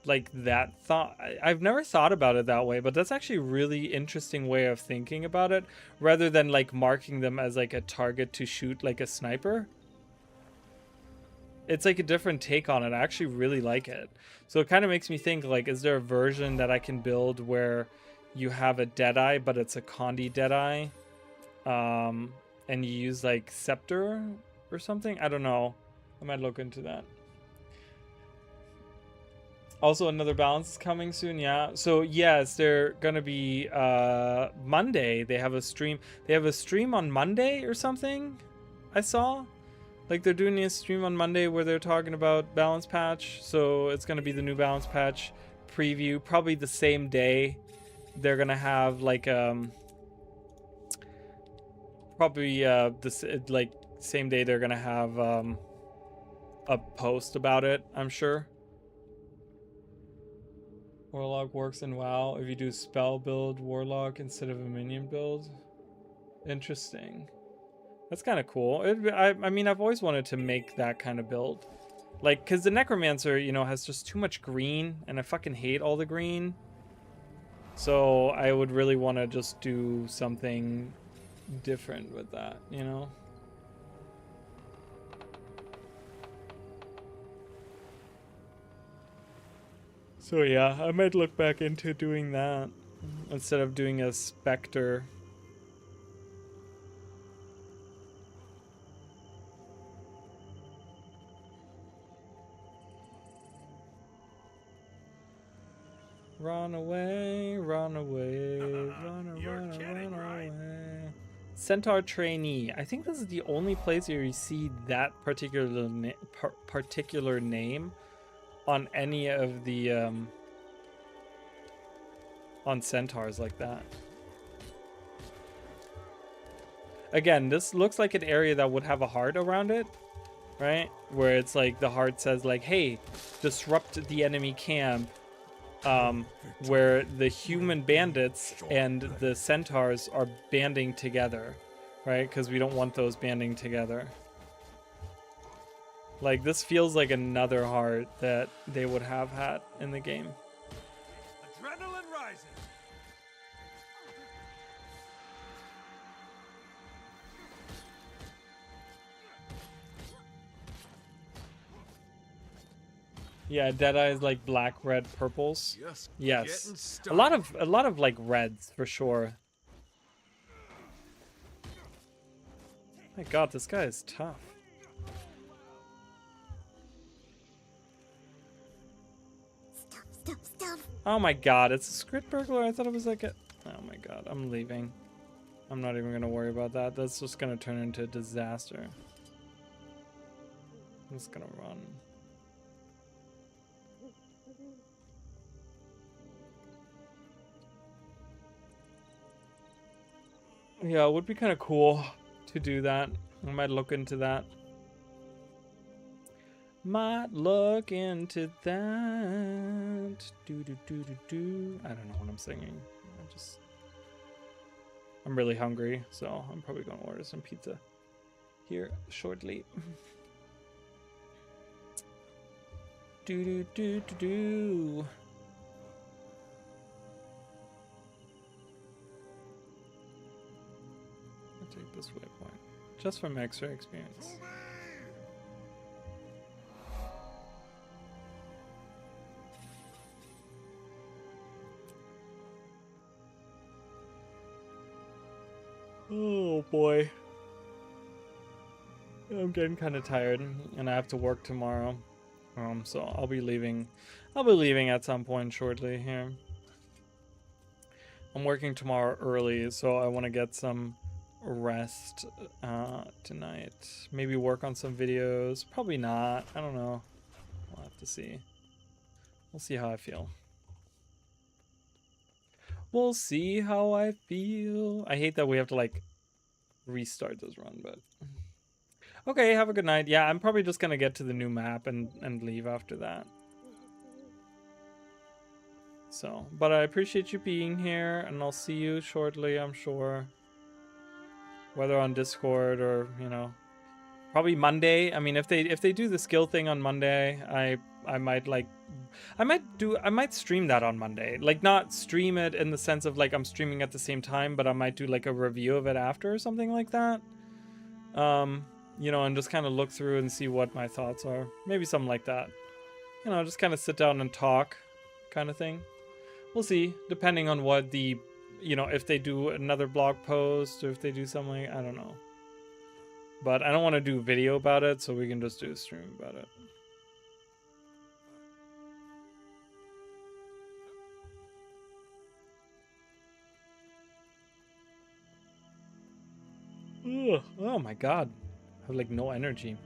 Like that thought, I've never thought about it that way, but that's actually a really interesting way of thinking about it, rather than like marking them as like a target to shoot like a sniper. It's like a different take on it. I actually really like it. So it kind of makes me think, like, is there a version that I can build where you have a Deadeye, but it's a Condi Deadeye, and you use like Scepter or something? I don't know. I might look into that. Also, another balance is coming soon, yeah. So yes, they're gonna be Monday. They have a stream. They have a stream on Monday or something. I saw, like, they're doing a stream on Monday where they're talking about balance patch. So it's gonna be the new balance patch preview. Probably the same day. They're gonna have like probably this like same day they're gonna have a post about it. I'm sure. Warlock works in WoW if you do spell build Warlock instead of a minion build. Interesting. That's kind of cool. I mean, I've always wanted to make that kind of build. Like, because the Necromancer, you know, has just too much green, and I fucking hate all the green. So I would really want to just do something different with that, you know? So yeah, I might look back into doing that instead of doing a Spectre. Run away, run away, run away. Centaur Trainee. I think this is the only place where you see that particular name on any of the on centaurs like that. Again, this looks like an area that would have a heart around it, right? Where it's like the heart says like, hey, disrupt the enemy camp, where the human bandits and the centaurs are banding together, right? Because we don't want those banding together. Like, this feels like another heart that they would have had in the game. Adrenaline rising. Yeah, Deadeye is like black, red, purples. Just Yes, getting a lot of like reds for sure. My God, this guy is tough. Stop. Oh my God, it's a script burglar. I thought it was like a. Oh my God, I'm leaving. I'm not even gonna worry about that. That's just gonna turn into a disaster. I'm just gonna run. Yeah, it would be kind of cool to do that. I might look into that. Might look into that. Do. I don't know what I'm singing. I'm really hungry, so I'm probably gonna order some pizza here shortly. Do. I'll take this waypoint just from X-ray experience. Oh boy. I'm getting kind of tired and I have to work tomorrow. So I'll be leaving at some point shortly here. I'm working tomorrow early, so I want to get some rest tonight. Maybe work on some videos. Probably not. I don't know. We'll have to see. We'll see how I feel. We'll see how I feel. I hate that we have to like restart this run, but okay, have a good night. Yeah, I'm probably just gonna get to the new map and leave after that. So, but I appreciate you being here, and I'll see you shortly, I'm sure. Whether on Discord or, you know, probably Monday. I mean, if they do the skill thing on Monday, I might stream that on Monday. Like, not stream it in the sense of like I'm streaming at the same time, but I might do like a review of it after or something like that. You know, and just kind of look through and see what my thoughts are. Maybe something like that. You know, just kind of sit down and talk kind of thing. We'll see, depending on what the, you know, if they do another blog post or if they do something, I don't know. But I don't want to do a video about it, so we can just do a stream about it. Ugh. Oh my God. I have like no energy.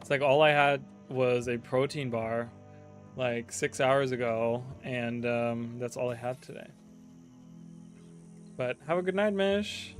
It's like all I had was a protein bar like 6 hours ago, and that's all I had today. But have a good night, Mish.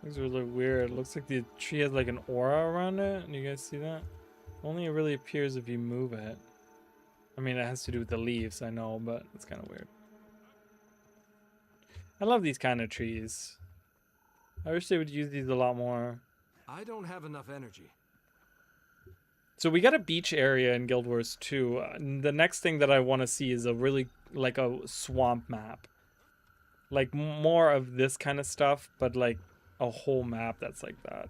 Things are really weird. It looks like the tree has like an aura around it. And you guys see that? Only it really appears if you move it. I mean, it has to do with the leaves, I know, but it's kind of weird. I love these kind of trees. I wish they would use these a lot more. I don't have enough energy. So we got a beach area in Guild Wars 2. The next thing that I want to see is a really, like a swamp map. Like more of this kind of stuff, but like a whole map that's like that.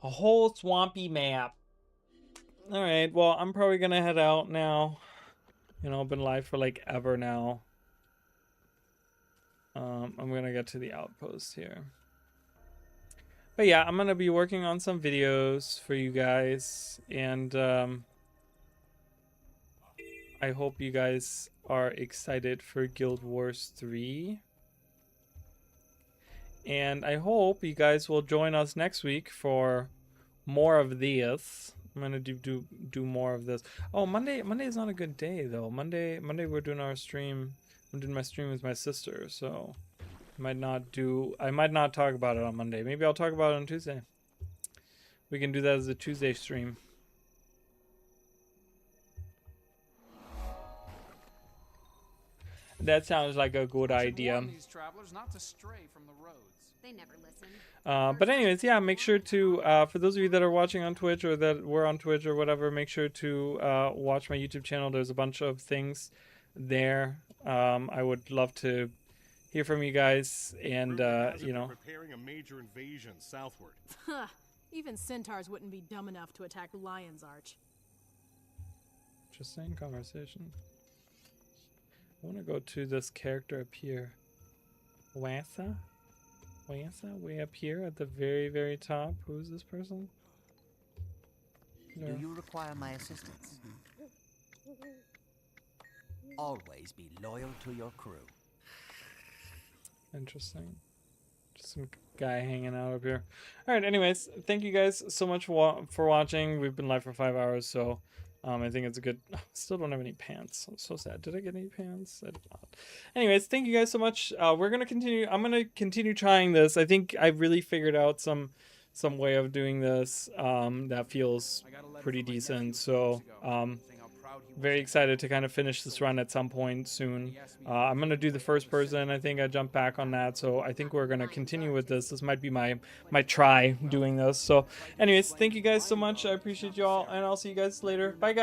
A whole swampy map. Alright, well, I'm probably gonna head out now. You know, I've been live for like ever now. I'm gonna get to the outpost here. But yeah, I'm gonna be working on some videos for you guys, and I hope you guys are excited for Guild Wars 3. And I hope you guys will join us next week for more of this. I'm gonna do more of this. Oh, Monday is not a good day though. Monday we're doing our stream. I'm doing my stream with my sister, so I might not talk about it on Monday. Maybe I'll talk about it on Tuesday. We can do that as a Tuesday stream. That sounds like a good idea. These travelers not to stray from the roads. They never listen. But anyways, yeah, make sure to, for those of you that are watching on Twitch or that were on Twitch or whatever, make sure to watch my YouTube channel. There's a bunch of things there. I would love to hear from you guys, and, you know. Preparing a major invasion southward. Even centaurs wouldn't be dumb enough to attack Lion's Arch. Interesting conversation. I want to go to this character up here. Wassa? Wassa? Way up here at the very, very top. Who is this person? Do you require my assistance? Always be loyal to your crew. Interesting. Just some guy hanging out up here. Alright, anyways, thank you guys so much for watching. We've been live for 5 hours, so I think it's a good... Still don't have any pants. I'm so sad. Did I get any pants? I did not. Anyways, thank you guys so much. We're going to continue... I'm going to continue trying this. I think I really figured out some way of doing this that feels pretty decent. So, very excited to kind of finish this run at some point soon. I'm going to do the first person. I think I jumped back on that. So I think we're going to continue with this. This might be my try doing this. So anyways, thank you guys so much. I appreciate you all, and I'll see you guys later. Bye, guys.